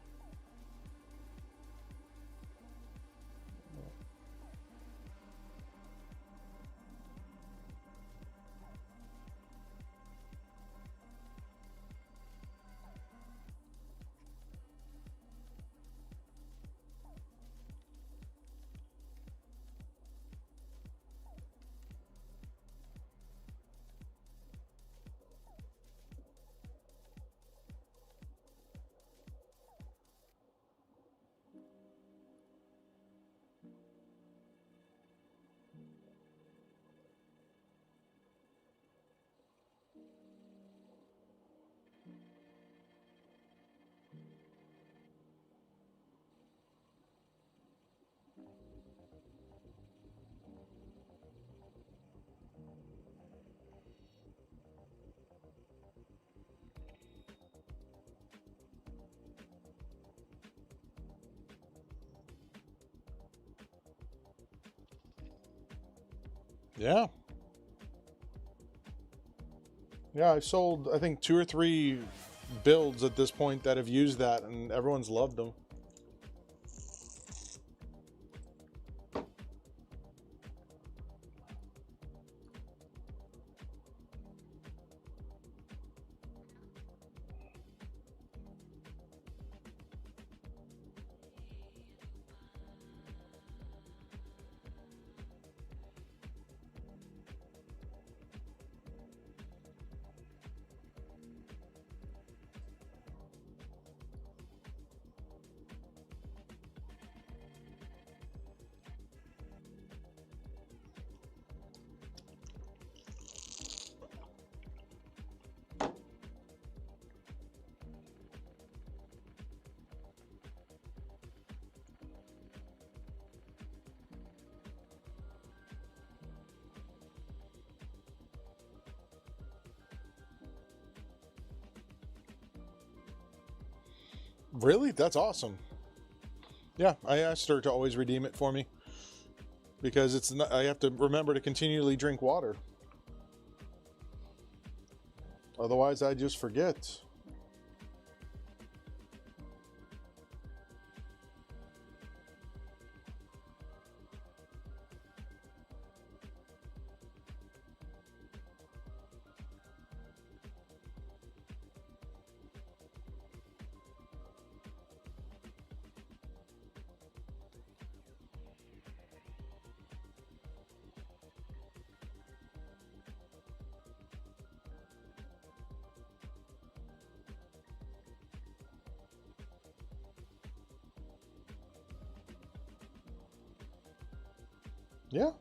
Yeah. Yeah, I've sold, I think, 2 or 3 builds at this point that have used that, and everyone's loved them. Really? That's awesome. Yeah, I asked her to always redeem it for me because it's not, I have to remember to continually drink water. Otherwise, I just forget. Yeah.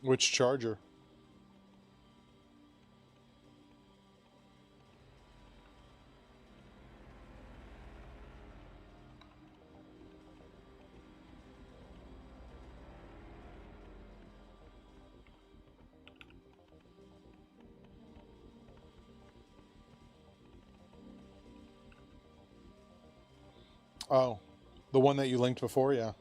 Which charger? Oh, the one that you linked before, yeah.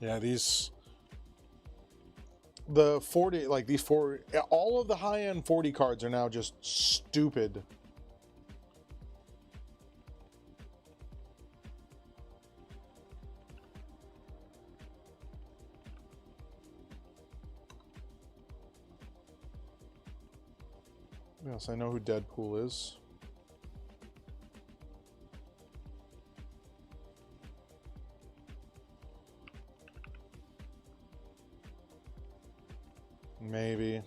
Yeah, the 40, like these all of the high-end 40 cards are now just stupid. Yes, I know who Deadpool is. Maybe.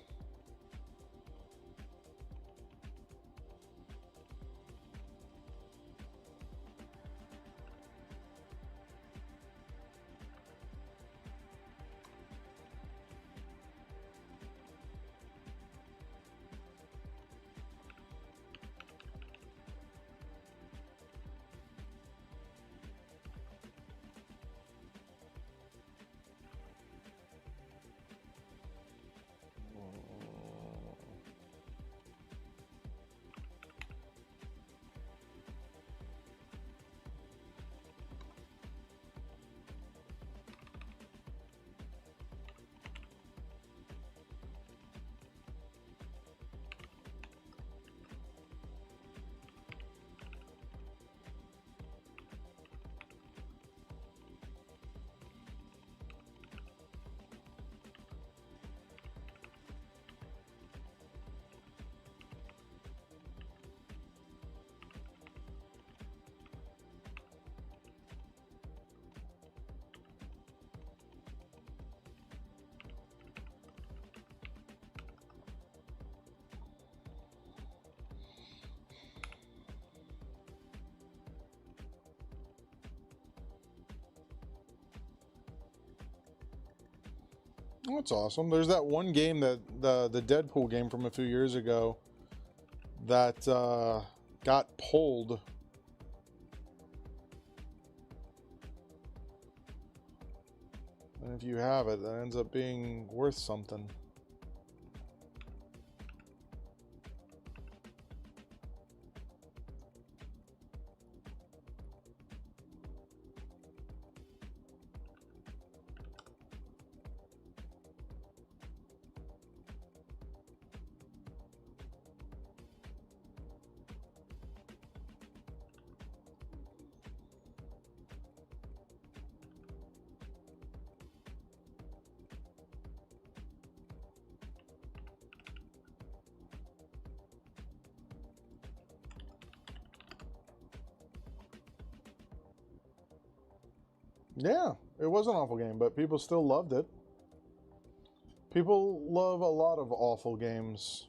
Oh, that's awesome. There's that one game that the Deadpool game from a few years ago that got pulled. And if you have it, that ends up being worth something. Yeah, it was an awful game, but people still loved it. People love a lot of awful games.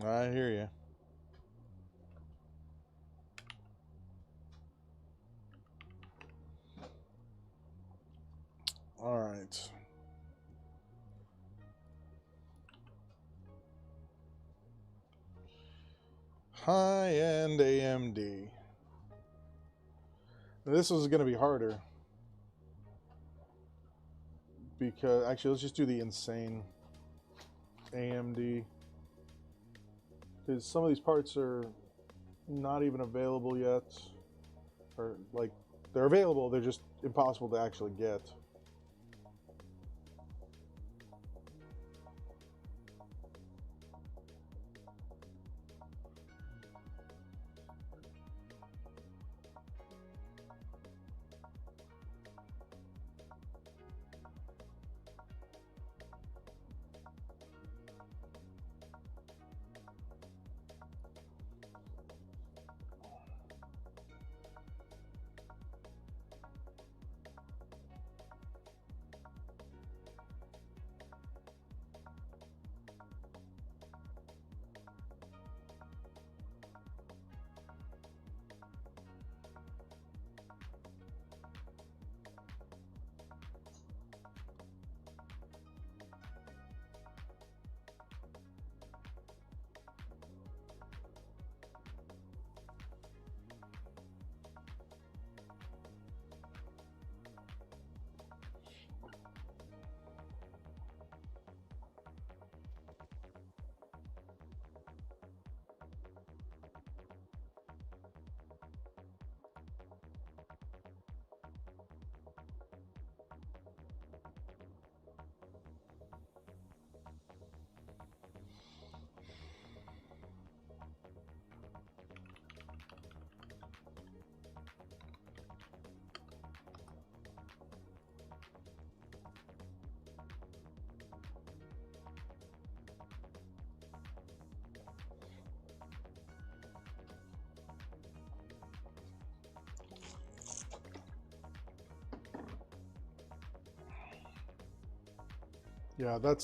I hear you. right. High-end AMD. This is going to be harder. Because, actually, let's just do the insane AMD. Because some of these parts are not even available yet. Or, like, they're available, they're just impossible to actually get.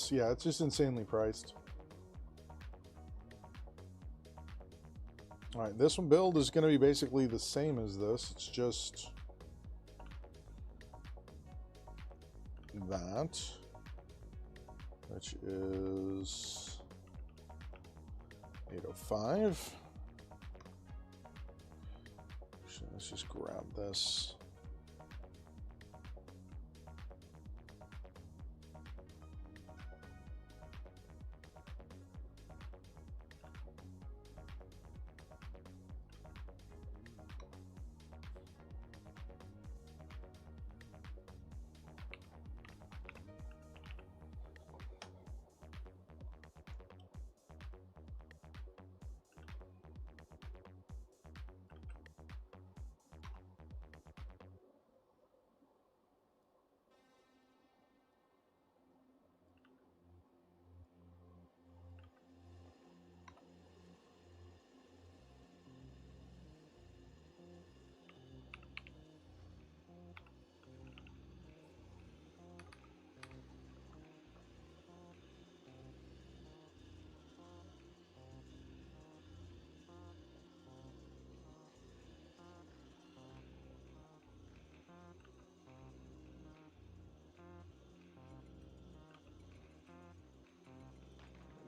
Yeah, it's just insanely priced. Alright, this one build is going to be basically the same as this. It's just that, which is 805. So let's just grab this.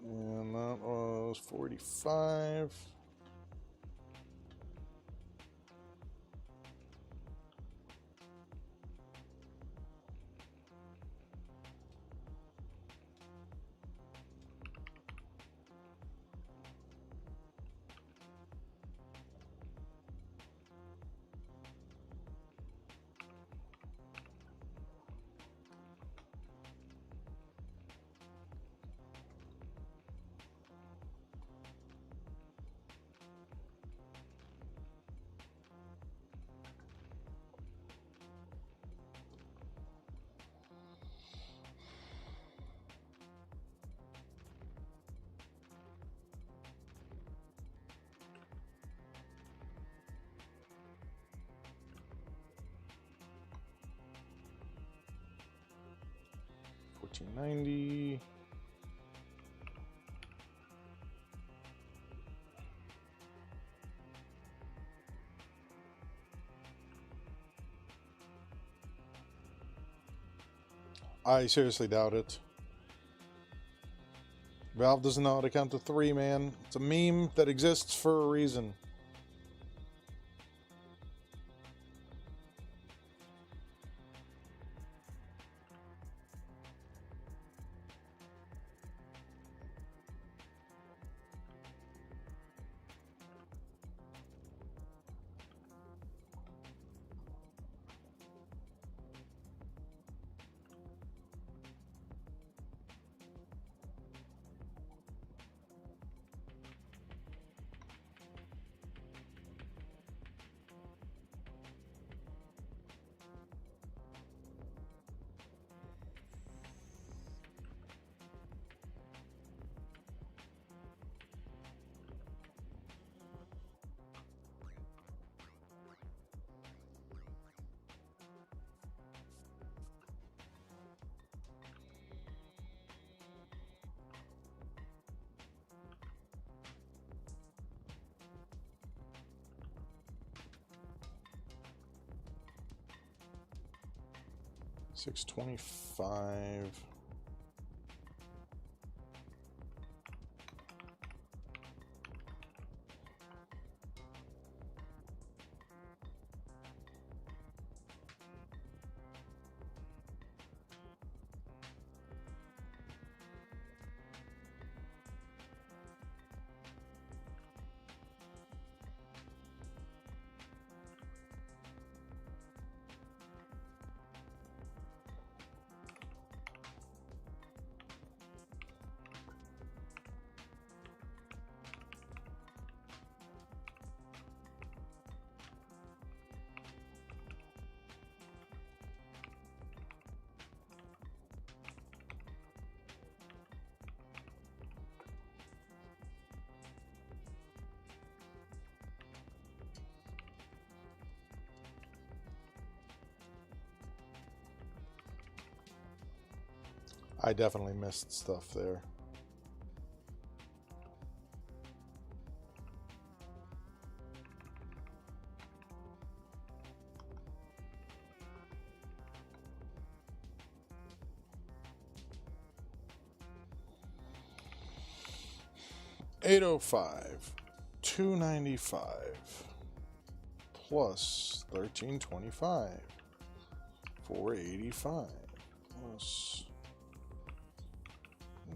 And that was 45. $14.90. I seriously doubt it. Valve doesn't know how to count to 3, man. It's a meme that exists for a reason. $625. I definitely missed stuff there. $805, $295 plus $1325, $485 plus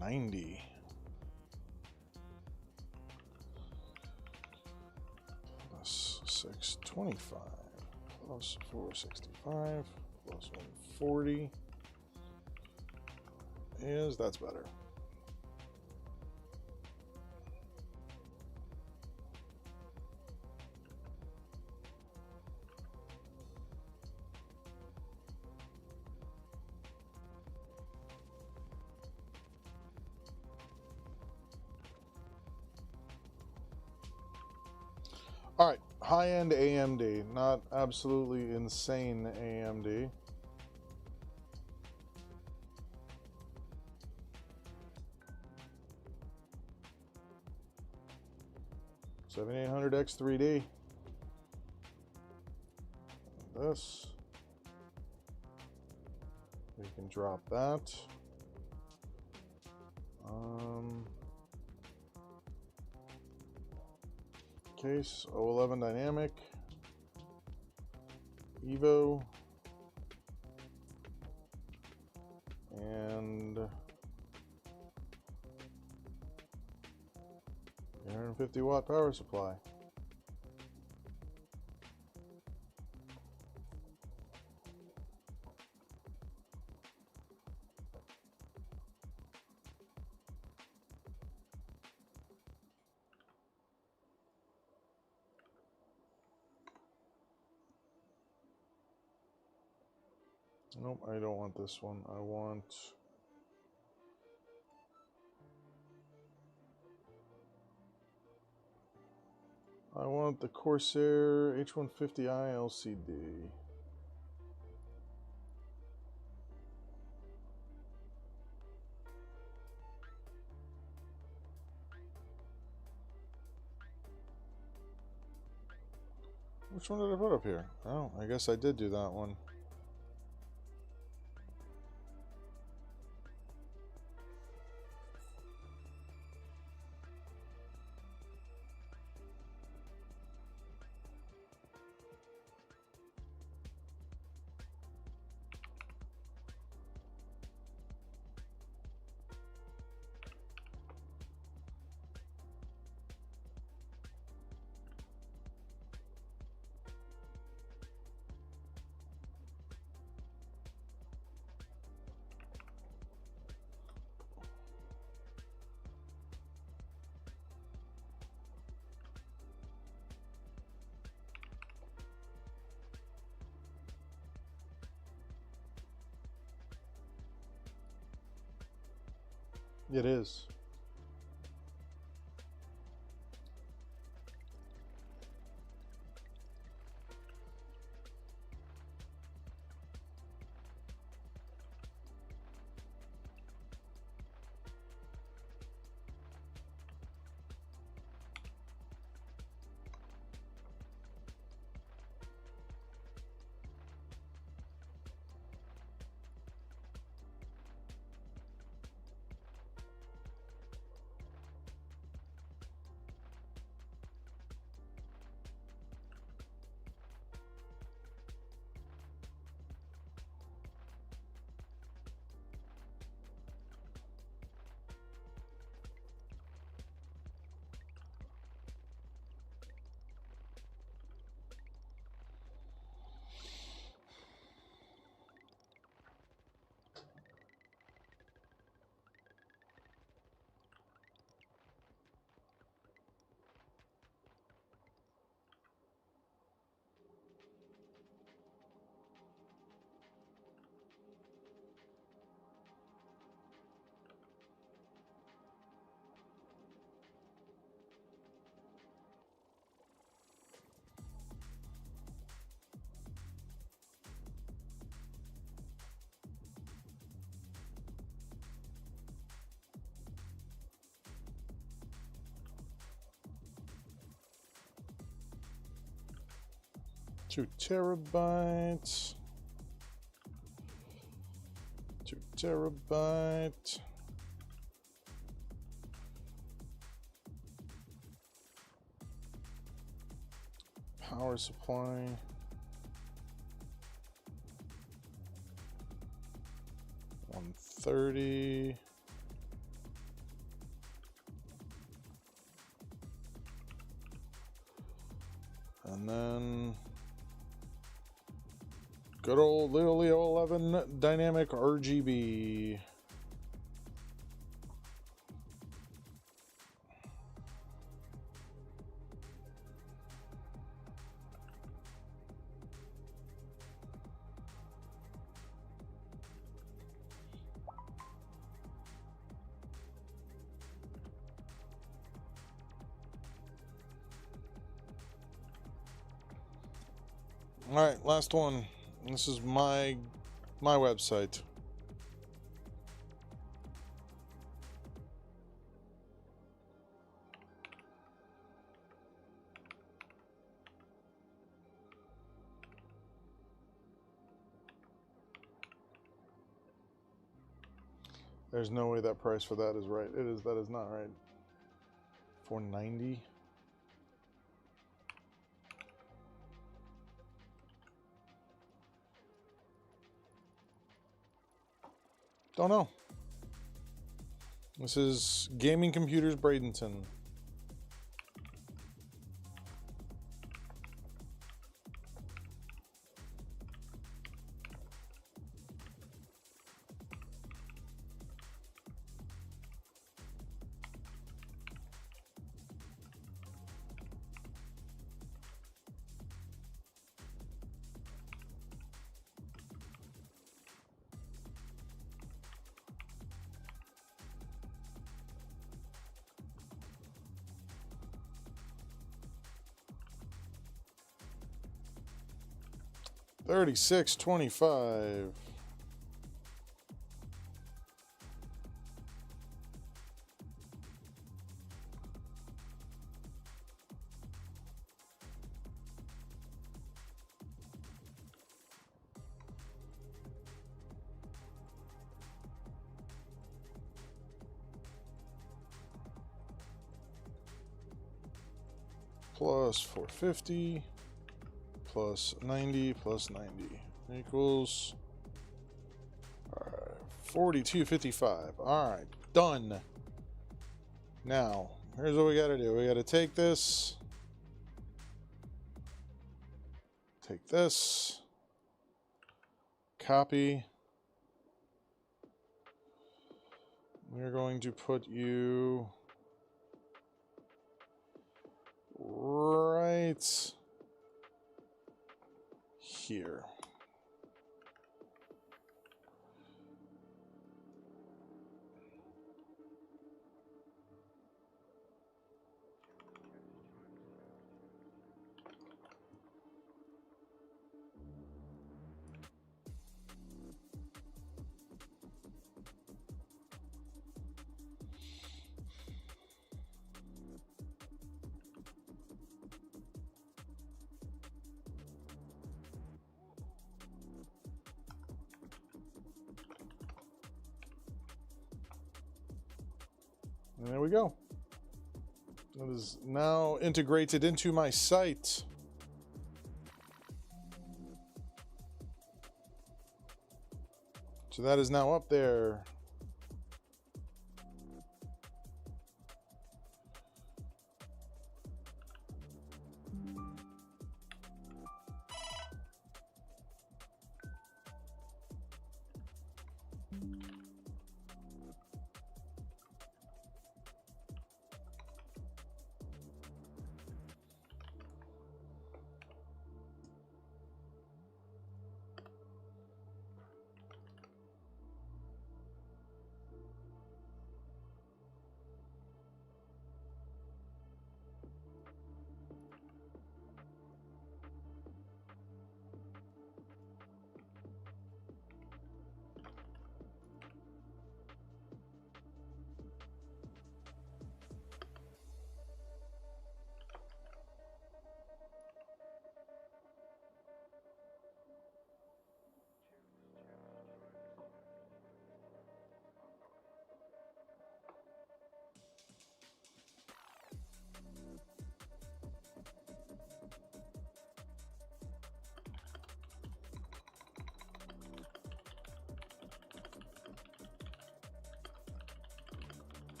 90 plus 625 plus 465 plus 140 is that's better. All right, high-end AMD, not absolutely insane AMD. $7800X 3D. This. We can drop that. Case 011 dynamic Evo and 350 watt power supply. Nope, I don't want this one. I want the Corsair H150i LCD. Which one did I put up here? Oh, I guess I did do that one. It is. Two terabytes. 2 terabyte. Power supply. $130. And then good old Leo 11 dynamic RGB. All right, last one. This is my website. There's no way that price for that is right. It is. That is not right. $490. Don't know. This is Gaming Computers Bradenton. $36.25. Plus 450 plus 90 plus 90 equals 42.55. All right, done. Now, here's what we got to do. We got to take this, copy. We're going to put you right here. And there we go. It is now integrated into my site. So that is now up there.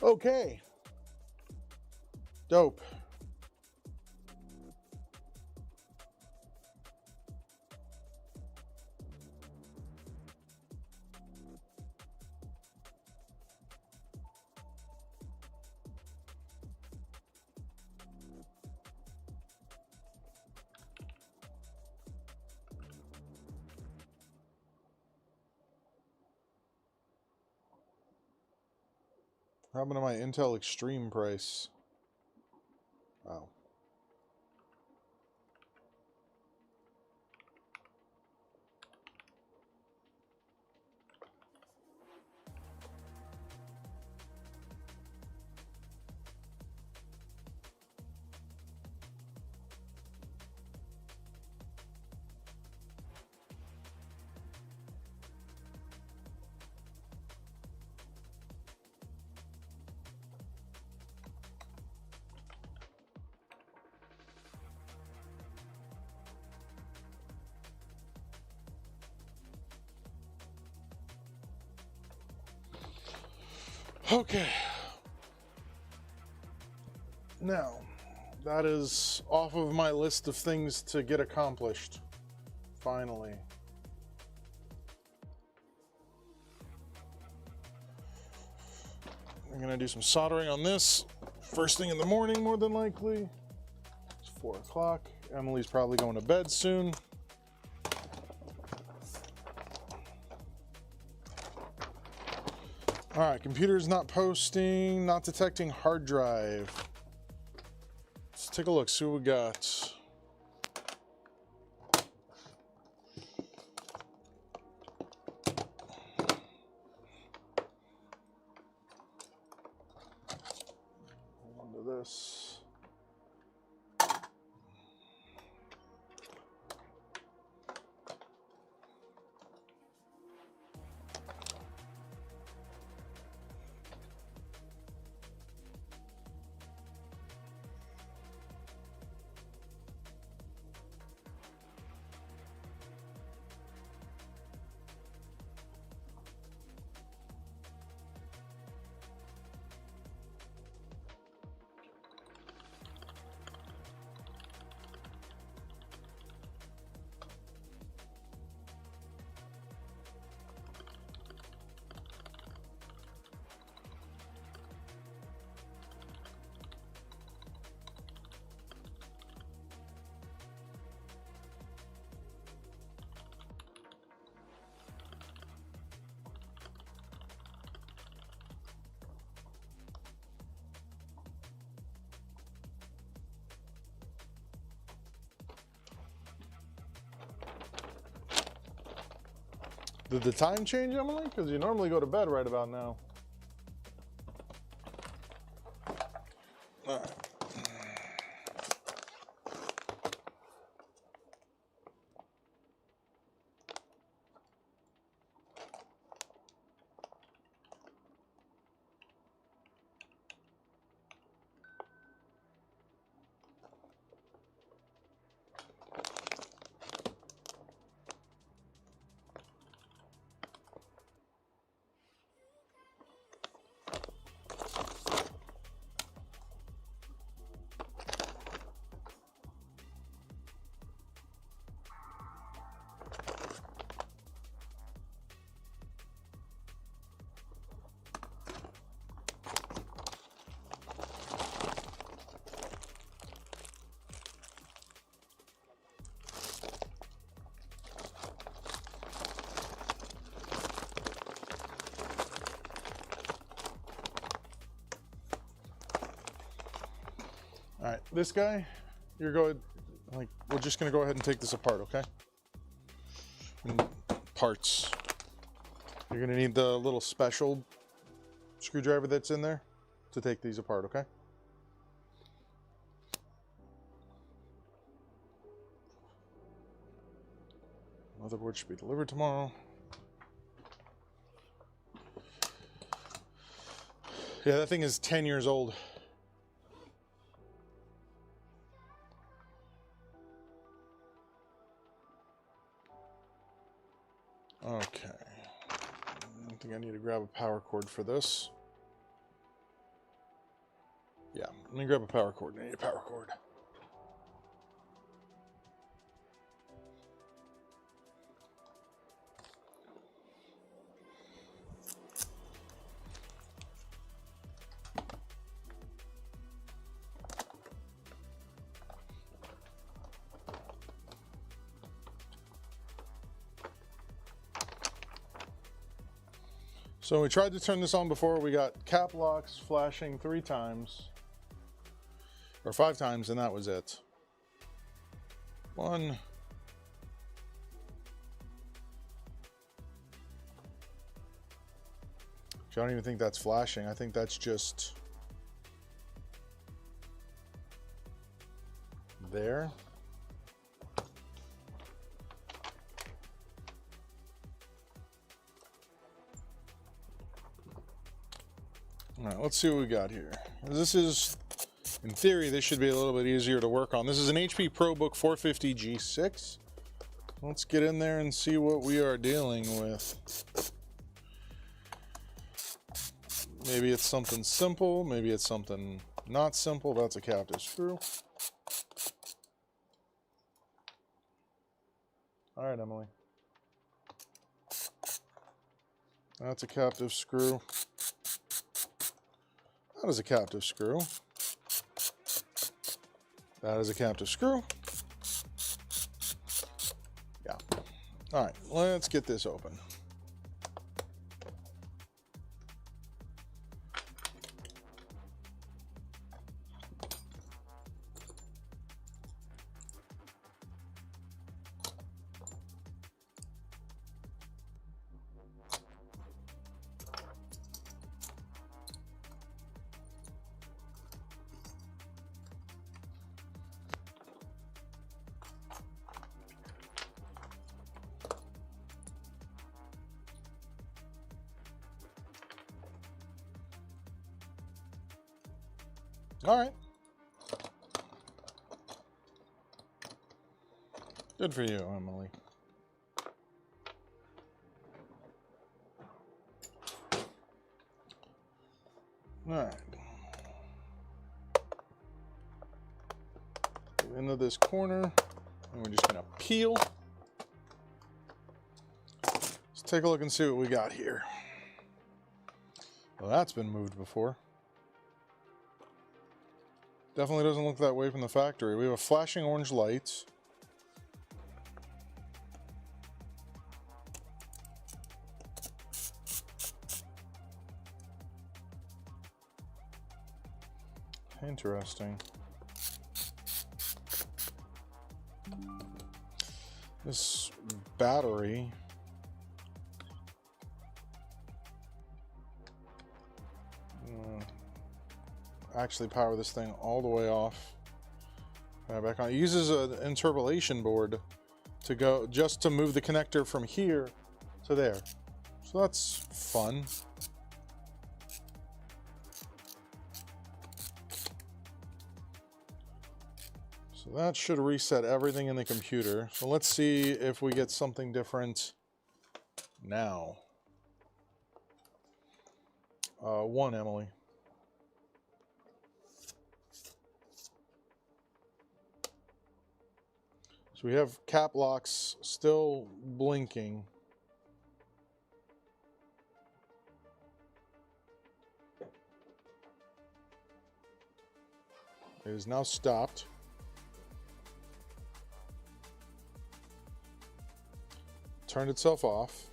Okay. Dope. What happened to my Intel Extreme price? Oh. Okay. Now, that is off of my list of things to get accomplished. Finally. I'm gonna do some soldering on this first thing in the morning, more than likely. It's 4 o'clock. Emily's probably going to bed soon. All right, computer's not posting, not detecting hard drive. Let's take a look, see what we got. Hold on to this. Did the time change, Emily? Because you normally go to bed right about now. All right. All right, this guy, you're going, like, we're just gonna go ahead and take this apart, okay? And parts. You're gonna need the little special screwdriver that's in there to take these apart, okay? Motherboard should be delivered tomorrow. Yeah, that thing is 10 years old. Okay. I think I need to grab a power cord for this. Yeah, let me grab a power cord. I need a power cord. So we tried to turn this on before. We got cap locks flashing 3 times. Or 5 times, and that was it. 1. I don't even think that's flashing. I think that's just there. All right, let's see what we got here. This is, in theory, this should be a little bit easier to work on. This is an HP ProBook 450 G6. Let's get in there and see what we are dealing with. Maybe it's something simple, maybe it's something not simple. That's a captive screw. All right, Emily. That's a captive screw. That is a captive screw. That is a captive screw. Yeah. All right, let's get this open. All right. Good for you, Emily. All right. Go into this corner, and we're just gonna peel. Let's take a look and see what we got here. Well, that's been moved before. Definitely doesn't look that way from the factory. We have a flashing orange light. Interesting. This battery actually power this thing all the way off. Back on. It uses an interpolation board to go just to move the connector from here to there. So that's fun. So that should reset everything in the computer. So let's see if we get something different now. One, Emily. So we have cap locks still blinking. It is now stopped. Turned itself off.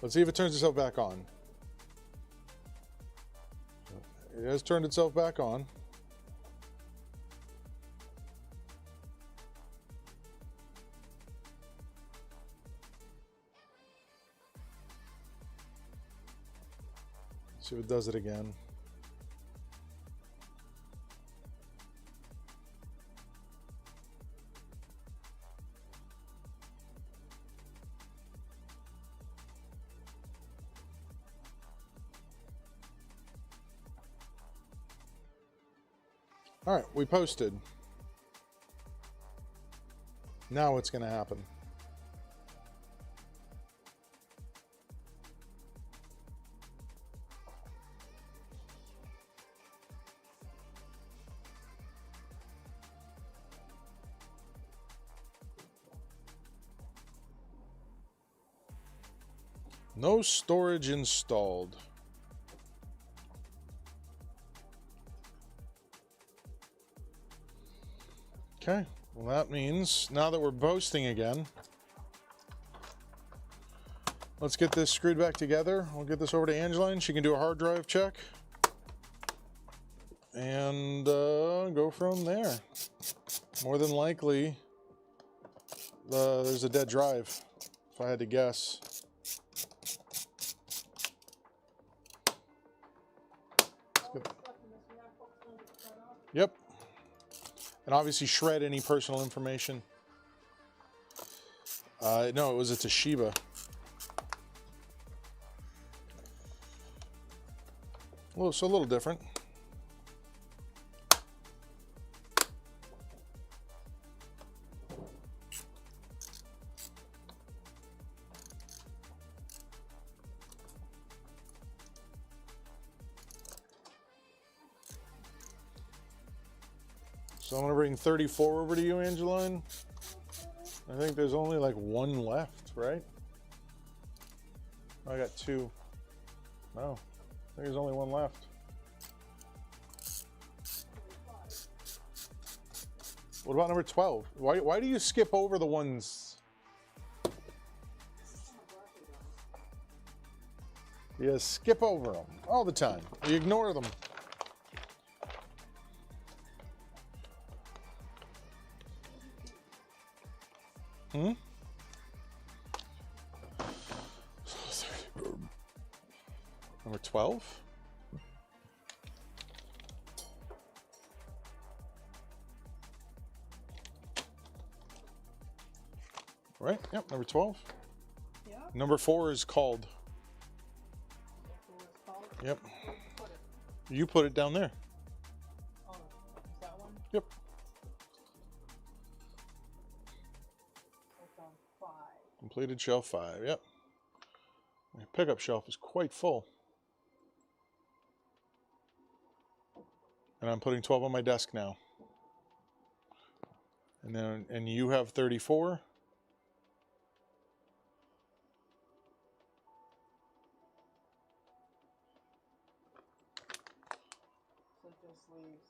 Let's see if it turns itself back on. It has turned itself back on. See if it does it again. All right, we posted. Now what's going to happen? No storage installed. Okay, well that means now that we're boasting again, let's get this screwed back together. We'll get this over to Angeline. She can do a hard drive check and go from there. More than likely, there's a dead drive, if I had to guess. Yep. And obviously shred any personal information. No, it was a Toshiba. Well, so a little different. So I'm gonna bring 34 over to you, Angeline. I think there's only like one left, right? I got two. No, I think there's only one left. What about number 12? Why do you skip over the ones? You skip over them all the time. You ignore them. Hmm? Number 12? Right? Yep, number 12. Yeah. Number 4 is called. Yep. You put it down there. Oh, is that one? Yep. It's on 5. Completed shelf 5, yep. My pickup shelf is quite full. And I'm putting 12 on my desk now. And you have 34. So it just leaves.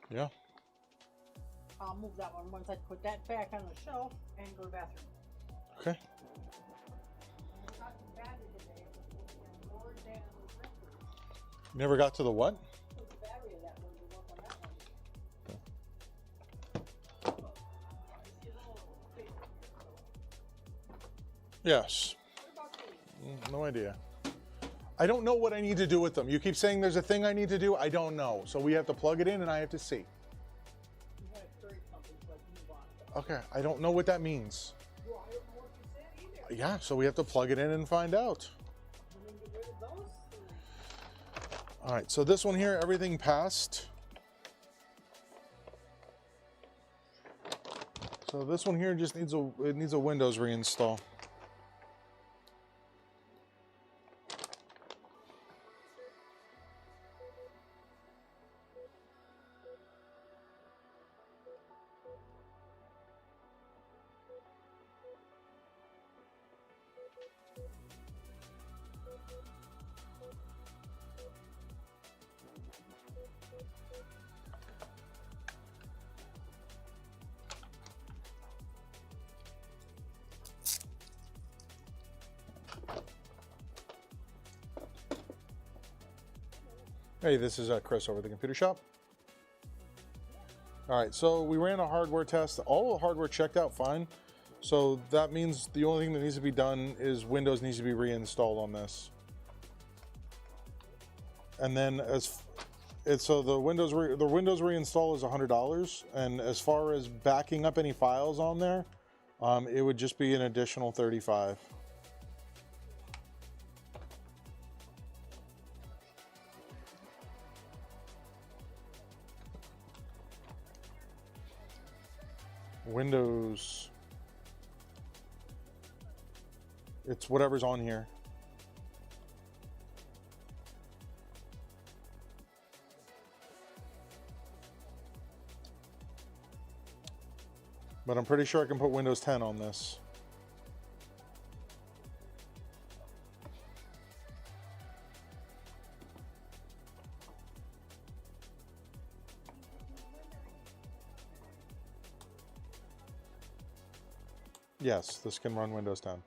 Yeah. I'll move that one once I put that back on the shelf and go to the bathroom. Okay. Never got to the what? Yes. No idea. I don't know what I need to do with them. You keep saying there's a thing I need to do. I don't know. So we have to plug it in and I have to see. You had curry pumpkins like you want. Okay, I don't know what that means. Well, I don't know what you said either. Yeah, so we have to plug it in and find out. You mean get rid of those three? All right, so this one here, everything passed. So this one here just needs a Windows reinstall. Hey, this is Chris over at the computer shop. All right, so we ran a hardware test. All the hardware checked out fine. So that means the only thing that needs to be done is Windows needs to be reinstalled on this. And then so the Windows reinstall is $100, and as far as backing up any files on there, it would just be an additional $35. Windows, it's whatever's on here. But I'm pretty sure I can put Windows 10 on this. Yes, this can run Windows 10.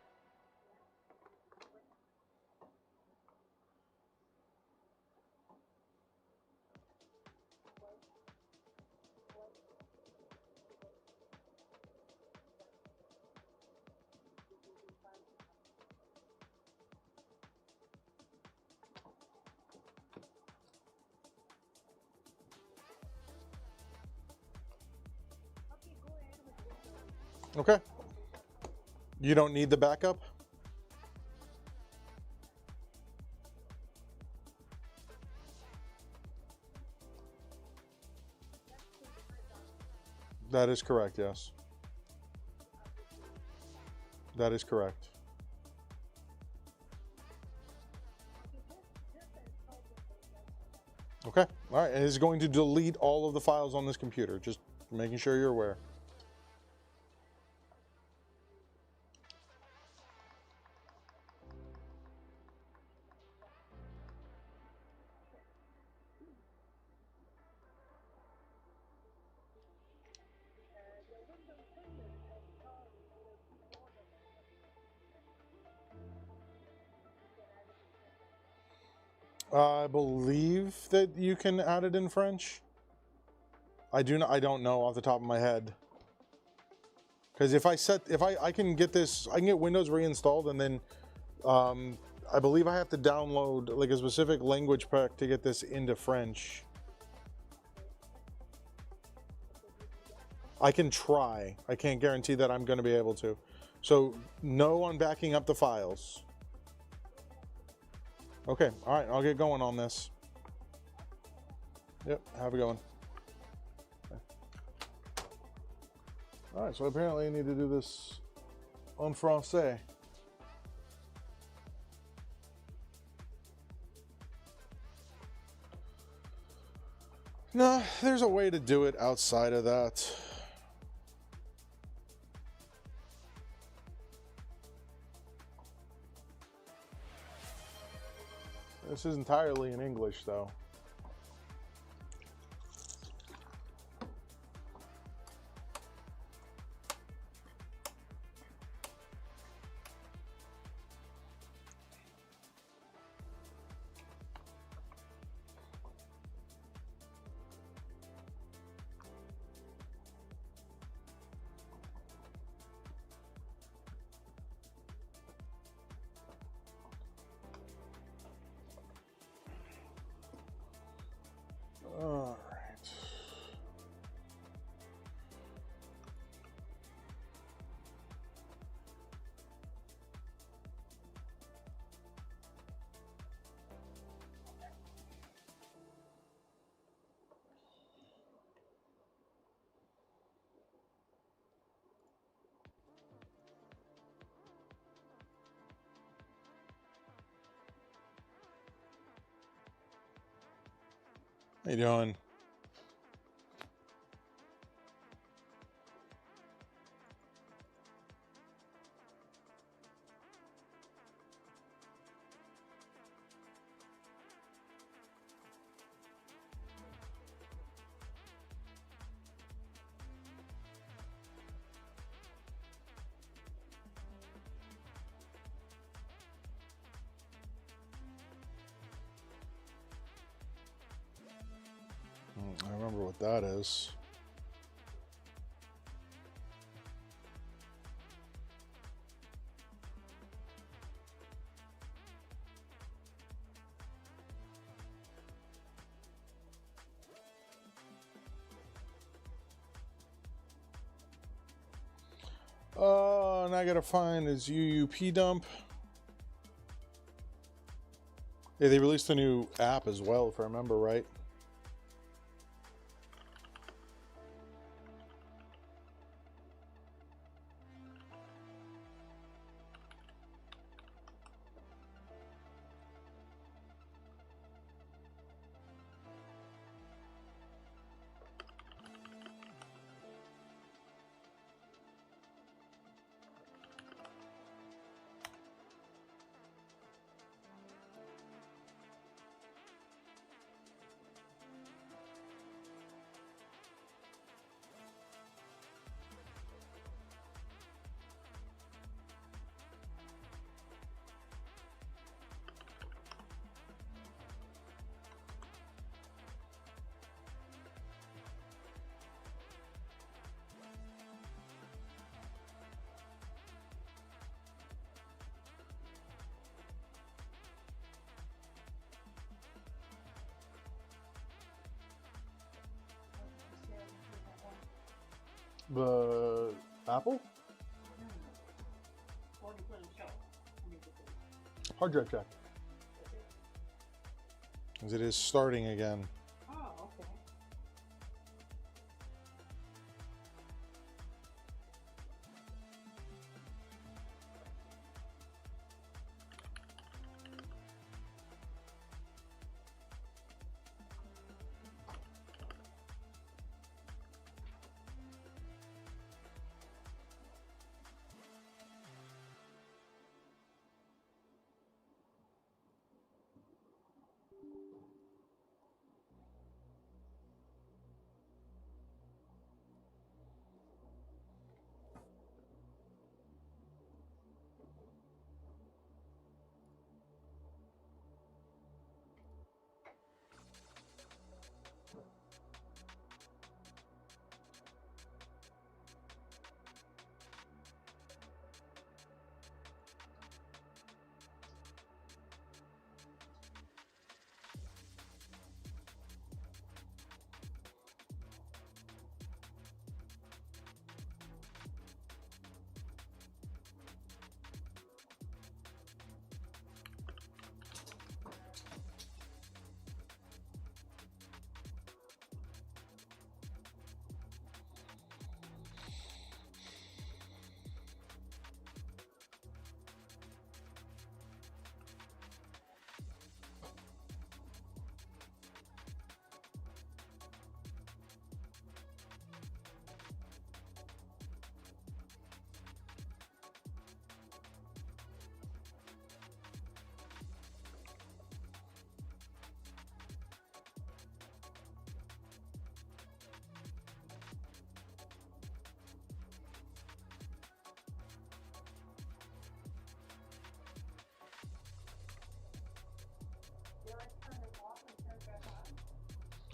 Okay. You don't need the backup? That is correct, yes. That is correct. Okay, all right, and it's going to delete all of the files on this computer, just making sure you're aware. I believe that you can add it in French. I don't know off the top of my head. Because if I can get this, I can get Windows reinstalled, and then I believe I have to download like a specific language pack to get this into French. I can try. I can't guarantee that I'm going to be able to. So no on backing up the files. Okay, all right, I'll get going on this. Yep, have a good one. Okay. All right, so apparently I need to do this en français. No, there's a way to do it outside of that. This is entirely in English, though. How you doing? I remember what that is. And I gotta find his UUP dump. Yeah, they released a new app as well, if I remember right. The Apple? Hard drive check. As it is starting again. Oh, okay.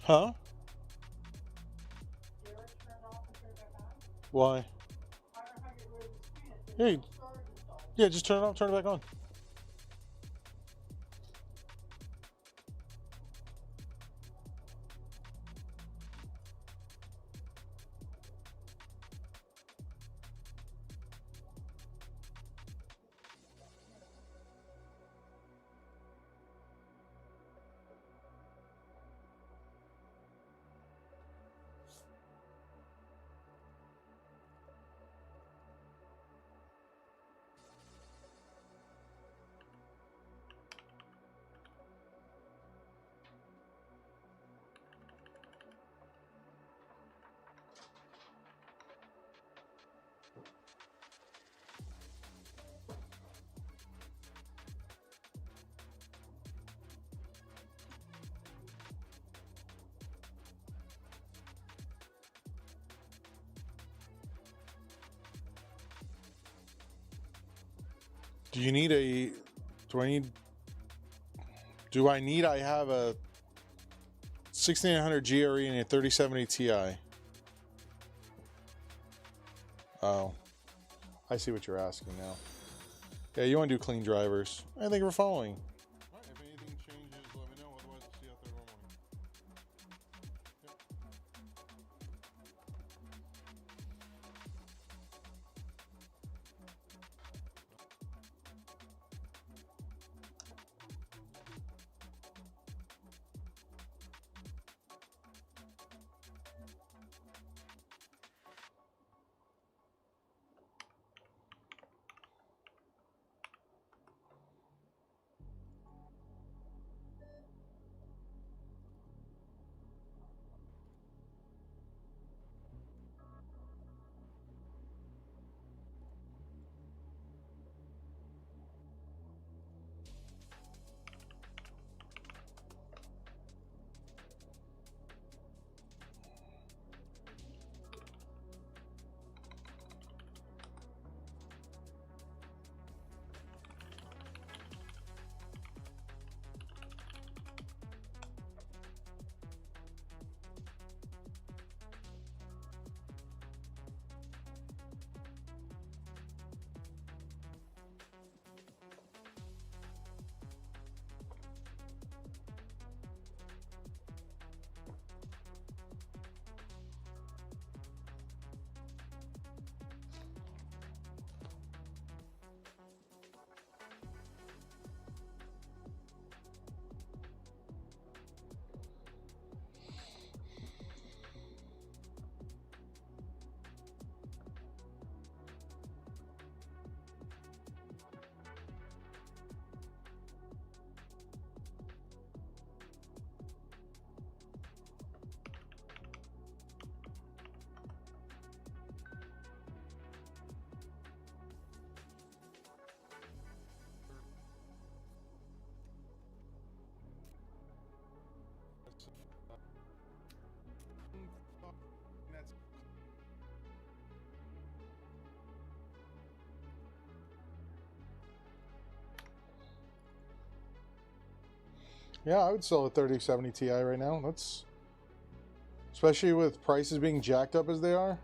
Huh? Why? Hey, yeah, just turn it off, turn it back on. Do you need a? Do I need? Do I need? I have a 6900 GRE and a 3070 Ti. Oh, I see what you're asking now. Yeah, you want to do clean drivers. I think we're following. All right, if anything changes, let me know. Otherwise, we'll see you out there tomorrow morning. Yeah, I would sell a 3070 Ti right now. That's especially with prices being jacked up as they are.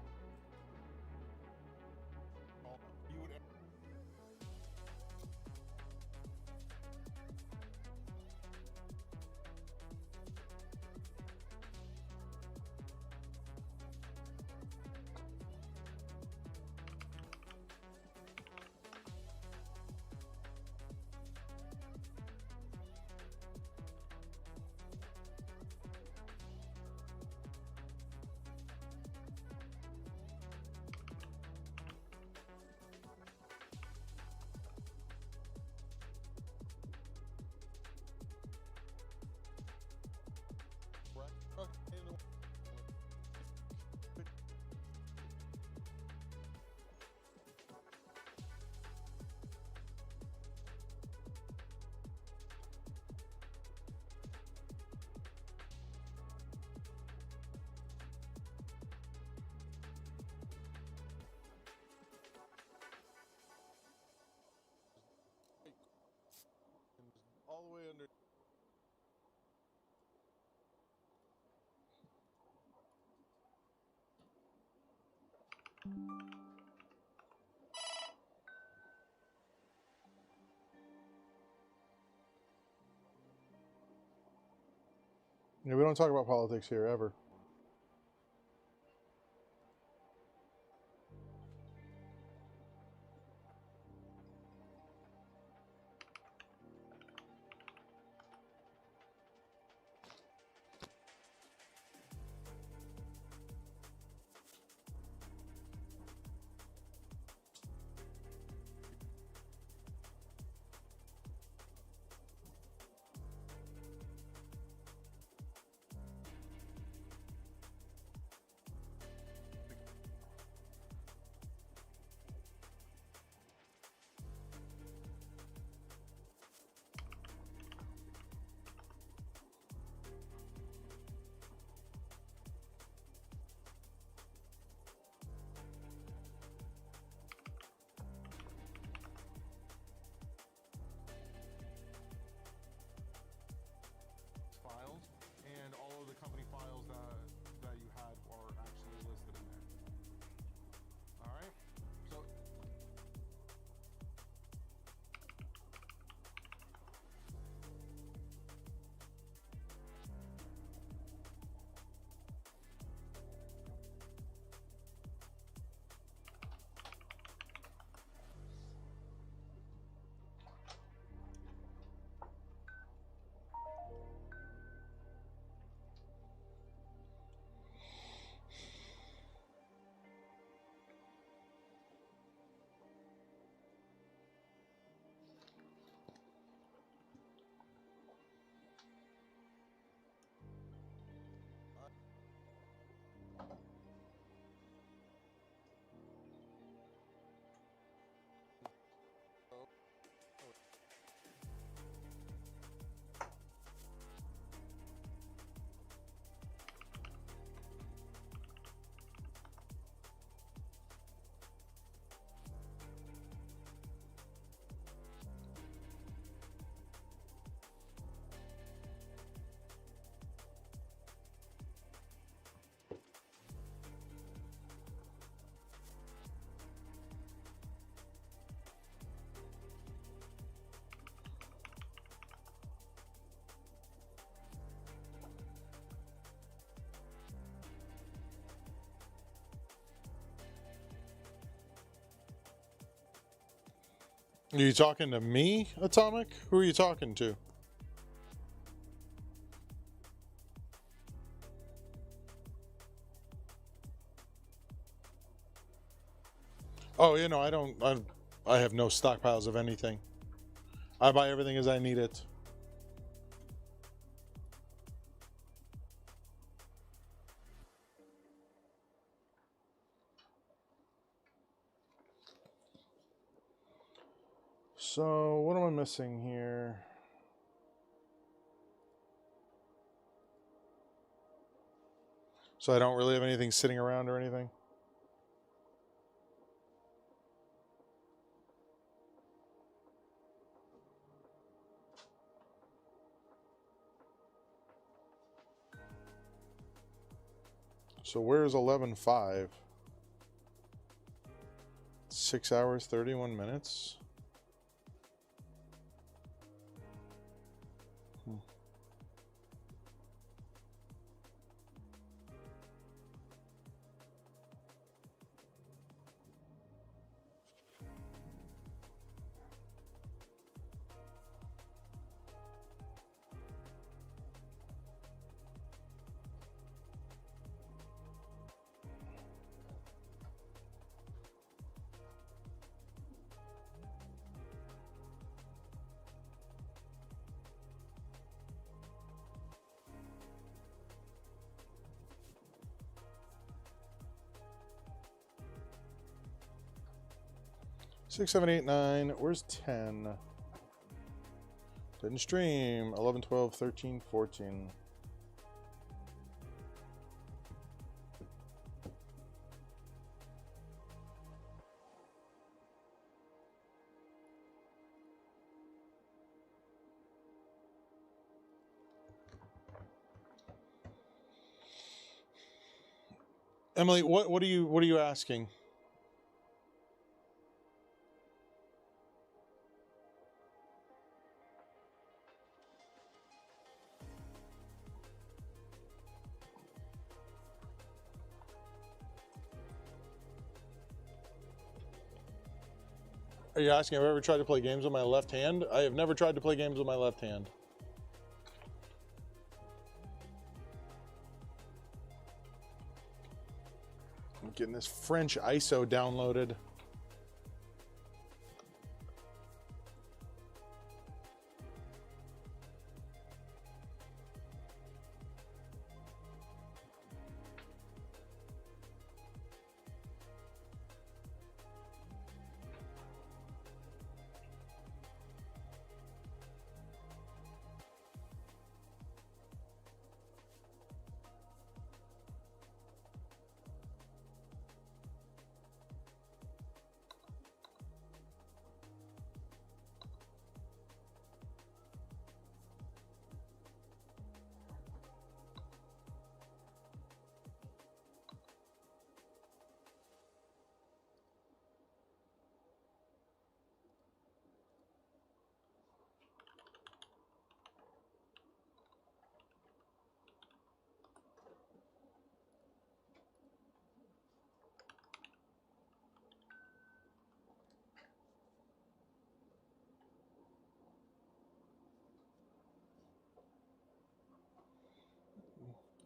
All the way under. Yeah, we don't talk about politics here ever. Are you talking to me, Atomic? Who are you talking to? Oh, you know, I have no stockpiles of anything. I buy everything as I need it. So, what am I missing here? So I don't really have anything sitting around or anything? So where's 11:05? 6 hours, 31 minutes. Six, 7, 8, 9. Where's 10? Didn't stream. 11, 12, 13, 14. Emily, what are you asking? Are you asking if I've ever tried to play games with my left hand? I have never tried to play games with my left hand. I'm getting this French ISO downloaded.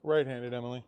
Right-handed, Emily.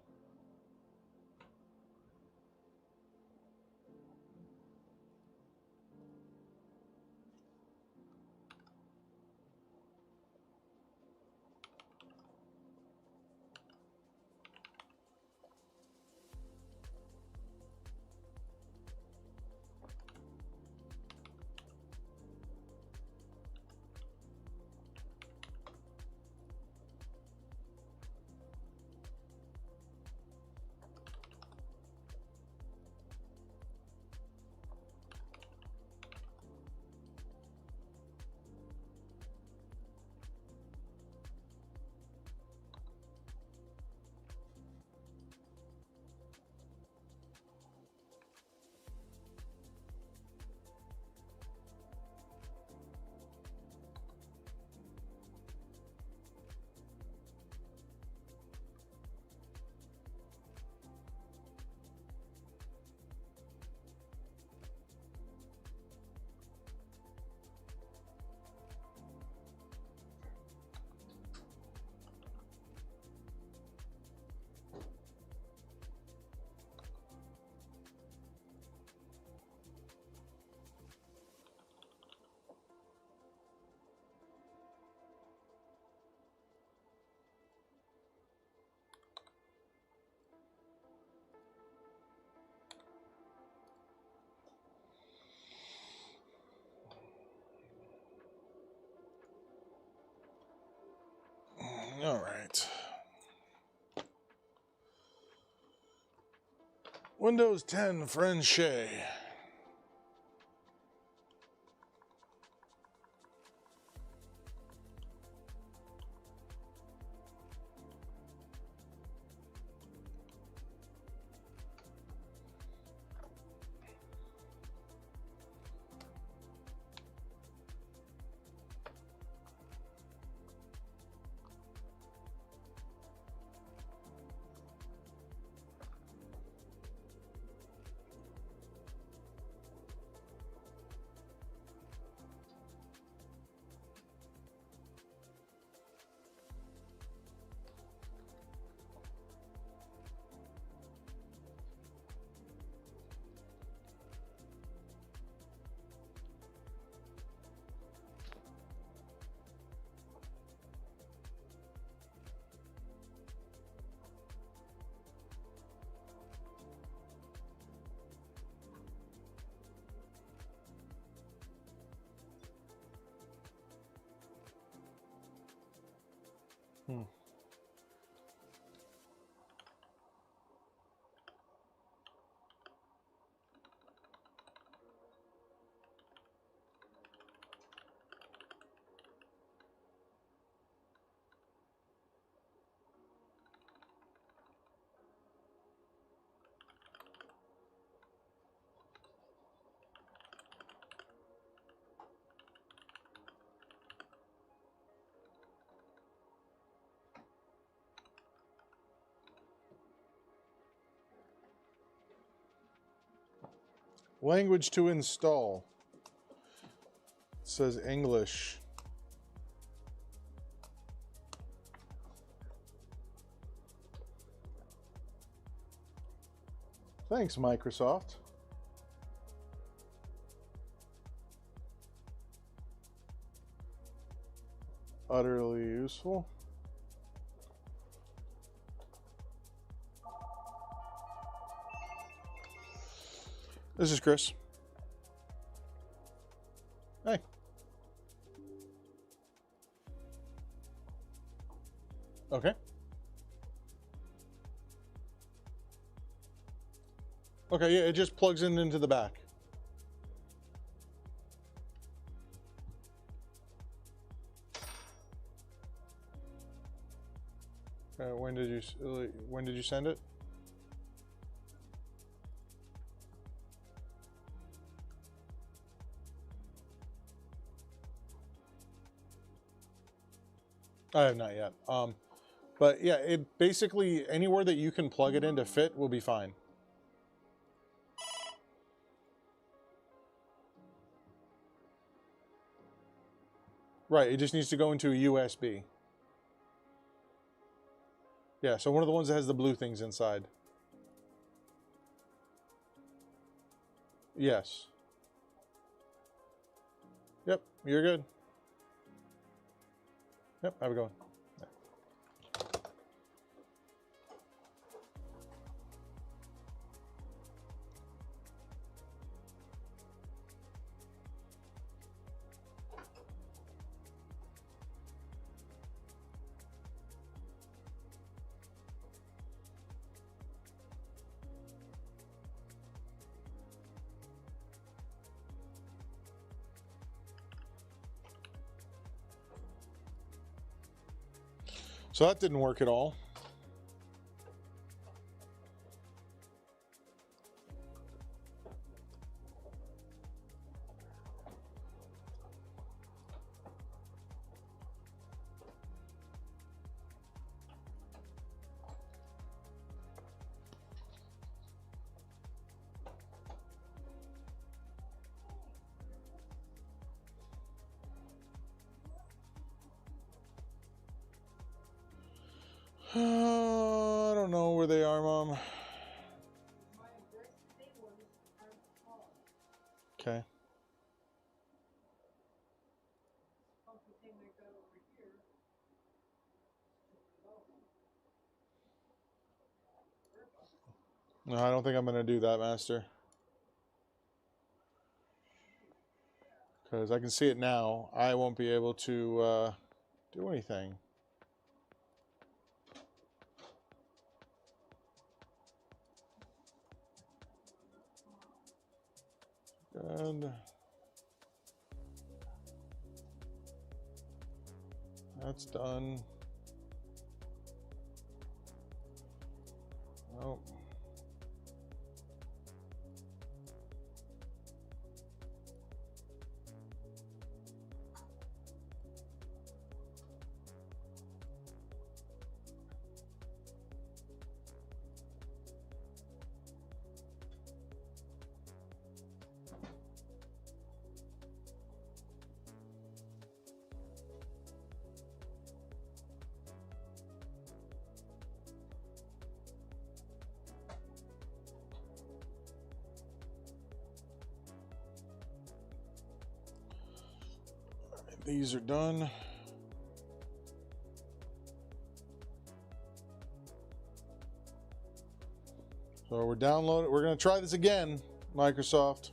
All right. Windows 10 Friend Shay. Language to install. It says English. Thanks, Microsoft. Utterly useful. This is Chris. Hey. Okay. Okay, yeah, it just plugs in into the back. When did you send it? I have not yet. But yeah, it basically anywhere that you can plug it in to fit will be fine. Right, it just needs to go into a USB. Yeah, so one of the ones that has the blue things inside. Yes. Yep, you're good. Yep, have a good one. So that didn't work at all. I don't know where they are, Mom. Okay. No, I don't think I'm going to do that, Master. Because I can see it now. I won't be able to do anything. And that's done. Oh. These are done. So we're downloading. We're going to try this again, Microsoft.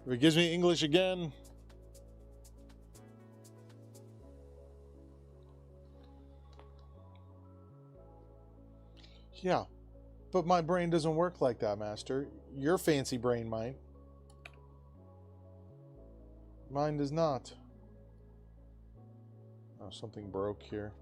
If it gives me English again, yeah, but my brain doesn't work like that, Master. Your fancy brain might. Mine does not. Oh, something broke here.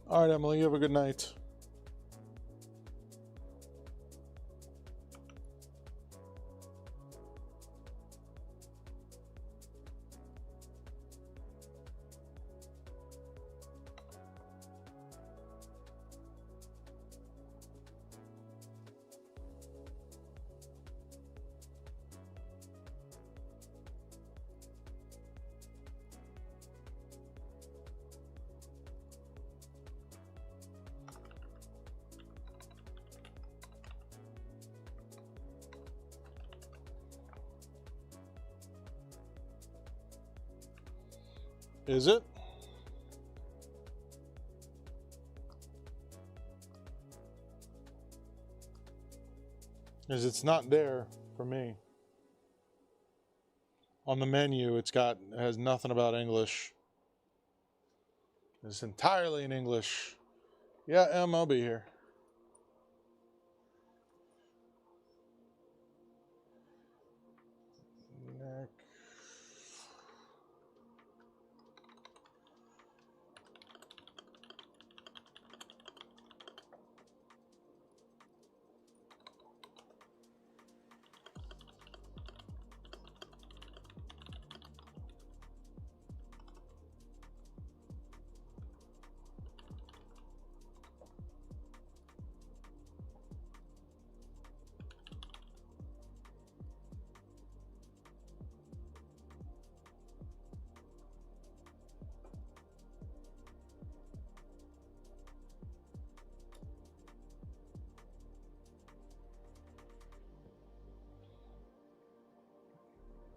All right, Emily, you have a good night. Is it? Because it's not there for me. On the menu, it has nothing about English. It's entirely in English. Yeah, Em, I'll be here.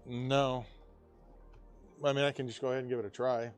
No. I mean, I can just go ahead and give it a try.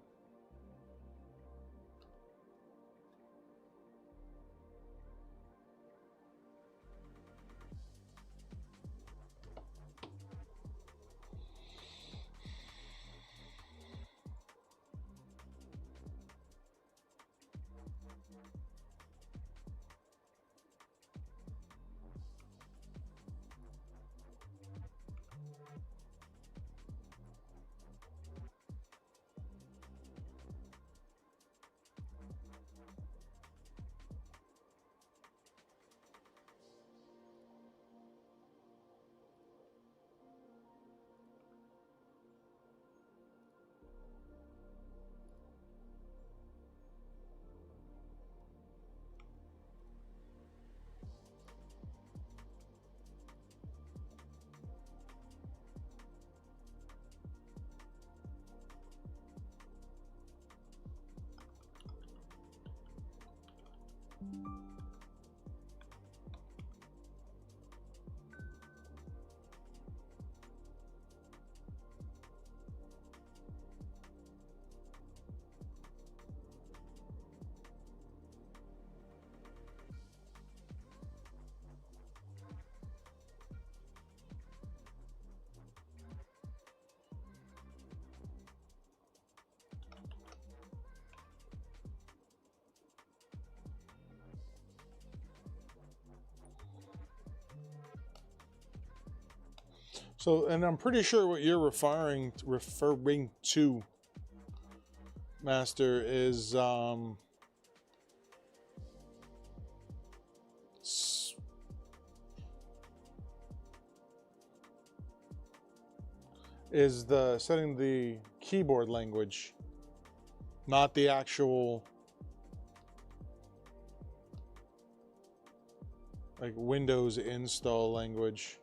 So, and I'm pretty sure what you're referring to, Master, is the setting the keyboard language, not the actual like Windows install language.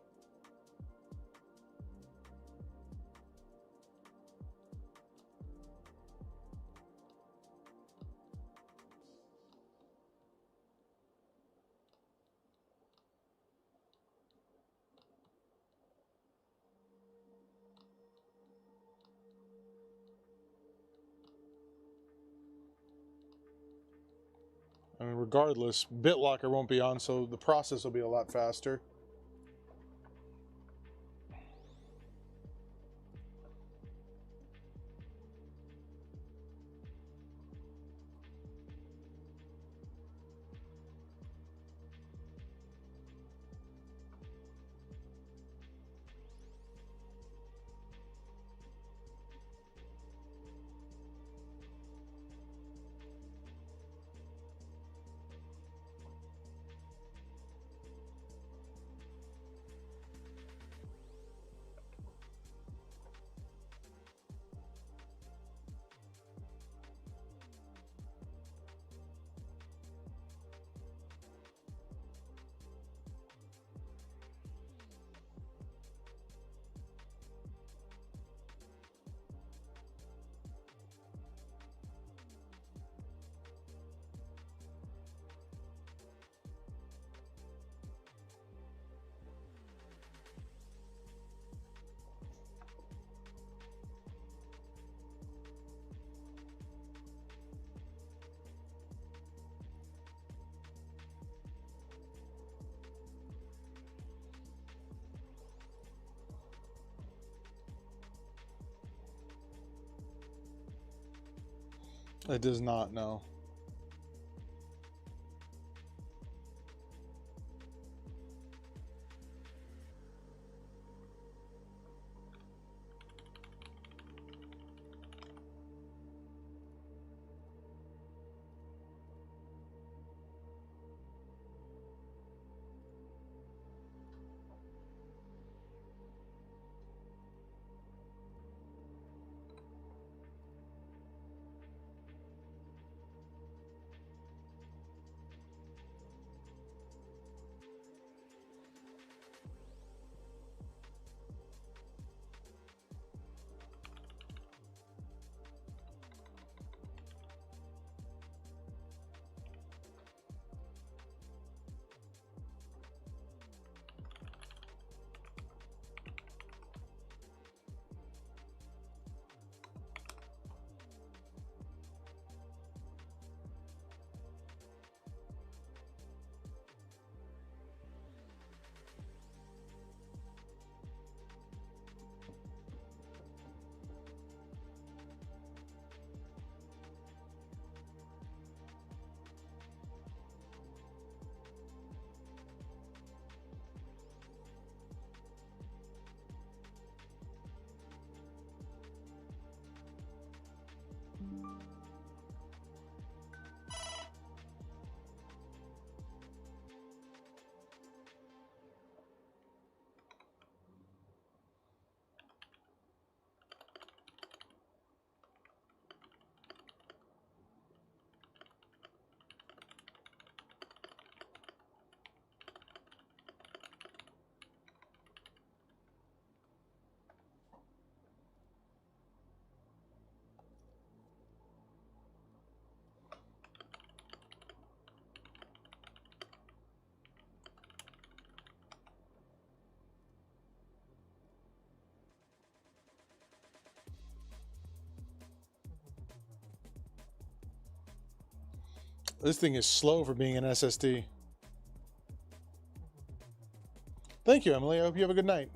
I mean, regardless, BitLocker won't be on, so the process will be a lot faster. It does not, no. This thing is slow for being an SSD. Thank you, Emily. I hope you have a good night.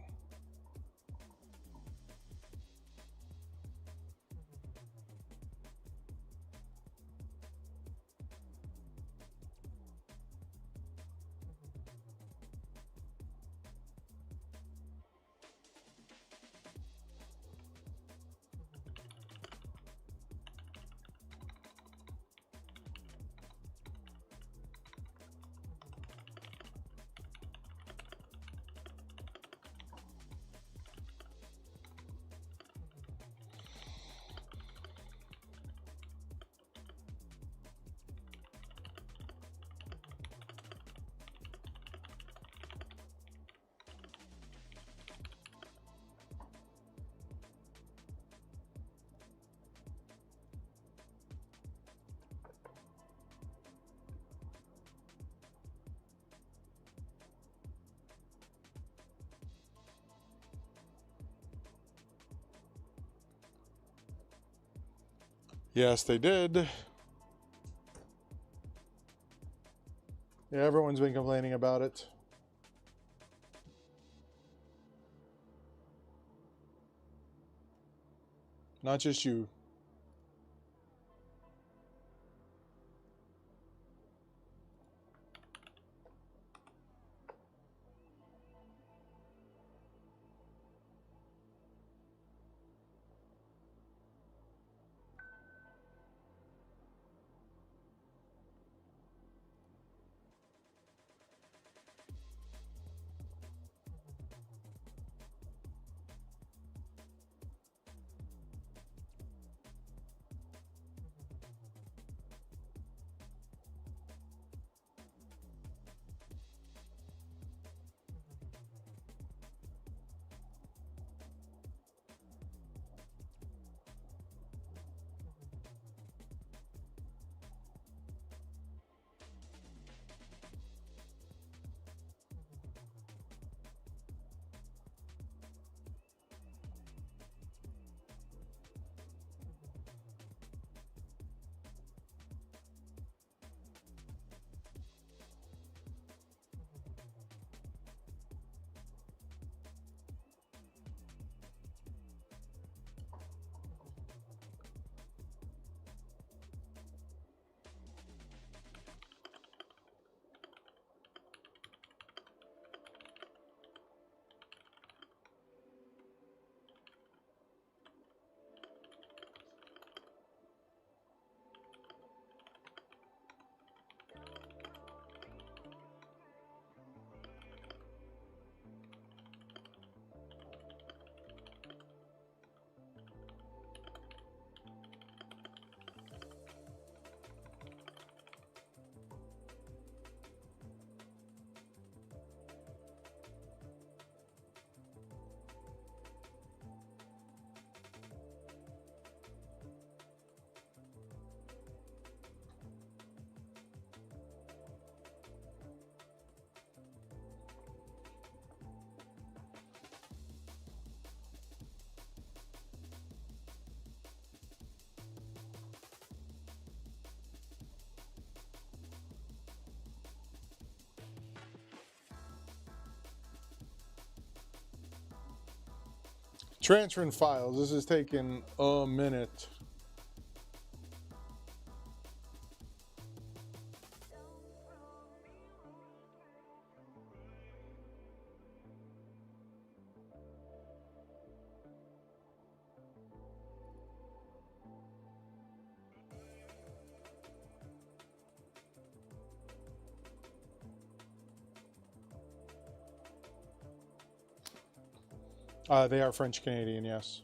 Yes, they did. Yeah, everyone's been complaining about it. Not just you. Transferring files. This is taking a minute. They are French Canadian, yes.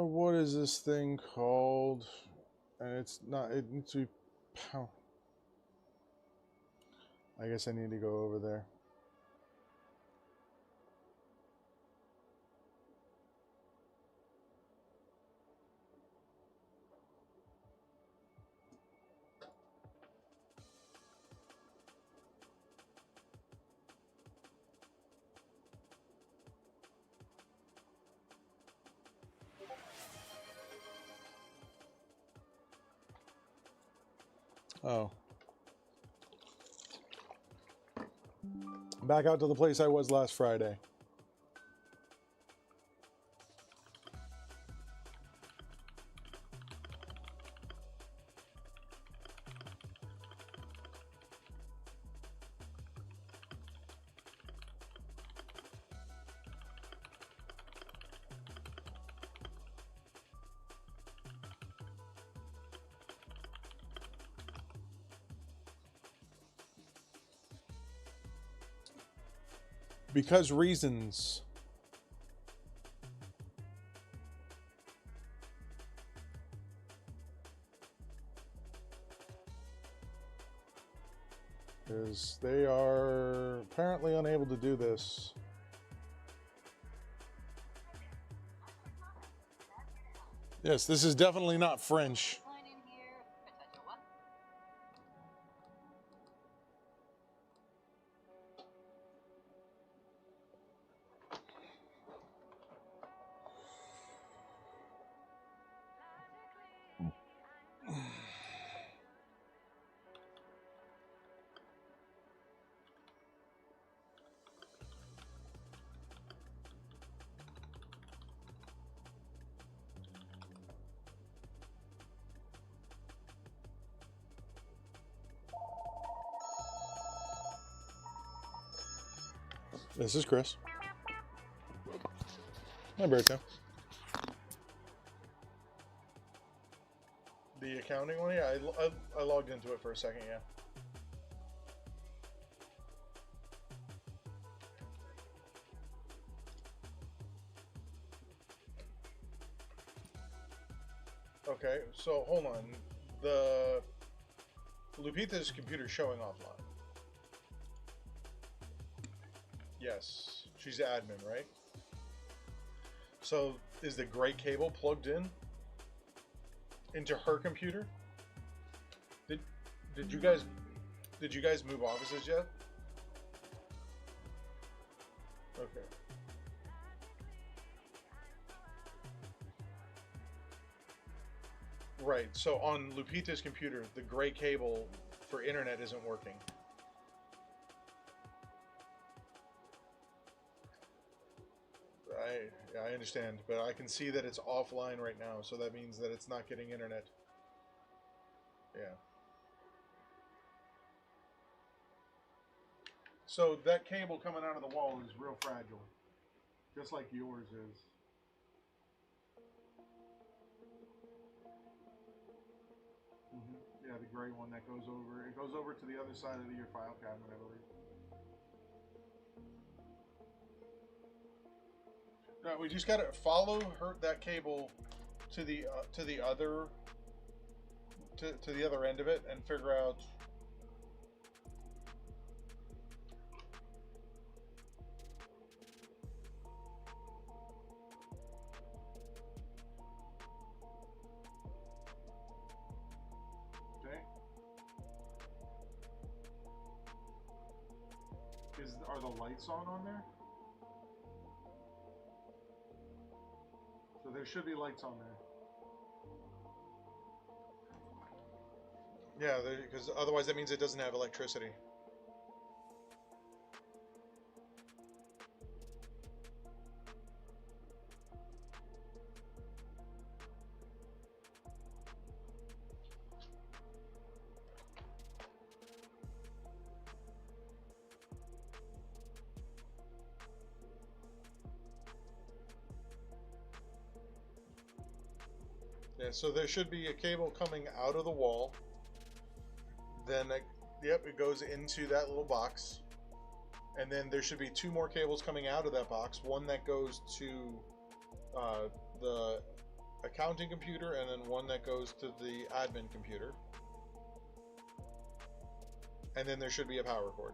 What is this thing called? And it's not, it needs to be pound. I guess I need to go over there. Oh. Back out to the place I was last Friday. Because reasons. Because they are apparently unable to do this. Yes, this is definitely not French. This is Chris. Hi, Berto. The accounting one? Yeah, I logged into it for a second, yeah. Okay, so hold on. The Lupita's computer's showing offline. Yes, she's admin, right? So is the gray cable plugged in into her computer? Did you guys move offices yet? Okay. Right. So on Lupita's computer, the gray cable for internet isn't working. I understand, but I can see that it's offline right now, so that means that it's not getting internet. Yeah. So that cable coming out of the wall is real fragile, just like yours is. Yeah, the gray one that goes over. It goes over to the other side of your file cabinet, I believe. No, we just gotta follow that cable to the other to the other end of it and figure out. Okay. Are the lights on there? So there should be lights on there. Yeah, because otherwise that means it doesn't have electricity. Yeah, so there should be a cable coming out of the wall. Then, yep, it goes into that little box. And then there should be two more cables coming out of that box. One that goes to the accounting computer, and then one that goes to the admin computer. And then there should be a power cord.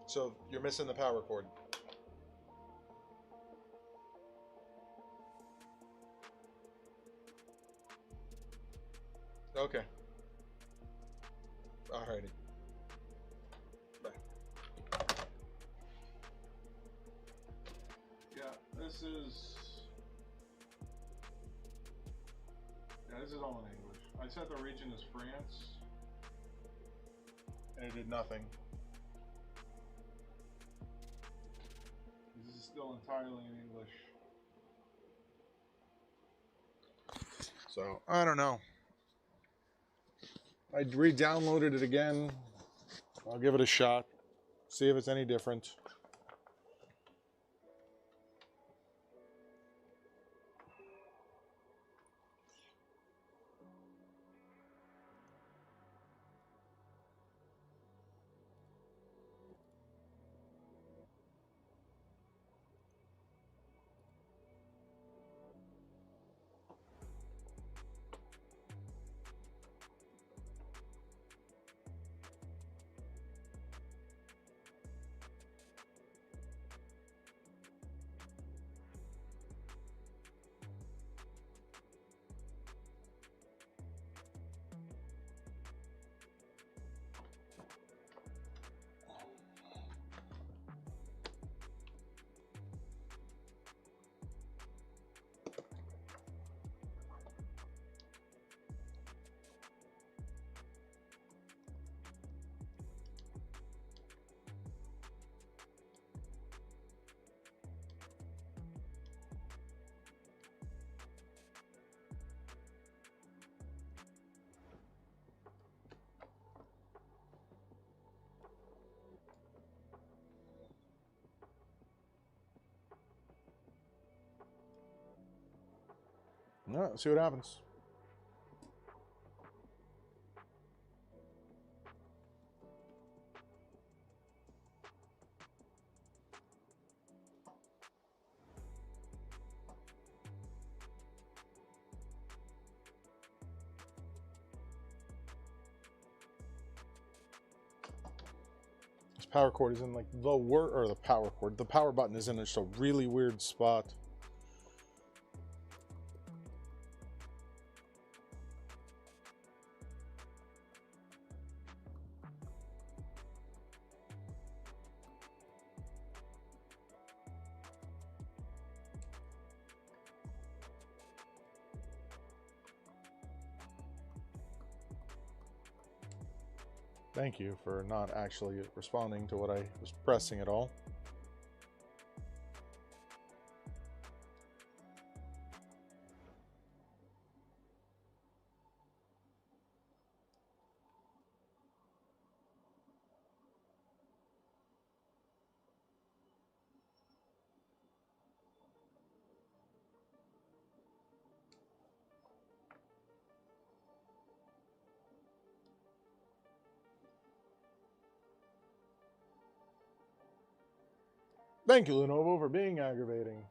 So you're missing the power cord. Okay. Alrighty. Bye. Yeah, this is all in English. I set the region as France. And it did nothing. This is still entirely in English. So, I don't know. I re-downloaded it again. I'll give it a shot. See if it's any different. Alright, let's see what happens. This power cord is in like the power cord. The power button is in just a really weird spot. Thank you for not actually responding to what I was pressing at all. Thank you, Lenovo, for being aggravating.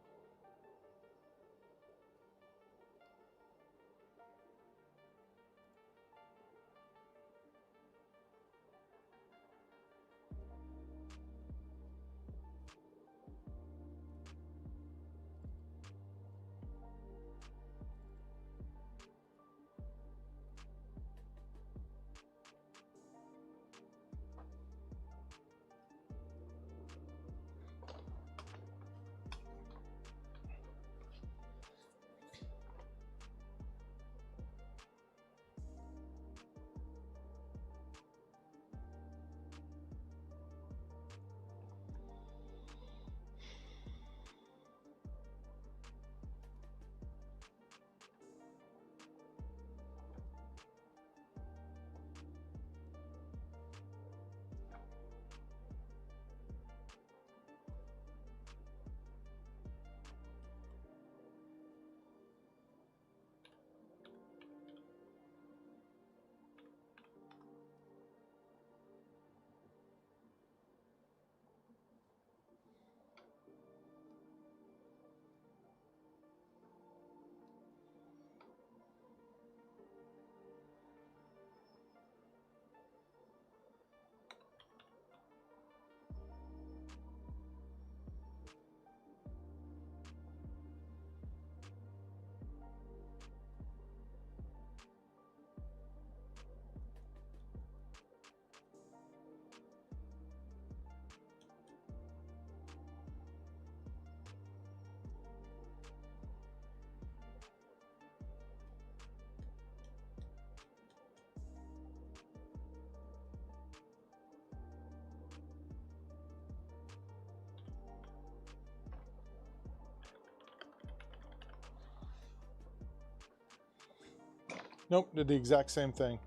Nope, did the exact same thing.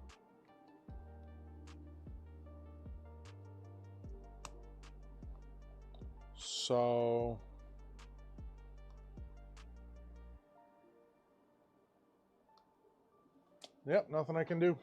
So yep, nothing I can do.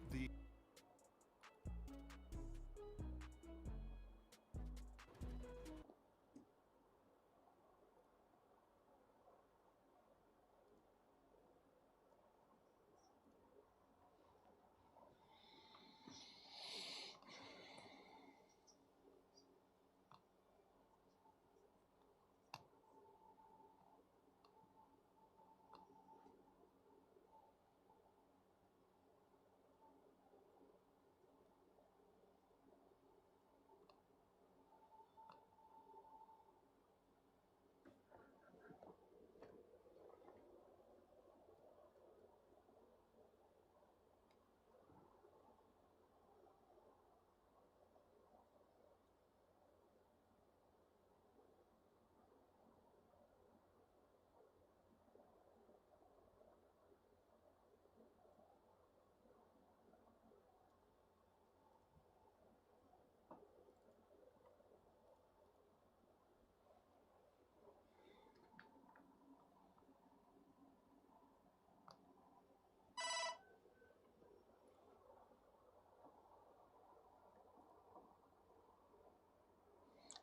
The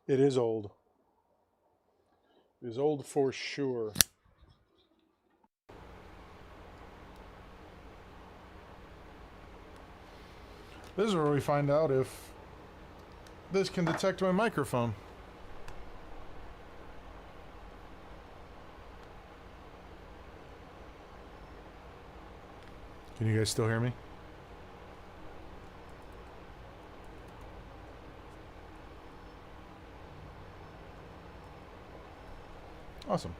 It is old. It is old for sure. This is where we find out if this can detect my microphone. Can you guys still hear me? Awesome.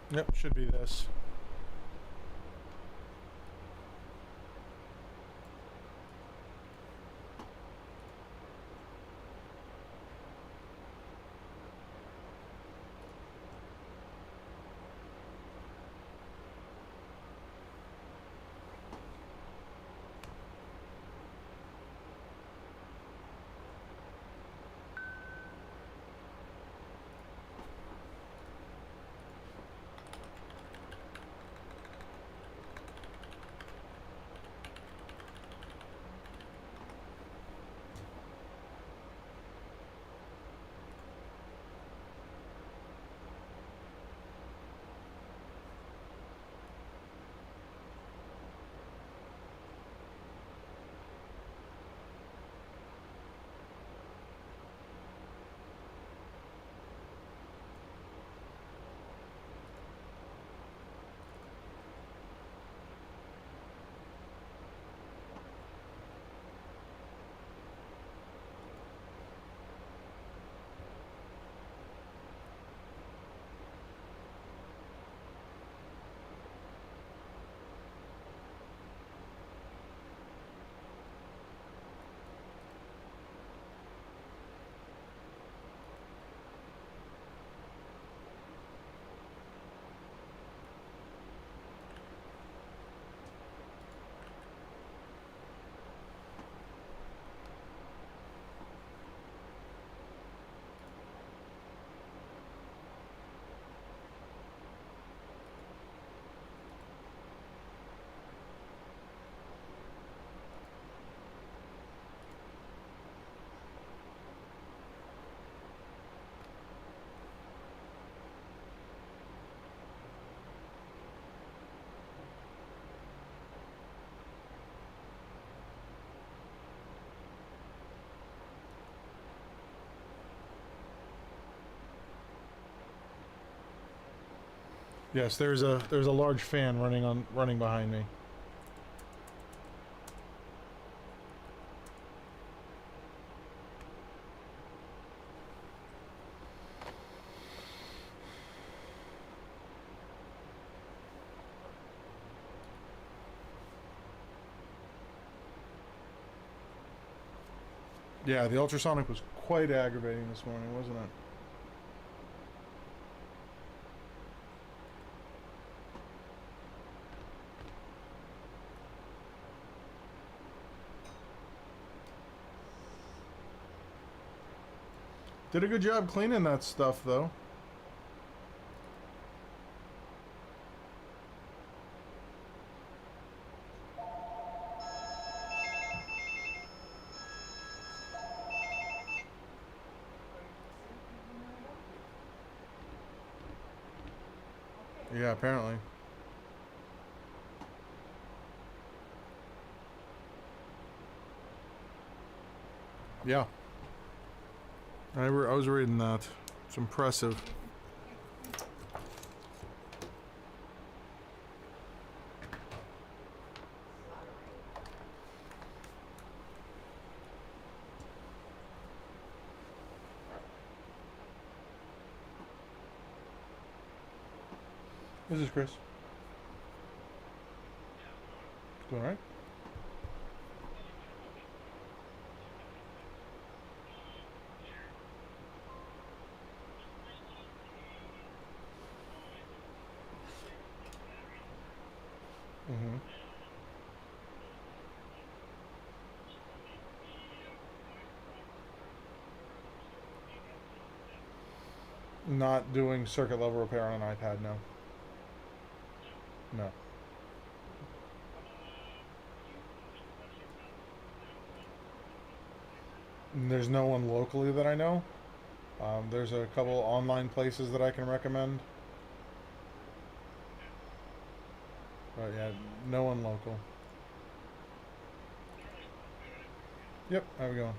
Yep, should be this. Yes, there's a large fan running behind me. Yeah, the ultrasonic was quite aggravating this morning, wasn't it? Did a good job cleaning that stuff, though. Yeah, apparently. Yeah. I was reading that. It's impressive. This is Chris. Doing all right? Mm-hmm. Not doing circuit level repair on an iPad, no. No. There's no one locally that I know. There's a couple online places that I can recommend. But yeah, no one local. Yep, how we going?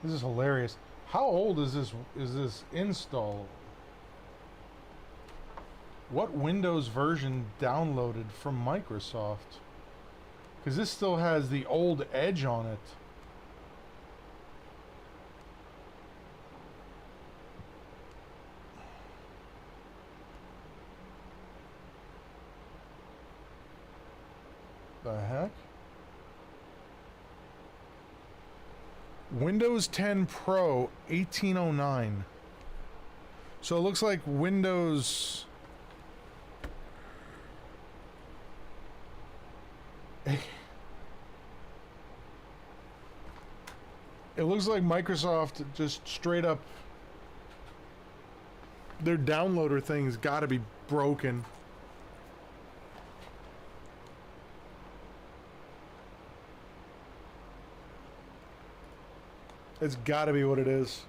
This is hilarious. How old is this install? What Windows version downloaded from Microsoft? Because this still has the old Edge on it. The heck? Windows 10 Pro 1809. So it looks like Windows... It looks like Microsoft just straight up... Their downloader thing's gotta be broken. It's gotta be what it is.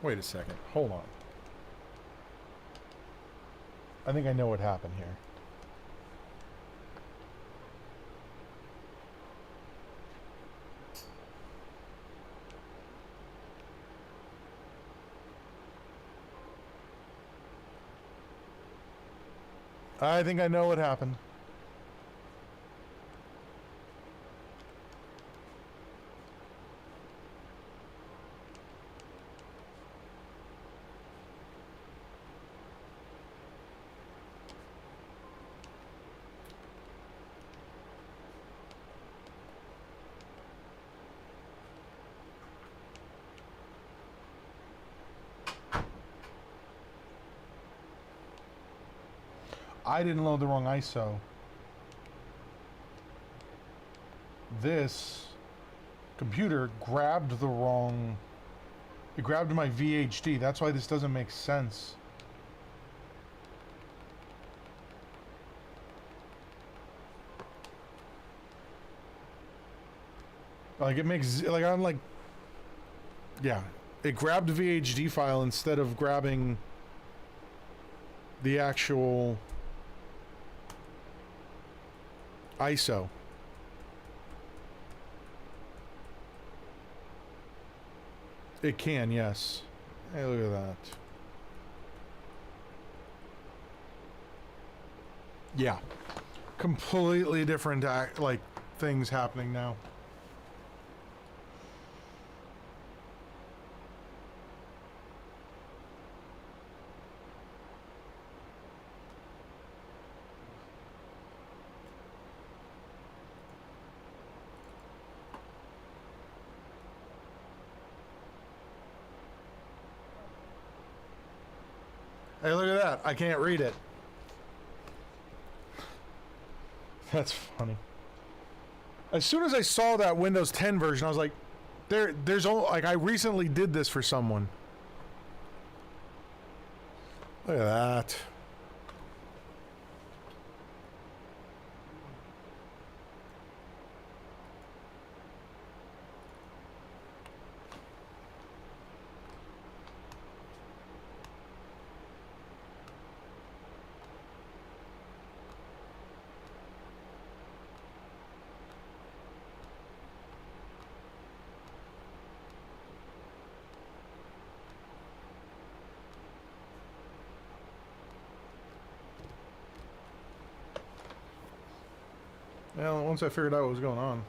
Wait a second. Hold on. I think I know what happened here. I think I know what happened. I didn't load the wrong ISO. This computer grabbed the wrong... It grabbed my VHD. That's why this doesn't make sense. Like, it makes... Like, I'm like... Yeah. It grabbed the VHD file instead of grabbing the actual... ISO. It can, yes. Hey, look at that. Yeah. Completely different, like, things happening now. Hey, look at that. I can't read it. That's funny. As soon as I saw that Windows 10 version, I was like, there's all, like, I recently did this for someone. Look at that. Well, once I figured out what was going on.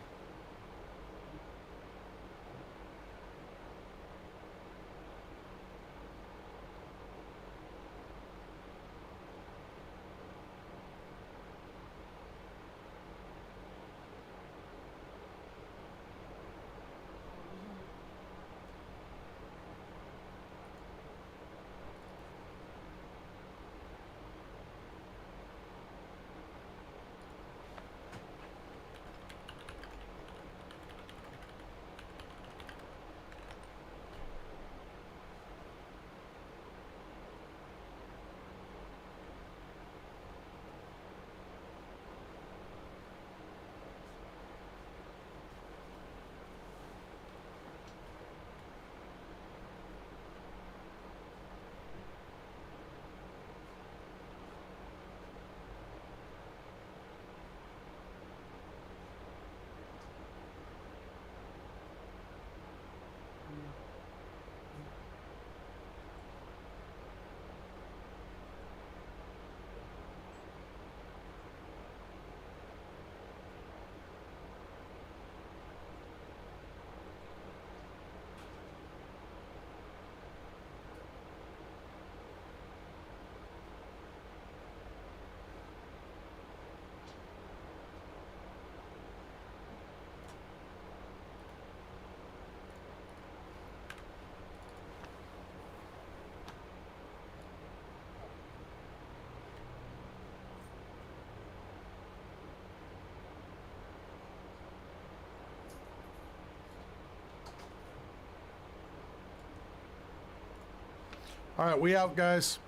All right, we out, guys.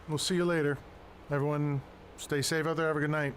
We'll see you later. Everyone, stay safe out there. Have a good night.